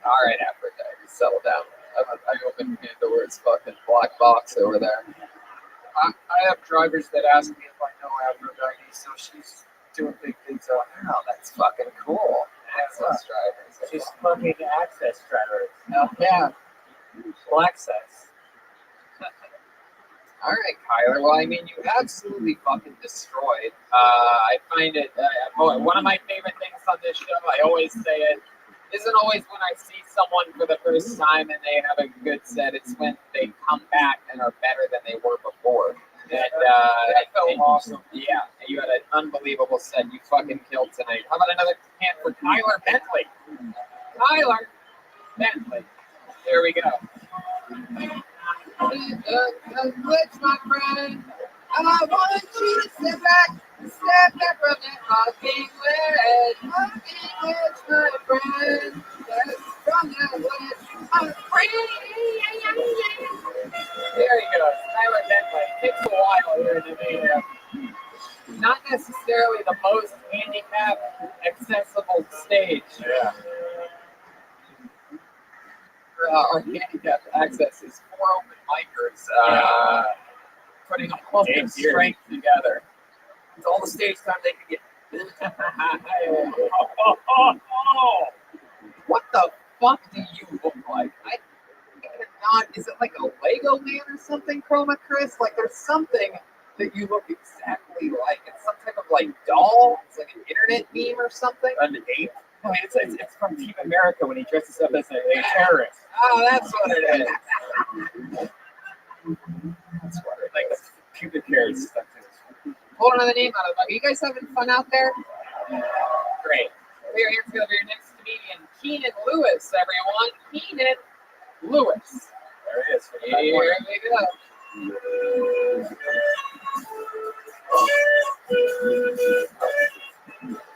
All right, Aphrodite, settle down. I opened Pandora's fucking black box over there. I have drivers that ask me if I know Aphrodite, so she's doing big things out there. Wow, that's fucking cool. Access drivers. She's fucking access drivers. Oh, yeah. Black access. All right, Kyler. Well, I mean, you absolutely fucking destroyed. I find it one of my favorite things on this show. I always say it isn't always when I see someone for the first time and they have a good set. It's when they come back and are better than they were before. And That felt awesome. Yeah, you had an unbelievable set. You fucking killed tonight. How about another hand for Tyler Bentley? Tyler Bentley. There we go. Which, my friend, I want you to step back from that fucking ledge. Fucking ledge, my friend. From that ledge, I'm free. There he goes, Tyler Bentley. Takes a while here in the media. Not necessarily the most handicap accessible stage. Yeah. Our handicap access is 4 open micers putting all their strength together. It's all the stage time they can get. What the fuck do you look like? I cannot. Is it like a Lego man or something, Chroma Chris? Like there's something that you look exactly like. It's some type of like doll. It's like an internet meme or something. An ape? I mean, it's from Team America when he dresses up as a terrorist. Oh, that's what it is. That's what it like the pubic hair is stuck to his. Hold another name out of it. Are you guys having fun out there? Great. We're here to go over your next comedian, Keenan Lewis, everyone. Keenan Lewis. There he is. Here we go.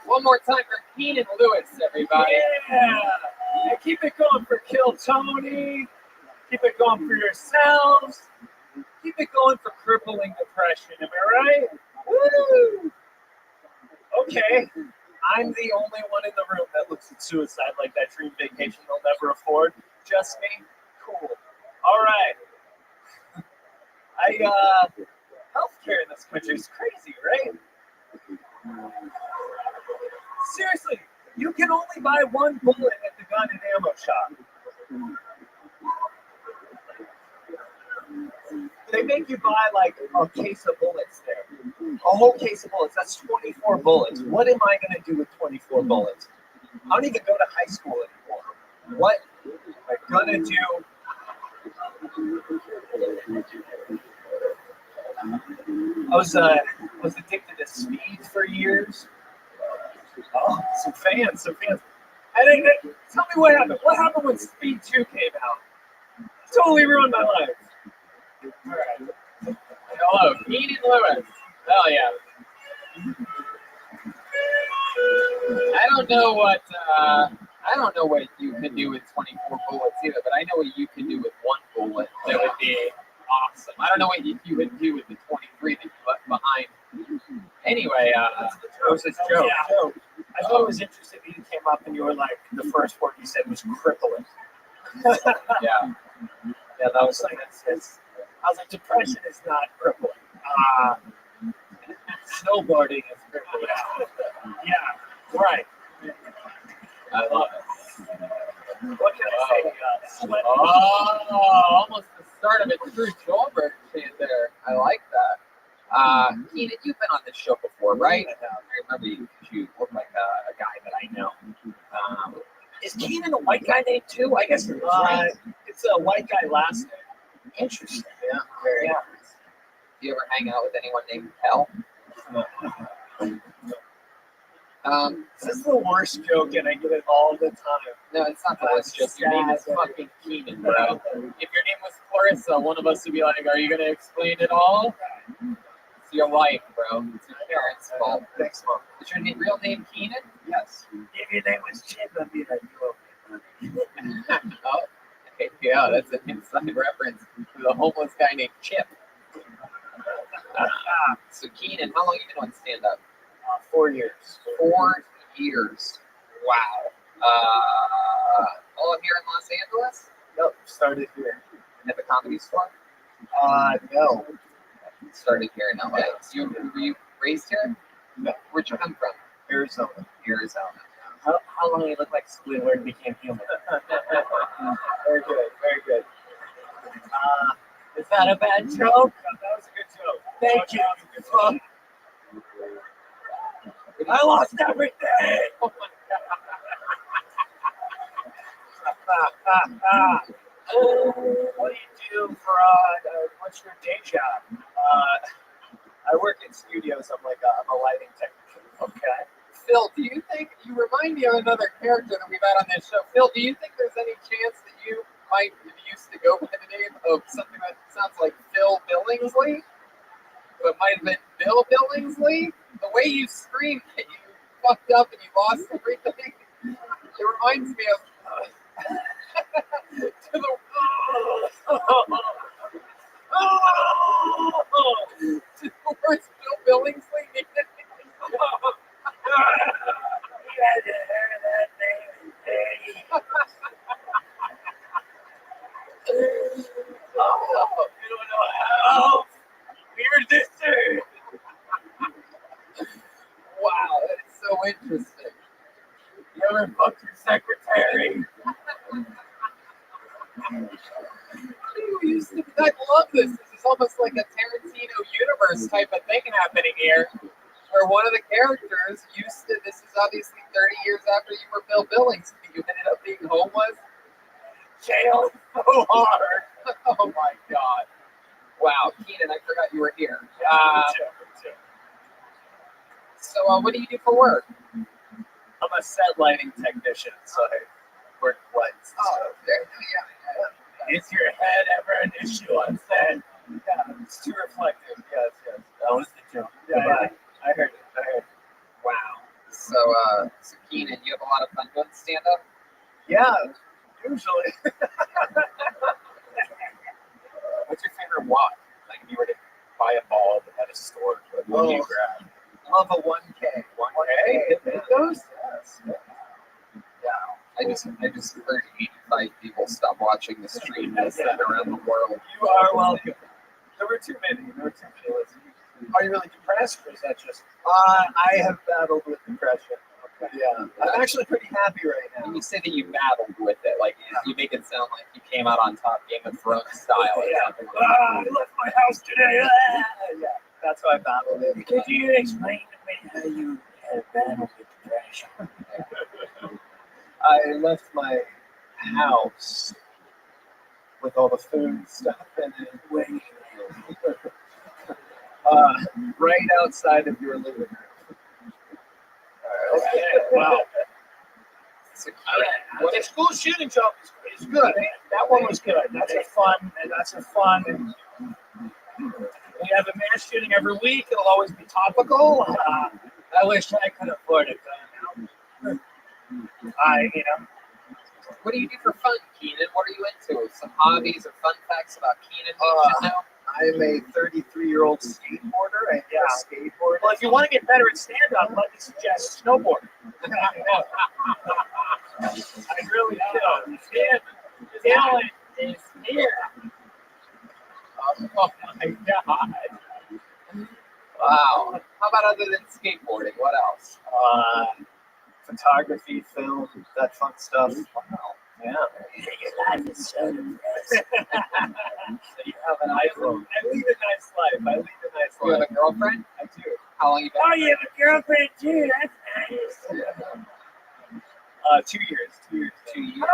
One more time for Keenan Lewis, everybody. Yeah! And keep it going for Kill Tony. Keep it going for yourselves. Keep it going for crippling depression. Am I right? Woo! Okay. I'm the only one in the room that looks at suicide like that dream vacation they'll never afford. Just me? Cool. All right. Healthcare in this country is crazy, right? Seriously, you can only buy one bullet at the gun and ammo shop. They make you buy like a case of bullets there. A whole case of bullets. That's 24 bullets. What am I going to do with 24 bullets? I don't even go to high school anymore. What am I going to do? I was addicted to speed for years. Oh, some fans. And tell me what happened. What happened when Speed 2 came out? Totally ruined my life. All right. Hello, Keenan Lewis. Hell yeah. I don't know what you can do with 24 bullets either, but I know what you can do with one bullet that would be awesome. I don't know what you would do with the 23 that you left behind. Anyway, it was a joke. Yeah. I thought it was interesting that you came up and you were like, the first word you said was crippling. Yeah. Yeah, that was like, I was like, depression is not crippling. Snowboarding is crippling. Yeah, right. I love it. What can I say? Sweat. Oh, almost the start of a true Joelberg chant there. I like that. Keenan, you've been on this show before, right? I remember you look like a guy that I know. Is Keenan a white guy named too? I guess it is, right? It's a white guy last name. Interesting. Yeah. Very interesting. Do you ever hang out with anyone named Kel? This is the worst joke, and I get it all the time. No, it's not the worst joke. Your name is fucking Keenan, bro. If your name was Clarissa, one of us would be like, "Are you gonna explain it all?" It's your life, bro. It's your parents' fault. Thanks, Mom. Is your real name Keenan? Yes. If your name was Chip, I'd be like, Oh, okay, yeah, that's an inside reference to the homeless guy named Chip. So Keenan, how long have you been on stand-up? 4 years. 4 years. Wow. All here in Los Angeles? Nope, started here. At the Comedy Store? No. Started here in LA. Were you raised here? No. Where'd you come from? Arizona. Arizona. How long you look like Squidward became human? Very good, very good. Is that a bad joke? That was a good joke. Thank you. I lost everything. Oh my God. What do you do for, what's your day job? I work in studios. I'm a lighting technician. Okay. Phil, do you think, you remind me of another character that we've had on this show. Phil, do you think there's any chance that you might have used to go by the name of something that sounds like Phil Billingsley? But might have been Bill Billingsley? The way you screamed that you fucked up and you lost everything, it reminds me of to the worst Bill Billingsley. you had to hear that name, Daddy. You don't know how weird this is. Wow, that is so interesting. You ever fucked your secretary? I love this. This is almost like a Tarantino universe type of thing happening here, where one of the characters used to, this is obviously 30 years after you were Bill Billings, you ended up being homeless. Jail so hard. Oh my God. Wow, Keenan, I forgot you were here. So what do you do for work? I'm a set lighting technician, so I work lights. Oh, yeah. Is your head ever an issue on set? Yeah, it's too reflective. Yes. That was the joke. Yeah, I heard it. Wow. So Keenan, you have a lot of fun doing stand-up? Yeah, usually. What's your favorite walk? Like if you were to buy a bulb at a store, what would you grab? Love a 1K. 1K? Those? Yes. Yeah. I just heard 85 people stop watching the stream and send around the world. You are welcome. There were too many. Listeners. Are you really depressed, or is that just? I have battled with depression. Okay. Yeah, I'm actually pretty happy right now. When you say that you battled with it, like you make it sound like you came out on top, Game of Thrones style. Yeah. I left my house today. Yeah, that's how I battled it. Could you explain to me how you had battled with depression? I left my house with all the food stuff in it. Where you live? Right outside of your living room. Okay. Wow. What a school shooting joke is good. That one was good. That's a fun. We have a mass shooting every week. It'll always be topical. I wish I could afford a gun. What do you do for fun, Keenan? What are you into? Some hobbies or fun facts about Keenan we should know? I'm a 33-year-old skateboarder. I skateboard. Well, if you want to get better at stand-up, let me suggest snowboard. I really do. Talent is here. Oh my God. Wow. How about other than skateboarding? What else? Photography, film, that fun stuff. Wow. Yeah. Your life is so depressed. So you have an iPhone. I lead a nice life. You have a girlfriend? I do. How long you been? Oh, you have a girlfriend too. That's nice. 2 years. 2 years. 2 years. Oh,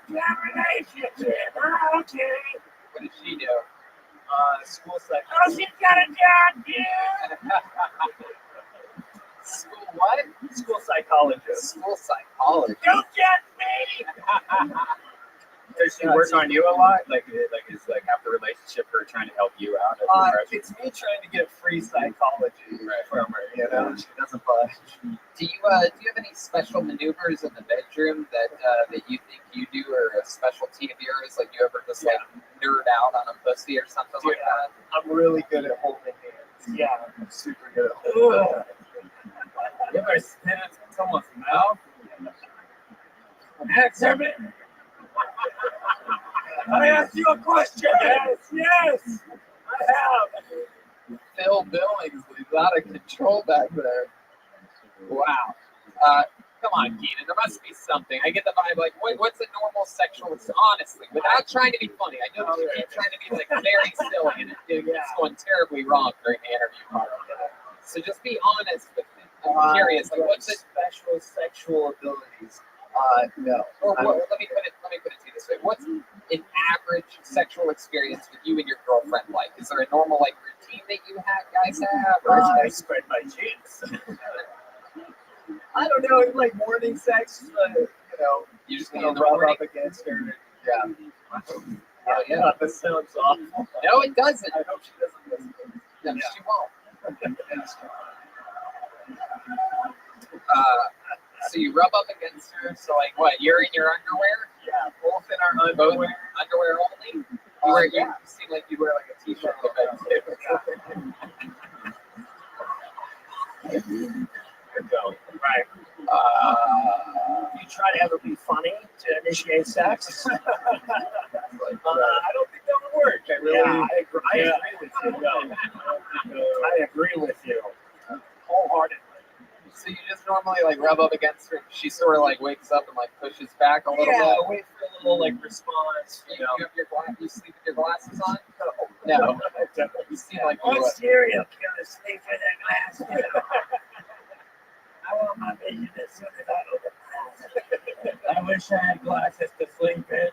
long-term relationship. Oh, okay. What did she do? School psych. Oh, she's got a job, dude. School what? School psychologist. School psychology. Don't judge me. Does she work on you a lot? Like is like half the relationship her trying to help you out? It's me trying to get free psychology from her. You know, she doesn't budge. Do you have any special maneuvers in the bedroom that you think you do, or a specialty of yours? Like you ever just like nerd out on a pussy or something like that? I'm really good at holding hands. Yeah. I'm super good at holding hands. You ever spit in someone's mouth? Answer me. I asked you a question. Yes. I have. Phil Billingsley's out of control back there. Wow. Come on, Keenan. There must be something. I get the vibe like, what's a normal sexual? Honestly, without trying to be funny. I know you keep trying to be like very silly, and it's going terribly wrong during the interview part. So just be honest with me. I'm curious. Like, what's it? Special sexual abilities? No. Or what, let me put it to you this way. What's an average sexual experience with you and your girlfriend like? Is there a normal like routine that you guys have? Or I spread my cheeks. I don't know. It's like morning sex. you just You go know, in the rub morning? up against her. Yeah. Oh yeah. That sounds awful. No, it doesn't. I hope she doesn't listen to this. No, she won't. So you rub up against her. So like what? You're in your underwear? Yeah, both in our Both underwear. underwear only? You seem like you wear like a t-shirt to bed too. Right. You try to have her be funny to initiate sex. I don't think that would work. I agree with you. I agree with you wholeheartedly. So you just normally like rub up against her. She sort of like wakes up and like pushes back a little bit. Wait for a little like response. You have your you sleep with your glasses on? No. You seem like you What serial killer sleep in a glass? I want my vision as soon as I open my eyes. I wish I had glasses to sleep in.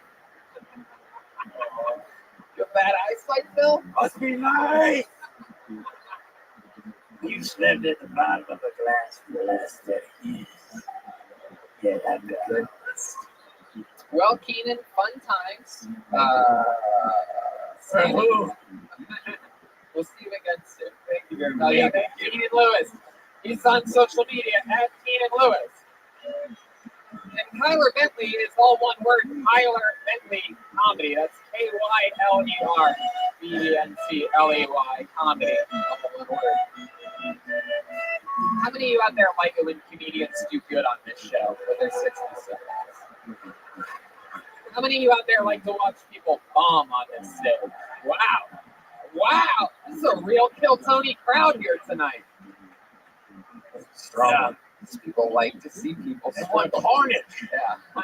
You have bad eyesight, Phil? Must be nice. You slept at the bottom of a glass for the last 30 years. Yeah, that good. Well, Keenan, fun times. For who? We'll see you again soon. Thank you very Oh, much. yeah, Keenan Lewis. He's on social media at Keenan Lewis. And Kyler Bentley is all one word. Kyler Bentley Comedy. That's KYLERBENTLEY Comedy. All one word. How many of you out there like it when comedians do good on this show with their 60 seconds? How many of you out there like to watch people bomb on this stage? Wow. Wow. This is a real Kill Tony crowd here tonight. Strong. Yeah. These people like to see people swing carnage. Yeah.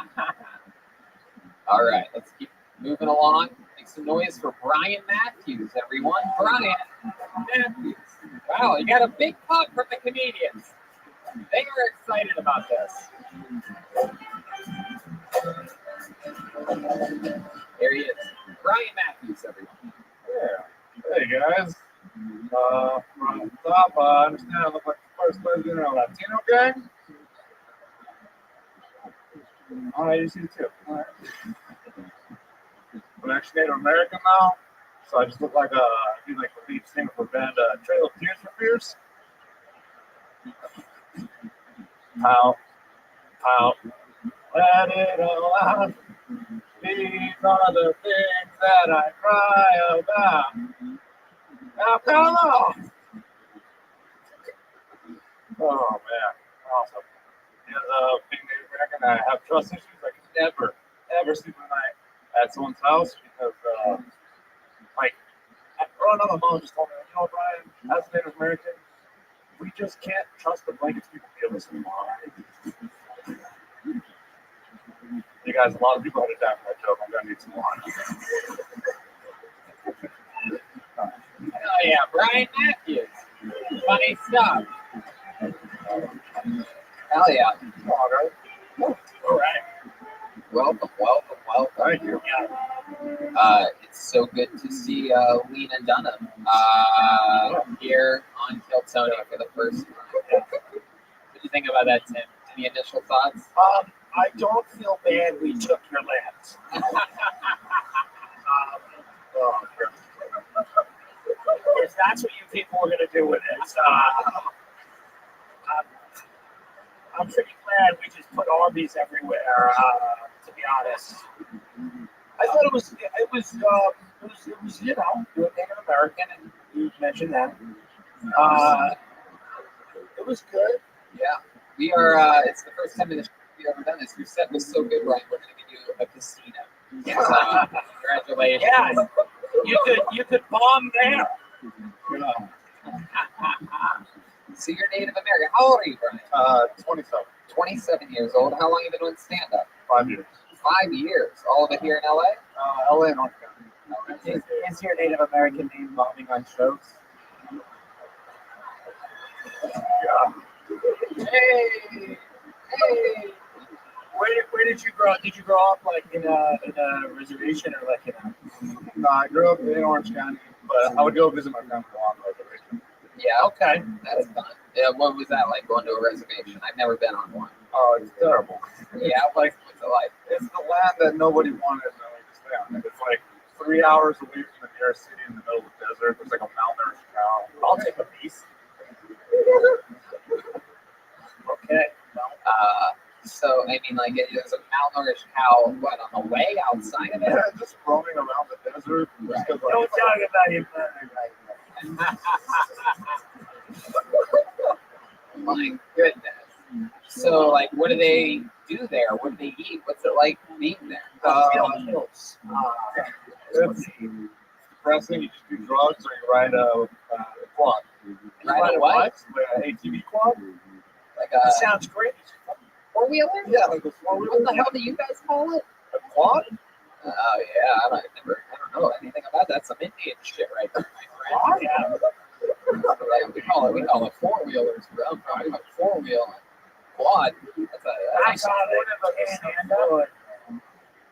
All right, let's keep moving along. Make some noise for Brian Matthews, everyone. Brian Matthews. Wow, you got a big pop from the comedians. They are excited about this. There he is. Brian Matthews, everyone. Yeah. Hey guys. From the top, I understand I look like the first president of a Latino gang. Oh, you see too. All right. I'm actually Native American now, so I just look like the lead singer for band Trail of Tears for Fears. How? out. Let it all out. These are the things that I cry about. Now come on. Oh man, awesome. As a being Native American, I have trust issues. I can never, ever sleep at night at someone's house because, like, growing up, my mom just told me, you know, Brian, as a Native American, we just can't trust the blankets people give us anymore. You guys, a lot of people had to die for that joke. I'm gonna need some more. Oh yeah, Brian Matthews. Funny stuff. Hell yeah. All right. All right. Welcome. Thank you. It's so good to see Lena Dunham here on Kiltony for the first time. What do you think about that, Tim? Any initial thoughts? I don't feel bad we took your lands. If that's what you people were going to do with it, I'm pretty glad we just put armies everywhere. To be honest, I thought it was you know, you're a Native American, and you mentioned that. It was good. Yeah. We are, it's the first time in the show we've ever done this. Your set was so good, Brian. We're going to give you a casino. Yeah. Congratulations. Yeah, you could bomb there. So you're Native American. How old are you, Brian? 27. 27 years old. How long have you been doing stand-up? 5 years. 5 years. All of it here in LA? LA and North County. Is your Native American name bombing on shows? Yeah. Hey! Where did you grow up? Did you grow up like in a reservation or like in a? No, I grew up in Orange County, but I would go visit my family on the reservation. Yeah, okay. That's fun. Yeah, what was that like, going to a reservation? I've never been on one. Oh, it's terrible. Yeah, what's it like? It's the land that nobody wanted to stay on. It's like 3 hours away from the nearest city in the middle of the desert. There's like a malnourished cow. I'll take a piece. Okay. So, I mean, like, there's a malnourished cow, what, on the way outside of it? Yeah, just roaming around the desert. Just 'cause, Don't talk about your My goodness. So, like, what do they do there? What do they eat? What's it like being there? hills. It's depressing. You just do drugs or you ride a quad. Ride a what? Like an ATV quad? Like That a sounds great. four-wheeler? Yeah, like a four-wheeler. What the hell do you guys call it? A quad? Oh, yeah. I don't know anything about that. Some Indian shit right there, my friend. Yeah. We call it four-wheelers, bro. I'm talking about four-wheel and quad. That's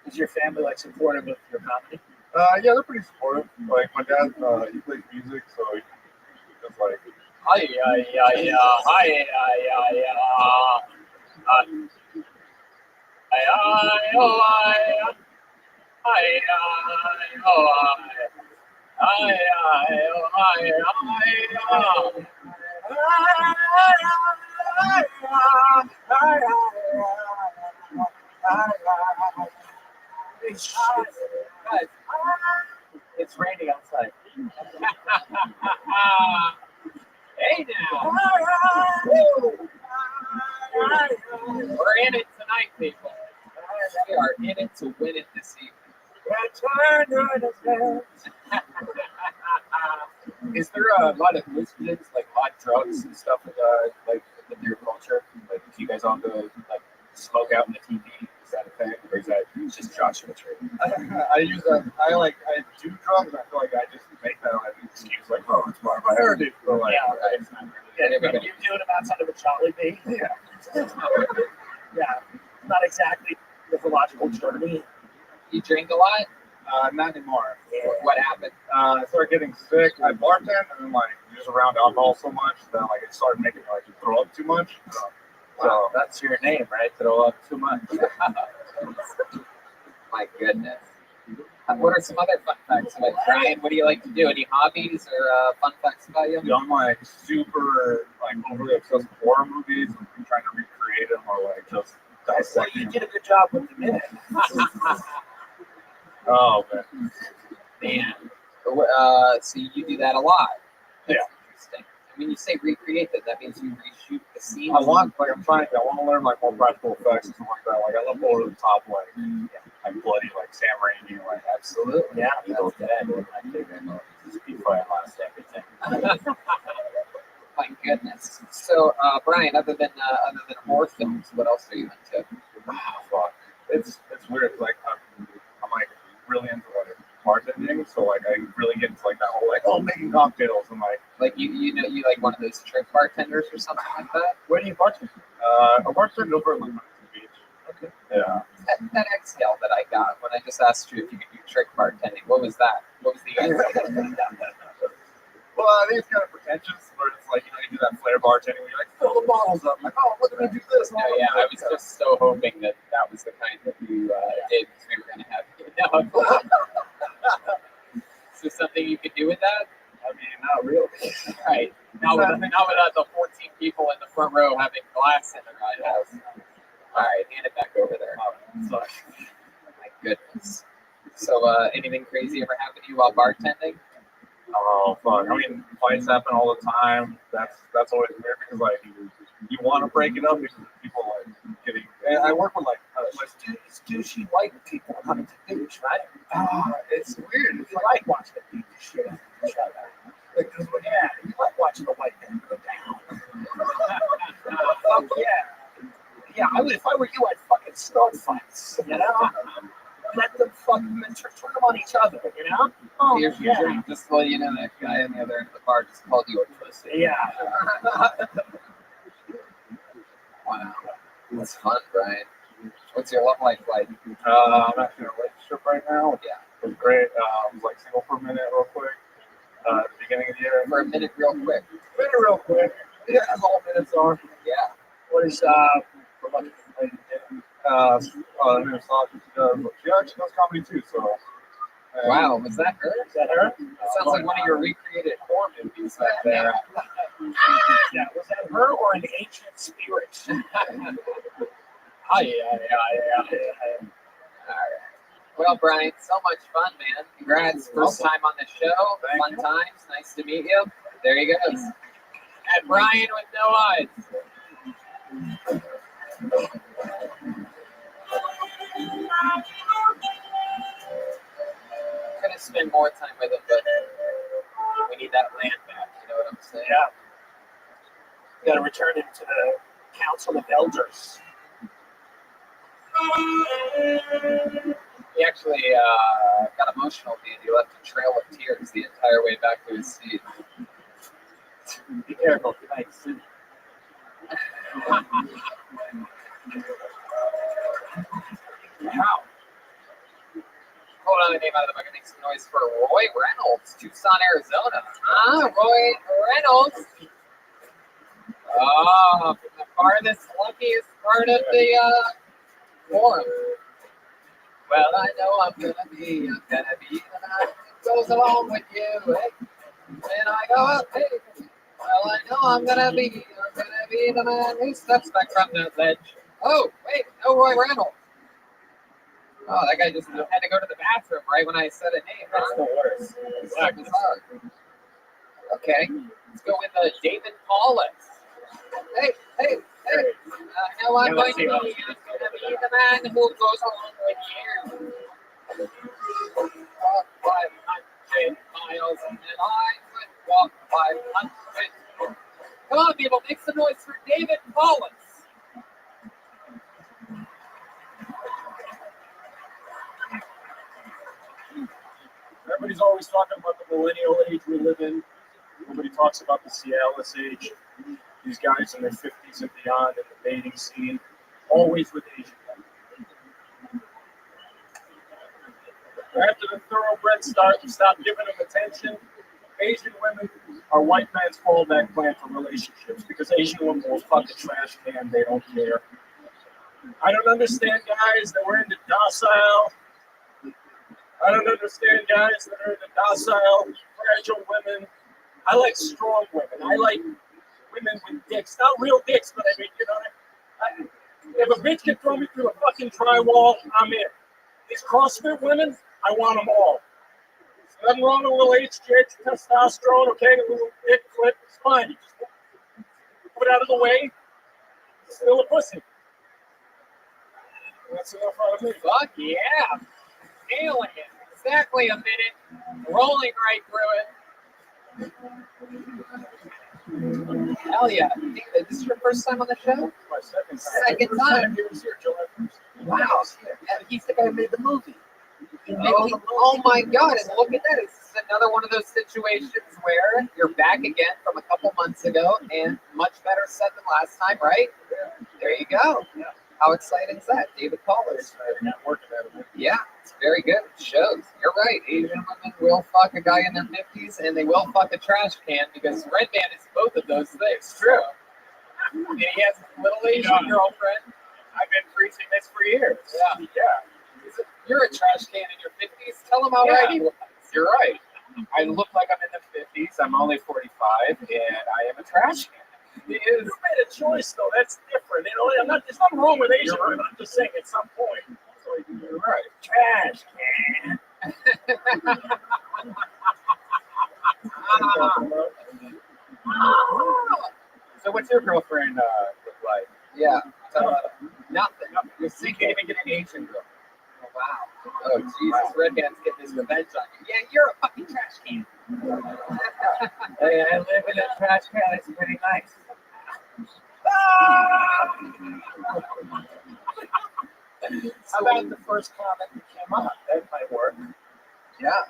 Is your family like supportive of your comedy? Yeah, they're pretty supportive. Like my dad, he plays music, so he just like. Hi. It's raining outside. Hey now. We're in it tonight, people. We are in it to win it this evening. Is there a lot of hallucinogens, like hot drugs and stuff, like in your culture? Like, do you guys all go like smoke out in the TV? Is that a thing, or is that just Joshua Tree? I use that. I do drugs. I feel like I just make that like an excuse, like, oh, it's part of my heritage. So like, Yeah, it's not really. You do it outside of a Jolly Bee? Yeah. Yeah. Not exactly mythological journey. You drink a lot? Not anymore. What happened? I started getting sick. I bartend and then like just around alcohol so much that like it started making me like throw up too much. Wow, that's your name, right? Throw up too much. My goodness. What are some other fun facts about Brian? What do you like to do? Any hobbies or fun facts about you? I'm like super like overly obsessed with horror movies and trying to recreate them or like just dissect you him. did a good job with the minute. Oh man. Man. So you do that a lot. That's interesting. I mean, you say recreate that means you reshoot the scene. I want to learn like more practical effects and stuff like that. Like I love over the top, like bloody, like Sam Raimi, like Absolutely. Yeah, Evil Dead. I think before I lost everything. My goodness. So, Brian, other than horror films, what else are you into? fuck. It's weird. Like I'm like really into like bartending, so like I really get into like that whole like making cocktails and like you like one of those trick bartenders or something like that. where do you bartend? I bartend over at like Huntington Beach. Okay. Yeah. That exhale that I got when I just asked you if you could do trick bartending. What was that? What was the exhale? Well, I think it's kind of pretentious, where it's like, you do that flair bartending where you like fill the bottles up. Like, oh, look at me do this. No, yeah, I was just so hoping that was the kind that you did because we were going to have you. No. Is there something you could do with that? I mean, not really. Right. Not without the 14 people in the front row having glass in their eyeballs. All right, hand it back over there. Sorry. My goodness. So, anything crazy ever happen to you while bartending? Oh fuck! I mean, fights happen all the time. That's always weird because like you want to break it up because people like getting. And I work with like douchey white people on Huntington Beach, right? It's weird. It's like watching the beat the shit out of each other. Like, you like watching the white men go down. Fuck yeah. Yeah, if I were you, I'd fucking start fights. You know. Let them fucking turn them on each other, you know? Oh, Here's your drink. Just to let you know, that guy on the other end of the bar just called you a pussy. Yeah. Wow. That's fun, Brian. What's your love life like? I'm actually in a relationship right now. Yeah. It was great. I was like single for a minute real quick. At the beginning of the year. For a minute, real quick. Real quick. Yeah, as all minutes are. Yeah. What is, what about she actually does comedy too, so. Wow, was that her? Is that her? It sounds like one of your recreated horror movies back there. Yeah, was that her or an ancient spirit? Yeah. All right. Well, Brian, so much fun, man. Congrats. First time on the show. Fun times. Nice to meet you. There he goes. And Brian with no eyes. Could have spent more time with him, but we need that land back. You know what I'm saying? Yeah. You got to return him to the Council of Elders. He actually got emotional at the end. He left a trail of tears the entire way back to his seat. Be careful tonight. Wow. Hold on, the name out of the bucket. Make some noise for Roy Reynolds, Tucson, Arizona. Roy Reynolds. Oh, from the farthest, luckiest part of the forum. Well, I know I'm gonna be the man who goes along with you. Hey, when I go up, hey. Well, I know I'm gonna be the man who steps back from the ledge. Oh, wait, no Roy Reynolds. Oh, that guy just had to go to the bathroom right when I said a name. That's the worst. It's so bizarre. Okay, let's go with David Paulus. Hey. Now I'm going to be the man who goes along with you. Walk 500 miles and I would walk 500. Come on, people, make some noise for David Paulus. Everybody's always talking about the millennial age we live in. Nobody talks about the Cialis age. These guys in their 50s and beyond in the dating scene, always with Asian women. After the thoroughbreds stop giving them attention, Asian women are white man's fallback plan for relationships because Asian women will fuck a trash can, they don't care. I don't understand guys that were into docile. I don't understand guys that are into docile, fragile women. I like strong women. I like women with dicks. Not real dicks, but I mean, If a bitch can throw me through a fucking drywall, I'm in. These CrossFit women, I want them all. There's nothing wrong with a little HGH, testosterone, okay, a little dick clip, it's fine. You just put it out of the way, it's still a pussy. That's enough out of me. Fuck yeah. Nailing it. Exactly a minute. Rolling right through it. Hell yeah. David, this is your first time on the show? My second time. He was here July 1st. Wow. Yeah, he's the guy who made the movie. Oh my God. And look at that. It's another one of those situations where you're back again from a couple months ago and much better set than last time, right? There you go. How exciting is that? David Pollard. Working at it. Yeah, it's very good. It shows. You're right. Asian women will fuck a guy in their 50s and they will fuck a trash can because Red Man is both of those things. True. And he has a little Asian girlfriend. I've been preaching this for years. Yeah. You're a trash can in your 50s. Tell him how right he was. You're right. I look like I'm in the 50s. I'm only 45, and I am a trash can. You made a choice, though. That's different. You know, there's nothing wrong with Asian women. I'm just saying at some point. So you're right. Trash can. So what's your girlfriend look like? Yeah. Nothing. You can't even get an Asian girl. Oh, wow. Oh, Jesus. Red Man's getting his revenge on you. Yeah, you're a fucking trash can. Hey, I live in a trash can. It's pretty nice. How about the first comment that came up? That might work. Yeah.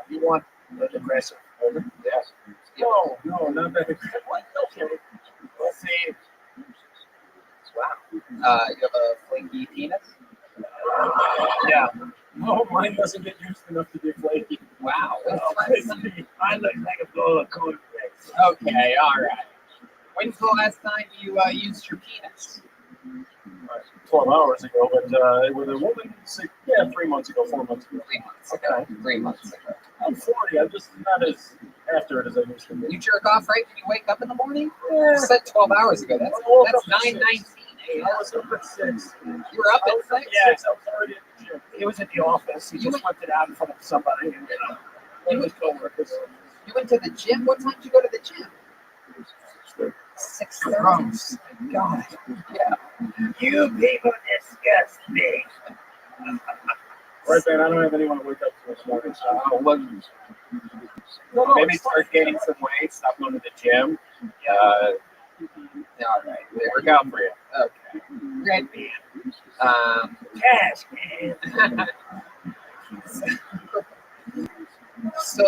You want the aggressive over? Yes. No, not that aggressive. Okay. Let's see. Wow. You have a flaky penis? Yeah. No, mine doesn't get used enough to be flaky. Wow. I look like a bowl of cornflakes. Okay, all right. When's the last time you used your penis? 12 hours ago, but with a woman, 3 months ago, 4 months ago. 3 months ago. 3 months ago. I'm 40. I'm just not as after it as I used to be. You jerk off right when you wake up in the morning? You said 12 hours ago. That's 9:19 a.m. I was up at 6. You were up at 6? Yeah, I was already at the gym. He was at the office. He just went it out in front of somebody. And, one of his coworkers. You went to the gym? What time did you go to the gym? 6:30. God. Yeah. You people disgust me. Right, man, I don't have anyone to wake up to this morning, so Maybe start gaining some weight, stop going to the gym. All right. They work out for you. Okay. Red Man. Cash, man. So,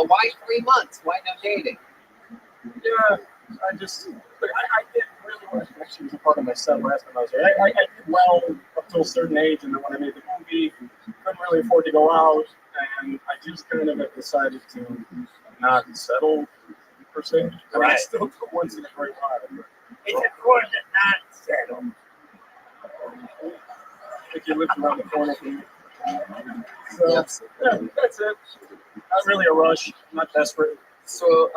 why 3 months? Why no dating? yeah, I didn't really want to actually was a part of my set last time I was there. I did well up till a certain age, and then when I made the movie, couldn't really afford to go out, and I just kind of have decided to not settle per se. I mean, I Right. still do once in a great while. But It's important to not settle. if you live around the corner from me. So, Yes. yeah, that's it. Not really a rush. Not desperate. So,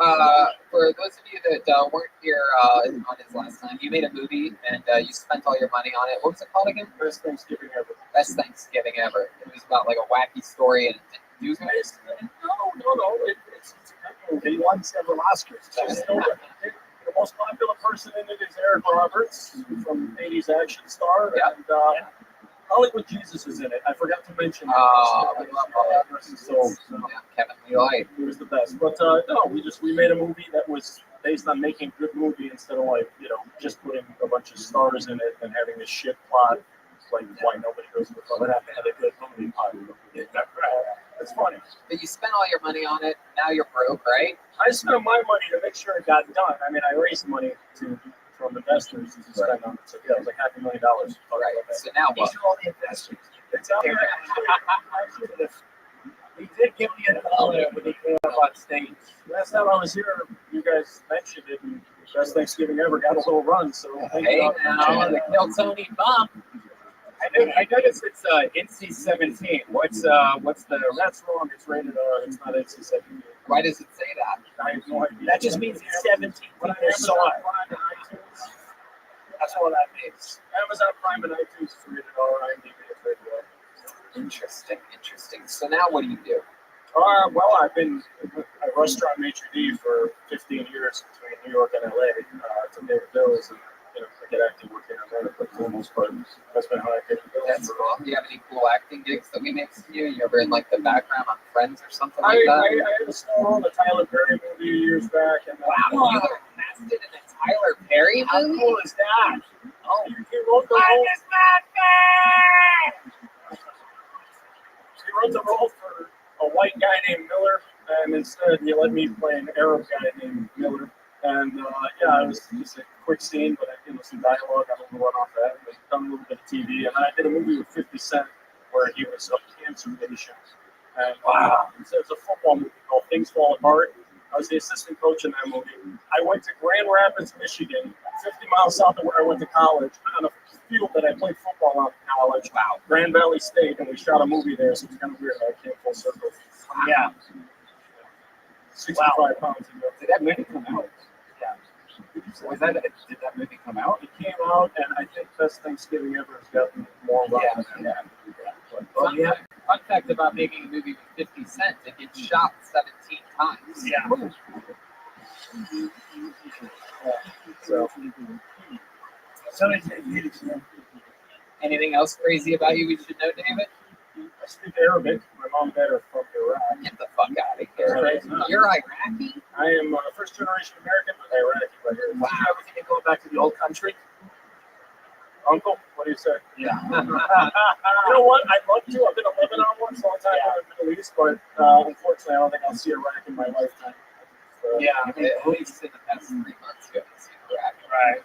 for those of you that weren't here on his last time, you made a movie and you spent all your money on it. What was it called again? Best Thanksgiving ever. Best Thanksgiving Ever. It was about like a wacky story and you No. It's he won several Oscars. Just know that the most popular person in it is Eric Roberts from 80s action star. Yeah. And Hollywood Jesus is in it. I forgot to mention that. we love Hollywood Jesus. So, yeah, Kevin Leigh. he was the best. But no, we made a movie that was based on making a good movie instead of just putting a bunch of stars in it and having this shit plot. It's like why nobody goes to the fun. That had a good movie. It's funny. But you spent all your money on it. Now you're broke, right? I spent my money to make sure it got done. I mean, I raised money from investors to spend on it. So yeah, it was like $500,000. Right. So now what? These are all the investors. It's out there. He did give me a dollar when he came up on stage. Last time I was here, you guys mentioned it. And Best Thanksgiving Ever got a little run. So thank Hey, you. now the Kill Tony bump. I noticed it's NC-17. What's the? That's wrong. It's rated. It's not NC-17. Why does it say that? I have no idea. That just means he's 17 When I people saw it. That's all that means. Amazon Prime and iTunes is rated R. IMDb is rated R. Interesting, interesting. So now what do you do? Well, I've been a restaurant maitre d' for 15 years between New York and LA to pay the bills and I get acting work here and there, but for the most part, that's been how I pay the bills. That's cool. Do you have any cool acting gigs that we may see you? You ever in like the background on Friends or something I like that? had a small role in the Tyler Perry movie years back. And Wow, you were casted in a Tyler Perry movie? How cool is that? Oh, He wrote the role. He wrote the role for a white guy named Miller, and instead he let me play an Arab guy named Miller. And yeah, it was just a quick scene, but some dialogue. I don't know what off that. But done a little bit of TV, and I did a movie with 50 Cent where he was a cancer patient. And wow, it's a football movie called Things Fall Apart. I was the assistant coach in that movie. I went to Grand Rapids, Michigan, 50 miles south of where I went to college, on a field that I played football on in college. Wow, Grand Valley State, and we shot a movie there, so it's kind of weird how I came full circle. wow. Yeah. 65 pounds ago. Did that movie come out? Yeah. Did that movie come out? It came out, and I think Best Thanksgiving Ever has gotten more love than that. Well, yeah. Fun fact about making a movie with 50 Cent, it gets shot 17 times. Yeah. So anything else crazy about you we should know, David? I speak Arabic. My mom and dad are from Iraq. Get the fuck out of here. You're Iraqi? I am first generation American, but Iraqi by here. Wow. Did you ever think of going back to the old country? Uncle, what do you say? Yeah. You know what? I'd love to. I've been in Lebanon once, a long time in the Middle East, but unfortunately, I don't think I'll see Iraq in my lifetime. Yeah, at least in the past 3 months, you haven't seen Iraq. Right.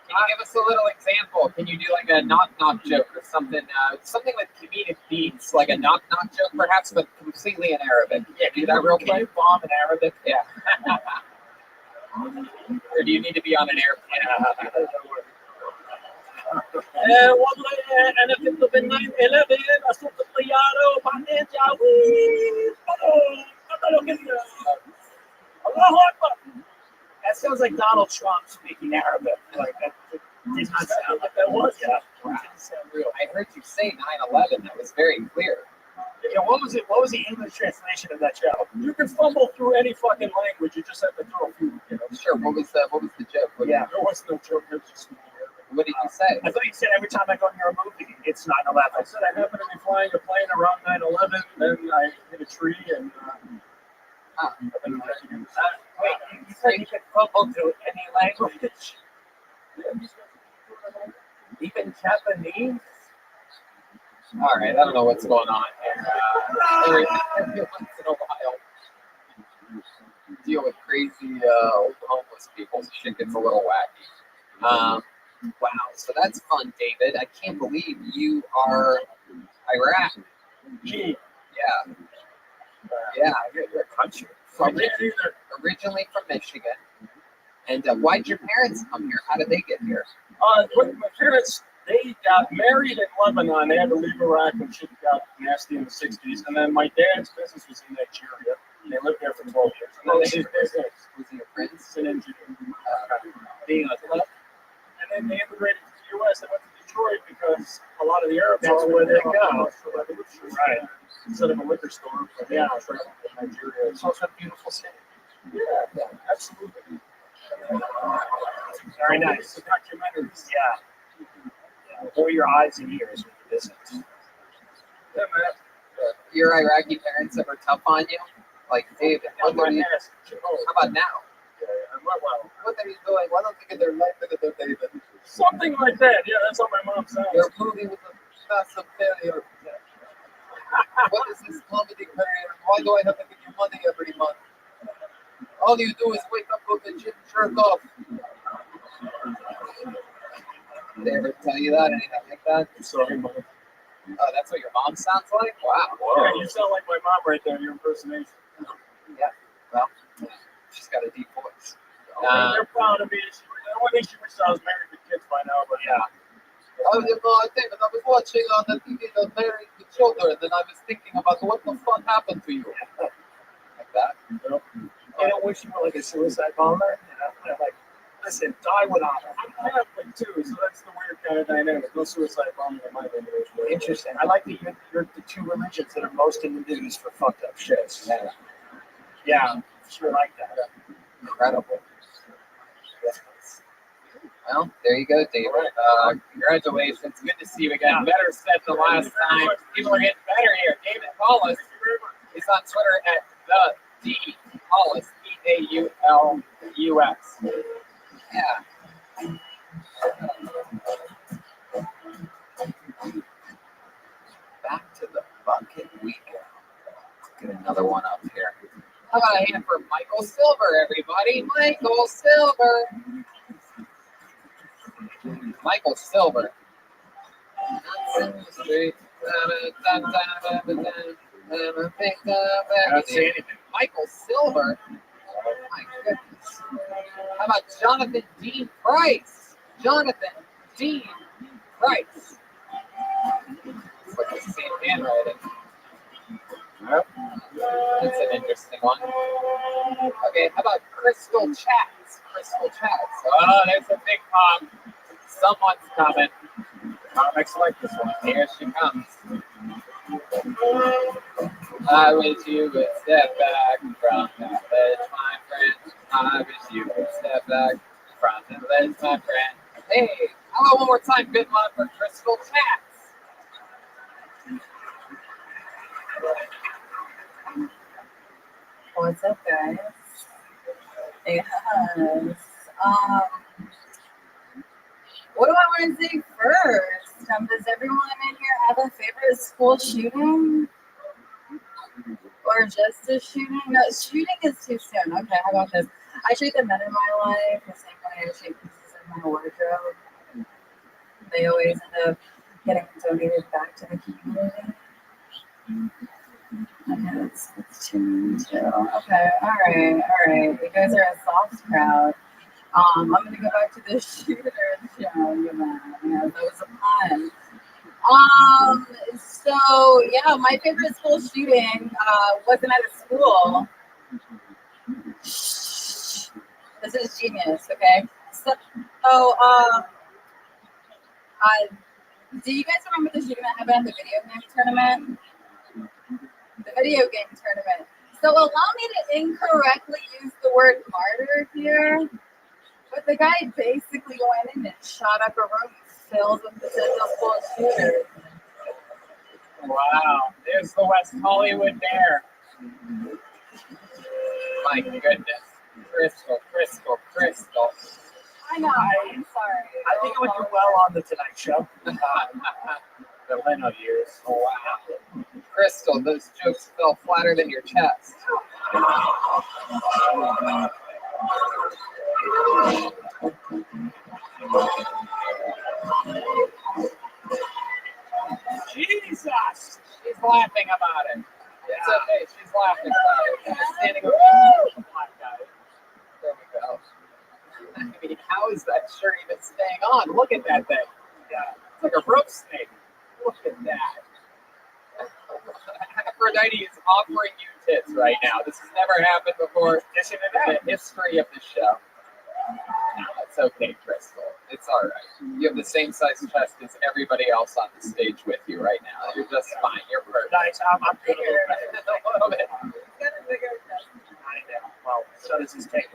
Can you give us a little example? Can you do like a knock-knock joke or something? Something with comedic beats, like a knock-knock joke, perhaps, but completely in Arabic. Yeah, do that real quick. Can you bomb in Arabic? Yeah. Or do you need to be on an airplane? والله انا كنت بال 9/11 اسوق الطياره وبعدين جاويت قتلوا كلنا الله اكبر. That sounds like Donald Trump speaking Arabic. Like that did not sound like that was. Yeah, wow. Didn't sound real. I heard you say 9/11. That was very clear. Yeah, what was it? What was the English translation of that show? You can fumble through any fucking language. You just have to throw a few. Sure. What was the joke? There was no joke. It was just. What did you say? I thought you said every time I go near a movie, it's 9/11. I said I happened to be flying a plane around 9/11, then I hit a tree and. Wait, you said you could fumble through any language? Even Japanese? All right, I don't know what's going on here. Every once in a while, deal with crazy old homeless people. Shit gets a little wacky. Wow, so that's fun, David. I can't believe you are Iraqi. Yeah. Yeah, you're a country. Originally from Michigan. And why'd your parents come here? How did they get here? My parents, they got married in Lebanon. They had to leave Iraq when shit got nasty in the 60s. And then my dad's business was in Nigeria. They lived there for 12 years. And then they did business. Was he a prince? An engineer. Being a clerk. And then they immigrated to the U.S. They went to Detroit because a lot of the Arabs are where they go. Right. Instead of a liquor store. But yeah, traveling to Nigeria. It's also a beautiful state. Yeah, absolutely. Very nice. The documentaries. Yeah. Or your eyes and ears with the business. Yeah, man. Your Iraqi parents ever tough on you? Like, David, how about now? Well, what are you doing? Why don't you get their life into their David? Something like that. Yeah, that's how my mom sounds. Your movie was a massive failure. What is this comedy career? Why do I have to give you money every month? All you do is wake up, go to the gym, jerk off. Did they ever tell you that? Anything like that? Sorry, Mom. Oh, that's what your mom sounds like? Wow. Yeah, you sound like my mom right there, your impersonation. Yeah, well, she's got a deep voice. They're proud of me. I think she wishes I was married with kids by now, but yeah. Oh, you know, David, I was watching on the TV the Married with Children, and I was thinking about what the fuck happened to you. Like that. You don't wish you were like a suicide bomber? You know, like, listen, die with honor. I'm Catholic too, so that's the weird kind of dynamic. No suicide bombing in my lineage. Interesting. I like that you're the two religions that are most in the news for fucked up shit. Yeah, sure like that. Incredible. Well, there you go, David. Congratulations. Good to see you again. Better set the last time. People are getting better here. David Paulus. He's on Twitter at the D Paulus, Paulus. Yeah. Back to the bucket we go. Let's get another one up here. How about a hand for Michael Silver, everybody? Michael Silver. Michael Silver. I don't see anything. Michael Silver. Oh my goodness. How about Jonathan Dean Price? Jonathan Dean Price. It's like the same handwriting. Yep. That's an interesting one. Okay, how about Crystal Chats? Crystal Chats. Oh, there's a big pop. Someone's coming. Comics like this one. Here she comes. I wish you would step back from that ledge, my friend. I wish you would step back from that ledge, my friend. Hey, how about one more time, bit mod for Crystal Chats? What's up, guys? Yes. What do I want to say first? Does everyone in here have a favorite school shooting? Or just a shooting? No, shooting is too soon. Okay, how about this? I treat the men in my life the same way I treat pieces in my wardrobe. They always end up getting donated back to the community. Okay, that's too. Okay, all right. You guys are a soft crowd. I'm gonna go back to the shooter show. Yeah, that was a pun. So yeah, my favorite school shooting wasn't at a school. This is genius, okay? So do you guys remember the shooting that happened at the video game tournament? The video game tournament. So allow me to incorrectly use the word martyr here. But the guy basically went in and shot up a room filled with potential school shooters. Wow, there's the West Hollywood Bear. My goodness. Crystal. I know, I'm sorry. I think it would do well on the Tonight Show. The Leno years. Oh, wow. Crystal, those jokes fell flatter than your chest. Jesus! She's laughing about it. It's okay, she's laughing about it. She's standing over the black guy. There we go. I mean, how is that shirt even staying on? Look at that thing. Yeah, it's like a rope snake. Look at that. Aphrodite is offering you tits right now. This has never happened before in the history of the show. No, it's okay, Crystal. It's all right. You have the same size chest as everybody else on the stage with you right now. You're just fine. You're perfect. Nice. I'm bigger. A little bit. I know. Well, so does his tape.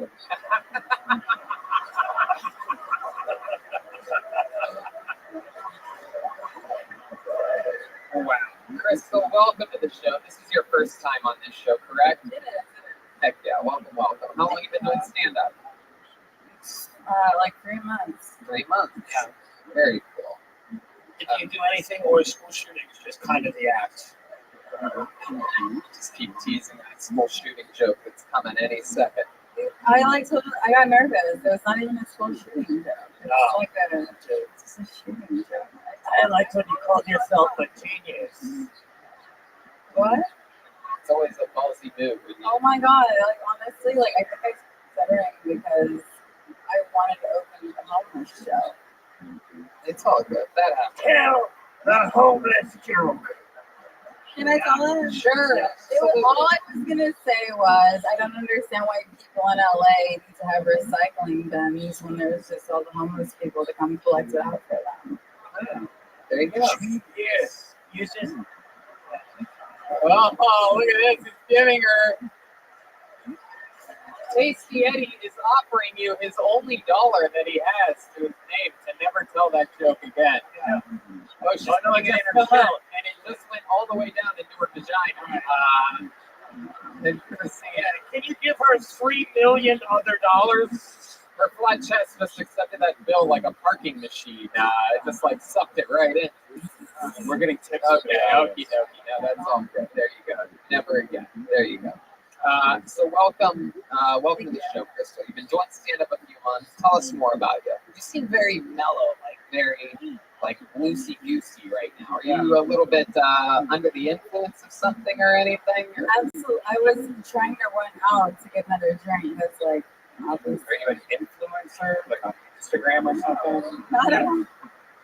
Wow. Crystal, welcome to the show. This is your first time on this show, correct? It is. Heck yeah, welcome. How long have you been doing stand-up? Like 3 months. 3 months. Yeah. Very cool. If you do anything or school shooting, it's just kind of the act. Just keep teasing that school shooting joke that's coming any second. I got nervous. It was not even a school shooting joke. It's like it's a shooting joke. I liked when you called yourself a genius. What? It's always a ballsy move. Oh my god! Like honestly, like I think I started stuttering because I wanted to open the homeless show. It's all good. That happens. Tell the homeless joke. Can I tell it? Sure. All I was gonna say was I don't understand why people in LA need to have recycling bins when there's just all the homeless people to come collect it out for them. There you go. Yes. You just Oh, look at this. He's giving her. Tasty Eddie is offering you his only dollar that he has to his name to never tell that joke again. Oh, she's going in her shirt, and it just went all the way down into her vagina. And Christina, can you give her $3 million other dollars? her flat chest just accepted that bill like a parking machine. It just like sucked it right in. We're getting tips. Okay, okie dokie. Now that's all good. There you go. Never again. There you go. So welcome to the show, Crystal. You've been doing stand-up a few months. Tell us more about you. You seem very mellow, like very like loosey-goosey right now. Are you a little bit under the influence of something or anything? Or? Absolutely. I was trying to run out to get another drink. That's like obviously. Are you an influencer, like on Instagram or something? I don't know.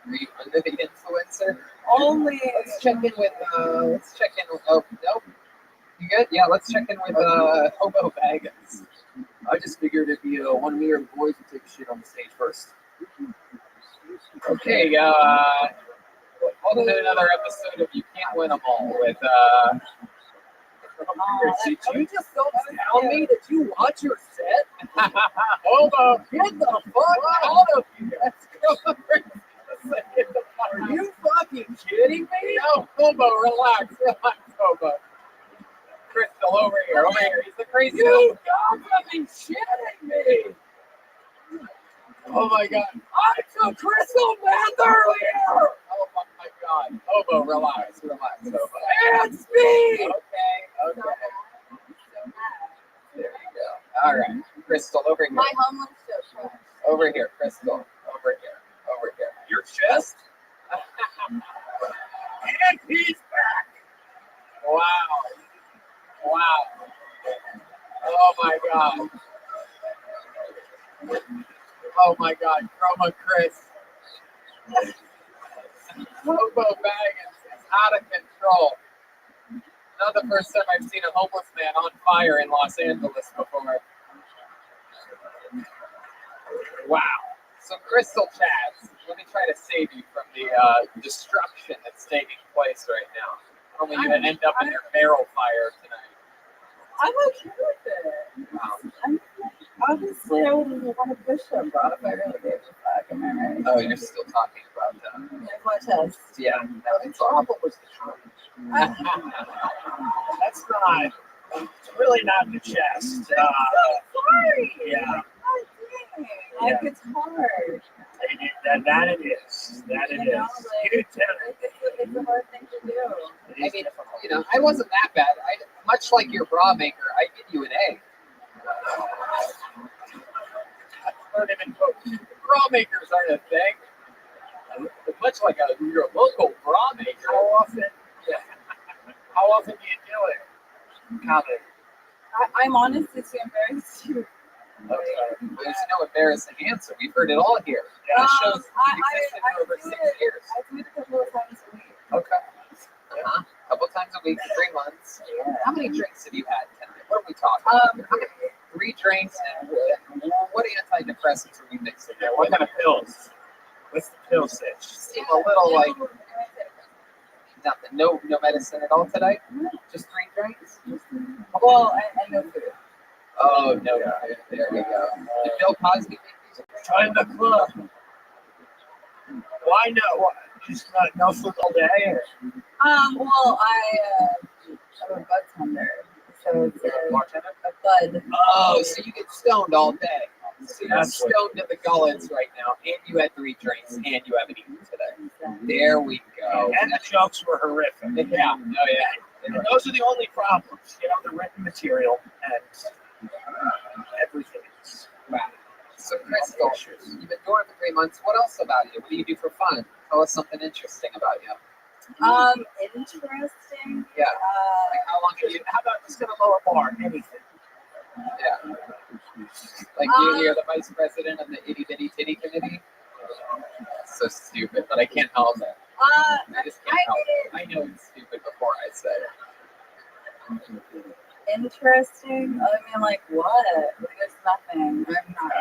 Are you under the influencer? Only. Let's check in with. Oh nope. You good? Yeah. Let's check in with Hobo Baggins. I just figured it'd be one of your boys would take a shit on the stage first. Okay. Welcome to another episode of You Can't Win 'Em All with. Did you just tell me that you watch your set? Hold on. Get the fuck out of here. Let's go. Are you fucking kidding me? No, Hobo, relax, Hobo. Crystal, over here. He's the crazy. You fucking shitting me. Oh my god. I took Crystal bath earlier. Oh my god. Hobo, relax, Hobo. It's me. Okay. There you go. All right, Crystal, over here. My homeless show. Over here, Crystal. Over here. Your chest? And he's back. Wow. Oh my god. Chroma Chris. Hobo Baggins is out of control. Not the first time I've seen a homeless man on fire in Los Angeles before. Wow. So Crystal Chaz, let me try to save you from the destruction that's taking place right now. I don't want you to end up in your barrel fire tonight. I'm okay with it. Wow. Obviously, I wouldn't want to push them, bro, if I really gave a fuck. Am I right? Oh, you're still talking about My chest. Yeah, The problem was the time. That's not. It's really not the chest. Sorry. Yeah. Like, it's hard. That it is. That it You know, is. like, You tell it. it's a hard thing to do. It I is mean, difficult. I wasn't that bad. Much like your bra maker, I give you an A. Not even close. Bra makers aren't a thing. Much like your local bra maker. How often? Yeah. How often do you do it? Comedy. I'm honestly too embarrassed to. There's no embarrassing answer. We've heard it all here. This show's existed for over 6 years. I do it a couple of times a week. Okay. A couple times a week for 3 months. How many drinks have you had tonight? What are we talking about? 3 drinks and what antidepressants are we mixing there? What kind of pills? What's the pill sitch? Seem a little like nothing. No medicine at all today? Just 3 drinks? Well, and no food. Oh, no. There we go. Did Bill Cosby Join the club. Why no? Just no food all day? Or? Well, I'm a bud tender. So it's a bud. Oh, so you get stoned all day. So you're stoned to the gullets right now, and you had 3 drinks, and you haven't eaten today. There we go. And the jokes were horrific. Yeah. Oh, yeah. And those are the only problems. The written material and everything else. Wow. So, Crystal, you've been doing it for 3 months. What else about you? What do you do for fun? Tell us something interesting about you. Interesting. Yeah. Like how long have you? How about just gonna lower bar? Anything. Yeah. Like you're the vice president of the itty bitty titty committee. So stupid, but I can't help it. I just can't help it. I know it's stupid before I say it. Interesting? I mean, like what? Like, there's nothing. I'm not.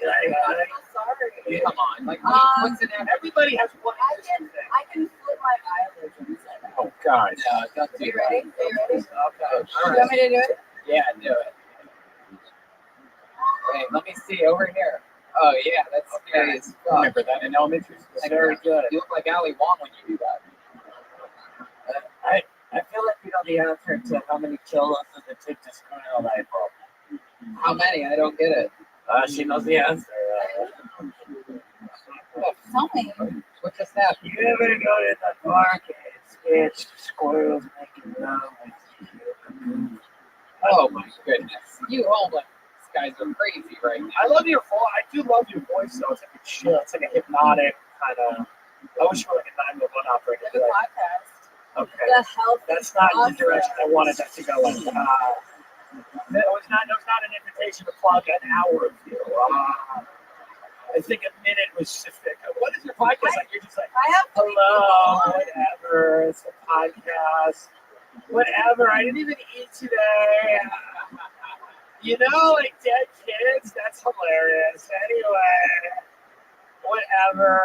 I'm so sorry. Come on, like what's in it? Everybody has one I interesting thing. can flip my eyelids inside out. Oh, God. No, don't Are do you that. ready? Are you ready? Okay. All You want me to do it? Yeah, do it. Wait, let me see over here. Oh yeah, that's scary as fuck. Remember that in elementary school? Like, Very good. You look like Ali Wong when you do that. I feel like you know the answer to how many kilos does it take to screw in a light bulb. How many? I don't get it. She knows the answer. Tell me. What just happened? You ever go to the park and it's squirrels making love with you? Oh my goodness. You hold on. These guys are crazy right now. I love your voice. I do love your voice, though. It's like a chill. It's like a hypnotic kind of. I wish you were like a 911 operator. We have a podcast. Okay. The health. That's not the direction I wanted that to go in. It was not an invitation to plug an hour of you. I think a minute was just like, what is your podcast? Like, you're just like, I have hello, whatever. It's a podcast. Whatever. I didn't even eat today. You know, like dead kids. That's hilarious. Anyway, whatever.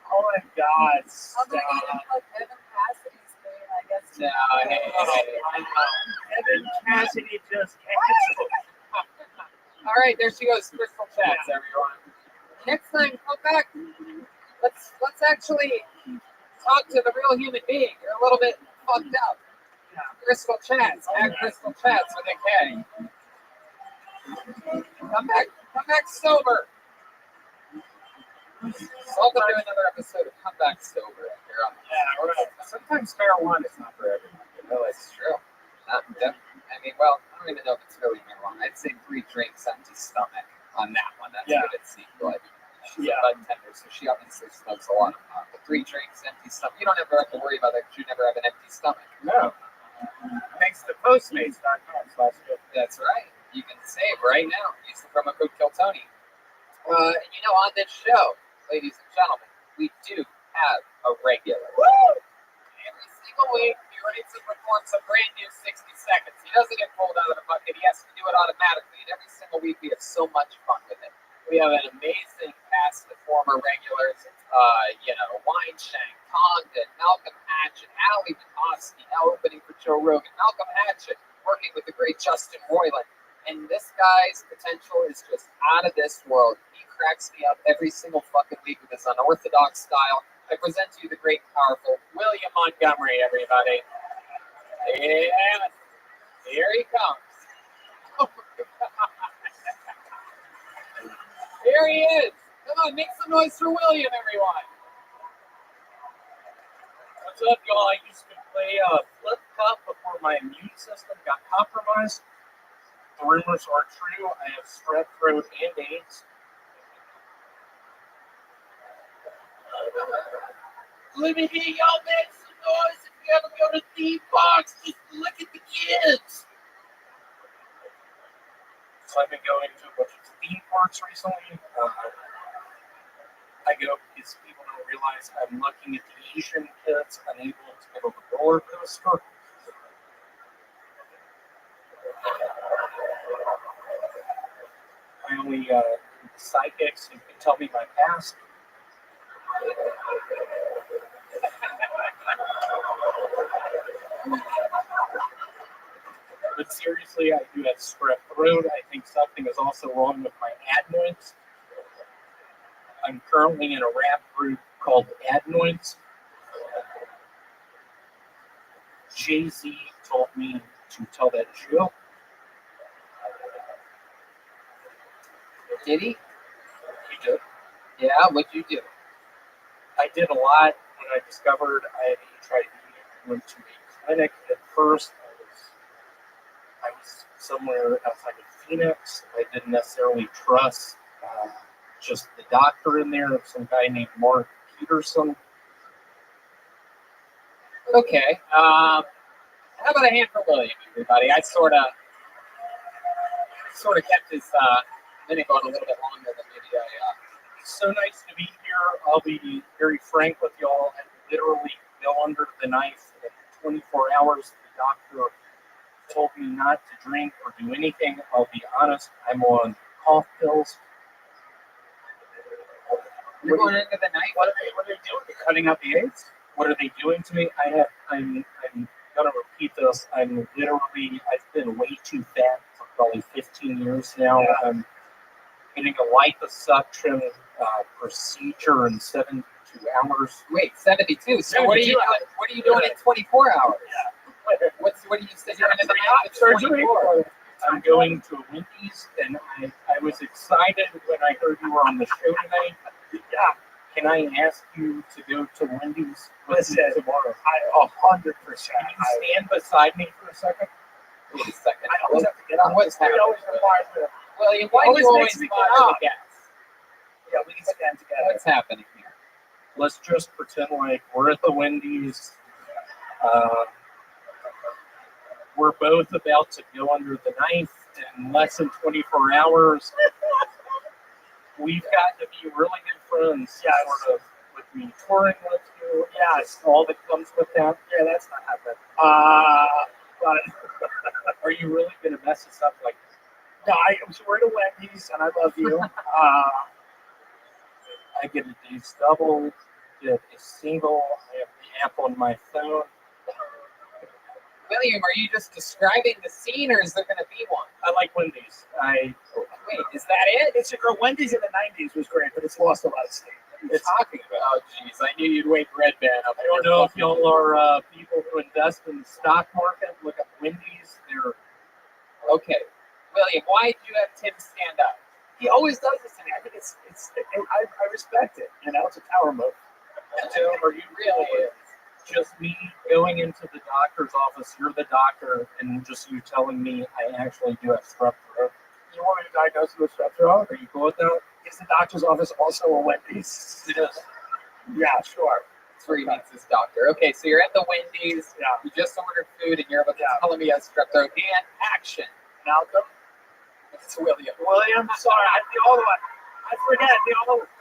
Oh my God. I'm gonna get like Evan Cassidy's thing, I guess. No, hey. Evan Cassidy just canceled. All right, there she goes. Crystal Chats, everyone. Next time, come back. Let's actually talk to the real human being. You're a little bit fucked up. Crystal Chats, at Crystal Chats with a K. Come back sober. Welcome to another episode of Come Back Sober. Here on Right. Sometimes marijuana is not for everyone. No, it's true. I mean, well, I don't even know if it's really marijuana. I'd say 3 drinks, empty stomach on that one. That's Yeah. what it seemed like. She's Yeah. a bud tender, so she obviously smokes a lot of pot. But 3 drinks, empty stomach. You don't ever have to worry about that because you never have an empty stomach. No. Thanks to Postmates.com/good. That's right. You can save right now. Use the promo code KILLTONY. You know, on this show, ladies and gentlemen, we do have a regular. Woo! Every single week, he writes and performs a brand new 60 seconds. He doesn't get pulled out of the bucket. He has to do it automatically. And every single week, we have so much fun with it. We have an amazing cast of former regulars. Wineshank, Condon, Malcolm Hatchett, Ali Bukowski, now opening for Joe Rogan, Malcolm Hatchett, working with the great Justin Roiland. And this guy's potential is just out of this world. He cracks me up every single fucking week with his unorthodox style. I present to you the great, powerful William Montgomery, everybody. And here he comes. Oh my God. Here he is. Come on, make some noise for William, everyone. What's up, y'all? I used to play flip cup before my immune system got compromised. The rumors are true. I have strep throat and AIDS. Let me hear y'all make some noise if you ever go to theme parks. Just look at the kids. So I've been going to a bunch of theme parks recently. I go because people don't realize I'm looking at the Asian kids unable to get on the roller coaster. I only psychics who can tell me my past. But seriously, I do have strep throat. I think something is also wrong with my adenoids. I'm currently in a rap group called Adenoids. Jay-Z told me to tell that joke. Did he? He did. Yeah, what'd you do? I did a lot when I discovered I had HIV. I went to a clinic at first. I was somewhere outside of Phoenix. I didn't necessarily trust just the doctor in there, some guy named Mark Peterson. Okay. How about a hand for William, everybody? I sort of kept his minute going a little bit longer than maybe I. So nice to be here. I'll be very frank with y'all. I literally fell under the knife in 24 hours. The doctor told me not to drink or do anything. I'll be honest, I'm on cough pills. You're going into the night? What are they doing? They're cutting out the AIDS? What are they doing to me? I'm gonna repeat this. I've been way too fat for probably 15 years now. Yeah. I'm getting a liposuction procedure in 72 hours. Wait, 72. So what are you doing? What are you doing in 24 hours? Yeah. What do you say you're into the night for 24? I'm going to Wendy's, and I was excited when I heard you were on the show tonight. Yeah. Can I ask you to go to Wendy's with me tomorrow? 100%. Can you stand beside me for a second? Wait a second. I always have to get up. What's happening? William, why do you always bother the guests? Yeah, we can stand together. What's happening here? Let's just pretend like we're at the Wendy's. We're both about to go under the knife in less than 24 hours. We've gotten to be really good friends, sort of, with me touring with you. Yes, all that comes with that. Yeah, that's not happening. But are you really going to mess us up like that? No, we're at a Wendy's, and I love you. I get a day's double, get a single. I have the app on my phone. William, are you just describing the scene, or is there going to be one? I like Wendy's. Wait, is that it? It's a girl. Wendy's in the 90s was great, but it's lost a lot of steam. What are you talking about? Oh, jeez, I knew you'd wake Red Band up. I don't know if y'all are people who invest in the stock market. Look up Wendy's. They're okay. William, why did you have Tim stand up? He always does this to me. I think I respect it. You know, it's a power move. So, are you really? Just me going into the doctor's office, you're the doctor, and just you telling me I actually do have strep throat. You want me to diagnose you with strep throat? Are you cool with that? Is the doctor's office also a Wendy's? It is. Yeah, sure. That's where he meets his doctor. Okay, so you're at the Wendy's. Yeah. You just ordered food, and you're about to tell me you have strep throat. And action. Malcolm? It's William. William? Sorry, the other one. I forget the other one.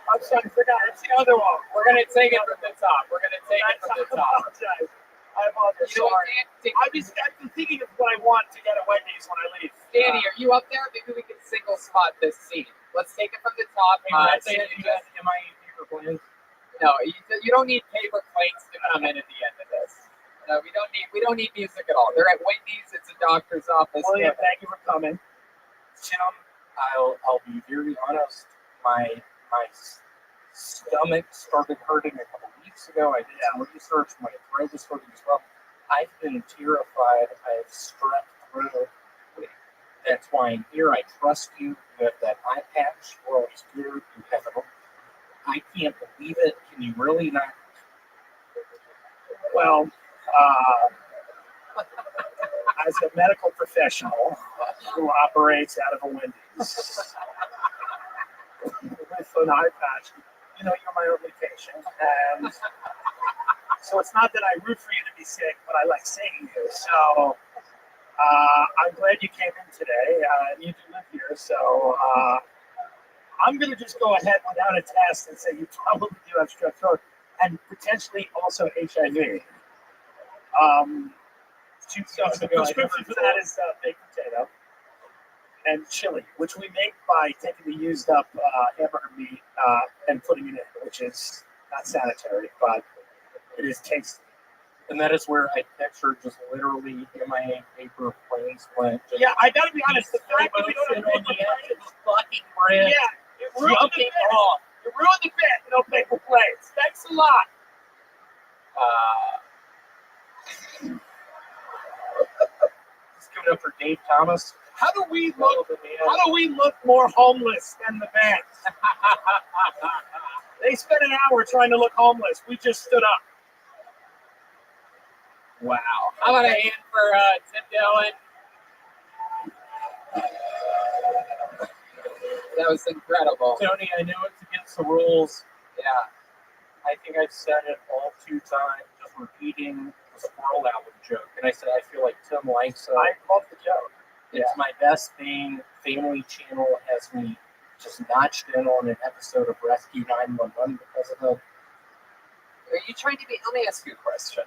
I'm sorry, I forgot. It's the other one. We're going to take it from the top. We're going to take it from the top. I apologize. I'm thinking of what I want to get at Wendy's when I leave. Danny, are you up there? Maybe we can single spot this scene. Let's take it from the top. Am I paper planes? No, you don't need paper planes to come in at the end of this. No, we don't need music at all. They're at Wendy's. It's a doctor's office. William, thank you for coming. Tim, I'll be very honest. My stomach started hurting a couple weeks ago. I did some research. My throat was hurting as well. I've been terrified. I have strep throat. That's why I'm here. I trust you. You have that eye patch. We're always here. You have it. I can't believe it. Can you really not? Well, as a medical professional who operates out of a Wendy's with an eye patch, you know, you're my only patient. And so it's not that I root for you to be sick, but I like seeing you. So I'm glad you came in today. You do live here. So I'm going to just go ahead without a test and say you probably do have strep throat and potentially also HIV. The prescription for that is baked potato and chili, which we make by taking the used up hamburger meat and putting it in, which is not sanitary, but it is tasty. And that is where I picture just literally MIA paper planes went. Yeah, I gotta be honest, the fact that we don't have paper planes, fucking bread. Yeah, it ruined the bit. It ruined the bit, no paper planes. Thanks a lot. Just give it up for Dave Thomas. How do we look more homeless than the band? They spent an hour trying to look homeless. We just stood up. Wow. How about a hand for Tim Dillon? That was incredible. Tony, I know it's against the rules. Yeah. I think I've said it all 2 times, just repeating the Squirrel Album joke. And I said, I feel like Tim likes it. I love the joke. It's my best thing. Family Channel has me just notched in on an episode of Rescue 911 because of it. Are you trying to be? Let me ask you a question.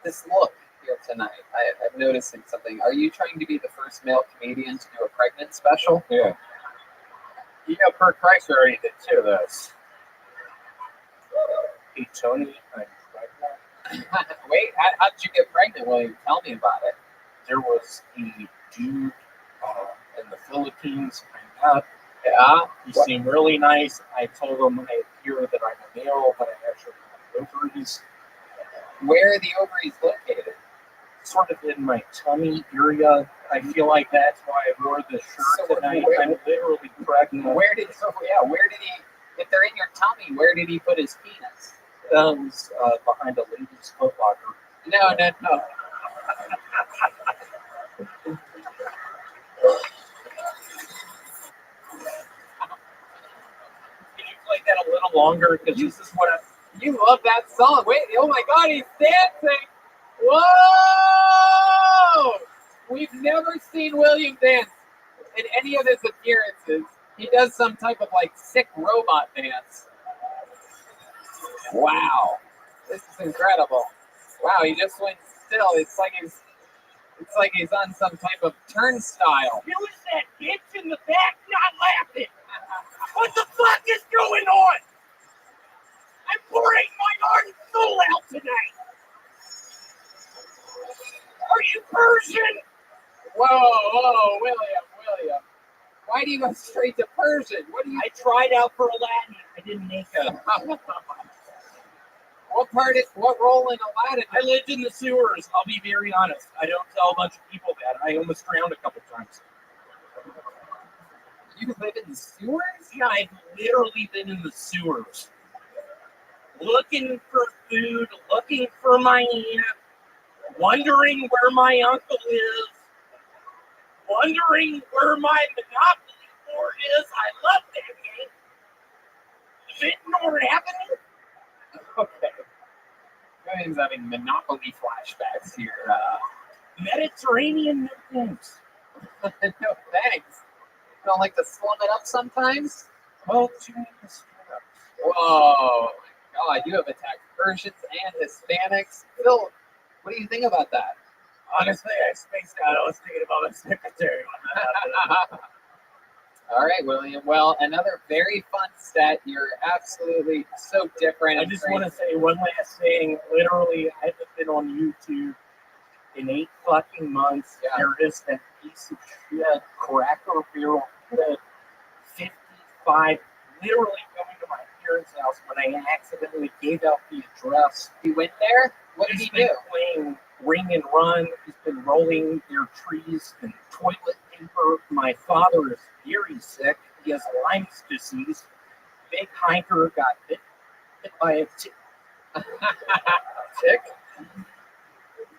this look here tonight. I'm noticing something. Are you trying to be the first male comedian to do a pregnant special? Yeah. You know, Per Christ already did two of those. Hey, Tony, I'm pregnant. Wait, how did you get pregnant, William? Tell me about it. There was a dude in the Philippines I met. Yeah. He seemed really nice. I told him I hear that I'm a male, but I actually have ovaries. Where are the ovaries located? Sort of in my tummy area. I feel like that's why I wore the shirt So tonight. where- I'm literally pregnant. Where did he? If they're in your tummy, where did he put his penis? That was behind a lady's foot locker. No. Can you play that a little longer? Because this is what You love that song. Wait, oh my God, he's dancing. Whoa! We've never seen William dance in any of his appearances. He does some type of like sick robot dance. Wow. This is incredible. Wow, he just went still. It's like he's on some type of turnstile. Who is that bitch in the back not laughing? What the fuck is going on? I'm pouring my heart and soul out tonight. Are you Persian? Whoa, William. Why do you go straight to Persian? I tried out for Aladdin. I didn't make it. What role in Aladdin? I lived in the sewers. I'll be very honest. I don't tell a bunch of people that. I almost drowned a couple times. You live in the sewers? Yeah, I've literally been in the sewers. Looking for food, looking for my aunt, wondering where my uncle is, wondering where my Monopoly board is. I love that game. Is it not happening? Okay. William's having Monopoly flashbacks here. Mediterranean things. No thanks. You don't like to slum it up sometimes? Well, too many Hispanics. Whoa. God, you have attacked Persians and Hispanics. Phil, what do you think about that? Honestly, I spaced out. I was thinking about my secretary when that happened. All right, William. Well, another very fun set. You're absolutely so different. I just want to say one last thing. Literally, I haven't been on YouTube in 8 fucking months. Yeah. There is that piece of shit, Cracker Barrel Kid, 55, literally going to my parents' house when I accidentally gave out the address. He went there? What did He's he been do? playing Ring and Run. He's been rolling their trees and toilet paper. My father is very sick. He has Lyme's disease. Big hiker got bit by a tick. Tick?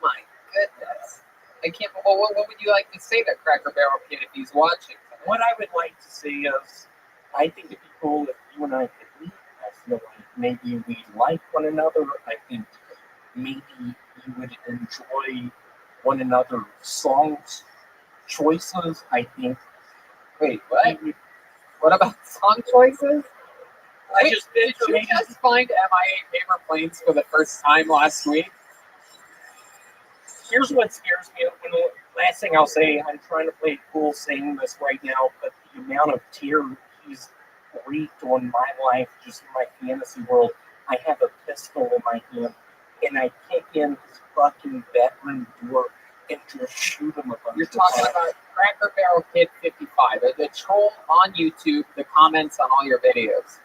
My goodness. I can't. Well, what would you like to say to Cracker Barrel Kid if he's watching? What I would like to say is, I think it'd be cool if you and I could meet. I feel like maybe we like one another. I think maybe you would enjoy one another's songs choices. I think. Wait, what? What about song choices? I just Did you just find MIA paper planes for the first time last week? Here's what scares me. Last thing I'll say, I'm trying to play it cool saying this right now, but the amount of tear he's wreaked on my life, just in my fantasy world. I have a pistol in my hand, and I kick in his fucking bedroom door and just shoot him a bunch. You're talking about Cracker Barrel Kid 55, the troll on YouTube, the comments on all your videos.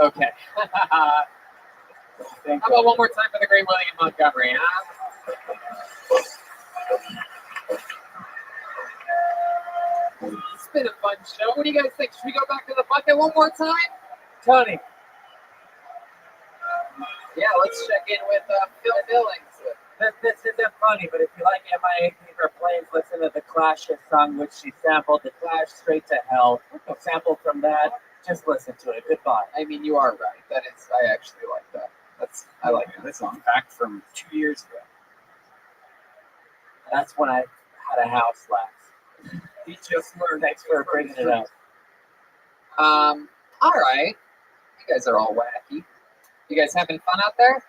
Okay. How about one more time for the great William Montgomery, huh? It's been a fun show. What do you guys think? Should we go back to the bucket one more time? Tony. Yeah, let's check in with Phil Billings. This isn't funny, but if you like MIA Paper Planes, listen to the Clash's song, which she sampled, The Clash Straight to Hell. A sample from that. Just listen to it. Goodbye. I mean, you are right. That is, I actually like that. I like that song. Back from 2 years ago. That's when I had a house last. He just learned. Thanks for bringing it up. All right. You guys are all wacky. You guys having fun out there?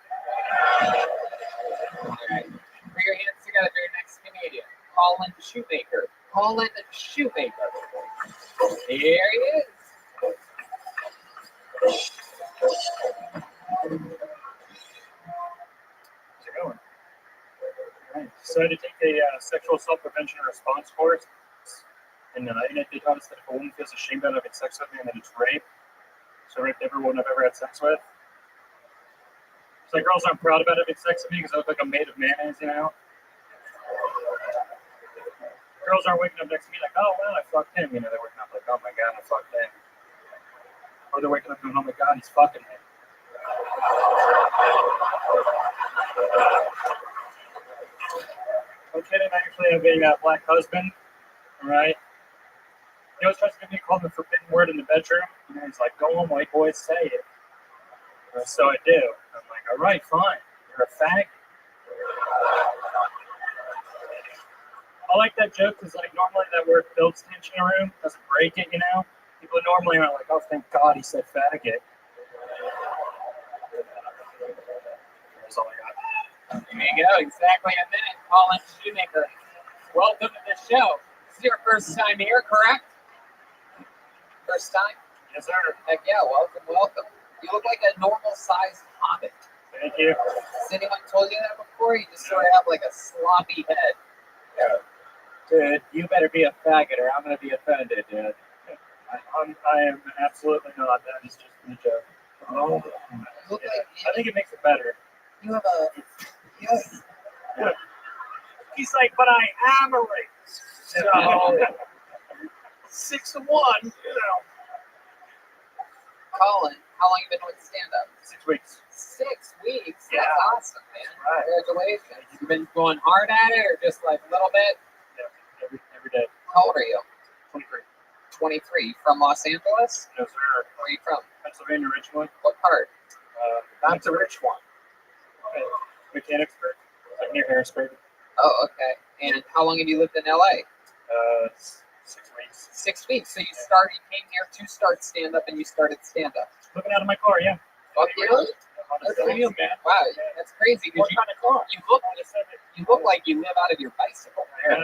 All right. Put your hands together for your next comedian. Colin Shoemaker. Colin Shoemaker. Here he is. How's it going? Right. Decided to take a sexual assault prevention and response course. And they taught us that if a woman feels ashamed about having sex with me, then it's rape. So raped everyone I've ever had sex with. So girls aren't proud about having sex with me because I look like I'm made of mayonnaise, you know? Girls aren't waking up next to me like, oh, well, I fucked him. You know, they're waking up like, oh my God, I fucked him. Or they're waking up going, oh my God, he's fucking me. I'm kidding, I actually have a black husband, all right? He always tries to get me to call him the forbidden word in the bedroom. And he's like, go on, white boy, say it. So I do. I'm like, all right, fine. You're a fag. I like that joke because, like, normally that word builds tension in a room, doesn't break it, you know? People normally are like, oh, thank God he said faggot. That's all I got. There you go. Exactly a minute. Colin Shoemaker. Welcome to the show. This is your first time here, correct? First time? Yes, sir. Heck yeah. Welcome, welcome. You look like a normal-sized hobbit. Thank you. Has anyone told you that before? You just sort of have like a sloppy head. Yeah. Dude, you better be a faggot or I'm going to be offended, dude. I am absolutely not. That is just a joke. Oh, you look like I think it makes it better. you have a. Yeah. He's like, but I am a rapist. So, 6 to 1, you know. Colin, how long you been doing stand-up? 6 weeks. 6 weeks? Yeah. That's awesome, man. Right. Congratulations. You been going hard at it or just like a little bit? Yeah, every day. How old are you? 23. 23. From Los Angeles? No, sir. Where are you from? Pennsylvania, Richmond. What part? Not the rich one. Mechanicsburg. Like near Harrisburg. Oh, okay. And how long have you lived in LA? 6 weeks. 6 weeks. So you came here to start stand-up and you started stand-up. Looking out of my car, yeah. Fuck yeah. Good for you, man. Wow, that's crazy. What kind of car? You look like you live out of your bicycle. Yeah.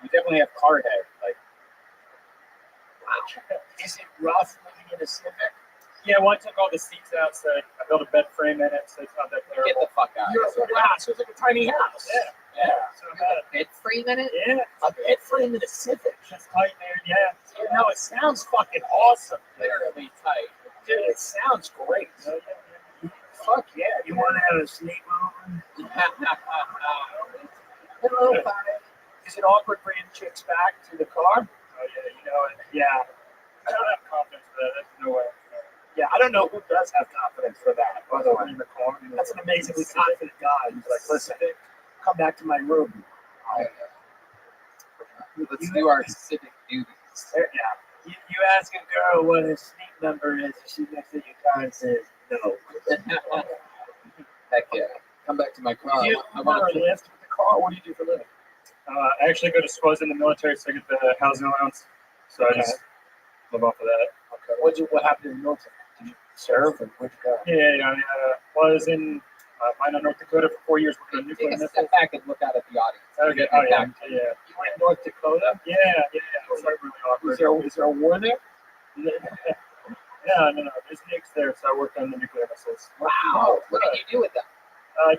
You definitely have car head. Like, Wow. is it rough living in a Civic? Yeah, well, I took all the seats out, so I built a bed frame in it, so it's not that Get terrible. the fuck out. You're a house. It's like a tiny house. Yeah. Yeah. So bad. Bed frame in it? Yeah. A bed frame in a Civic. Just tight there, yeah. You know, it sounds fucking awesome. Literally tight. Dude, it sounds great. Fuck yeah. You want to have a sleep over? Hello, hi. Is it awkward bringing chicks back to the car? Oh, yeah, you know it. Yeah. I don't have confidence for that. There's no way. Yeah, I don't know who does have confidence for that, by the way. In the car, you know. That's an amazingly confident guy. He's like, listen, come back to my room. Let's do our civic duties. Yeah. You ask a girl what her sleep number is, and she looks at your car and says, no. Heck yeah. Come back to my car. Do you I want want to to. lift with the car? What do you do for a living? I actually go to school. I was in the military, so I get the housing allowance. So I just live off of that. Okay. What happened in the military? Did you serve and where'd you go? Yeah. Well, I was in Minot, North Dakota for 4 years working on nuclear Take a missiles. step back and look out at the audience. Okay. Oh, yeah. You were in North Dakota? Yeah. It's like really awkward. Is there a war there? No. There's nukes there, so I worked on the nuclear missiles. Wow. What did you do with them?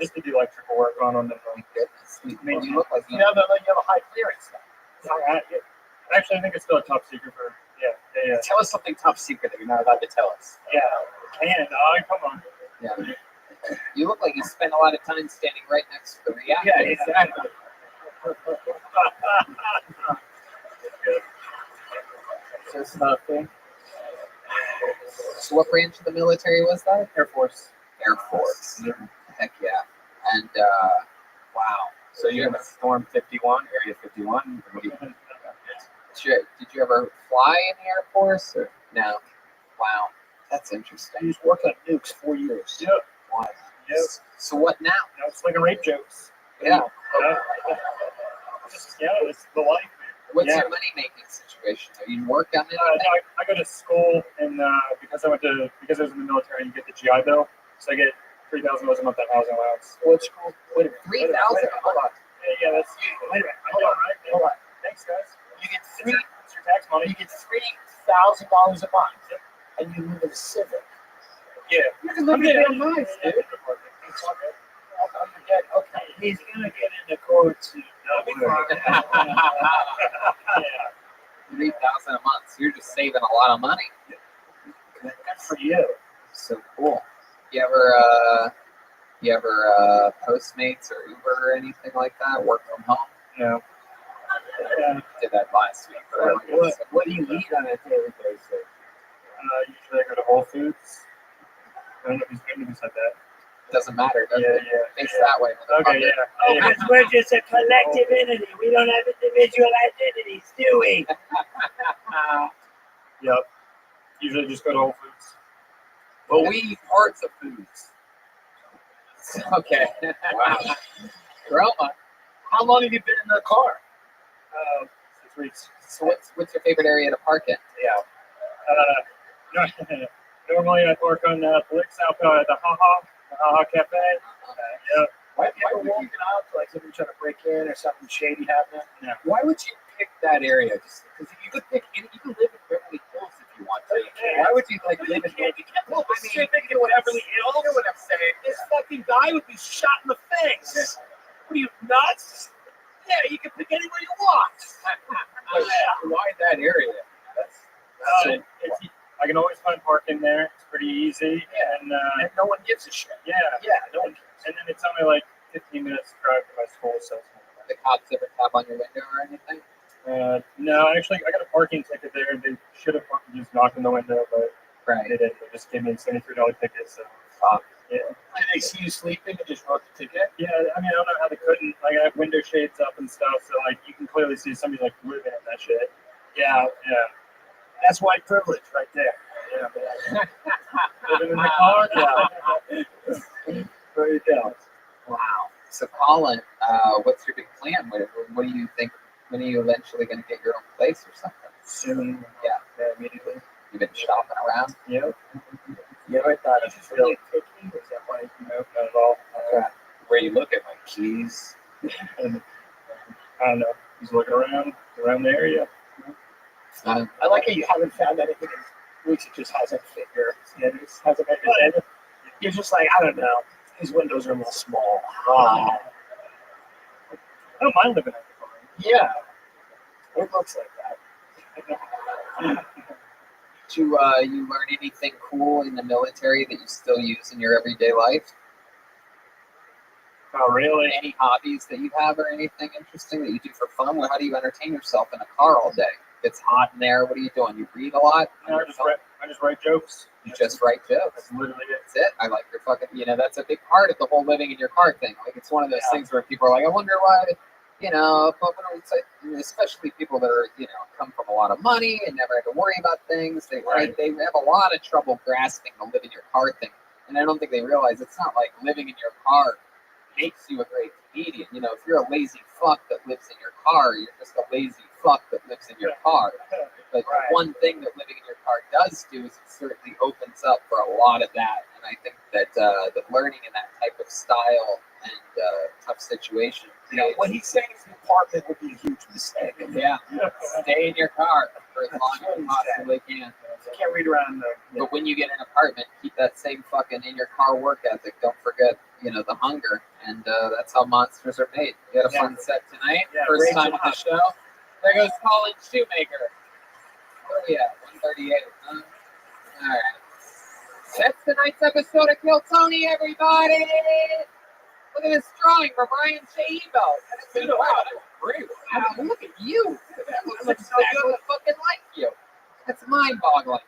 Just to do electrical work on them. Goodness. I mean, you look like You have a high clearance now. Actually, I think it's still a top secret for. Yeah. Tell us something top secret that you're not allowed to tell us. Yeah. And come on. Yeah. You look like you spent a lot of time standing right next to the reactor. Yeah, exactly. Just nothing. So what branch of the military was that? Air Force. Air Force. Heck yeah. And wow. So you're in Storm 51, Area 51. Did you ever fly in the Air Force? Or? No. Wow. That's interesting. You just worked on nukes 4 years. Yep. Wow. Yep. So what now? It's like a rape jokes. Yeah. It's the life. What's your money making situation? Are you work on anything? I go to school, and because I was in the military, you get the GI Bill. So I get $3,000 a month on housing allowance. What's cool? Wait a minute. 3,000 Hold on. Yeah, that's Wait a minute. I know, right? Hold on. Thanks, guys. You get It's your tax money. $3,000 a month, and you live in a Civic. Yeah. You can live in real nice, dude. Okay. He's gonna get into court soon. Yeah. 3,000 a month. So you're just saving a lot of money. Good for you. So cool. You ever Postmates or Uber or anything like that? Work from home? No. Did that last week. But I don't know. What do you eat on a daily basis? Usually I go to Whole Foods. I don't know if you said that. Doesn't matter, does Yeah, it? yeah. Face that way. Okay, yeah. Oh, because we're just a collective entity. We don't have individual identities, do we? Yep. Usually just go to Whole Foods. Well, we eat parts of foods. Okay. Wow. Roma, How long have you been in the car? 6 weeks. so what's your favorite area to park in? Normally I park on Blix out by the Ha Cafe. Yeah. Why would you walking out like if you're trying to break in or something shady happening? Yeah. Why would you pick that area? Just because you could pick any, you can live in Beverly Hills if you want to. Why would you live in Well, Pacific and Beverly Hills. You know what I'm saying? This fucking guy would be shot in the face. What are you, nuts? Yeah, you can pick anywhere you want. Why that area? That's I can always find parking there. It's pretty easy. And And no one gives a shit. yeah. No one cares. And then it's only like 15 minutes drive to my school. So the cops ever tap on your window or anything? no, actually, I got a parking ticket there. And they should have just knocked on the window, but Right. they didn't. They just gave me a $73 ticket. So yeah. Did they see you sleeping and just wrote the ticket? Yeah, I mean, I don't know how they couldn't. Like, I have window shades up and stuff, so like you can clearly see somebody like living in that shit. Yeah. That's white privilege right there. Yeah. Living in the car. Yeah. There you go. Wow. So, Colin, what's your big plan? What do you think? When are you eventually going to get your own place or something? Soon. Yeah. Immediately. You've been shopping around? Yep. You ever thought of Just really picky. Is that why? No, not at all. Where you look at my keys? And I don't know. He's looking around the area. Um, I like how you haven't found anything in weeks. It just hasn't fit your standards. Hasn't fit your standards. You're just like, I don't know. These windows are a little small. I don't mind living in the car. Yeah. It looks like that. Did you learn anything cool in the military that you still use in your everyday life? Oh, really? Any hobbies that you have or anything interesting that you do for fun? Well, how do you entertain yourself in a car all day? If it's hot in there, what are you doing? You read a lot? No, I just write jokes. You just write jokes? That's literally it. That's it. I like your fucking, that's a big part of the whole living in your car thing. Like, it's one of those things where people are like, I wonder why, but when it's like, especially people that are, come from a lot of money and never have to worry about things, they have a lot of trouble grasping the live in your car thing. And I don't think they realize it's not like living in your car makes you a great comedian. If you're a lazy fuck that lives in your car, you're just a lazy fuck that lives in your car. But the one thing that living in your car does do is it certainly opens up for a lot of that. And I think that that learning in that type of style and tough situation. What he's saying is the apartment would be a huge mistake. Yeah. Stay in your car for as long as you possibly can. You can't read around But when you get an apartment, keep that same fucking in your car work ethic. Don't forget, the hunger. And that's how monsters are made. You had a fun set tonight. First time on the show. There goes Colin Shoemaker. Where are we at? 138. Huh? All right. That's tonight's episode of Kill Tony, everybody. Look at this drawing from Brian Shaibo. That's a good one. Great. Wow, look at you. That looks exactly fucking like you. That's mind-boggling.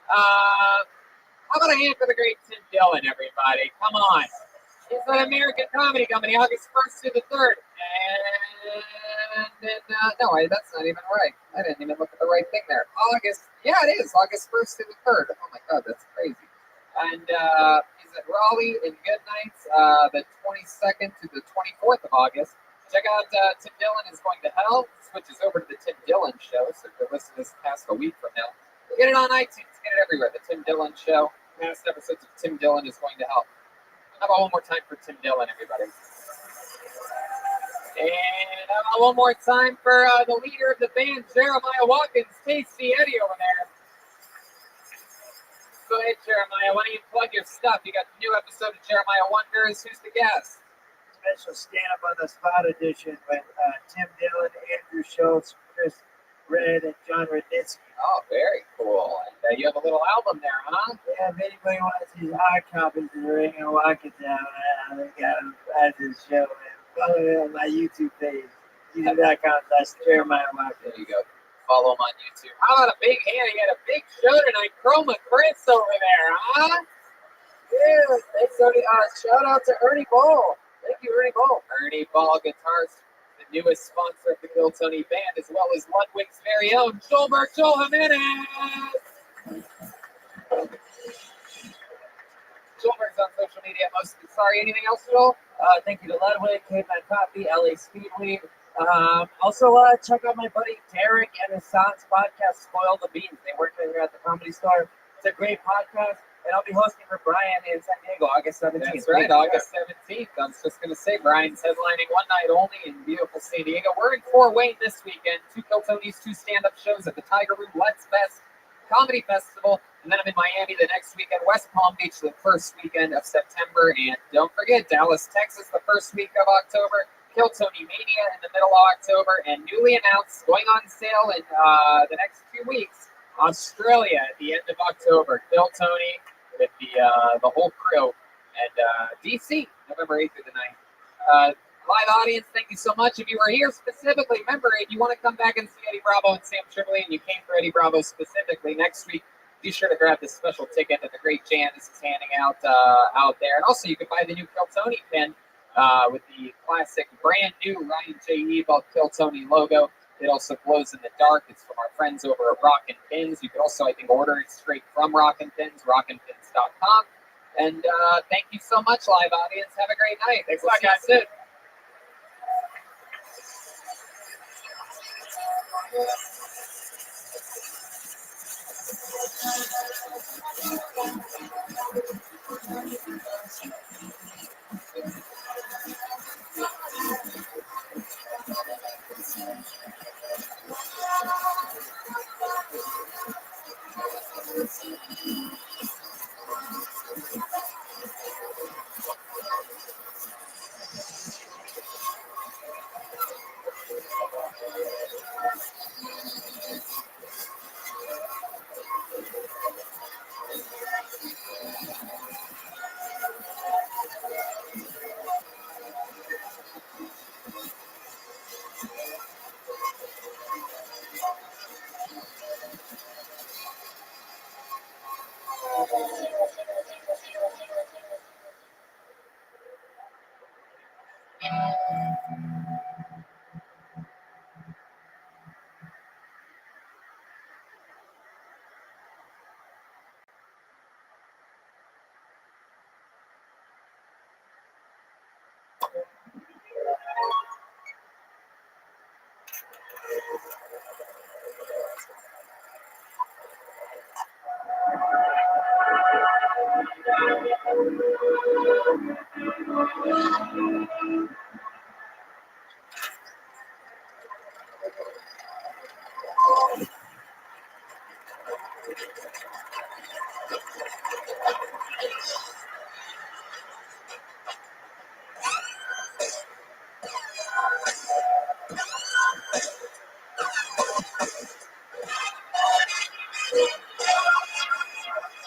How about a hand for the great Tim Dillon, everybody? Come on. It's an American comedy company, August 1st to the 3rd. And then, no, that's not even right. I didn't even look at the right thing there. August 1st to the 3rd. Oh my God, that's crazy. And he's at Raleigh in Goodnights, the 22nd to the 24th of August. Check out Tim Dillon is Going to Hell. Switches over to the Tim Dillon Show, so if you're listening to this past a week from now, get it on iTunes, get it everywhere. The Tim Dillon Show, past episodes of Tim Dillon is Going to Hell. How about one more time for Tim Dillon, everybody? And one more time for the leader of the band, Jeremiah Watkins, Tasty Eddie over there. Go ahead, Jeremiah. Why don't you plug your stuff? You got the new episode of Jeremiah Wonders. Who's the guest? Special stand-up on the spot edition with Tim Dillon, Andrew Schultz, Chris Red, and John Raditsky. Oh, very cool. And you have a little album there, huh? Yeah, if anybody wants these hard copies of the Ring and Watkins out, they got them at this show. And follow me on my YouTube page, YouTube.com/Jeremiah Watkins. There you go. Follow him on YouTube. How about a big hand? He had a big show tonight. Chroma Chris over there, huh? Yeah, thanks, Ernie. Shout out to Ernie Ball. Thank you, Ernie Ball. Ernie Ball Guitars, the newest sponsor of the Kill Tony Band, as well as Ludwig's very own Joel Jimenez. Joelberg's on social media mostly. Sorry, anything else, Joel? Thank you to Ludwig, Caveman Coffee, LA Speedweed. Also, check out my buddy Derek and his Sons podcast, Spoil the Beans. They work here at the Comedy Store. It's a great podcast, and I'll be hosting for Brian in San Diego, August 17th. That's right, August 17th. I was just going to say, Brian's headlining one night only in beautiful San Diego. We're in Fort Wayne this weekend. 2 Kill Tonys, 2 stand-up shows at the Tiger Room Let's Fest Comedy Festival. And then I'm in Miami the next weekend, West Palm Beach the first weekend of September. And don't forget, Dallas, Texas the first week of October. Kill Tony Mania in the middle of October. And newly announced, going on sale in the next 2 weeks, Australia at the end of October. Kill Tony with the whole crew. And DC, November 8th through the 9th. Live audience, thank you so much. If you were here specifically, remember, if you want to come back and see Eddie Bravo and Sam Tripoli, and you came for Eddie Bravo specifically, next week, be sure to grab this special ticket that the great Janice is handing out there. And also, you can buy the new Kill Tony pin with the classic, brand new Ryan J. Ebel Kill Tony logo. It also glows in the dark. It's from our friends over at Rockin' Pins. You can also, I think, order it straight from Rockin' Pins, rockinpins.com. And thank you so much, live audience. Have a great night. Thanks a lot, guys. Soon.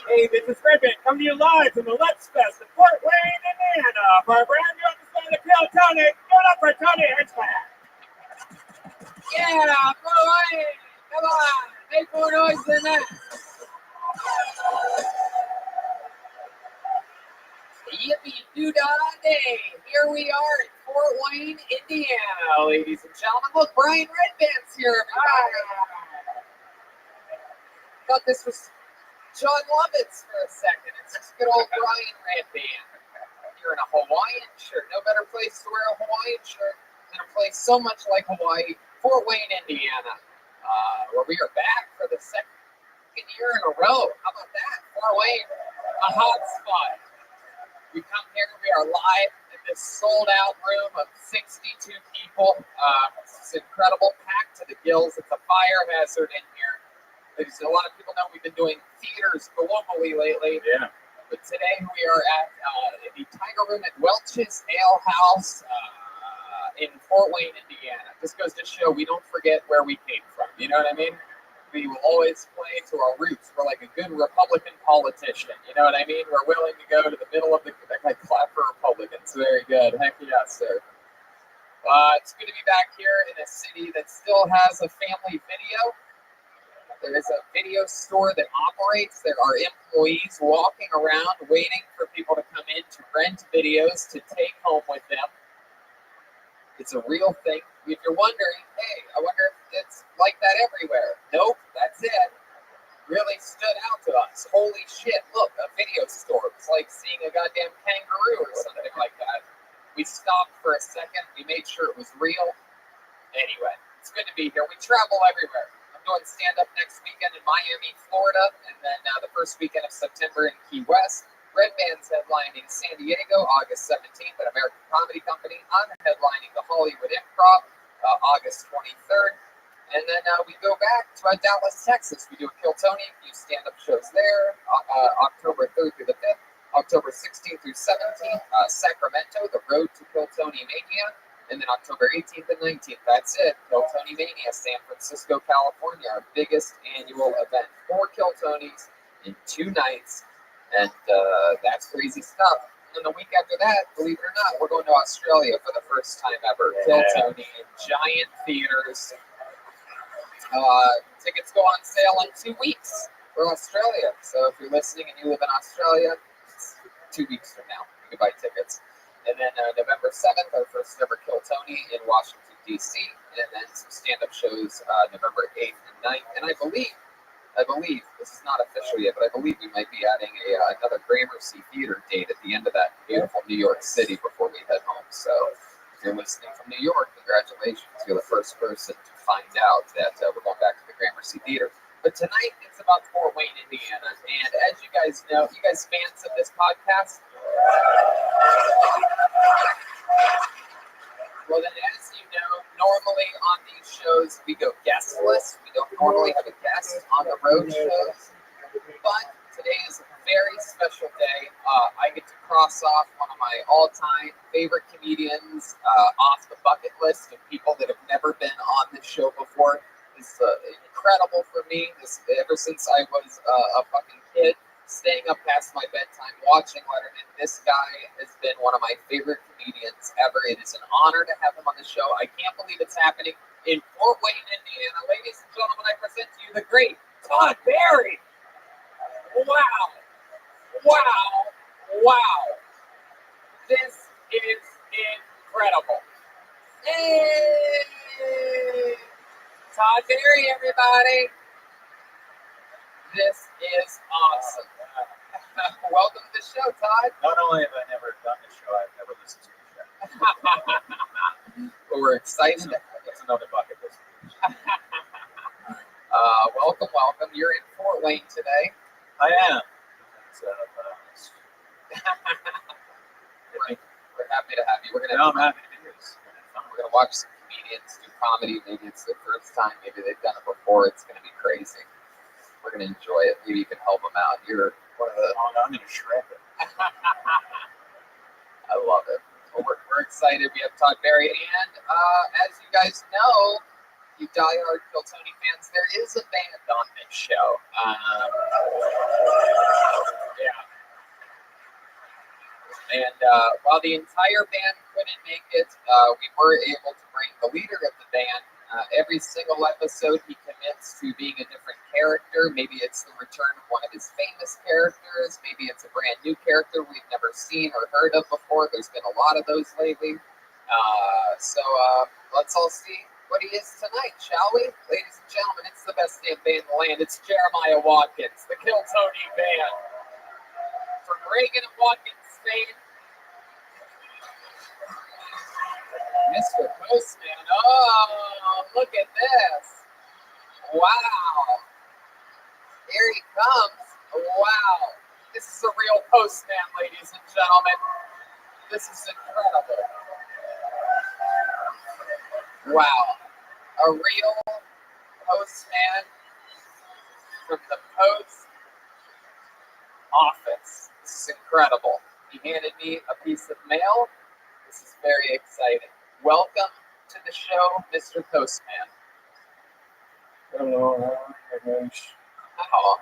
Hey, this is Rabbi, coming to you live from the Let's Fest in Fort Wayne, Indiana, for a brand new episode of Kill Tony. Give it up for Tony Hitchcock. Yeah, boy! Come on! Make more noise than that! Yippee-doo-dah-day! Here we are in Fort Wayne, Indiana, ladies and gentlemen. Look, Brian Redband's here, everybody! Thought this was John Lovitz for a second. It's just good old Brian Redband. You're in a Hawaiian shirt. No better place to wear a Hawaiian shirt than a place so much like Hawaii, Fort Wayne, Indiana, where we are back for the second year in a row. How about that? Fort Wayne, a hot spot. We come here, we are live in this sold-out room of 62 people. It's incredible, packed to the gills. It's a fire hazard in here. There's a lot of people know we've been doing theaters globally lately. Yeah. But today we are at the Tiger Room at Welch's Ale House in Fort Wayne, Indiana. This goes to show we don't forget where we came from. You know what I mean? We will always play to our roots. We're like a good Republican politician. You know what I mean? We're willing to go to the middle of the like clap for Republicans. Very good. Heck yes, sir. It's good to be back here in a city that still has a family video. There is a video store that operates. There are employees walking around waiting for people to come in to rent videos to take home with them. It's a real thing. If you're wondering, hey, I wonder if it's like that everywhere. Nope, that's it. Really stood out to us. Holy shit, look, a video store. It's like seeing a goddamn kangaroo or something like that. We stopped for a second. We made sure it was real. Anyway, it's good to be here. We travel everywhere. I'm doing stand-up next weekend in Miami, Florida, and then the first weekend of September in Key West. Red Band's headlining San Diego, August 17th at American Comedy Company. I'm headlining the Hollywood Improv, August 23rd. And then we go back to Dallas, Texas. We do a Kiltony, a few stand-up shows there, October 3rd through the 5th, October 16th through 17th, Sacramento, the Road to Kiltony Mania. And then October 18th and 19th, that's it. Kiltony Mania, San Francisco, California, our biggest annual event. 4 Kiltonys in 2 nights. And that's crazy stuff. And the week after that, believe it or not, we're going to Australia for the first time ever. Kiltony in giant theaters. Tickets go on sale in 2 weeks for Australia. So if you're listening and you live in Australia, it's 2 weeks from now. You can buy tickets. And then November 7th, our first ever Kiltony in Washington, D.C. And then some stand-up shows November 8th and 9th. And I believe, this is not official yet, but I believe we might be adding another Gramercy Theater date at the end of that beautiful New York City before we head home. So if you're listening from New York, congratulations. You're the first person to find out that we're going back to the Gramercy Theater. But tonight, it's about Fort Wayne, Indiana. And as you guys know, you guys fans of this podcast, well, then, as you know, normally on these shows, we go guestless. We don't normally have a guest on the road shows. But today is a very special day. I get to cross off one of my all-time favorite comedians off the bucket list of people that have never been on this show before. It's incredible for me. Ever since I was a fucking kid, staying up past my bedtime, watching Letterman. This guy has been one of my favorite comedians ever. It is an honor to have him on the show. I can't believe it's happening in Fort Wayne, Indiana. Ladies and gentlemen, I present to you the great Todd Barry. Wow. This is incredible. Hey! Todd Barry, everybody. This is awesome. Welcome to the show, Todd. Not only have I never done this show, I've never listened to the show. Well, we're excited. That's another bucket list. Welcome. You're in Fort Wayne today. I am. We're happy to have you. I'm happy to do this. We're gonna watch some comedians do comedy. Maybe it's the first time. Maybe they've done it before. It's gonna be crazy. We're gonna enjoy it. Maybe you can help them out. You're one of the. I'm gonna shred it. I love it. Well, we're excited. We have Todd Barry, and as you guys know, you diehard Kiltony fans, there is a band on this show. And while the entire band couldn't make it, we were able to bring the leader of the band. Every single episode, he commits to being a different character. Maybe it's the return of one of his famous characters. Maybe it's a brand new character we've never seen or heard of before. There's been a lot of those lately. So let's all see what he is tonight, shall we? Ladies and gentlemen, it's the best damn band in the land. It's Jeremiah Watkins, the Kiltony Band. From Reagan and Watkins State. Mr. Postman. Oh, look at this. Wow. Here he comes. Wow. This is a real postman, ladies and gentlemen, this is incredible. Wow. A real postman from the post office. This is incredible. He handed me a piece of mail. This is very exciting. Welcome to the show, Mr. Postman. Hello, Oh,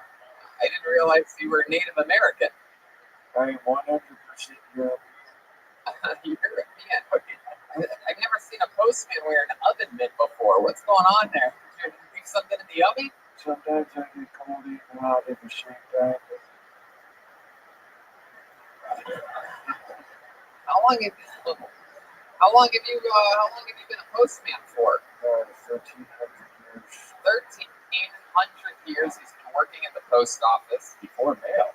I didn't realize you were Native American. I am 100% European. European. I've never seen a postman wear an oven mitt before. What's going on there? Did you do something in the oven? Sometimes I get cold and hot at the same time. How long have you been a postman for? 1,300 years. 1,300 years he's been working at the post office. Before mail.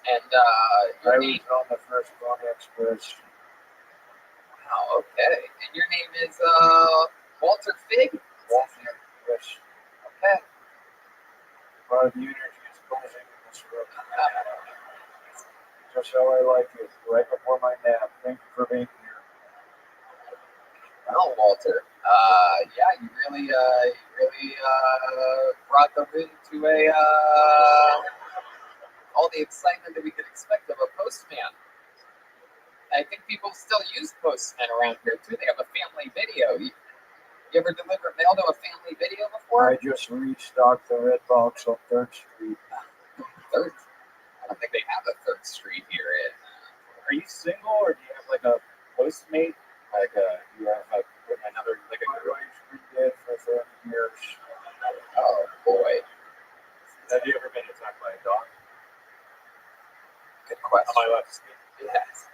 And I your was name, on the first Pony Express. wow, okay. And your name is Walter Fig? Walter, yes. Okay. The energy is buzzing in this room. Just how I like it, right before my nap. Thank you for being here. Well, Walter, yeah, you really brought the room to all the excitement that we could expect of a postman. I think people still use postmen around here too. They have a family video. You ever deliver mail to a family video before? I just restocked the red box on 3rd Street. Third? I don't think they have a 3rd Street here. Are you single or do you have like a postmate? Like you have like another like My a wife's been dead for 30 years. Oh boy, Have you ever been attacked by a dog? good question. Am I allowed to speak? Yes.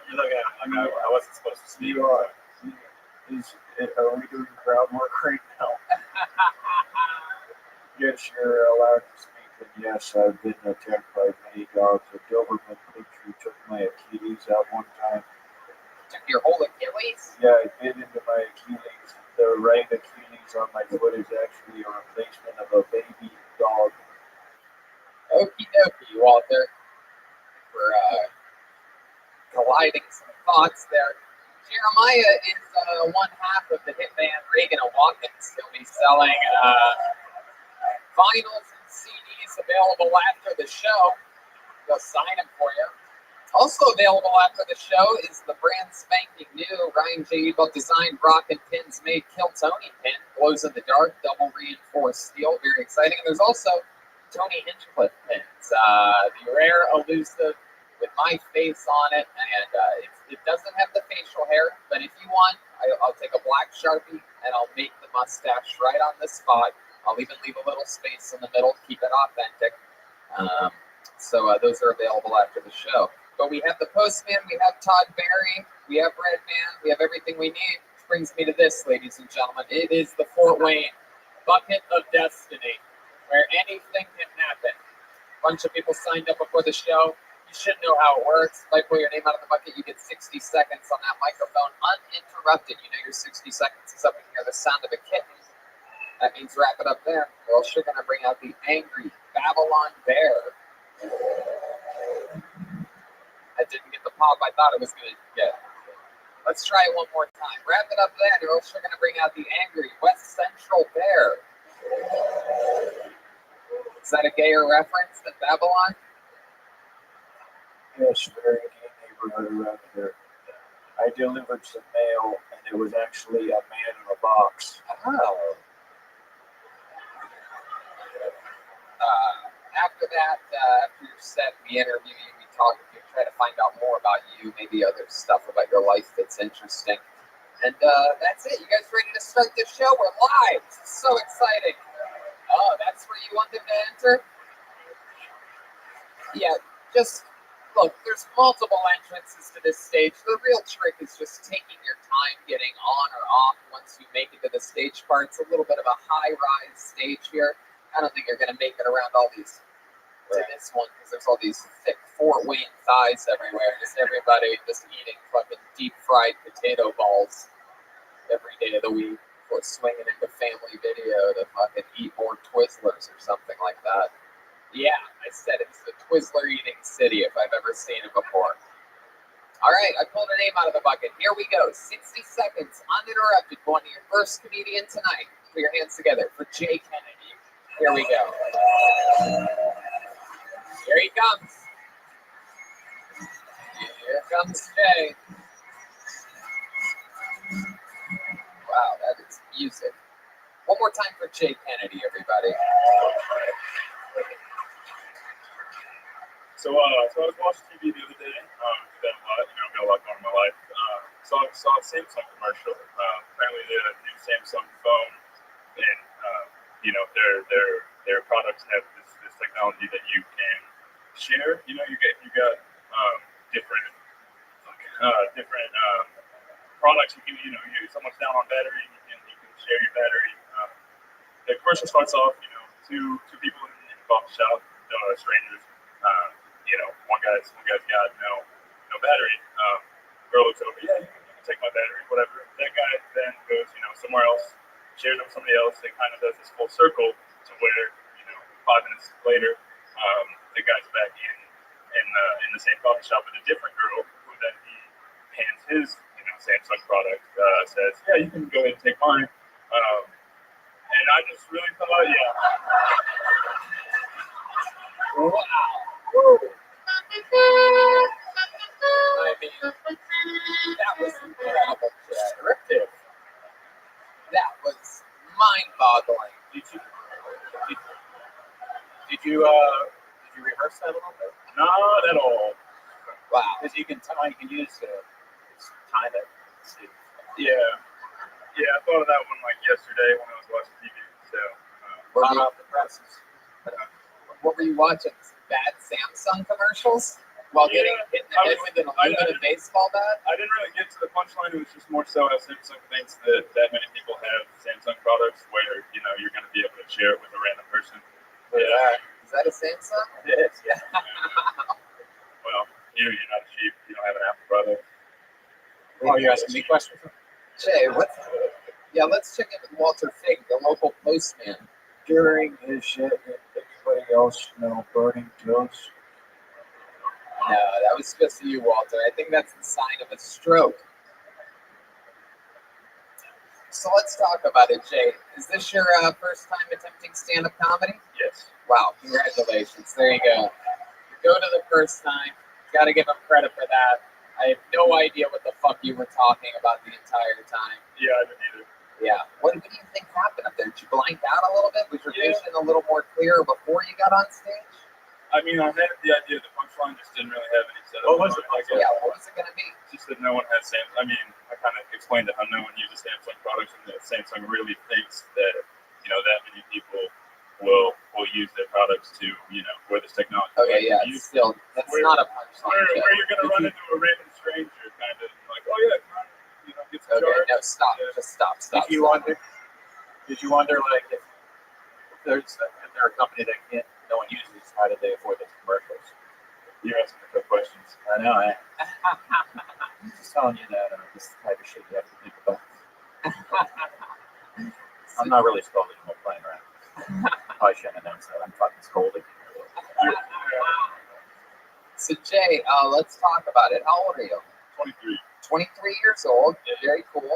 You're looking at me like I wasn't supposed to speak. You are. Are we doing crowd work right now? Yes, you're allowed to speak, and yes, I've been attacked by many dogs. A Doberman picture took my Achilles out one time. Took your whole Achilles? Yeah, it bit into my Achilles. The right Achilles on my foot is actually a replacement of a baby dog. Okie dokie, Walter. For colliding some thoughts there. Jeremiah is one half of the hit band Reagan and Watkins. He'll be selling vinyls and CDs available after the show. They'll sign them for you. Also available after the show is the brand spanking new Ryan J. Eagle designed Rock and Pins made Kill Tony pin. Glows in the dark, double reinforced steel. Very exciting. And there's also Tony Hinchcliffe pins. The rare elusive with my face on it. And it doesn't have the facial hair, but if you want, I'll take a black Sharpie and I'll make the mustache right on the spot. I'll even leave a little space in the middle, keep it authentic. So those are available after the show. But we have the Postman, we have Todd Barry, we have Redman, we have everything we need. Which brings me to this, ladies and gentlemen. It is the Fort Wayne Bucket of Destiny, where anything can happen. A bunch of people signed up before the show. You should know how it works. If I pull your name out of the bucket, you get 60 seconds on that microphone uninterrupted. You know your 60 seconds is up and you hear the sound of a kitten. That means wrap it up there, or else you're going to bring out the angry Babylon bear. I didn't get the pop I thought it was going to get. Let's try it one more time. Wrap it up then, or else you're going to bring out the angry West Central bear. Is that a gayer reference than Babylon? Yes, very gay neighborhood around here. I delivered some mail, and it was actually a man in a box. Oh. After that, after your set, we interview you, we talk with you, try to find out more about you, maybe other stuff about your life that's interesting. And that's it. You guys ready to start this show? We're live. This is so exciting. Oh, that's where you want them to enter? Yeah, just look, there's multiple entrances to this stage. The real trick is just taking your time getting on or off once you make it to the stage part. It's a little bit of a high-rise stage here. I don't think you're going to make it around all these to this one because there's all these thick Fort Wayne thighs everywhere. Just everybody just eating fucking deep fried potato balls every day of the week before swinging into family video to fucking eat more Twizzlers or something like that. Yeah, I said it's the Twizzler eating city if I've ever seen it before. All right, I pulled a name out of the bucket. Here we go. 60 seconds uninterrupted. Going to your first comedian tonight. Put your hands together for Jay Kennedy. Here we go. Here he comes. Here comes Jay. Wow, that is music. One more time for Jay Kennedy, everybody. So I was watching TV the other day. Been a lot, got a lot going on in my life. Saw a Samsung commercial. Apparently, the new Samsung phone, and their products have this technology that you can share. You got different products. You can, someone's down on battery, you can share your battery. The commercial starts off, two people in a coffee shop, strangers. One guy's got no battery. Girl looks over, yeah, you can take my battery, whatever. That guy then goes, somewhere else, shares it with somebody else. It kind of does this full circle to where, 5 minutes later, the guy's back in the same coffee shop with a different girl, who then he hands his, Samsung product, says, yeah, you can go ahead and take mine. And I just really thought, yeah. Wow. I mean, that was incredible. Descriptive. That was mind-boggling. Did you rehearse that a little bit? Not at all. Wow. Because you can use time it. Yeah, I thought of that one like yesterday when I was watching TV. So, Hot off the presses. What were you watching? Bad Samsung commercials? While getting hit in the head with an aluminum baseball bat? I didn't really get to the punchline. It was just more so how Samsung thinks that many people have Samsung products where, you're going to be able to share it with a random person. Yeah. Is that a Samsung? It is, yeah. Well, you're not a sheep. You don't have an Apple brother. Oh, you're asking me questions? Jay, let's check in with Walter Fig, the local postman. During his shit, anybody else burning toast? No, that was supposed to you, Walter. I think that's the sign of a stroke. So let's talk about it, Jay. Is this your first time attempting stand-up comedy? Yes. Wow, congratulations. There you go. Go to the first time. Got to give him credit for that. I have no idea what the fuck you were talking about the entire time. Yeah, I didn't either. Yeah. What do you think happened up there? Did you blank out a little bit? Was your vision a little more clear before you got on stage? I mean, I had the idea of the punchline, just didn't really have any setup. What was it? Yeah, what was it going to be? Just that no one has Samsung. I mean, I kind of explained how no one uses Samsung products, and that Samsung really thinks that, that many people will use their products to, where this technology. Okay, yeah, still, that's not a punchline. Where you're going to run into a random stranger, kind of like, oh yeah, get some Okay, charge. no, stop. Yeah. Just stop. Did you wonder, like, if they're a company that no one uses, how did they afford those commercials? You're asking the good questions. I know, I'm just telling you that this type of shit you have to think about. I'm not really scolding, I'm playing around. I shouldn't have announced that. I'm fucking scolding. So, Jay, let's talk about it. How old are you? 23. 23 years old. Very cool.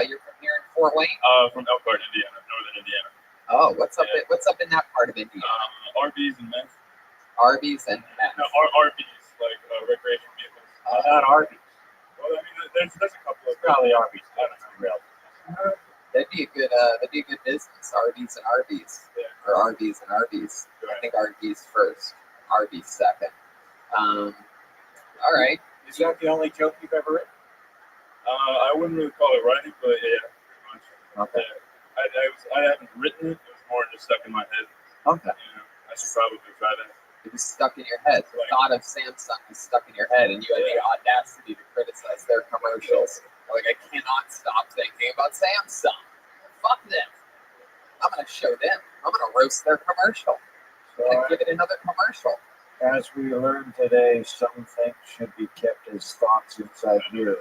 You're from here in Fort Wayne? From Elkhart, Indiana, northern Indiana. Oh, what's up in that part of Indiana? RVs and meth. RVs and meth. No, RVs, like recreational vehicles. Not RVs. Well, I mean, there's a couple of probably RVs. That'd be a good business. RVs and RVs, or RVs and RVs. I think RVs first, RVs second. All right. Is that the only joke you've ever written? I wouldn't really call it writing, but yeah, pretty much. Okay. I haven't written it. It was more just stuck in my head. Okay. I should probably try that. It was stuck in your head. The thought of Samsung was stuck in your head, and you had the audacity to criticize their commercials. Like, I cannot stop thinking about Samsung. Fuck them. I'm going to show them. I'm going to roast their commercial. I'm going to give it another commercial. As we learned today, some things should be kept as thoughts inside here.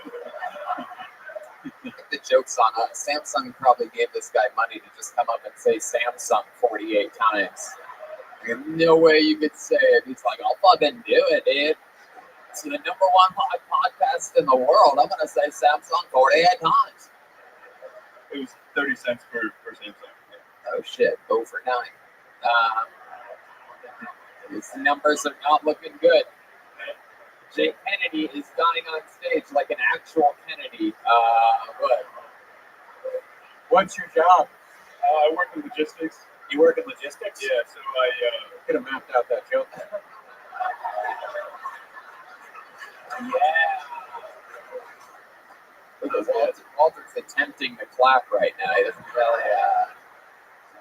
I think the joke's on us. Samsung probably gave this guy money to just come up and say Samsung 48 times. There's no way you could say it. He's like, I'll fucking do it, dude. It's the #1 podcast in the world. I'm gonna say Samsung 48 times. It was 30 cents per Samsung. Oh shit, 0 for 9. These numbers are not looking good. Jay Kennedy is dying on stage like an actual Kennedy. What? What's your job? I work in logistics. You work in logistics? Yeah, so I Could have mapped out that joke. Yeah. Look at Walter's attempting to clap right now. He doesn't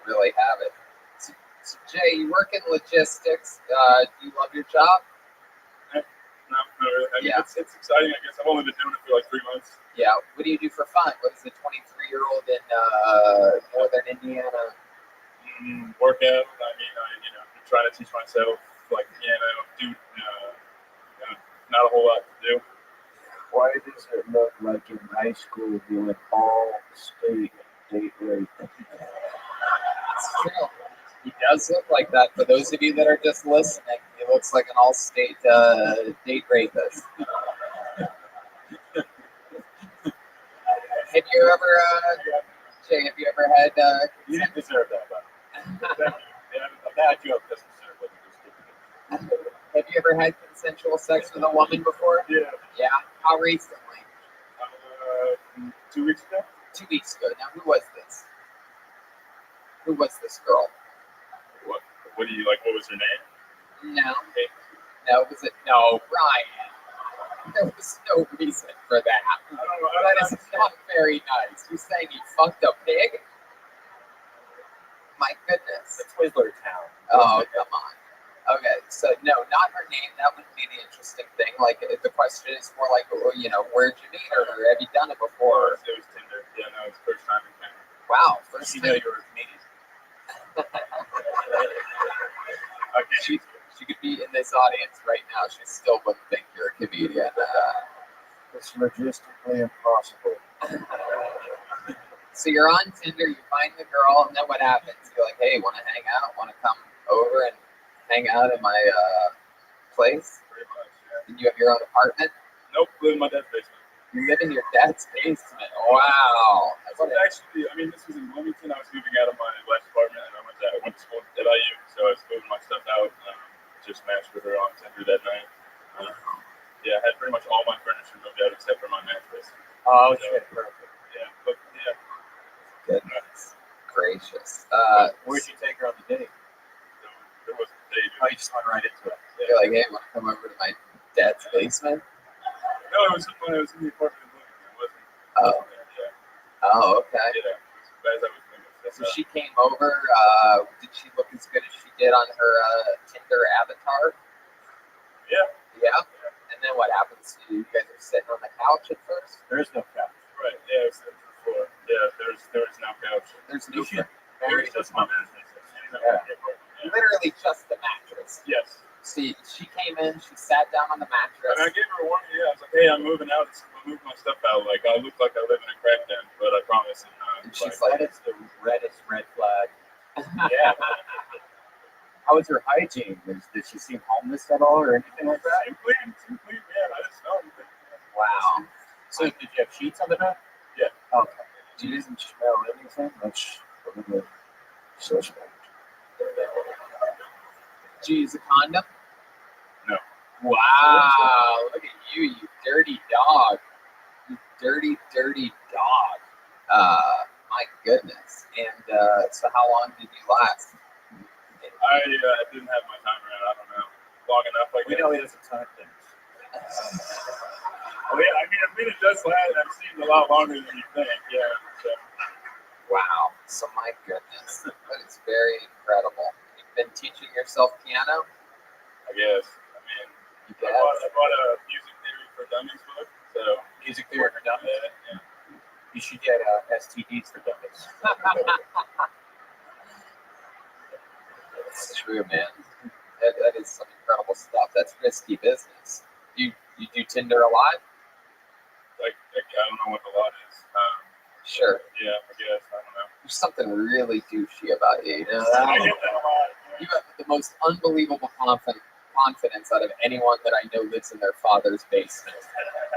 really have it. So Jay, you work in logistics. Do you love your job? no, not really. I mean, Yeah. it's exciting, I guess. I've only been doing it for like 3 months. Yeah. What do you do for fun? What is a 23-year-old in northern Indiana? Work out. I mean, I'm trying to teach myself like piano, not a whole lot to do. Why does it look like in high school you went all state date rape? It's true. He does look like that. For those of you that are just listening, he looks like an all-state date rapist. Have you ever, Jay? Have you ever had? You didn't deserve that, but a bad joke doesn't deserve what you just did. Have you ever had consensual sex with a woman before? Yeah. Yeah. How recently? 2 weeks ago. 2 weeks ago. Now, who was this? Who was this girl? What do you like? What was her name? No. No, was it? No, Ryan. There was no reason for that. That is not very nice. You're saying he fucked a pig? My goodness. It's Twizzler Town. Oh, come on. Okay, so no, not her name. That wouldn't be the interesting thing. Like, the question is more like, where'd you meet her? Or have you done it before? It was Tinder. Yeah, no, it's first time in Canada. Wow, first You time. know you were a comedian. Okay, she could be in this audience right now. She still wouldn't think you're a comedian. It's logistically impossible. So you're on Tinder, you find the girl, and then what happens? You're like, hey, want to hang out? Want to come over and hang out in my place? Pretty much, yeah. And you have your own apartment? Nope, live in my dad's basement. You live in your dad's basement. Wow. So actually, I mean, this was in Bloomington. I was moving out of my last apartment, and I went to school at IU, so I was moving my stuff out. Just matched with her on Tinder that night. Yeah, I had pretty much all my furniture moved out except for my mattress. Oh, shit, perfect. Yeah, but yeah. Goodness gracious. Where'd you take her on the date? There was a date. Oh, you just went right into it. You're like, hey, want to come over to my dad's basement? No, it was when I was in the apartment in Bloomington. It wasn't. Oh. Yeah. Oh, okay. Yeah. As I was moving. So she came over. Did she look as good as she did on her Tinder avatar? Yeah. Yeah. And then what happens? You guys are sitting on the couch at first? There is no couch. Right. Yeah. It was the floor. Yeah. There was no couch. There's no There was just my mattress. Yeah. Literally just the mattress. Yes. See, she came in, she sat down on the mattress. And I gave her a warning. Yeah. I was like, hey, I'm moving out. I'm moving my stuff out. Like, I look like I live in a crack den, but I promise. And she's That is the reddest red flag. Yeah. How was her hygiene? Did she seem homeless at all or anything like that? Simply, man. I didn't smell anything. Wow. So did you have sheets on the bed? Yeah. Okay. She didn't smell anything? That's a little suspect. Did you use a condom? No. Wow. Look at you, you dirty dog. You dirty, dirty dog. My goodness. And so how long did you last? I didn't have my timer out. I don't know. Long enough, I guess. We know he doesn't time things. Oh, yeah. I mean, it does last. I've seen a lot longer than you think. Yeah. So. Wow. So my goodness. That is very incredible. You've been teaching yourself piano? I guess. I mean, You I bought a music theory for dummies book. So Music theory for dummies. yeah. You should get STDs for dummies. It's true, man. That is some incredible stuff. That's risky business. You do Tinder a lot? Like I don't know what the lot is. Sure. Yeah, I guess. I don't know. There's something really douchey about you. You know I that? get that a lot. You have the most unbelievable confidence out of anyone that I know lives in their father's basement.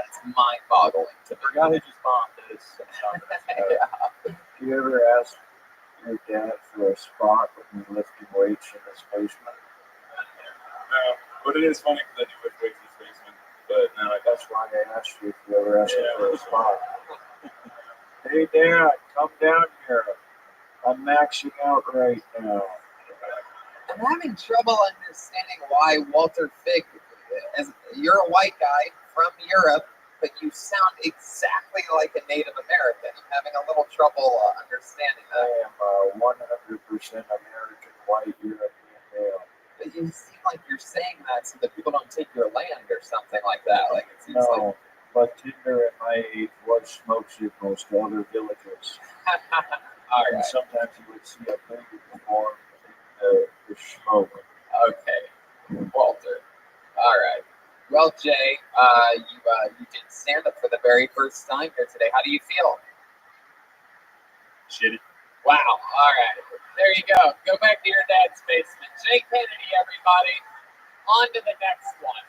It's mind-boggling. I forgot who just bombed this. Yeah. Do you ever ask your dad for a spot when you're lifting weights in his basement? No, but it is funny because I do lift weights in his basement. But no, That's why I asked you if you ever asked him for a spot. Hey, Dad, come down here. I'm maxing out right now. I'm having trouble understanding why Walter Fig, as you're a white guy from Europe, but you sound exactly like a Native American. I'm having a little trouble understanding I that. am 100% American white European male. But you seem like you're saying that so that people don't take your land or something like that. Like it seems like. No, but Tinder at my age was smoke signals to other villages. All And right. sometimes you would see a baby form in the smoke. Okay, Walter. All right. Well, Jay, you did stand up for the very first time here today. How do you feel? shitty. Wow. All right. There you go. Go back to your dad's basement. Jay Kennedy, everybody. On to the next one.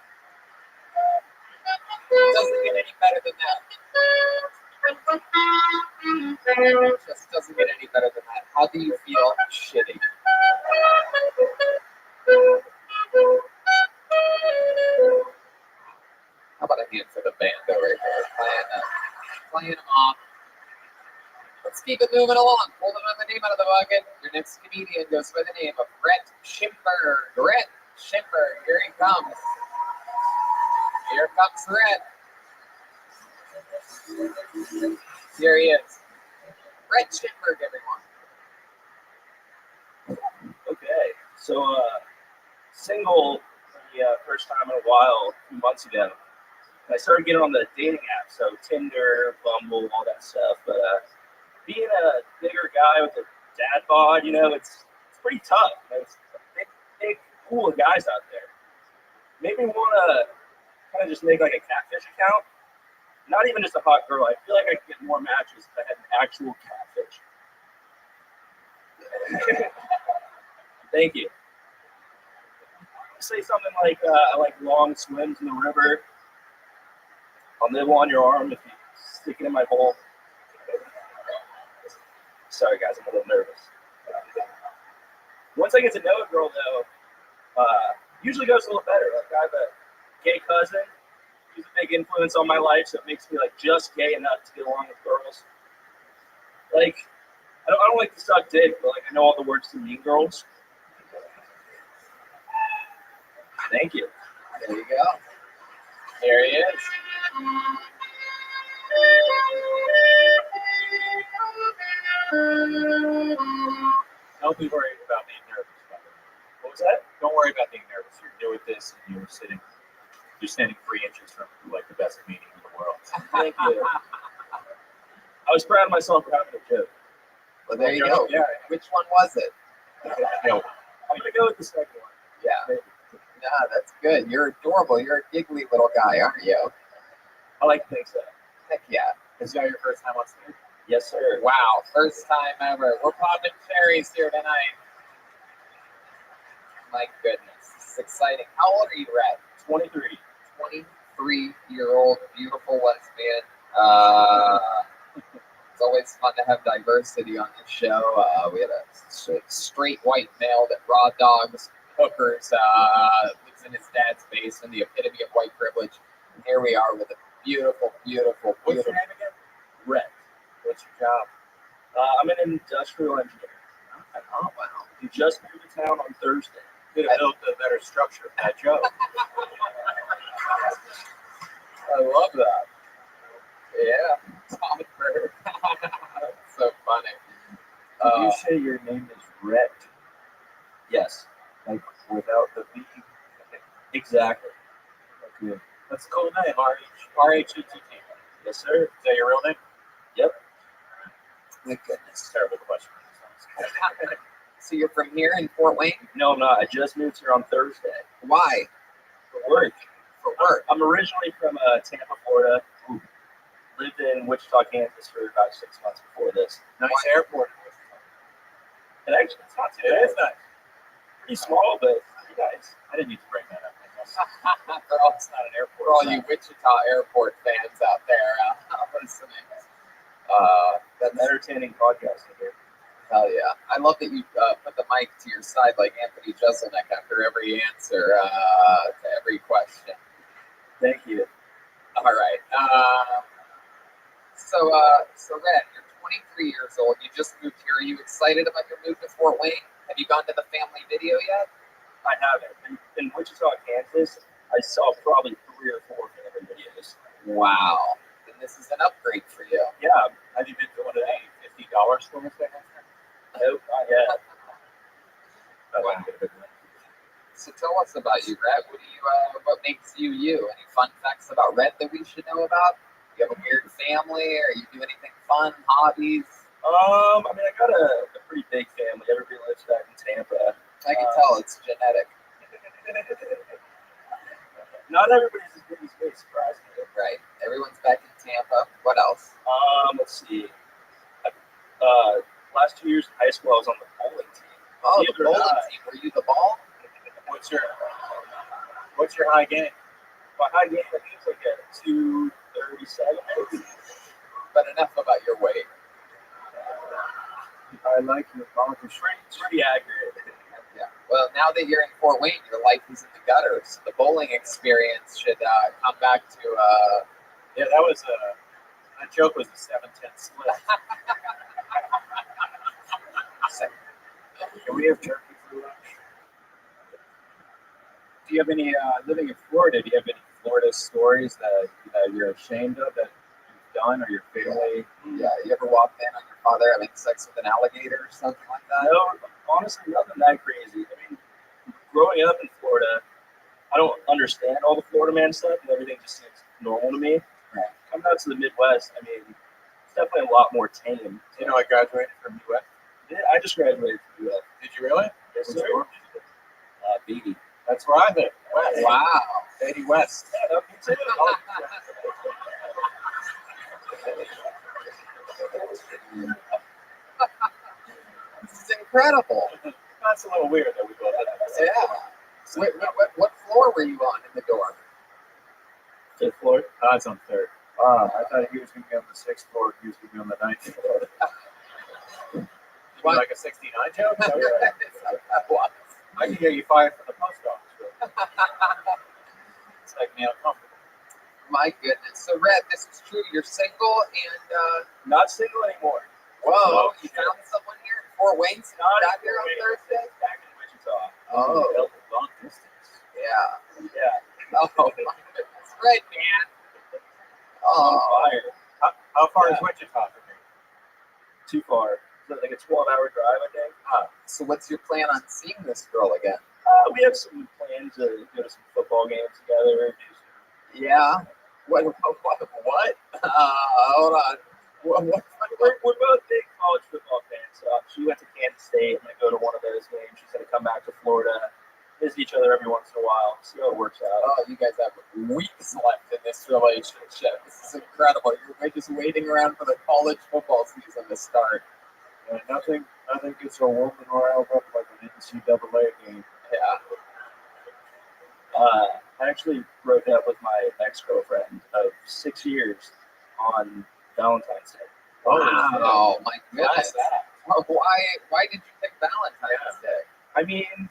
Doesn't get any better than that. Just doesn't get any better than that. How do you feel? Shitty. How about a hand for the band over here? Playing them off. Let's keep it moving along. Hold another name out of the bucket. Your next comedian goes by the name of Brett Schimberg. Brett Schimberg, here he comes. Here comes Brett. Here he is. Brett Schimberg, everyone. Okay, so single for the first time in a while, a few months ago. And I started getting on the dating app, so Tinder, Bumble, all that stuff. But being a bigger guy with a dad bod, it's pretty tough. There's a big pool of guys out there. Made me want to kind of just make like a catfish account. Not even just a hot girl. I feel like I could get more matches if I had an actual catfish. Thank you. Say something like, I like long swims in the river. I'll nibble on your arm if you stick it in my hole. Sorry, guys, I'm a little nervous. Once I get to know a girl, though, usually goes a little better. Like, I have a gay cousin. He's a big influence on my life, so it makes me like just gay enough to get along with girls. Like, I don't like to suck dick, but like I know all the words to Mean Girls. Thank you. There you go. Here he is. Don't be worried about being nervous. What was that? Don't worry about being nervous. You're new at this, and you're standing 3 inches from like the best comedian in the world. Thank you. I was proud of myself for having a joke. Well, there you go. Yeah. Which one was it? No, I'm gonna go with the second one. Yeah. Nah, that's good. You're adorable. You're a giggly little guy, aren't you? I like to think so. Heck yeah. is that your first time on stage? Yes, sir. Wow. First time ever. We're popping cherries here tonight. My goodness. This is exciting. How old are you, Red? 23. 23-year-old beautiful lesbian. It's always fun to have diversity on this show. We had a straight white male that raw dogs hookers, lives in his dad's basement, the epitome of white privilege. And here we are with a beautiful, beautiful, What's beautiful. your name again? Red. What's your job? I'm an industrial engineer. Oh, wow. You just moved to town on Thursday. Could have built a better structure for that joke. I love that. Yeah. Tom Bird. That's so funny. Did you say your name is Rhett? Yes. Like without the B? Exactly. Okay. That's a cool name, R-H-E-T-T. Yes, sir. Is that your real name? Yep. My goodness. Terrible question. So you're from here in Fort Wayne? No, I'm not. I just moved here on Thursday Why? for work. For work. I'm originally from Tampa, Florida. Lived in Wichita, Kansas for about 6 months before this. Nice airport. And actually, it's not too bad. It is nice. He's small, but you guys, I didn't need to bring that up. For all, It's not an airport. for all you Wichita airport fans out there listening. That's an entertaining podcast here. Hell yeah. I love that you put the mic to your side like Anthony Jeselnik after every answer to every question. Thank you. All right. So Red, you're 23 years old. You just moved here. Are you excited about your move to Fort Wayne? Have you gone to the family video yet? I haven't. In Wichita, Kansas, I saw probably 3 or 4 family videos. Wow. Then this is an upgrade for you. Yeah. Have you been to one of the $50 stores they have there? Nope, not yet. Wow. So tell us about you, Red. What makes you you? Any fun facts about Red that we should know about? Do you have a weird family, or you do anything fun, hobbies? I mean, I got a pretty big family. Everybody lives back in Tampa. I can tell it's genetic. Not everybody's as big as me, surprisingly. Right. Everyone's back in Tampa. What else? Let's see. Last 2 years in high school, I was on the bowling team. Oh, Believe the it or bowling not. team. Were you the ball? What's your high game? My high game, I think it's like a 237. But enough about your weight. I like your politics. It's pretty accurate. Yeah. Well, now that you're in Fort Wayne, your life is in the gutters. The bowling experience should come back to. Yeah, that was that joke was a 7-10 split. Can we have turkey for lunch? Do you have any, living in Florida, do you have any Florida stories that you're ashamed of that you've done or your family? Yeah. You ever walked in on your father having sex with an alligator or something like that? No, honestly, nothing that crazy. I mean, growing up in Florida, I don't understand all the Florida man stuff, and everything just seems normal to me. Right. Coming out to the Midwest, I mean, it's definitely a lot more tame. You know, I graduated from UF. Yeah, I just graduated from UF. Did you really? Yes, Which sir. dorm? BD. That's where I live. West. Wow. 80 West. Yeah, me too. This is incredible. That's a little weird that we both had that. Yeah. What floor were you on in the dorm? 5th floor. It's on 3rd. I thought he was going to be on the 6th floor. He was going to be on the 9th floor. You mean like a 69 joke? I can get you fired from the post office. It's like me uncomfortable. My goodness. So, Red, this is true. You're single and, Not single anymore. whoa, you found someone here in Fort Wayne? So Not you got here on Thursday? Back in Wichita. Oh, Long distance. yeah. Yeah. Oh, my goodness. Red, man. On Oh, fire. How far is Yeah. Wichita from here? Too far. It's like a 12-hour drive, I think. so what's your plan on seeing this girl again? We have some plans to go to some football games together. Yeah. What? Hold on. What? We're both big college football fans. She went to Kansas State. I'm going to go to one of those games. She's going to come back to Florida, visit each other every once in a while, see how it works out. Oh, you guys have weeks left in this relationship. This is incredible. You're just waiting around for the college football season to start. And nothing gets a woman riled up like an NCAA game. Yeah. I actually broke up with my ex-girlfriend of 6 years on Valentine's Day. Oh, my Why goodness. is that? Why did you pick Valentine's Day? I mean,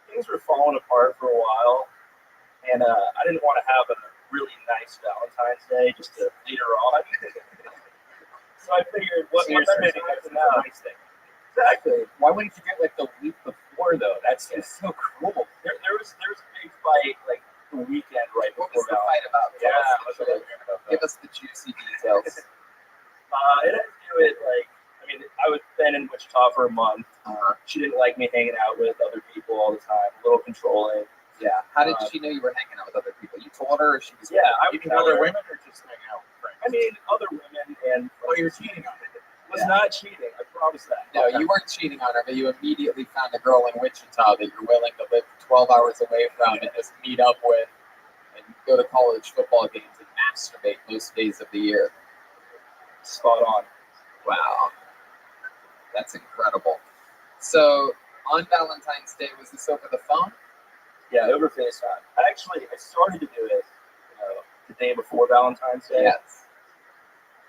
things were falling apart for a while, and I didn't want to have a really nice Valentine's Day just to lead her on. So I figured, what better way to get to know? Nice thing. Exactly. Why wouldn't you get like the week before though? That seems so cruel. There was a big fight like the weekend right What before was the fight about? Yeah, Give us the juicy details. It had to do with I was been in Wichita for a month. She didn't like me hanging out with other people all the time. A little controlling. Yeah. How did she know you were hanging out with other people? You told her, or she was? Yeah, I You would mean tell other her. women or just hang out with friends? I mean, other women and You're cheating on it. was not cheating. I promise that. No, you weren't cheating on her, but you immediately found a girl in Wichita that you're willing to live 12 hours away from and just meet up with and go to college football games and masturbate most days of the year. Spot on. Wow. That's incredible. So on Valentine's Day. Was this over the phone? Yeah, over FaceTime. I started to do it, the day before Valentine's Day. Yes.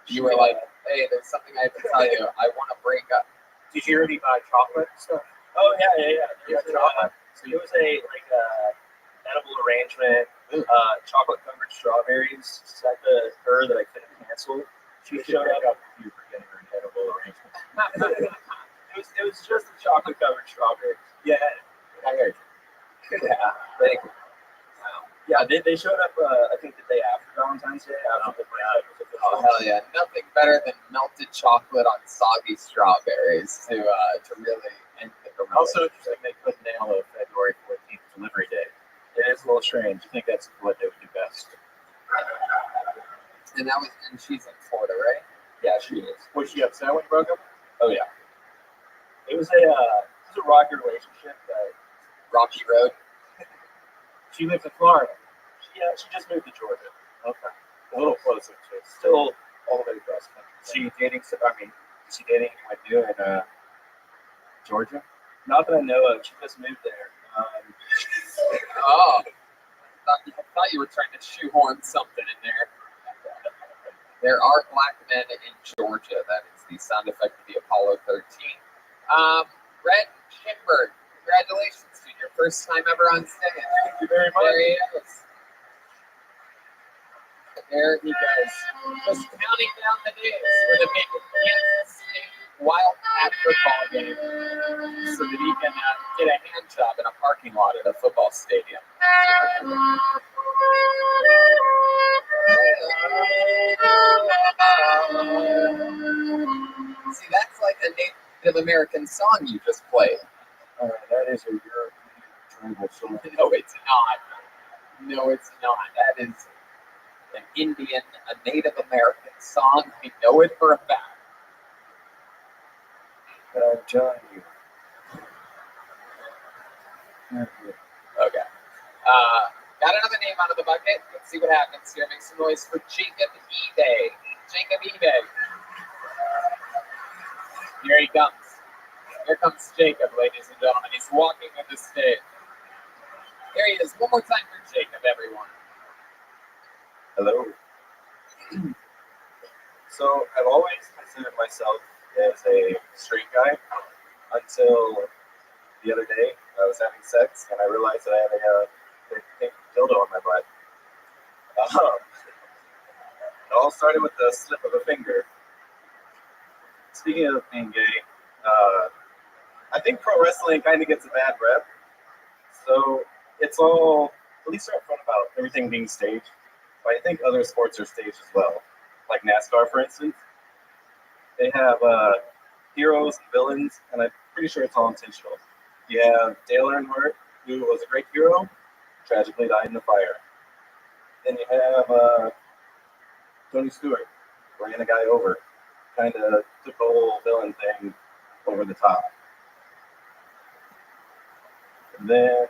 You were like, hey, there's something I have to tell you. I want to break up. Did you already buy chocolate stuff? Oh yeah. There was chocolate. So it was a edible arrangement, chocolate covered strawberries. Said to her that I couldn't cancel. She showed up with you for getting her an edible arrangement. it was just a chocolate covered strawberries. Yeah. I heard you. Yeah, thank you. Yeah, they showed up. I think the day after Valentine's Day. Oh hell yeah! Nothing better than melted chocolate on soggy strawberries to really end the relationship. Also interesting they couldn't nail a February 14th delivery date. It is a little strange. I think that's what they would do best. And she's in Florida, right? Yeah, she is. Was she upset when you broke up? Oh yeah. It was a rocky relationship. Rocky Road. She lives in Florida. She just moved to Georgia. Okay. A little closer to Still all the way across the country. Is she dating anyone new in Georgia? Not that I know of. She just moved there. Oh, I thought you were trying to shoehorn something in there. There are black men in Georgia. That is the sound effect of the Apollo 13. Red Shimberg, congratulations, dude. Your first time ever on stage. Thank you very much. There he is. There he goes. Just counting down the days for the big Kansas State Wildcat football game so that he can get a hand job in a parking lot at a football stadium. See, that's like a Native American song you just played. That is a European tribal song. No, it's not. No, it's not. That is an Indian, a Native American song. We know it for a fact. But I'm telling you. Okay. Got another name out of the bucket. Let's see what happens here. Make some noise for Jacob eBay. Jacob eBay. Here he comes. Here comes Jacob, ladies and gentlemen. He's walking on the stage. Here he is. One more time for Jacob, everyone. Hello. So I've always considered myself as a straight guy until the other day I was having sex and I realized that I had a big dildo on my butt. It all started with the slip of a finger. Speaking of being gay, I think pro wrestling kind of gets a bad rep. So it's all, at least they're upfront about everything being staged. But I think other sports are staged as well. Like NASCAR, for instance. They have heroes and villains, and I'm pretty sure it's all intentional. You have Dale Earnhardt, who was a great hero, tragically died in the fire. Then you have Tony Stewart, ran a guy over, kind of took the whole villain thing over the top. And then,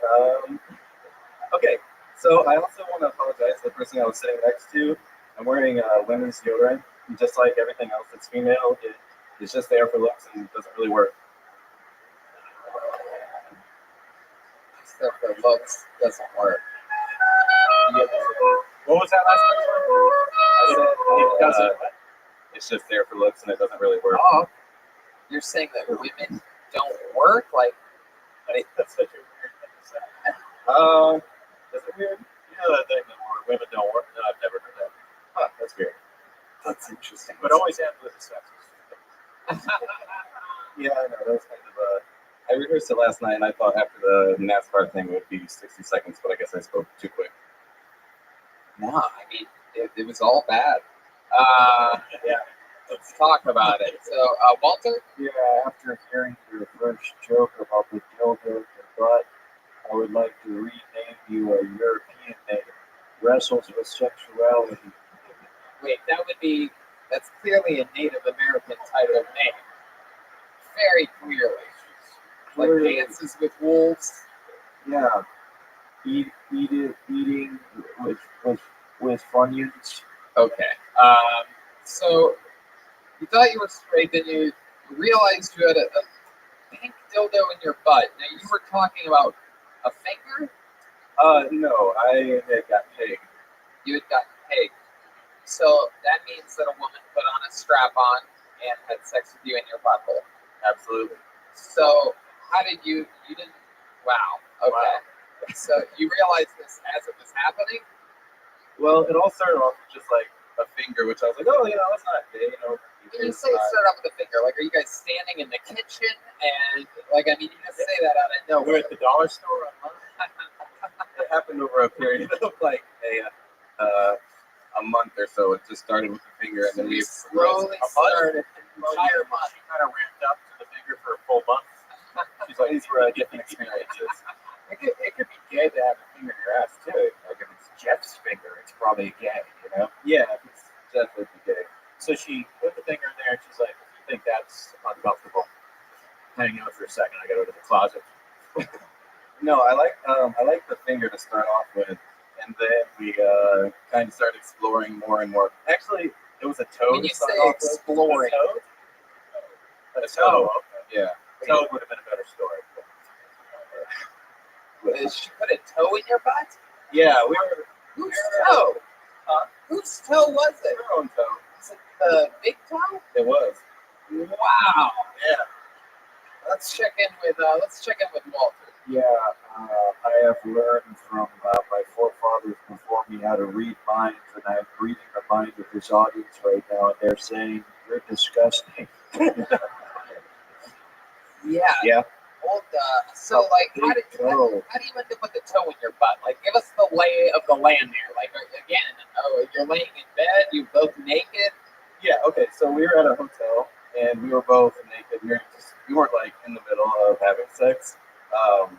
okay, so I also want to apologize to the person I was sitting next to. I'm wearing women's deodorant, and just like everything else that's female, it's just there for looks and doesn't really work. Stuff that looks doesn't work. What was that last question? I said It doesn't. it's just there for looks and it doesn't really work. Oh, you're saying that women don't work? Like, That's such a weird thing to say. Is it weird? You know that thing that women don't work? No, I've never heard that. Huh, that's weird. that's interesting. But always end with a sex. Yeah, I know. That was kind of I rehearsed it last night, and I thought after the NASCAR thing would be 60 seconds, but I guess I spoke too quick. No, I mean, it was all bad. Yeah. Let's talk about it. So, Walter? Yeah, after hearing your first joke about the dildo in your butt, I would like to rename you a European name. Wrestles with sexuality. Wait, that's clearly a Native American type of name. Very clearly. Like Dances with Wolves. Yeah. Eating with Funyuns. Okay. So, you thought you were straight, then you realized you had a pink dildo in your butt. Now you were talking about a finger. No, I had got pegged. You had gotten pegged. So that means that a woman put on a strap on and had sex with you in your butthole. Absolutely. So how did you didn't, wow. Okay. Wow. So you realized this as it was happening? Well, it all started off with just like a finger, which I was like, oh, that's not gay, When you say it started off with a finger, like, are you guys standing in the kitchen? And, like, I mean, you just say that out of nowhere. We're at the dollar store online. It happened over a period of like a month or so. It just started with the finger, and then we slowly started Entire month. She kind of ramped up to the finger for a full month. She's like, these were different experiences. It could be gay to have a finger in your ass too. Like if it's Jeff's finger, it's probably gay, Yeah, it's definitely gay. So she put the finger in there, and she's like, if you think that's uncomfortable, hang out for a second. I got to go to the closet. No, I like the finger to start off with, and then we kind of started exploring more and more. Actually, it was a toad. When you say exploring, A toe. Yeah. Toad would have been a better story. she put a toe in your butt? Yeah, we were. Whose toe? Whose toe was it? Our own toe. Was it the big toe? It was. Wow. Yeah. Let's check in with Walter. Yeah, I have learned from my forefathers before me how to read minds, and I'm reading the mind of this audience right now, and they're saying, you're disgusting. Yeah. Old, so, like, how do you end up with the toe in your butt? Like, give us the lay of the land here. Like, again, you're laying in bed, you both naked. Yeah. Okay. So we were at a hotel, and we were both naked. We weren't like in the middle of having sex. No,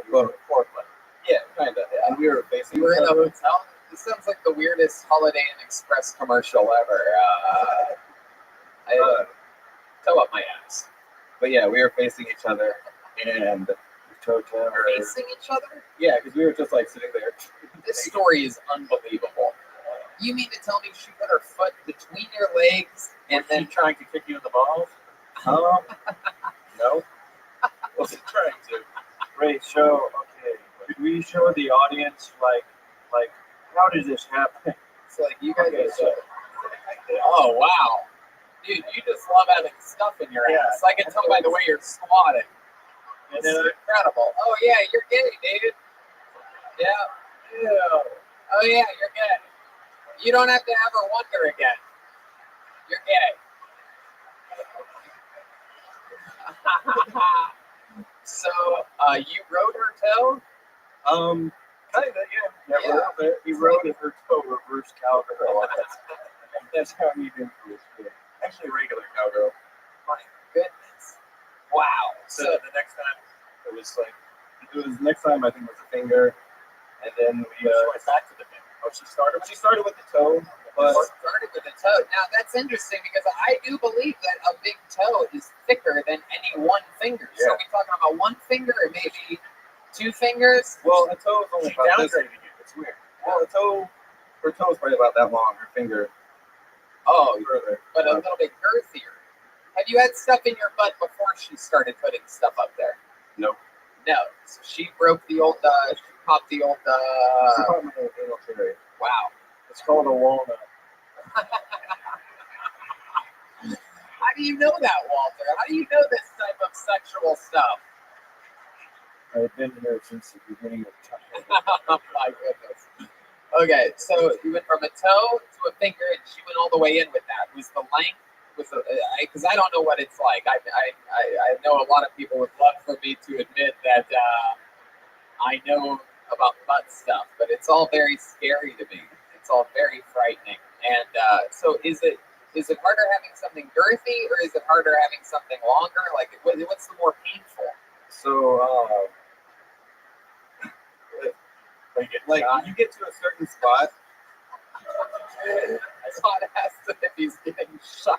you were foreplay. Yeah, kind of. And we were facing. You were in each a other. hotel? This sounds like the weirdest Holiday Inn Express commercial ever. Toe up my ass. But yeah, we were facing each other, and Facing each other? yeah, because we were just like sitting there. This story is unbelievable. You mean to tell me she put her foot between your legs and then trying to kick you in the balls? No. Wasn't trying to. Great show. Okay, could we show the audience, like, how did this happen? it's like you guys Okay, are so- oh wow. Dude, you just love having stuff in your ass. I can tell by the way you're squatting. This is incredible. Oh yeah, you're gay, dude. Yeah. Ew. Oh yeah, you're gay. You don't have to ever wonder again. You're gay. So, you rode her toe? Kinda, yeah. Yeah. A little bit. He rode in her toe reverse cowgirl. That's how he did this. Actually, regular cowgirl. My goodness. Wow. So the next time, next time I think it was a finger, and then we went back to the finger. Oh, she started with the toe, but started with a toe. Now that's interesting because I do believe that a big toe is thicker than any one finger. So Yeah. are we talking about one finger or maybe two fingers? well, a toe is only She about this. downgraded you. It's weird. Well, her toe is probably about that long. Her finger Oh, further. but a little bit girthier. Have you had stuff in your butt before she started putting stuff up there? Nope. No. So she broke the old, she popped the old, Anal cherry. wow. It's called a walnut. How do you know that, Walter? How do you know this type of sexual stuff? I've been here since the beginning of time. Oh my goodness. Okay, so you went from a toe to a finger, and she went all the way in with that. Was the length? Because I don't know what it's like. I know a lot of people would love for me to admit that I know about butt stuff, but it's all very scary to me. It's all very frightening. And so, is it harder having something girthy, or is it harder having something longer? Like, what's the more painful? So, like you get to a certain spot. Todd asked him if he's getting shy.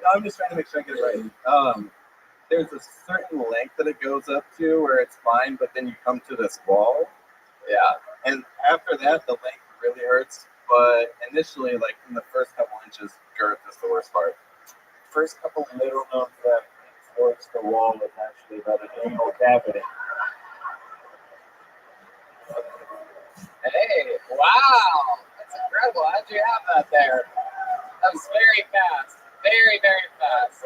No, I'm just trying to make sure I get it right. There's a certain length that it goes up to where it's fine, but then you come to this wall. Yeah. And after that, the length really hurts. But initially, like in the first couple inches, girth is the worst part. First couple Little known fact, supports the wall. It's actually got an anal cavity. Hey, wow. That's incredible. How'd you have that there? That was very fast. Very, very fast.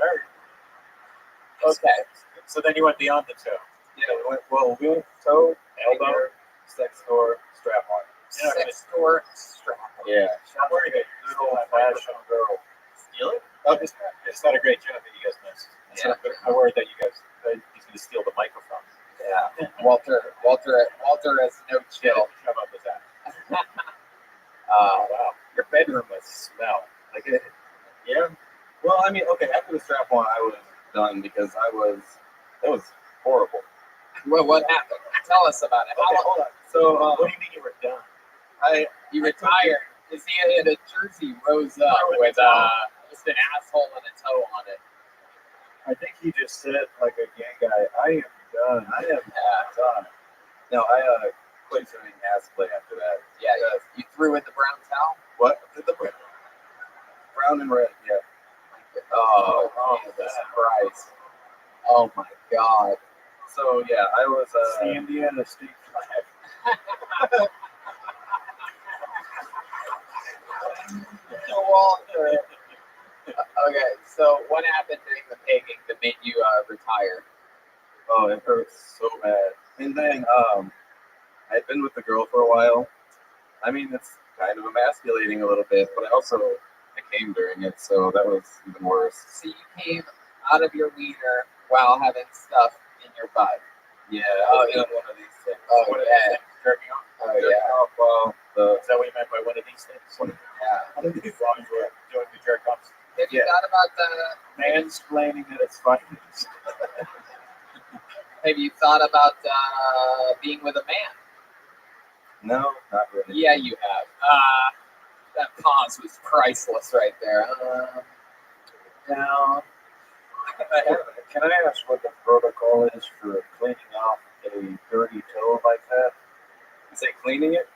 Okay. So then you went beyond the toe. Yeah, we went toe, Elbow? finger, sex door, strap on. Sex door strap. Yeah. I'm worried that Good old fashioned girl. steal it. Oh, it's not a great job that you guys missed. Yeah. But I'm worried that he's going to steal the microphone. Yeah. Walter has no chill. How about that? Wow. Your bedroom must smell. Like it. Yeah. Well, I mean, okay, after the strap on, I was done because that was horrible. What happened? Tell us about it. Okay, hold on. So, what do you mean you were done? He retired because he had a jersey rose up with just an asshole and a toe on it. I think he just said, like a gay guy, I am done. I am done. No, I quit doing ass play after that. Yeah, you threw in the brown towel? What? The brown and red, yeah. Oh, Jesus Christ. Oh my God. So, yeah, I was Indiana state flag. Walter. Okay, so what happened during the pegging that made you retire? Oh, it hurts so bad. And then I'd been with the girl for a while. I mean, it's kind of emasculating a little bit, but I came during it, so that was even worse. So you came out of your wiener while having stuff in your butt. Yeah, Oh, I was in one of these things. Oh, What yeah. jerking off? Oh, yeah. Off, Is that what you meant by one of these things? Yeah. One of these songs were doing the jerk offs. Have you thought about Mansplaining at its finest. have you thought about being with a man? No, not really. Yeah, you have. That pause was priceless right there. Now, can I ask what the protocol is for cleaning off a dirty toe like that? Is it cleaning it?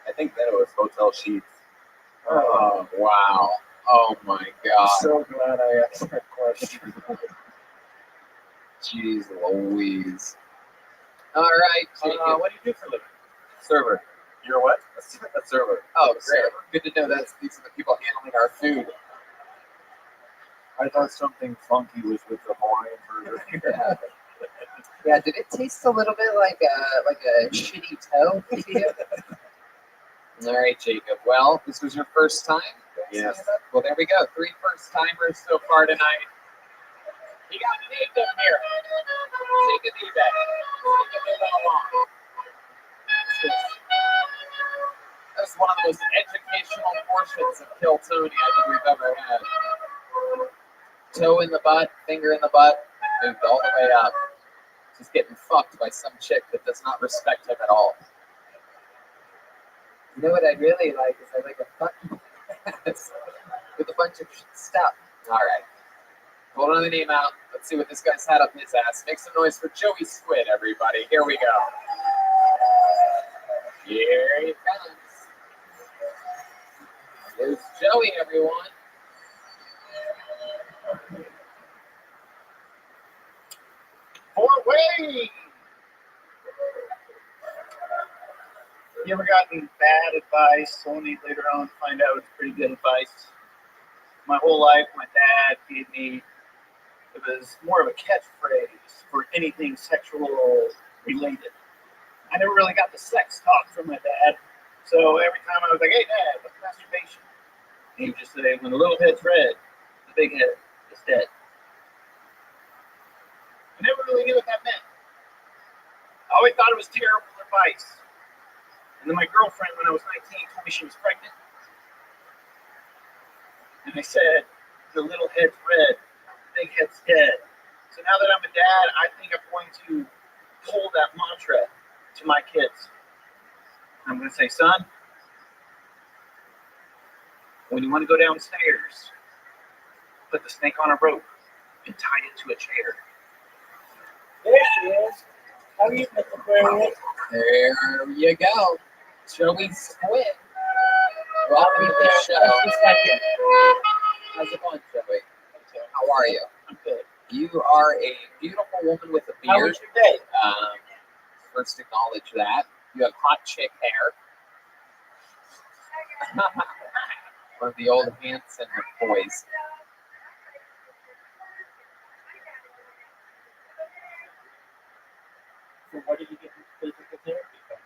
I think that it was hotel sheets. Oh, wow. Oh, my God. I'm so glad I asked that question. Jeez Louise. All right, Jacob. What do you do for a living? Server. You're what? A server. Oh, great. Good to know these are the people handling our food. I thought something funky was with the Hawaiian burger. Yeah, did it taste a little bit like a shitty toe to you? All right, Jacob. Well, this was your first time? Yes. Well, there we go. 3 first-timers so far tonight. You got Jacob here. Take a knee back. Take a knee along. That was one of the most educational portions of Kill Tony I think we've ever had. Toe in the butt, finger in the butt, moved all the way up. Just getting fucked by some chick that does not respect him at all. You know what I really like is I like a fucking with a bunch of stuff. All right. Hold on the name out. Let's see what this guy's had up his ass. Make some noise for Joey Squid, everybody. Here we go. Here he comes. There's Joey, everyone. Fort Wayne! You ever gotten bad advice only later on to find out it's pretty good advice? My whole life, my dad gave me, it was more of a catchphrase for anything sexual related. I never really got the sex talk from my dad, so every time I was like, hey Dad, what's masturbation? And he would just say, when the little head's red, the big head is dead. I never really knew what that meant. I always thought it was terrible advice. And then my girlfriend, when I was 19, told me she was pregnant. And I said, the little head's red, the big head's dead. So now that I'm a dad, I think I'm going to hold that mantra to my kids. I'm going to say, son, when you want to go downstairs, put the snake on a rope and tie it to a chair. There she is. How are you, Mr. Aquarius? There you go. Joey Squid. Welcome to the show. Just a second. How's it going, Joey? How are you? I'm good. You are a beautiful woman with a How beard. was your day? First acknowledge that. You have hot chick hair. One of the old Hanson boys. So what did you get this physical therapy from?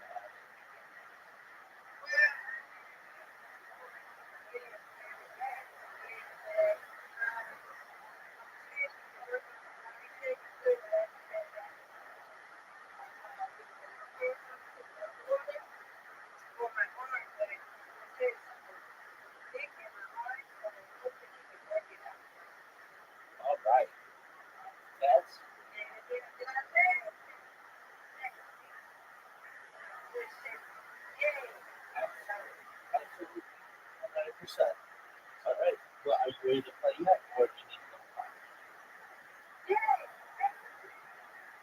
All right. That's absolutely 100%. All right. Well, are you ready to play yet, or do you need to go find it?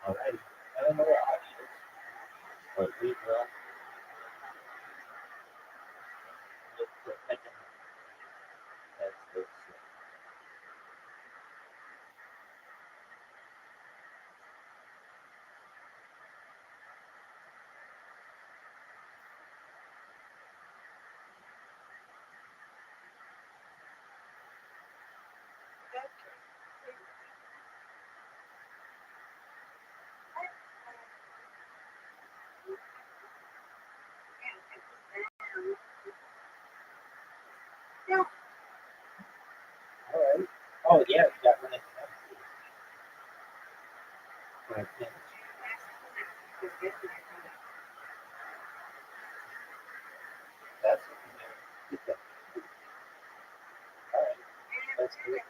All right. I don't know what audio is, but we will. Look for a second. That's the all right. Oh yeah, we got one. Okay. That's good. All right. That's good.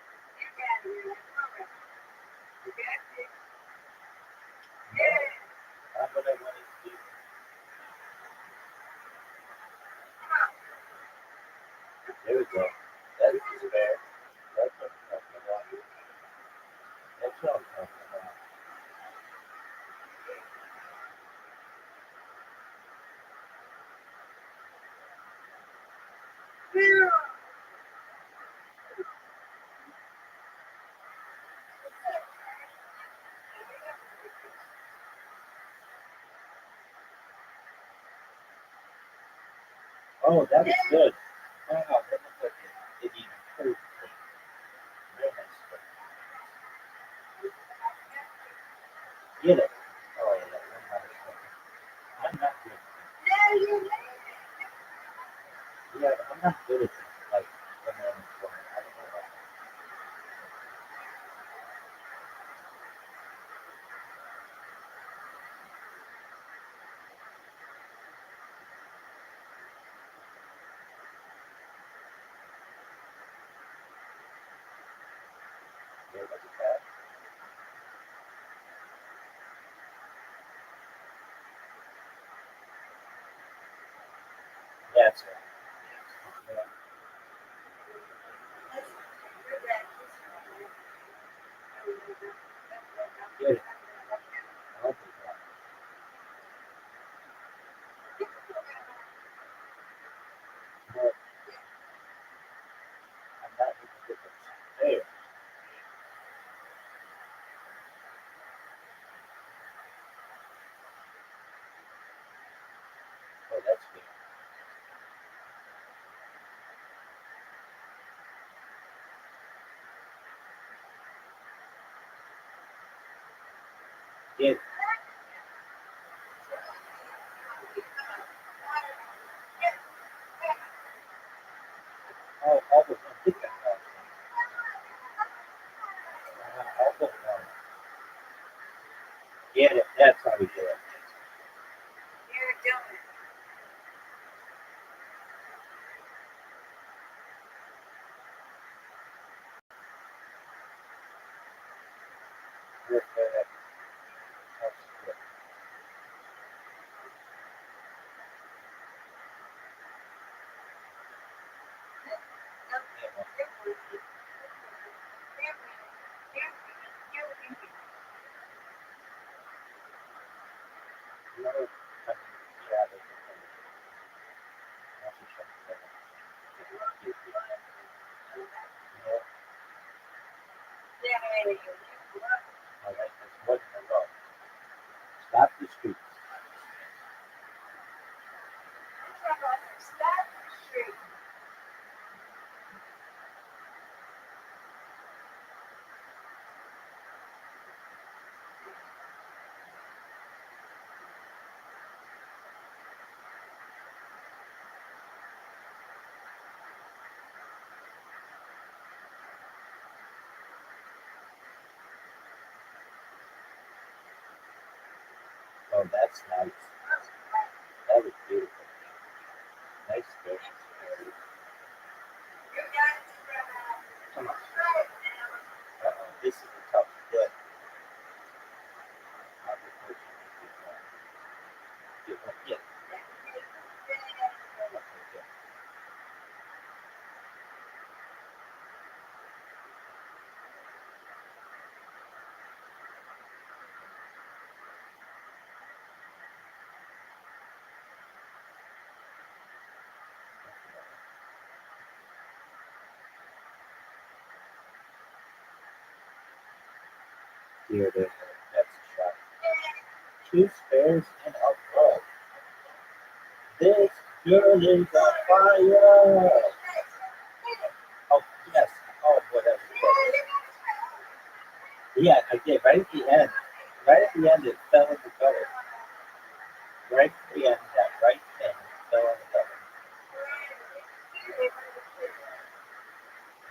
Not what I wanted to do. There we go. That is fair. That's what I'm talking about. That's what I'm talking about. Oh, that is good. Wow, that looks like it needs perfect. Real nice. Get it. Oh, yeah. I'm not good. Yeah, but I'm not good at this. Like, when I'm in the corner. I don't know about that. Yeah, look at that. That's right. Get it. Oh, my God. No, I'm not interested in this. There. Oh, that's good. Get it. Oh, almost. I'm thinking about it. Almost. Get it. That's how we do it. Perfect. That's good. You know, I mean, yeah, that's okay. That's just something that you know, Oh, that's nice. That was beautiful. Nice fish. Come on. Uh-oh, this is a tough split. Yeah. Here it is. That's a shot. 2 spares and a ball. This girl is on fire. Oh, yes. Oh, whatever. Yeah, I did. Right at the end. Right at the end, it fell in the gutter. Right at the end, that right thing fell in the gutter.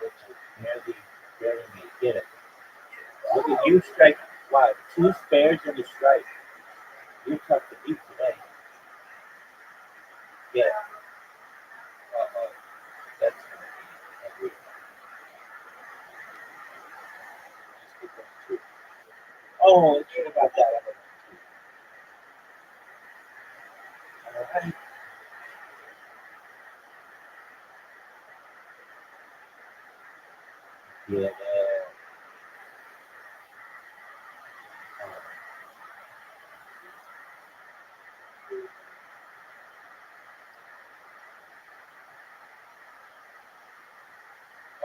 Which is barely me. Get it. Look at you strike. Wow, 2 spares and a strike. You're tough to beat today. Get it. Uh-oh. That's going to be a weird one. Oh, it should have got that other one. All right. Yeah.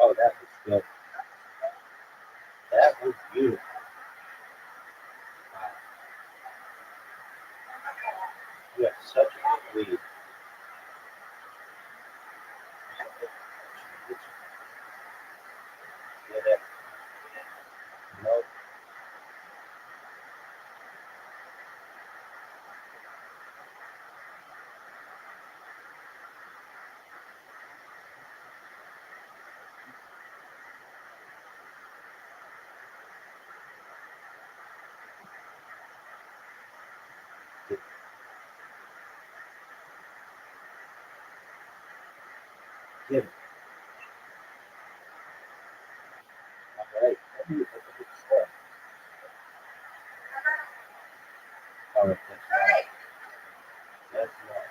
Oh, that was good. That was beautiful. Wow. You have such a good lead. Get it. Nope. Get it. All right. Let me look at the score. All right, that's right. That's right.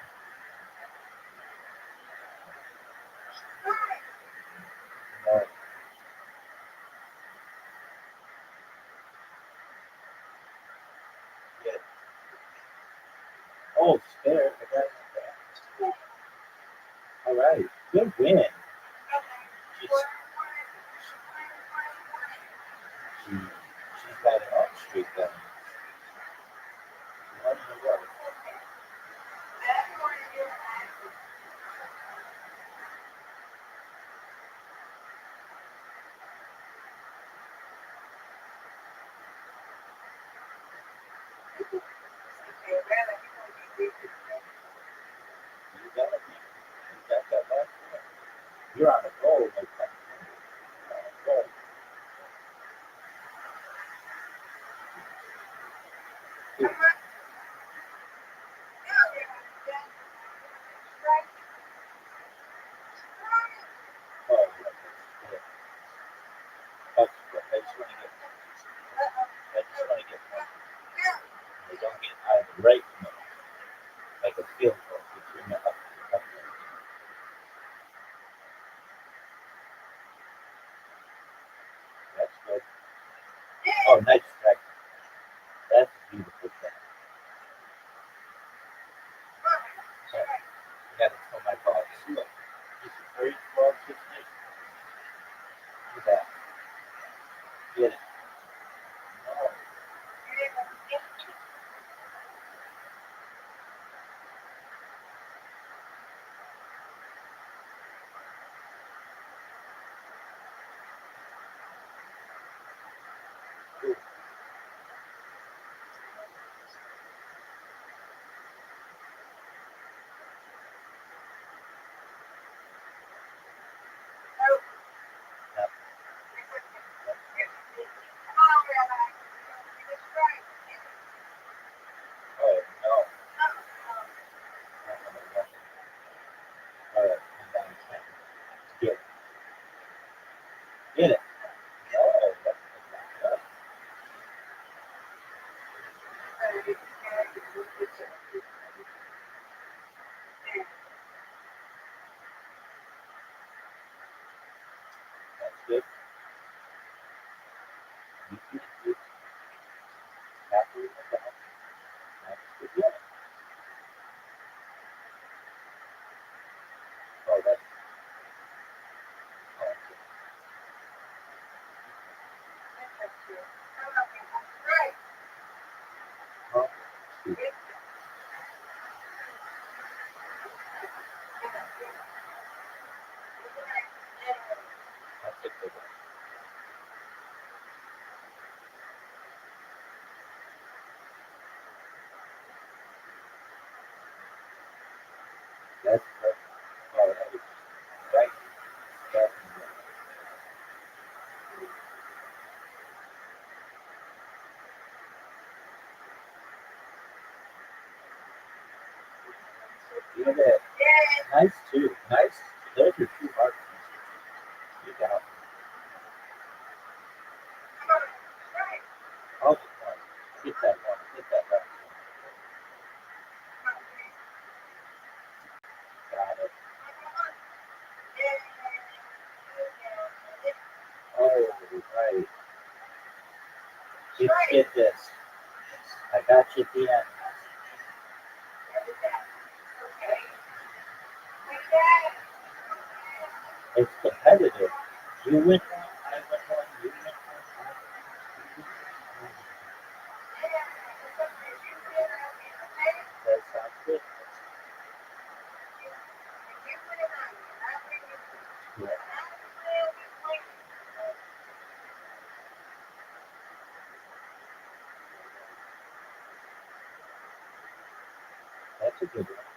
All right. Get it. Oh, spare. I got it. All right. Good win. She's got an up streak then. One in a row. You got it. You got that last one. You're on a roll, my friend. You're on a roll. Oh, shoot. That's a good one. That's perfect. Oh, that was right. That's good. Yeah, nice too. Nice. Those are two hard ones. You got it. I'll just one. Get that one. Get that right. Got it. Oh, right. Get this. I got you at the end. It's competitive. You win one, I win one, you win one. That sounds good. Yeah, that's a good one.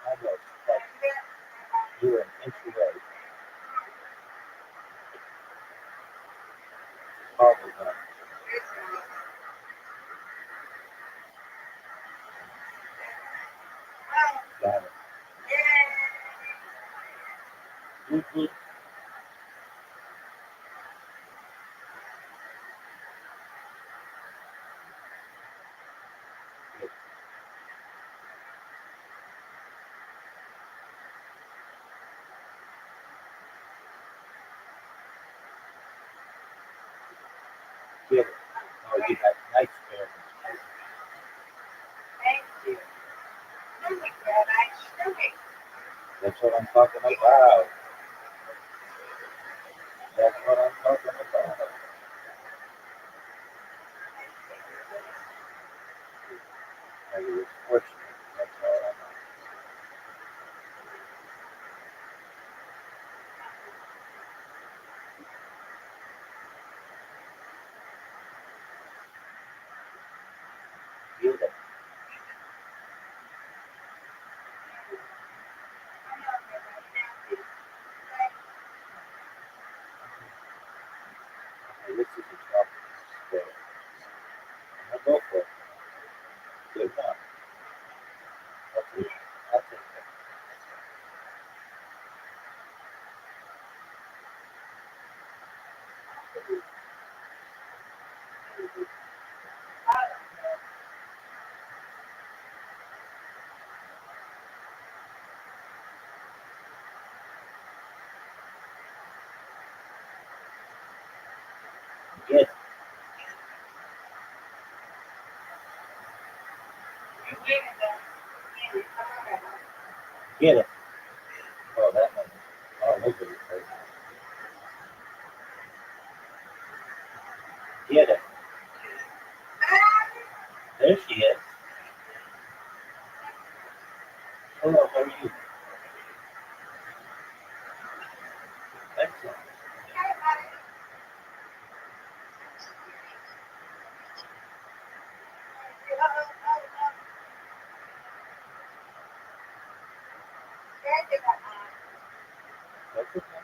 I know. Like, you're an inch away. Probably not. Got it. Mm-hmm. Get it. Oh, you got nice fairness. That's what I'm talking about. That's what I'm talking about. I was fortunate. That's all I know. Get it. Okay, this is a tough one. I'll go for it. Good one. I'll take it. I'll take it. Get it. Get it. Oh, that one. Oh, look at it. Get it. There she is. Hello, how are you? Excellent. That's okay.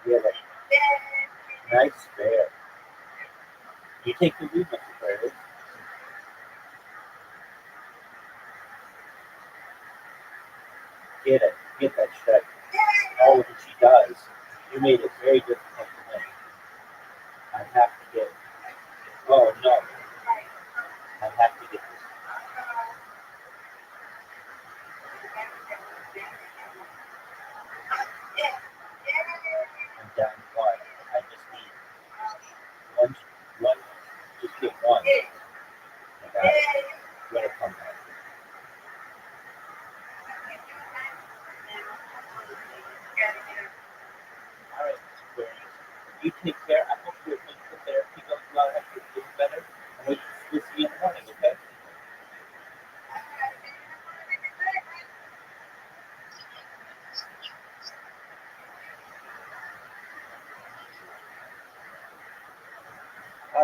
Get it. Nice bear. You take the lead, Mr. Prairie. Get it. Get that check. Oh, and she does. You made it very difficult for me. I have to get it. Oh, no. I have to get this.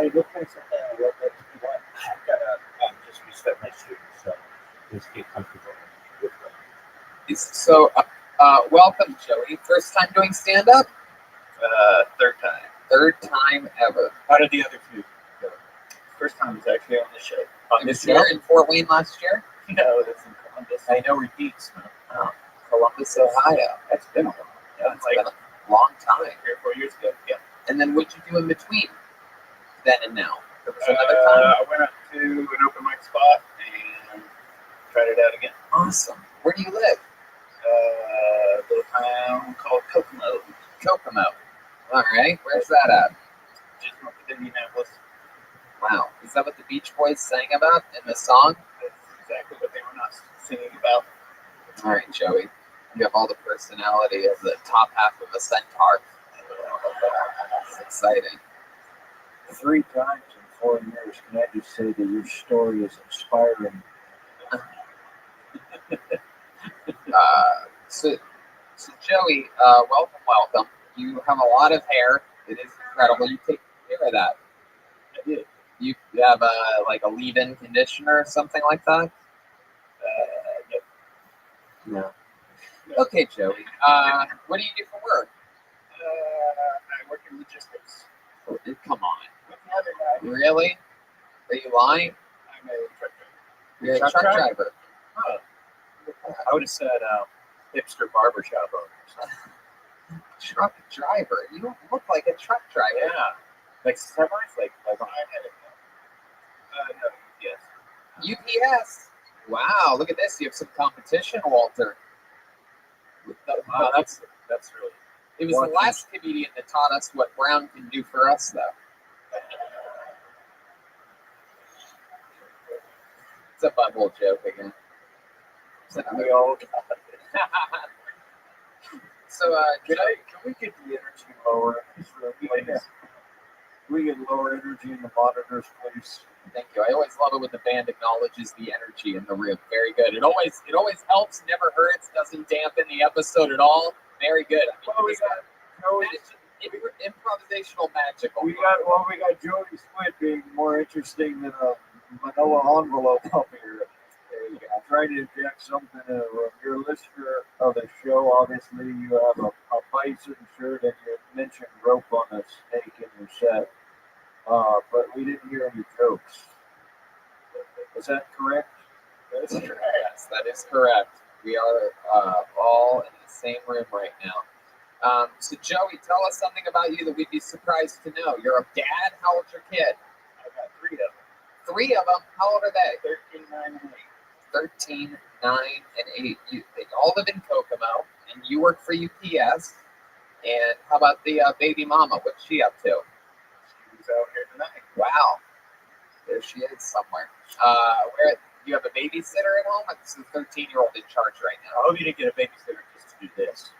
I look nice in the what you want. I gotta just reset my shoes, so just get comfortable with them. So, welcome, Joey. First time doing stand-up? Third time. Third time ever. How did the other two go? First time was actually on the show. It was here in Fort Wayne last year? No, that's in Columbus. I know we're deets, man. Oh, Columbus, Ohio. That's been a while. Yeah, it's been a long time. 3 or 4 years ago. Yeah. And then what'd you do in between then and now? There was another time. I went up to an open mic spot and tried it out again. Awesome. Where do you live? A little town called Kokomo. Kokomo. All right. Where's that at? Just north of Indianapolis. Wow. Is that what the Beach Boys sang about in the song? That's exactly what they were not singing about. All right, Joey. You have all the personality of the top half of a centaur. It's exciting. 3 times in 4 years. Can I just say that your story is inspiring? So Joey, welcome. You have a lot of hair. It is incredible. You take care of that. I did. You have like a leave-in conditioner or something like that? Yep. No. Okay, Joey. What do you do for work? I work in logistics. Oh, come on. With the other guy. Really? Are you lying? I'm a truck driver. You're a truck driver. Oh. I would have said hipster barbershop owner. Truck driver? You don't look like a truck driver. Yeah. Like semis? Like I had it. No, yes. UPS. Wow, look at this. You have some competition, Walter. Wow, that's really. It was the last comedian that taught us what Brown can do for us, though. It's a butthole joke again. We all got it. So, Can we get the energy lower? Can we get lower energy in the monitors, please? thank you. I always love it when the band acknowledges the energy in the room. Very good. It always helps, never hurts, doesn't dampen the episode at all. Very good. I mean, improvisational magical. We got Joey Squid being more interesting than a manila envelope up here. There you go. I'm trying to inject something. You're a listener of the show. Obviously, you have a bison shirt and you mentioned rope on a snake in your set. But we didn't hear any jokes. Is that correct? That's correct. Yes, that is correct. We are all in the same room right now. So, Joey, tell us something about you that we'd be surprised to know. You're a dad. How old's your kid? I've got 3 of them. 3 of them? How old are they? 13, 9, and 8. 13, 9, and 8. They all live in Kokomo, and you work for UPS. And how about the baby mama? What's she up to? She's out here tonight. Wow. There she is somewhere. Where you have a babysitter at home? It's a 13-year-old in charge right now. I hope you didn't get a babysitter just to do this.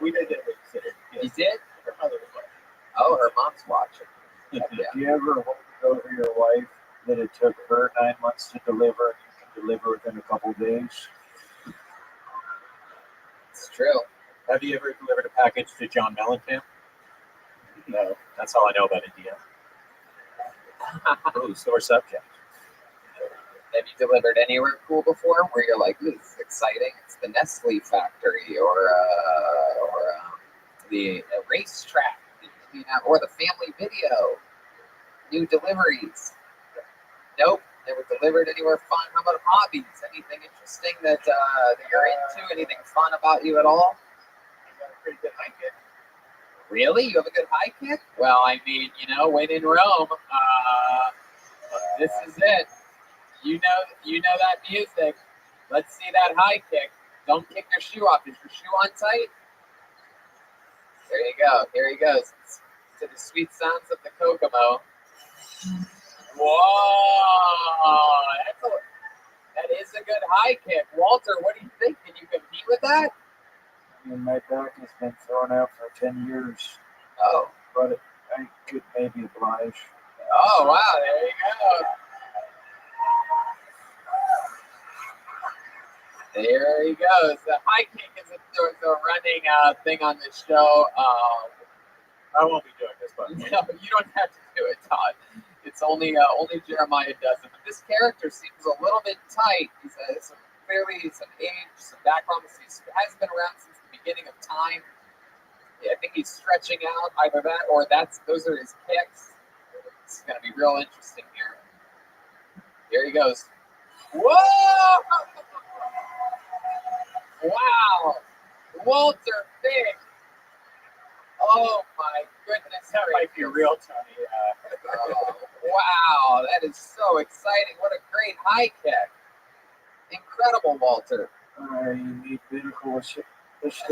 We did get a babysitter. Yes. You did? Her mother was watching. Oh, her mom's watching. Yeah. Do you ever hold it over your wife that it took her 9 months to deliver and you can deliver within a couple days? It's true. Have you ever delivered a package to John Mellencamp? No. That's all I know about India. Oh, sore subject. Have you delivered anywhere cool before where you're like, this is exciting? It's the Nestle factory or the racetrack, or the family video. New deliveries. Nope, never delivered anywhere fun. How about hobbies? Anything interesting that you're into? Anything fun about you at all? I got a pretty good high kick. Really? You have a good high kick? Well, I mean, when in Rome, this is it. You know that music. Let's see that high kick. Don't kick your shoe off. Is your shoe on tight? There you go. Here he goes. To the sweet sounds of the Kokomo. Whoa! That is a good high kick. Walter, what do you think? Can you compete with that? I mean, my back has been thrown out for 10 years. Oh. But I could maybe oblige. Oh, wow. There you go. There he goes. The high kick is a running thing on this show. I won't be doing this, but No, you don't have to do it, Todd. It's only Jeremiah does it. But this character seems a little bit tight. He's clearly some age, some background. He hasn't been around since the beginning of time. Yeah, I think he's stretching out. Either that or those are his kicks. This is going to be real interesting here. Here he goes. Whoa! Wow! Walter Big. Oh my goodness. that might be real, Tony. Oh, wow, that is so exciting. What a great high kick. Incredible, Walter. I need medical